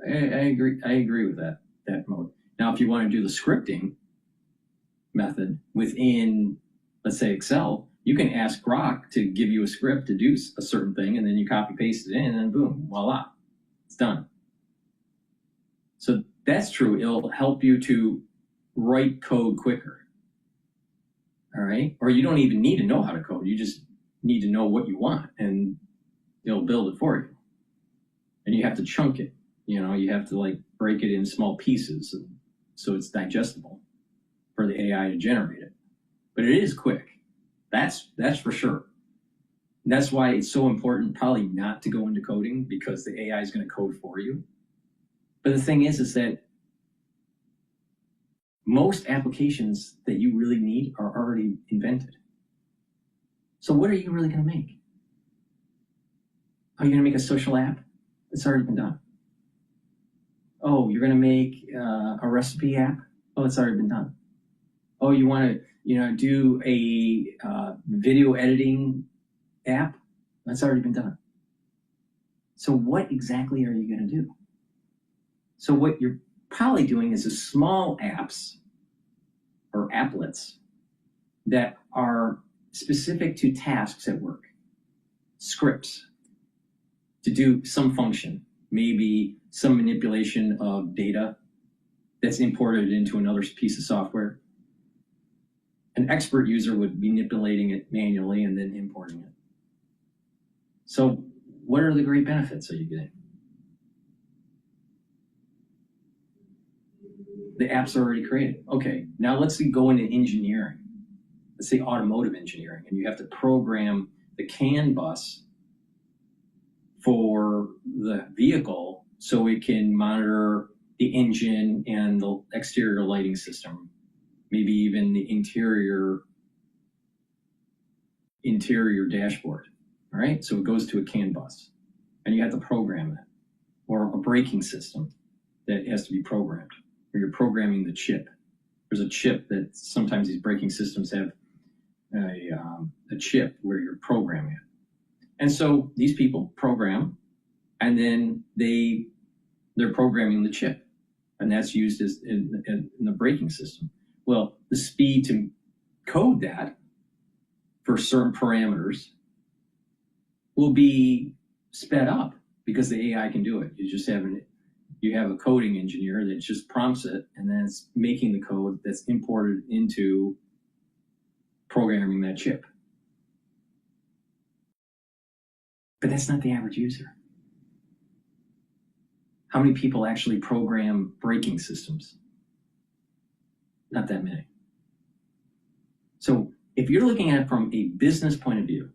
I agree with that mode. Now, if you want to do the scripting method within, let's say, Excel, you can ask Grok to give you a script to do a certain thing, and then you copy paste it in, and then boom, voila, it's done. So that's true. It'll help you to write code quicker. All right, or you don't even need to know how to code. You just need to know what you want, and it'll build it for you. And you have to chunk it. You have to break it in small pieces so it's digestible for the AI to generate it. But it is quick. That's for sure. That's why it's so important probably not to go into coding, because the AI is going to code for you. But the thing is that most applications that you really need are already invented. So what are you really going to make? Are you going to make a social app? It's already been done. Oh, you're going to make a recipe app? Oh, it's already been done. Oh, you want to do a video editing app? That's already been done. So what exactly are you going to do? So what you're probably doing is small apps or applets that are specific to tasks at work, scripts to do some function, maybe some manipulation of data that's imported into another piece of software. An expert user would be manipulating it manually and then importing it. So what are the great benefits are you getting? The apps are already created. Okay, now let's go into engineering. Let's say automotive engineering, and you have to program the CAN bus for the vehicle so it can monitor the engine and the exterior lighting system, maybe even the interior dashboard. All right, so it goes to a CAN bus, and you have to program it, or a braking system that has to be programmed, or you're programming the chip. There's a chip that sometimes these braking systems have a chip where you're programming it. And so these people program, and then they're programming the chip, and that's used as in the braking system. Well, the speed to code that for certain parameters will be sped up because the AI can do it. You have a coding engineer that just prompts it, and then it's making the code that's imported into programming that chip. But that's not the average user. How many people actually program braking systems? Not that many. So if you're looking at it from a business point of view,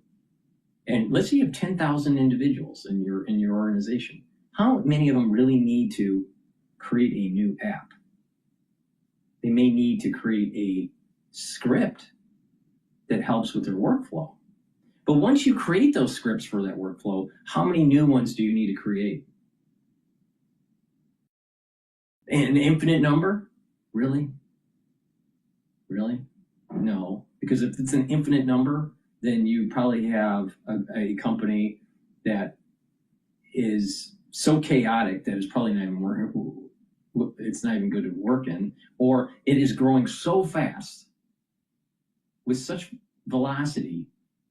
and let's say you have 10,000 individuals in your organization, how many of them really need to create a new app? They may need to create a script that helps with their workflow. But once you create those scripts for that workflow, how many new ones do you need to create? An infinite number? Really? Really? No. Because if it's an infinite number, then you probably have a company that is so chaotic that it's probably not even it's not even good to work in, or it is growing so fast with such velocity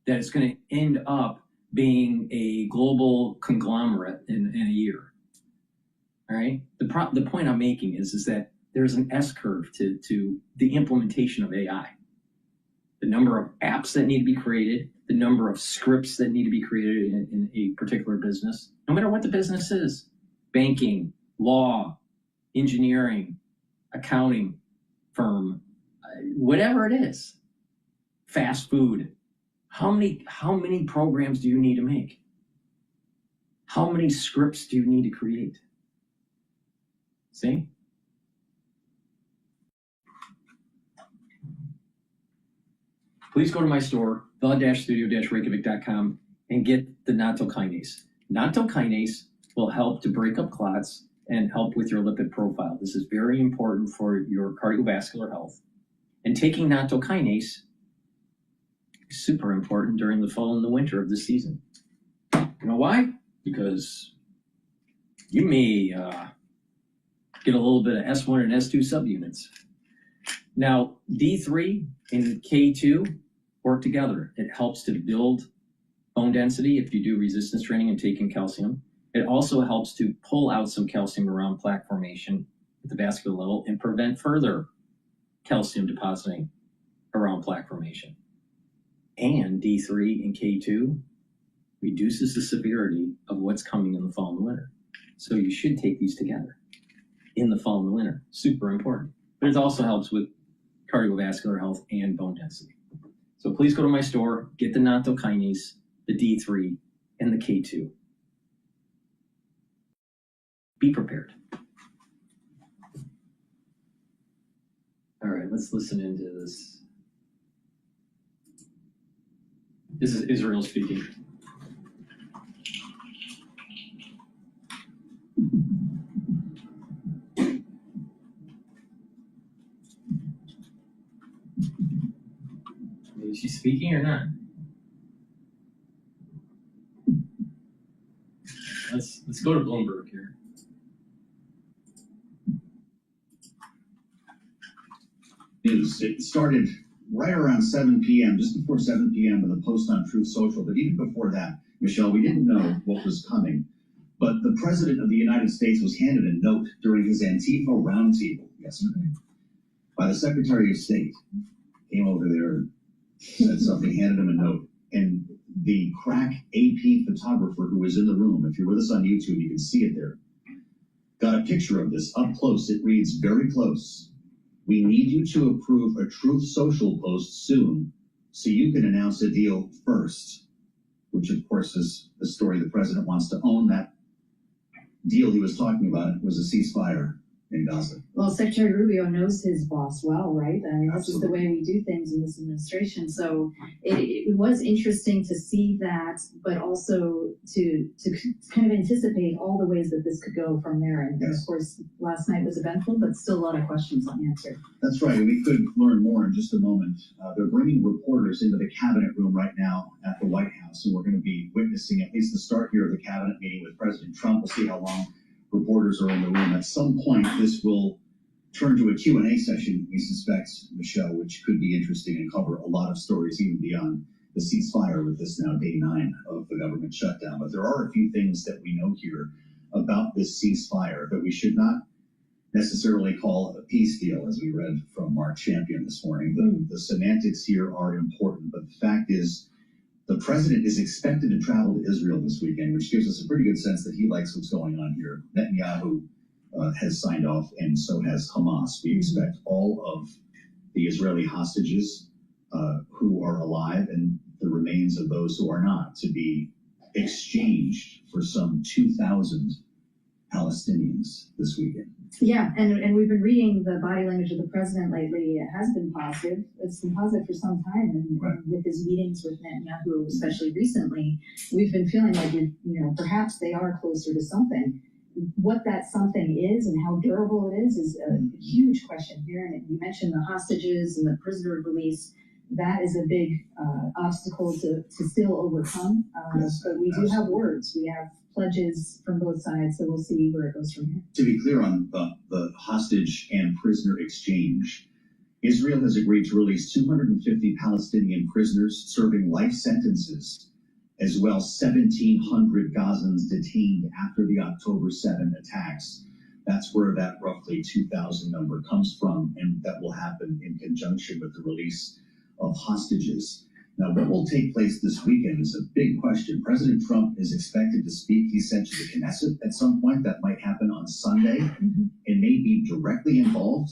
that it's going to end up being a global conglomerate in a year. All right. The point I'm making is that there's an S curve to the implementation of AI. The number of apps that need to be created, the number of scripts that need to be created in a particular business, no matter what the business is, banking, law, engineering, accounting firm, whatever it is, fast food. How many programs do you need to make? How many scripts do you need to create? See? Please go to my store, the-studio-reykjavik.com, and get the nattokinase. Nattokinase will help to break up clots and help with your lipid profile. This is very important for your cardiovascular health. And taking nattokinase is super important during the fall and the winter of the season. You know why? Because you may get a little bit of S1 and S2 subunits. Now, D3 and K2 work together. It helps to build bone density if you do resistance training and take in calcium. It also helps to pull out some calcium around plaque formation at the vascular level and prevent further calcium depositing around plaque formation. And D3 and K2 reduces the severity of what's coming in the fall and the winter. So you should take these together in the fall and the winter. Super important. But it also helps with cardiovascular health and bone density. So please go to my store, get the nattokinase, the D3, and the K2. Be prepared. All right, let's listen into this. This is Israel speaking. Is she speaking or not? Let's go to Bloomberg here. News. It started right around 7 p.m., just before 7 p.m. with a post on Truth Social. But even before that, Michelle, we didn't know what was coming. But the President of the United States was handed a note during his Antifa roundtable yesterday by the Secretary of State. Came over there, said something, handed him a note. And the crack AP photographer who was in the room, if you're with us on YouTube, you can see it there, got a picture of this up close. It reads very close. We need you to approve a Truth Social post soon so you can announce a deal first, which of course is the story. The president wants to own that deal he was talking about. It was a ceasefire in Gaza. Well, Secretary Rubio knows his boss well, right? I mean, this Absolutely. is the way we do things in this administration. So it was interesting to see that, but also to kind of anticipate all the ways that this could go from there. And Yes. of course, last night was eventful, but still a lot of questions unanswered. That's right. We could learn more in just a moment. They're bringing reporters into the cabinet room right now at the White House, and we're going to be witnessing at least the start here of the cabinet meeting with President Trump. We'll see how long reporters are in the room. At some point, this will turn to a Q&A session, we suspect, Michelle, which could be interesting and cover a lot of stories even beyond the ceasefire with this now day 9 of the government shutdown. But there are a few things that we know here about this ceasefire that we should not necessarily call a peace deal, as we read from Mark Champion this morning. The semantics here are important, but the fact is the president is expected to travel to Israel this weekend, which gives us a pretty good sense that he likes what's going on here. Netanyahu has signed off, and so has Hamas. We expect all of the Israeli hostages who are alive and the remains of those who are not to be exchanged for some 2,000 Palestinians this weekend. Yeah, and we've been reading the body language of the president lately. It has been positive. It's been positive for some time, and with his meetings with Netanyahu, especially recently, we've been feeling like, perhaps they are closer to something. What that something is and how durable it is a huge question here. And you mentioned the hostages and the prisoner release. That is a big obstacle to still overcome. Yes, but we do have words. We have pledges from both sides, so we'll see where it goes from here. To be clear on the hostage and prisoner exchange, Israel has agreed to release 250 Palestinian prisoners serving life sentences, as well as 1,700 Gazans detained after the October 7 attacks. That's where that roughly 2,000 number comes from, and that will happen in conjunction with the release of hostages. Now, what will take place this weekend is a big question. President Trump is expected to speak, he said, to the Knesset at some point. That might happen on Sunday, and may be directly involved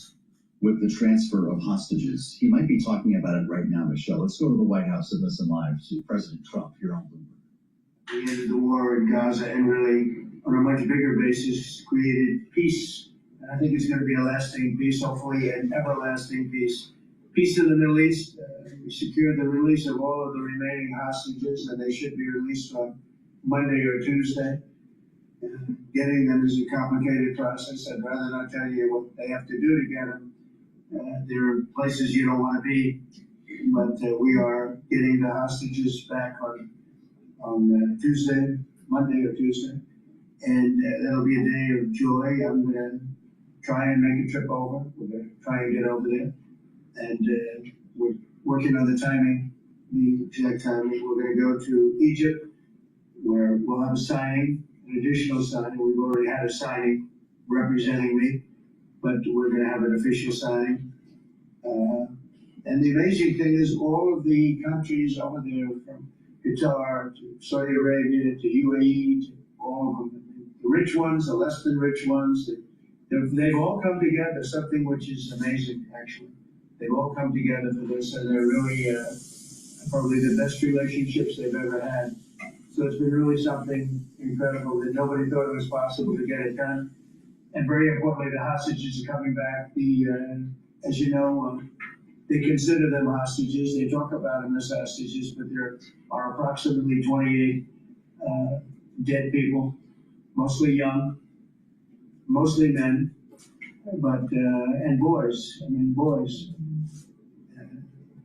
with the transfer of hostages. He might be talking about it right now, Michelle. Let's go to the White House and listen live to President Trump here on Bloomberg. We ended the war in Gaza and really, on a much bigger basis, created peace. And I think it's going to be a lasting peace, hopefully an everlasting peace. Peace in the Middle East. We secured the release of all of the remaining hostages, and they should be released on Monday or Tuesday. Getting them is a complicated process. I'd rather not tell you what they have to do to get them. There are places you don't want to be, but we are getting the hostages back on Tuesday, Monday or Tuesday, and that'll be a day of joy. I'm going to try and make a trip over. We're going to try and get over there, and we're working on the timing, the exact timing. We're going to go to Egypt, where we'll have a signing, an additional signing. We've already had a signing representing me, but we're going to have an official signing. And the amazing thing is all of the countries over there, from Qatar to Saudi Arabia to UAE, to all of them, the rich ones, the less than rich ones, they've all come together, something which is amazing, actually. They've all come together for this, and they're really probably the best relationships they've ever had. So it's been really something incredible that nobody thought it was possible to get it done. And very importantly, the hostages are coming back. As you know, they consider them hostages. They talk about them as hostages, but there are approximately 28 dead people, mostly young, mostly men, but and boys. I mean, boys.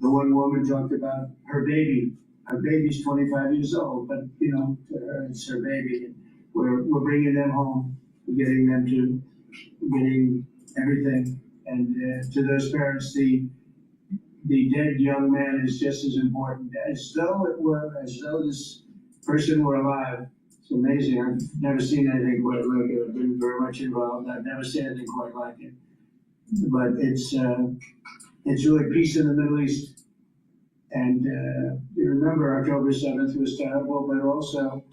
The one woman talked about her baby. Her baby's 25 years old, but to her, it's her baby. We're bringing them home. We're getting them to getting everything, and to those parents, the dead young man is just as important as though this person were alive. It's amazing. I've never seen anything quite like it. I've been very much involved. I've never seen anything quite like it. But it's really peace in the Middle East. And you remember October 7th was terrible, but also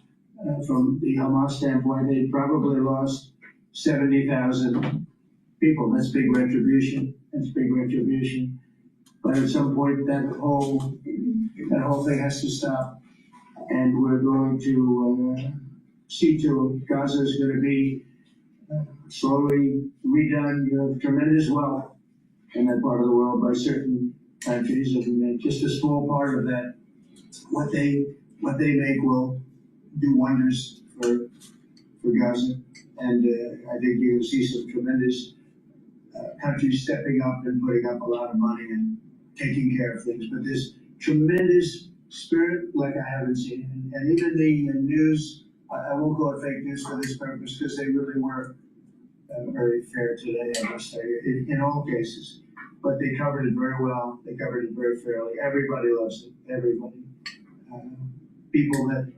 from the Hamas standpoint, they probably lost 70,000 people. That's big retribution. But at some point, that whole thing has to stop, and we're going to see to it. Gaza is going to be slowly redone. You have tremendous wealth in that part of the world by certain countries, and just a small part of that, what they make will do wonders for Gaza. And I think you'll see some tremendous countries stepping up and putting up a lot of money and taking care of things. But this tremendous spirit like I haven't seen. And even the news, I won't call it fake news for this purpose, because they really were very fair today, I must say, in all cases. But they covered it very well. They covered it very fairly. Everybody loves it. Everybody. People that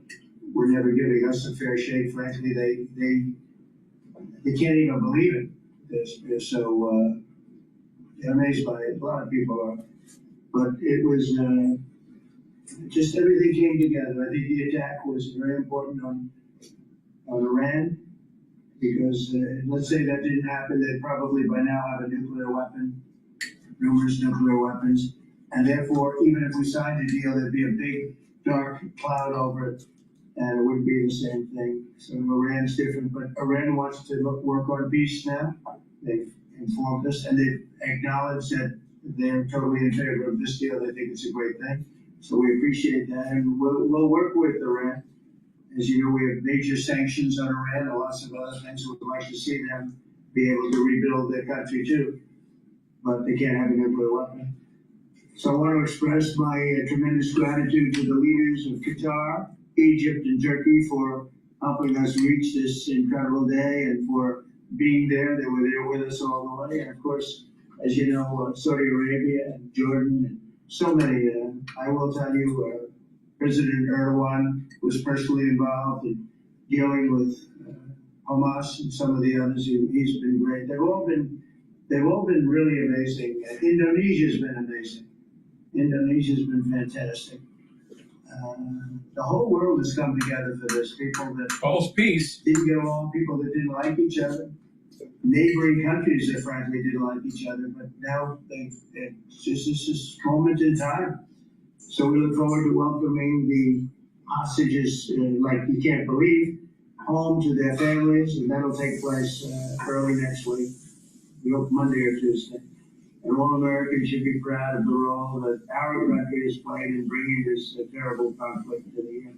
were never giving us a fair shake, frankly, they can't even believe it. They're so amazed by it. A lot of people are. But it was just everything came together. I think the attack was very important on Iran, because let's say that didn't happen, they'd probably by now have a nuclear weapon, numerous nuclear weapons, and therefore, even if we signed a deal, there'd be a big dark cloud over it, and it wouldn't be the same thing. So Iran's different, but Iran wants to work on peace now. They've informed us, and they've acknowledged that they're totally in favor of this deal. They think it's a great thing. So we appreciate that, and we'll work with Iran. As you know, we have major sanctions on Iran and lots of other things. We'd like to see them be able to rebuild their country too, but they can't have a nuclear weapon. So I want to express my tremendous gratitude to the leaders of Qatar, Egypt, and Turkey for helping us reach this incredible day and for being there. They were there with us all the way. And of course, as you know, Saudi Arabia and Jordan and so many. I will tell you, President Erdogan was personally involved in dealing with Hamas and some of the others. He's been great. They've all been really amazing. Indonesia's been amazing. Indonesia's been fantastic. The whole world has come together for this. People that false peace didn't get along, people that didn't like each other, neighboring countries that frankly didn't like each other, but now it's just this moment in time. So we look forward to welcoming the hostages, like you can't believe, home to their families, and that'll take place early next week. We hope Monday or Tuesday. And all Americans should be proud of the role that our country has played in bringing this terrible conflict to an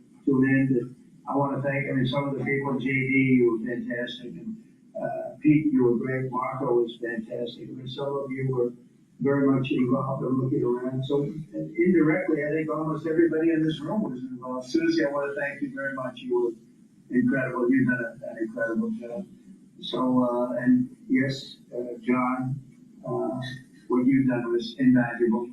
end. And I want to thank some of the people, JD, you were fantastic, and Pete, you were great, Marco was fantastic, and some of you were very much involved in looking around. So indirectly, I think almost everybody in this room was involved. Susie, I want to thank you very much. You were incredible. You've done an incredible job. So, and yes, John, what you've done was invaluable.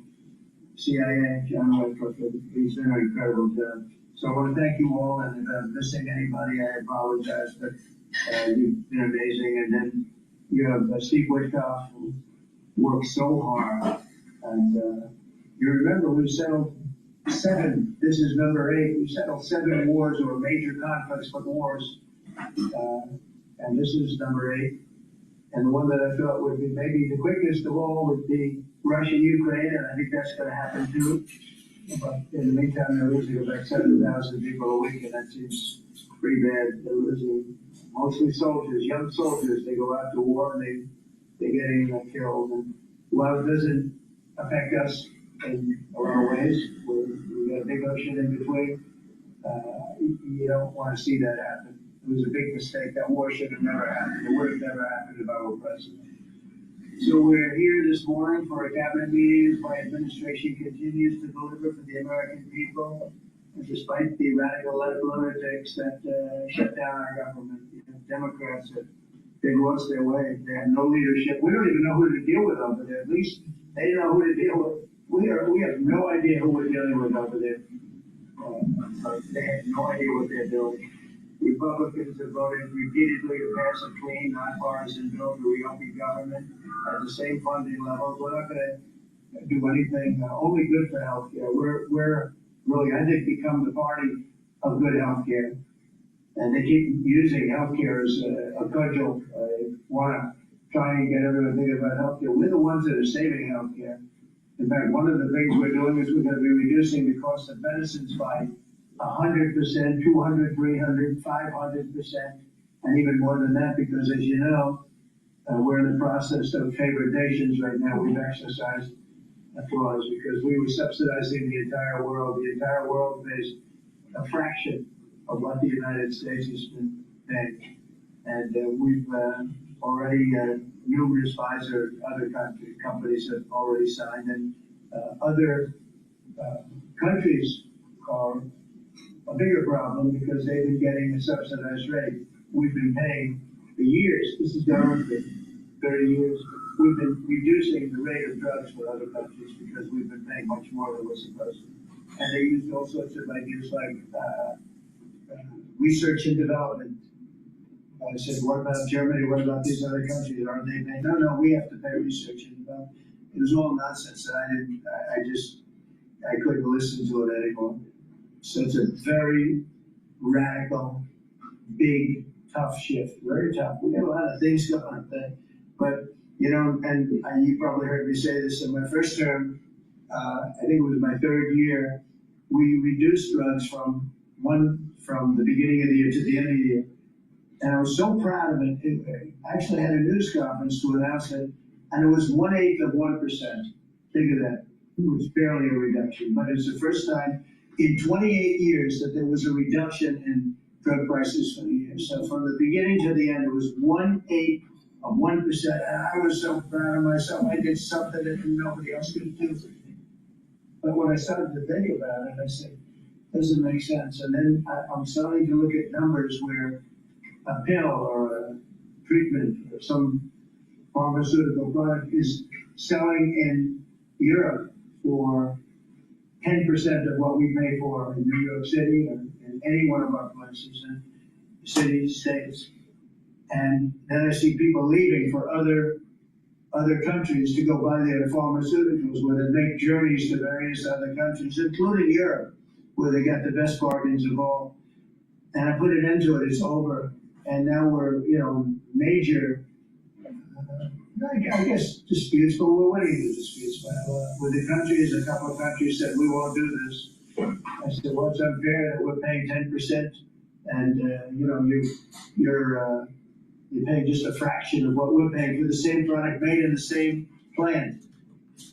CIA, John Whitcliffe, he's done an incredible job. So I want to thank you all, and if I'm missing anybody, I apologize, but you've been amazing. And then you have Steve Witkoff, who worked so hard. And you remember we settled 7, this is number 8, we settled 7 wars or major conflicts, but wars. And this is number 8. And the one that I thought would be maybe the quickest of all would be Russia-Ukraine, and I think that's going to happen too. But in the meantime, they're losing about 7,000 people a week, and that seems pretty bad. They're losing mostly soldiers, young soldiers. They go out to war and they're getting killed. And while it doesn't affect us in a lot of ways, we've got a big ocean in between, you don't want to see that happen. It was a big mistake. That war should have never happened. It would have never happened if I were president. So we're here this morning for a cabinet meeting as my administration continues to deliver for the American people, and despite the radical left lunatics that shut down our government. Democrats they've lost their way. They have no leadership. We don't even know who to deal with over there. At least they know who to deal with. We have no idea who we're dealing with over there. They have no idea what they're doing. Republicans have voted repeatedly to pass a clean, nonpartisan bill to reopen government at the same funding levels. We're not going to do anything only good for healthcare. We're really, I think, become the party of good healthcare. And they keep using healthcare as a cudgel. Want to try and get everyone to think about healthcare. We're the ones that are saving healthcare. In fact, one of the things we're doing is we're going to be reducing the cost of medicines by 100%, 200, 300, 500%, and even more than that, because as you know, we're in the process of favored nations right now. We've exercised a clause because we were subsidizing the entire world. The entire world pays a fraction of what the United States has been paying. And we've already, numerous Pfizer, other companies have already signed, and other countries are a bigger problem because they've been getting a subsidized rate. We've been paying for years. This has gone on for 30 years. We've been reducing the rate of drugs for other countries because we've been paying much more than we're supposed to. And they used all sorts of ideas like research and development. I said, what about Germany? What about these other countries? Aren't they paying? No, we have to pay research and development. It was all nonsense. I couldn't listen to it anymore. So it's a very radical, big, tough shift. Very tough. We got a lot of things going on there. But, and you probably heard me say this in my first term, I think it was my 3rd year, we reduced drugs from the beginning of the year to the end of the year. And I was so proud of it. I actually had a news conference to announce it, and it was 1/8 of 1%. Think of that. It was barely a reduction, but it's the first time in 28 years that there was a reduction in drug prices for the year. So from the beginning to the end, it was 1/8 of 1%. And I was so proud of myself. I did something that nobody else could do. But when I started to think about it, I said, Doesn't make sense. And then I'm starting to look at numbers where a pill or a treatment or some pharmaceutical product is selling in Europe for 10% of what we pay for in New York City or in any one of our places, and cities, states. And then I see people leaving for other countries to go buy their pharmaceuticals, where they make journeys to various other countries, including Europe, where they get the best bargains of all. And I put an end to it, it's over. And now we're, major, I guess, disputes, but we're winning the disputes. With the countries, a couple of countries said, we won't do this. I said, well, it's unfair that we're paying 10%, and, you're paying just a fraction of what we're paying for the same product made in the same plant.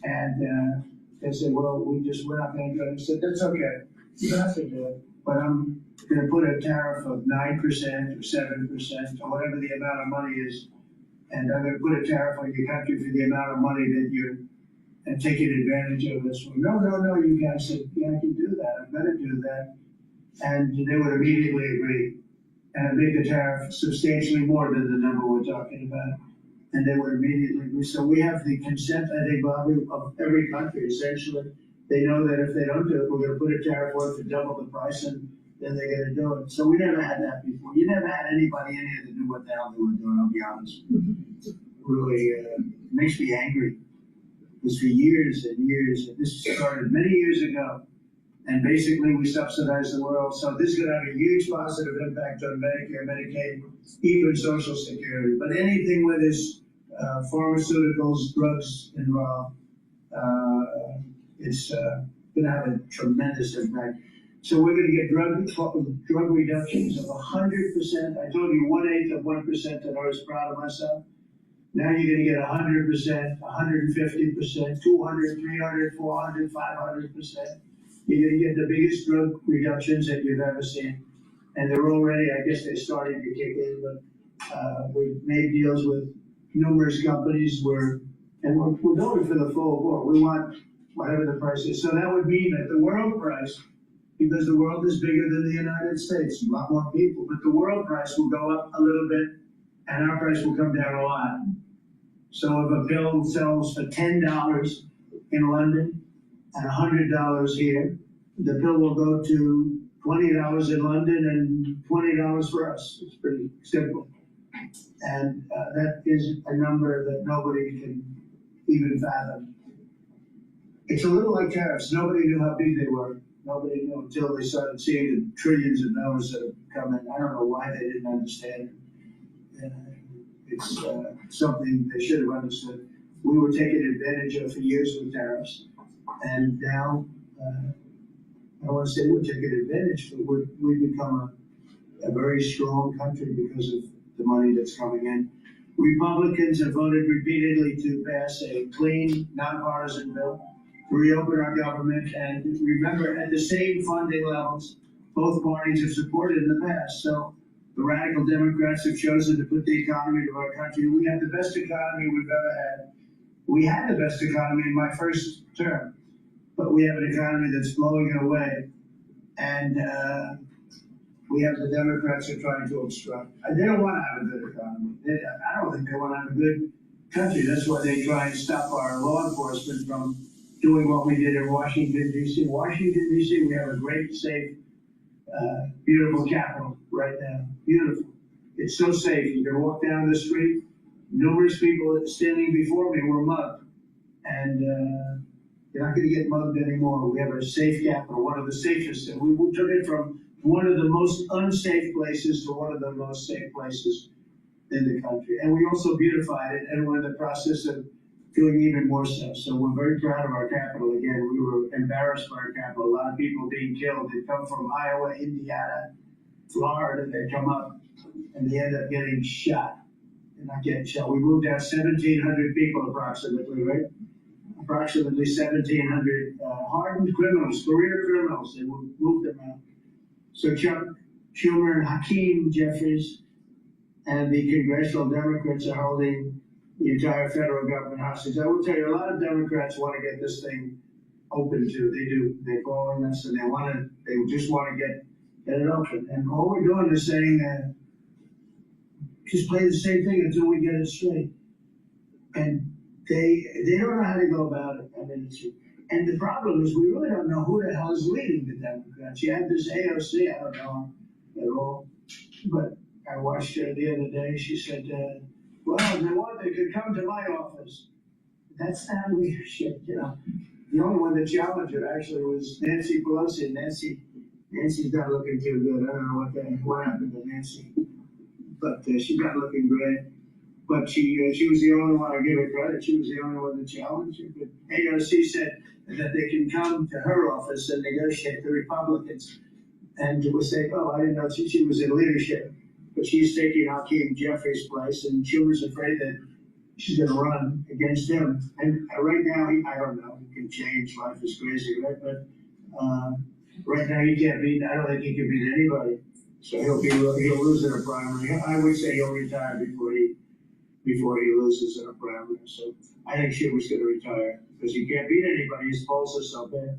And they said, well, we're not going to do it. I said, that's okay. You don't have to do it. But I'm going to put a tariff of 9% or 7% or whatever the amount of money is. And I'm going to put a tariff on your country for the amount of money that you're taking advantage of this one. No, you guys said, yeah, I can do that. I'm going to do that. And they would immediately agree. And I make the tariff substantially more than the number we're talking about. And they would immediately agree. So we have the consent, I think, Bobby, of every country, essentially. They know that if they don't do it, we're going to put a tariff on it to double the price, and then they're going to do it. So we never had that before. You never had anybody in here to do what the hell they were doing, I'll be honest. Really makes me angry. Because for years and years, and this started many years ago, and basically we subsidize the world. So this is going to have a huge positive impact on Medicare, Medicaid, even Social Security. But anything where there's pharmaceuticals, drugs involved, it's going to have a tremendous impact. So we're going to get drug reductions of 100%. I told you 1/8 of 1%, and I was proud of myself. Now you're going to get 100%, 150%, 200, 300, 400, 500%. You're going to get the biggest drug reductions that you've ever seen. And they're already, I guess they're starting to kick in, but we've made deals with numerous companies and we're going for the full board. We want whatever the price is. So that would mean that the world price, because the world is bigger than the United States, a lot more people, but the world price will go up a little bit and our price will come down a lot. So if a pill sells for $10 in London and $100 here, the pill will go to $20 in London and $20 for us. It's pretty simple. And that is a number that nobody can even fathom. It's a little like tariffs. Nobody knew how big they were. Nobody knew until they started seeing the trillions of dollars that have come in. I don't know why they didn't understand it. It's something they should have understood. We were taken advantage of for years with tariffs. And now, I don't want to say we're taking advantage, but we've become a very strong country because of the money that's coming in. Republicans have voted repeatedly to pass a clean, nonpartisan bill to reopen our government. And remember, at the same funding levels, both parties have supported in the past. So the radical Democrats have chosen to put the economy of our country. We have the best economy we've ever had. We had the best economy in my first term, but we have an economy that's blowing it away. And we have the Democrats who are trying to obstruct. They don't want to have a good economy. I don't think they want to have a good country. That's why they try and stop our law enforcement from doing what we did in Washington, D.C. Washington, D.C., we have a great, safe, beautiful capital right now. Beautiful. It's so safe. You can walk down the street. Numerous people standing before me were mugged. And you're not going to get mugged anymore. We have a safe capital, one of the safest. And we took it from one of the most unsafe places to one of the most safe places in the country. And we also beautified it, and we're in the process of doing even more stuff. So we're very proud of our capital. Again, we were embarrassed by our capital. A lot of people being killed. They come from Iowa, Indiana, Florida. They come up, and they end up getting shot. They're not getting shot. We moved out 1,700 people approximately, right? Approximately 1,700 hardened criminals, career criminals. They moved them out. So Chuck Schumer and Hakeem Jeffries and the congressional Democrats are holding the entire federal government hostage. I will tell you, a lot of Democrats want to get this thing open to. They're calling us and they just want to get it open. And all we're doing is saying, just play the same thing until we get it straight. And they don't know how to go about it. I mean, and the problem is we really don't know who the hell is leading the Democrats. You have this AOC, I don't know at all. But I watched her the other day. She said, well, if they want, they could come to my office. That's not leadership, you know. The only one that challenged her actually was Nancy Pelosi. Nancy's not looking too good. I don't know what happened to Nancy. But she's not looking great. But she was the only one, I give her credit, she was the only one that challenged her. But AOC said that they can come to her office and negotiate, the Republicans. And it was saying, oh, I didn't know she was in leadership. But she's taking Hakeem Jeffrey's place, and she was afraid that she's going to run against him. And right now, I don't know, he can change, life is crazy, right? But right now, he can't beat, I don't think he can beat anybody. So he'll lose in a primary. I would say he'll retire before he loses in a primary. So I think she was going to retire because he can't beat anybody. His polls are so bad.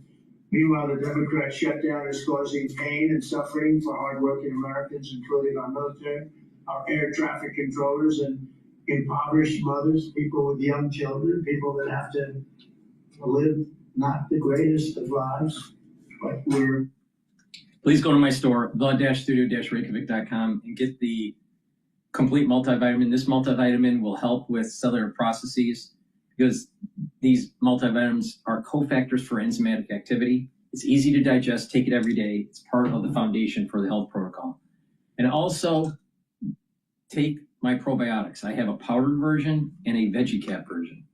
Meanwhile, the Democrat shutdown is causing pain and suffering for hardworking Americans, including our military, our air traffic controllers, and impoverished mothers, people with young children, people that have to live not the greatest of lives, but we're. Please go to my store, the-studio-reykjavik.com, and get the complete multivitamin. This multivitamin will help with cellular processes because these multivitamins are cofactors for enzymatic activity. It's easy to digest, take it every day. It's part of the foundation for the health protocol. And also take my probiotics. I have a powdered version and a veggie cap version.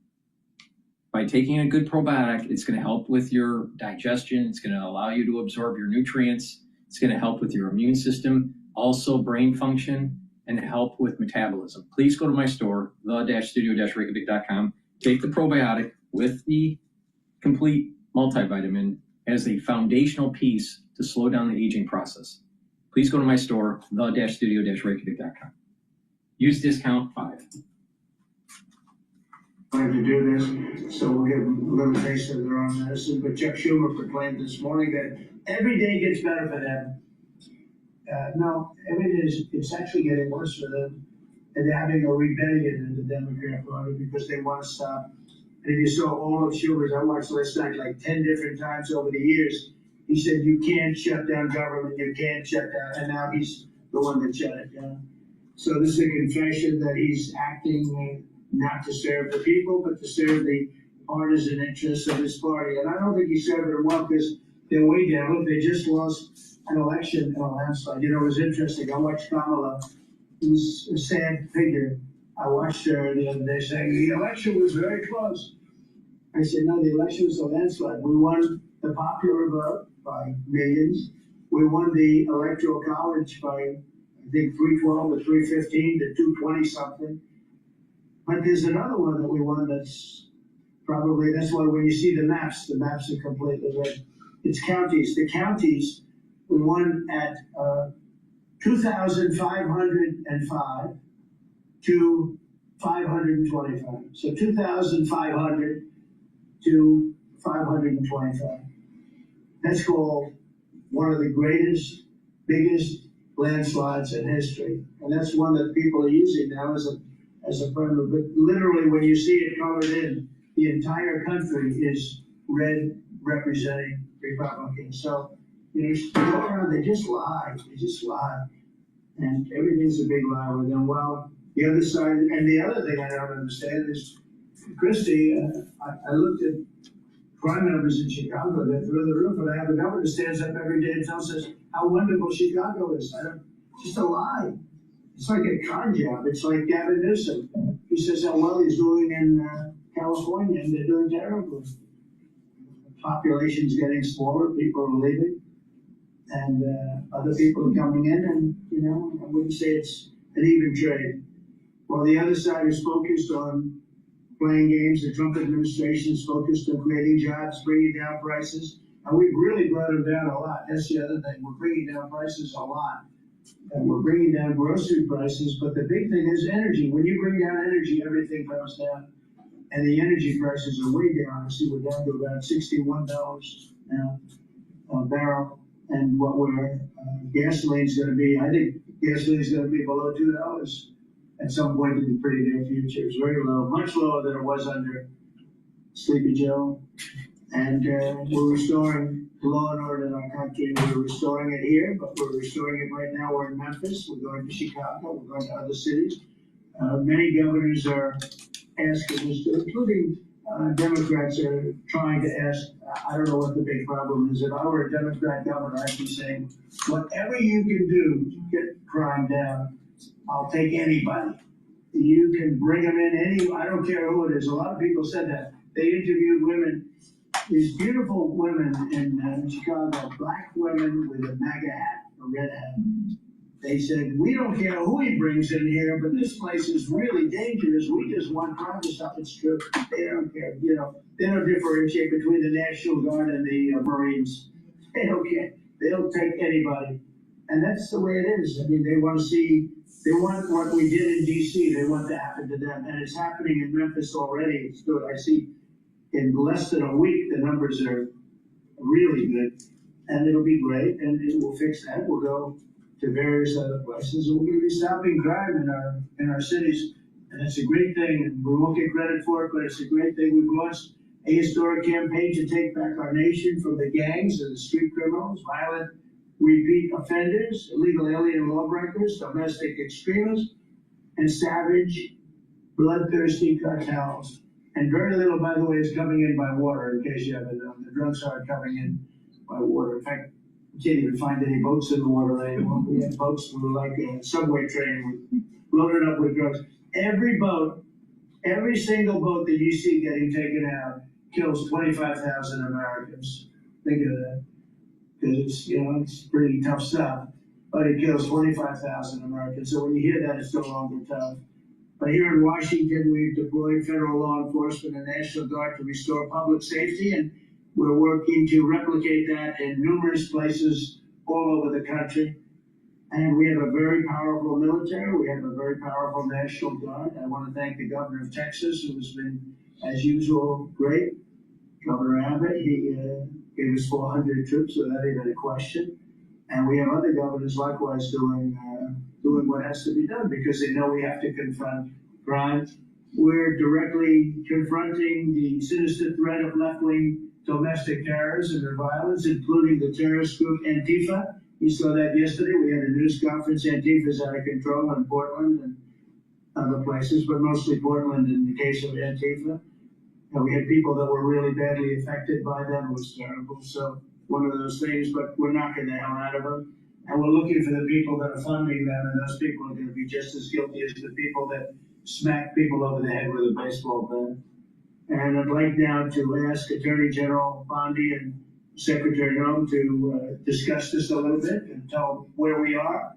By taking a good probiotic, it's going to help with your digestion. It's going to allow you to absorb your nutrients. It's going to help with your immune system, also brain function, and help with metabolism. Please go to my store, the-studio-reykjavik.com. Take the probiotic with the complete multivitamin as a foundational piece to slow down the aging process. Please go to my store, the-studio-reykjavik.com. Use discount 5. Going to do this, so we'll give limitations of their own medicine. But Chuck Schumer proclaimed this morning that every day gets better for them. No, every day it's actually getting worse for them. And they're having a rebellion in the Democrat Party because they want to stop. And if you saw all of Schumer's, I watched last night like 10 different times over the years. He said, you can't shut down government, you can't shut down. And now he's the one that shut it down. So this is a confession that he's acting not to serve the people, but to serve the partisan interests of his party. And I don't think he served them well because they're way down. Look, they just lost an election in a landslide. You know, it was interesting. I watched Kamala. Who's a sad figure. I watched her the other day saying the election was very close. I said, no, the election was a landslide. We won the popular vote by millions. We won the electoral college by, I think, 312 to 315 to 220 something. But there's another one that we won that's probably, that's why when you see the maps are completely red. It's counties. The counties, we won at 2,505 to 525. So 2,500 to 525. That's called one of the greatest, biggest landslides in history. And that's one that people are using now as a primary. But literally, when you see it colored in, the entire country is red representing Republicans. So, you know, go around, they just lie. And everything's a big lie with them. Well, the other side, and the other thing I don't understand is, Christie, I looked at crime numbers in Chicago, they're through the roof, and I have a governor who stands up every day and tells us how wonderful Chicago is. It's just a lie. It's like a con job. It's like Gavin Newsom. He says how well he's doing in California, and they're doing terribly. The population's getting smaller, people are leaving, and other people are coming in, and, you know, I wouldn't say it's an even trade. While the other side is focused on playing games, the Trump administration is focused on creating jobs, bringing down prices, and we've really brought them down a lot. That's the other thing. We're bringing down prices a lot, and we're bringing down grocery prices, but the big thing is energy. When you bring down energy, everything comes down. and the energy prices are way down. I see we're down to about $61 now a barrel, and what we're gasoline's going to be. I think gasoline's going to be below $2 at some point in the pretty near future. It's very low, much lower than it was under Sleepy Joe. And we're restoring law and order in our country. We're restoring it here, but we're restoring it right now. We're in Memphis. We're going to Chicago. We're going to other cities. Many governors are asking us to, including Democrats are trying to ask. I don't know what the big problem is. If I were a Democrat governor, I'd be saying, whatever you can do to get crime down, I'll take anybody. You can bring them in I don't care who it is. A lot of people said that. They interviewed women, these beautiful women in Chicago, black women with a MAGA hat, a red hat. They said, we don't care who he brings in here, but this place is really dangerous. We just want crime to stop. It's true. They don't care. You know, they don't differentiate between the National Guard and the Marines. They don't care. They'll take anybody. And that's the way it is. I mean, they want what we did in D.C. They want to happen to them. And it's happening in Memphis already. It's good. I see in less than a week, the numbers are really good. And it'll be great. And it will fix that. We'll go to various other places, and we're going to be stopping crime in our cities, and it's a great thing. And we won't get credit for it, but it's a great thing. We've launched a historic campaign to take back our nation from the gangs and the street criminals, violent repeat offenders, illegal alien lawbreakers, domestic extremists, and savage, bloodthirsty cartels. And very little, by the way, is coming in by water. In case you haven't known, the drugs aren't coming in by water. In fact, you can't even find any boats in the water anymore. We had boats that were like a subway train loaded up with drugs. Every single boat that you see getting taken out kills 25,000 Americans. Think of that. Because it's pretty tough stuff. But it kills 25,000 Americans. So when you hear that, it's no longer tough. But here in Washington, we've deployed federal law enforcement and National Guard to restore public safety, and we're working to replicate that in numerous places all over the country. And we have a very powerful military. We have a very powerful National Guard. I want to thank the governor of Texas, who has been, as usual, great. Governor Abbott, he gave us 400 troops without even a question. And we have other governors likewise doing what has to be done, because they know we have to confront crime. We're directly confronting the sinister threat of left-wing domestic terrorism and violence, including the terrorist group Antifa. You saw that yesterday. We had a news conference. Antifa's out of control in Portland and other places, but mostly Portland in the case of Antifa. And we had people that were really badly affected by them. It was terrible. So one of those things, but we're knocking the hell out of them. And we're looking for the people that are funding them, and those people are going to be just as guilty as the people that smack people over the head with a baseball bat. And I'd like now to ask Attorney General Bondi and Secretary Noem to discuss this a little bit and tell where we are.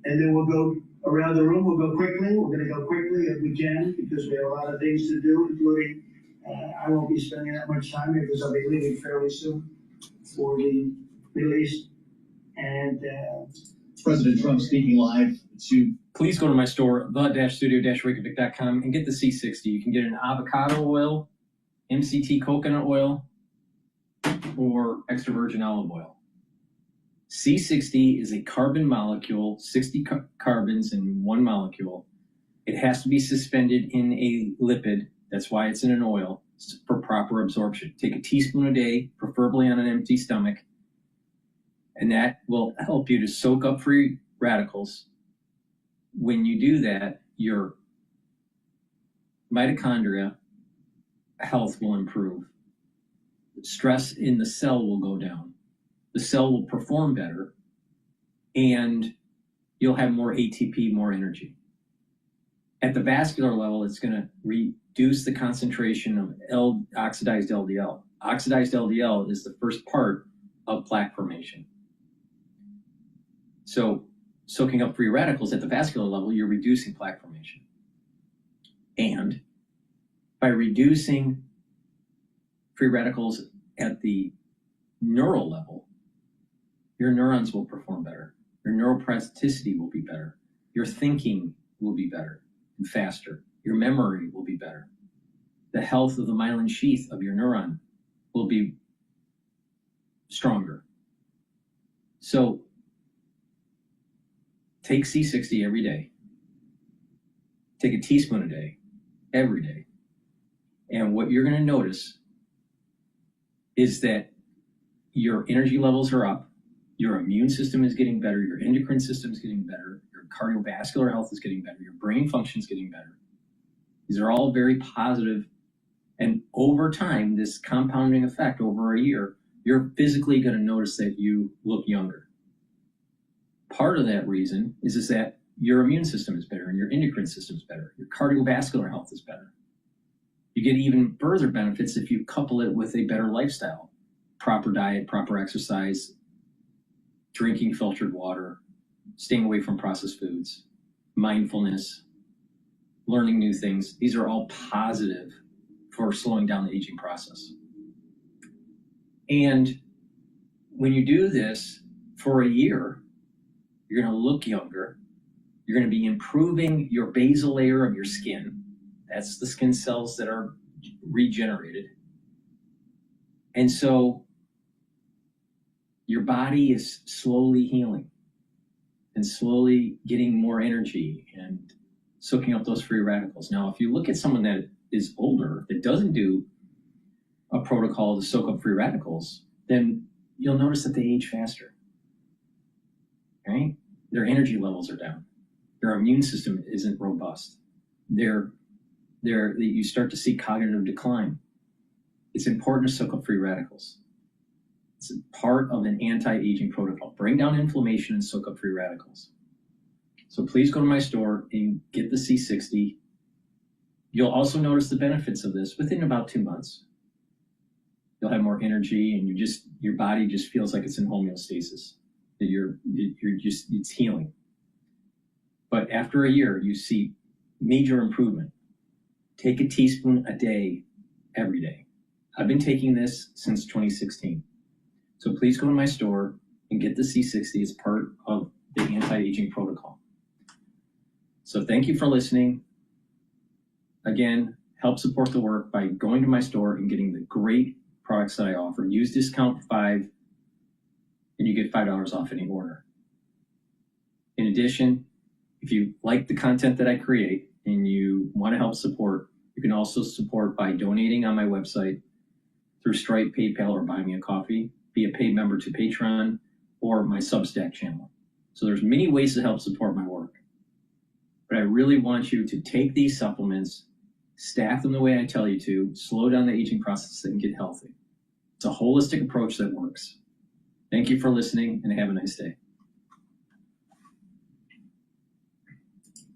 And then we'll go around the room. We'll go quickly. We're going to go quickly if we can, because we have a lot of things to do, including I won't be spending that much time here because I'll be leaving fairly soon for the Middle East. And President Trump speaking live to. Please go to my store, the-studio-reykjavik.com, and get the C60. You can get an avocado oil, MCT coconut oil, or extra virgin olive oil. C60 is a carbon molecule, 60 carbons in one molecule. It has to be suspended in a lipid. That's why it's in an oil, for proper absorption. Take a teaspoon a day, preferably on an empty stomach, and that will help you to soak up free radicals. When you do that, your mitochondria health will improve. Stress in the cell will go down. The cell will perform better, and you'll have more ATP, more energy. At the vascular level, it's going to reduce the concentration of oxidized LDL. Oxidized LDL is the first part of plaque formation. So soaking up free radicals at the vascular level, you're reducing plaque formation. And by reducing free radicals at the neural level, your neurons will perform better. Your neuroplasticity will be better. Your thinking will be better and faster. Your memory will be better. the health of the myelin sheath of your neuron will be stronger. So take C60 every day. Take a teaspoon a day, every day. And what you're going to notice is that your energy levels are up, your immune system is getting better, your endocrine system is getting better, your cardiovascular health is getting better, your brain function is getting better. These are all very positive. And over time, this compounding effect over a year, you're physically going to notice that you look younger. Part of that reason is that your immune system is better and your endocrine system is better. Your cardiovascular health is better. You get even further benefits if you couple it with a better lifestyle, proper diet, proper exercise, drinking filtered water, staying away from processed foods, mindfulness, learning new things. These are all positive for slowing down the aging process. And when you do this for a year, you're going to look younger. You're going to be improving your basal layer of your skin. That's the skin cells that are regenerated. And so your body is slowly healing and slowly getting more energy and soaking up those free radicals. Now, if you look at someone that is older, that doesn't do a protocol to soak up free radicals, then you'll notice that they age faster, right? Their energy levels are down. Their immune system isn't robust. You start to see cognitive decline. It's important to soak up free radicals. It's a part of an anti-aging protocol. Bring down inflammation and soak up free radicals. So please go to my store and get the C60. You'll also notice the benefits of this within about 2 months. You'll have more energy and your body just feels like it's in homeostasis. That it's healing. But after a year, you see major improvement. Take a teaspoon a day, every day. I've been taking this since 2016. So please go to my store and get the C60 as part of the anti-aging protocol. So thank you for listening. Again, help support the work by going to my store and getting the great products that I offer. Use discount 5 and you get $5 off any order. In addition, if you like the content that I create and you want to help support, you can also support by donating on my website through Stripe, PayPal, or Buy Me a Coffee. Be a paid member to Patreon or my Substack channel. So there's many ways to help support my work. But I really want you to take these supplements, stack them the way I tell you to, slow down the aging process and get healthy. It's a holistic approach that works. Thank you for listening and have a nice day.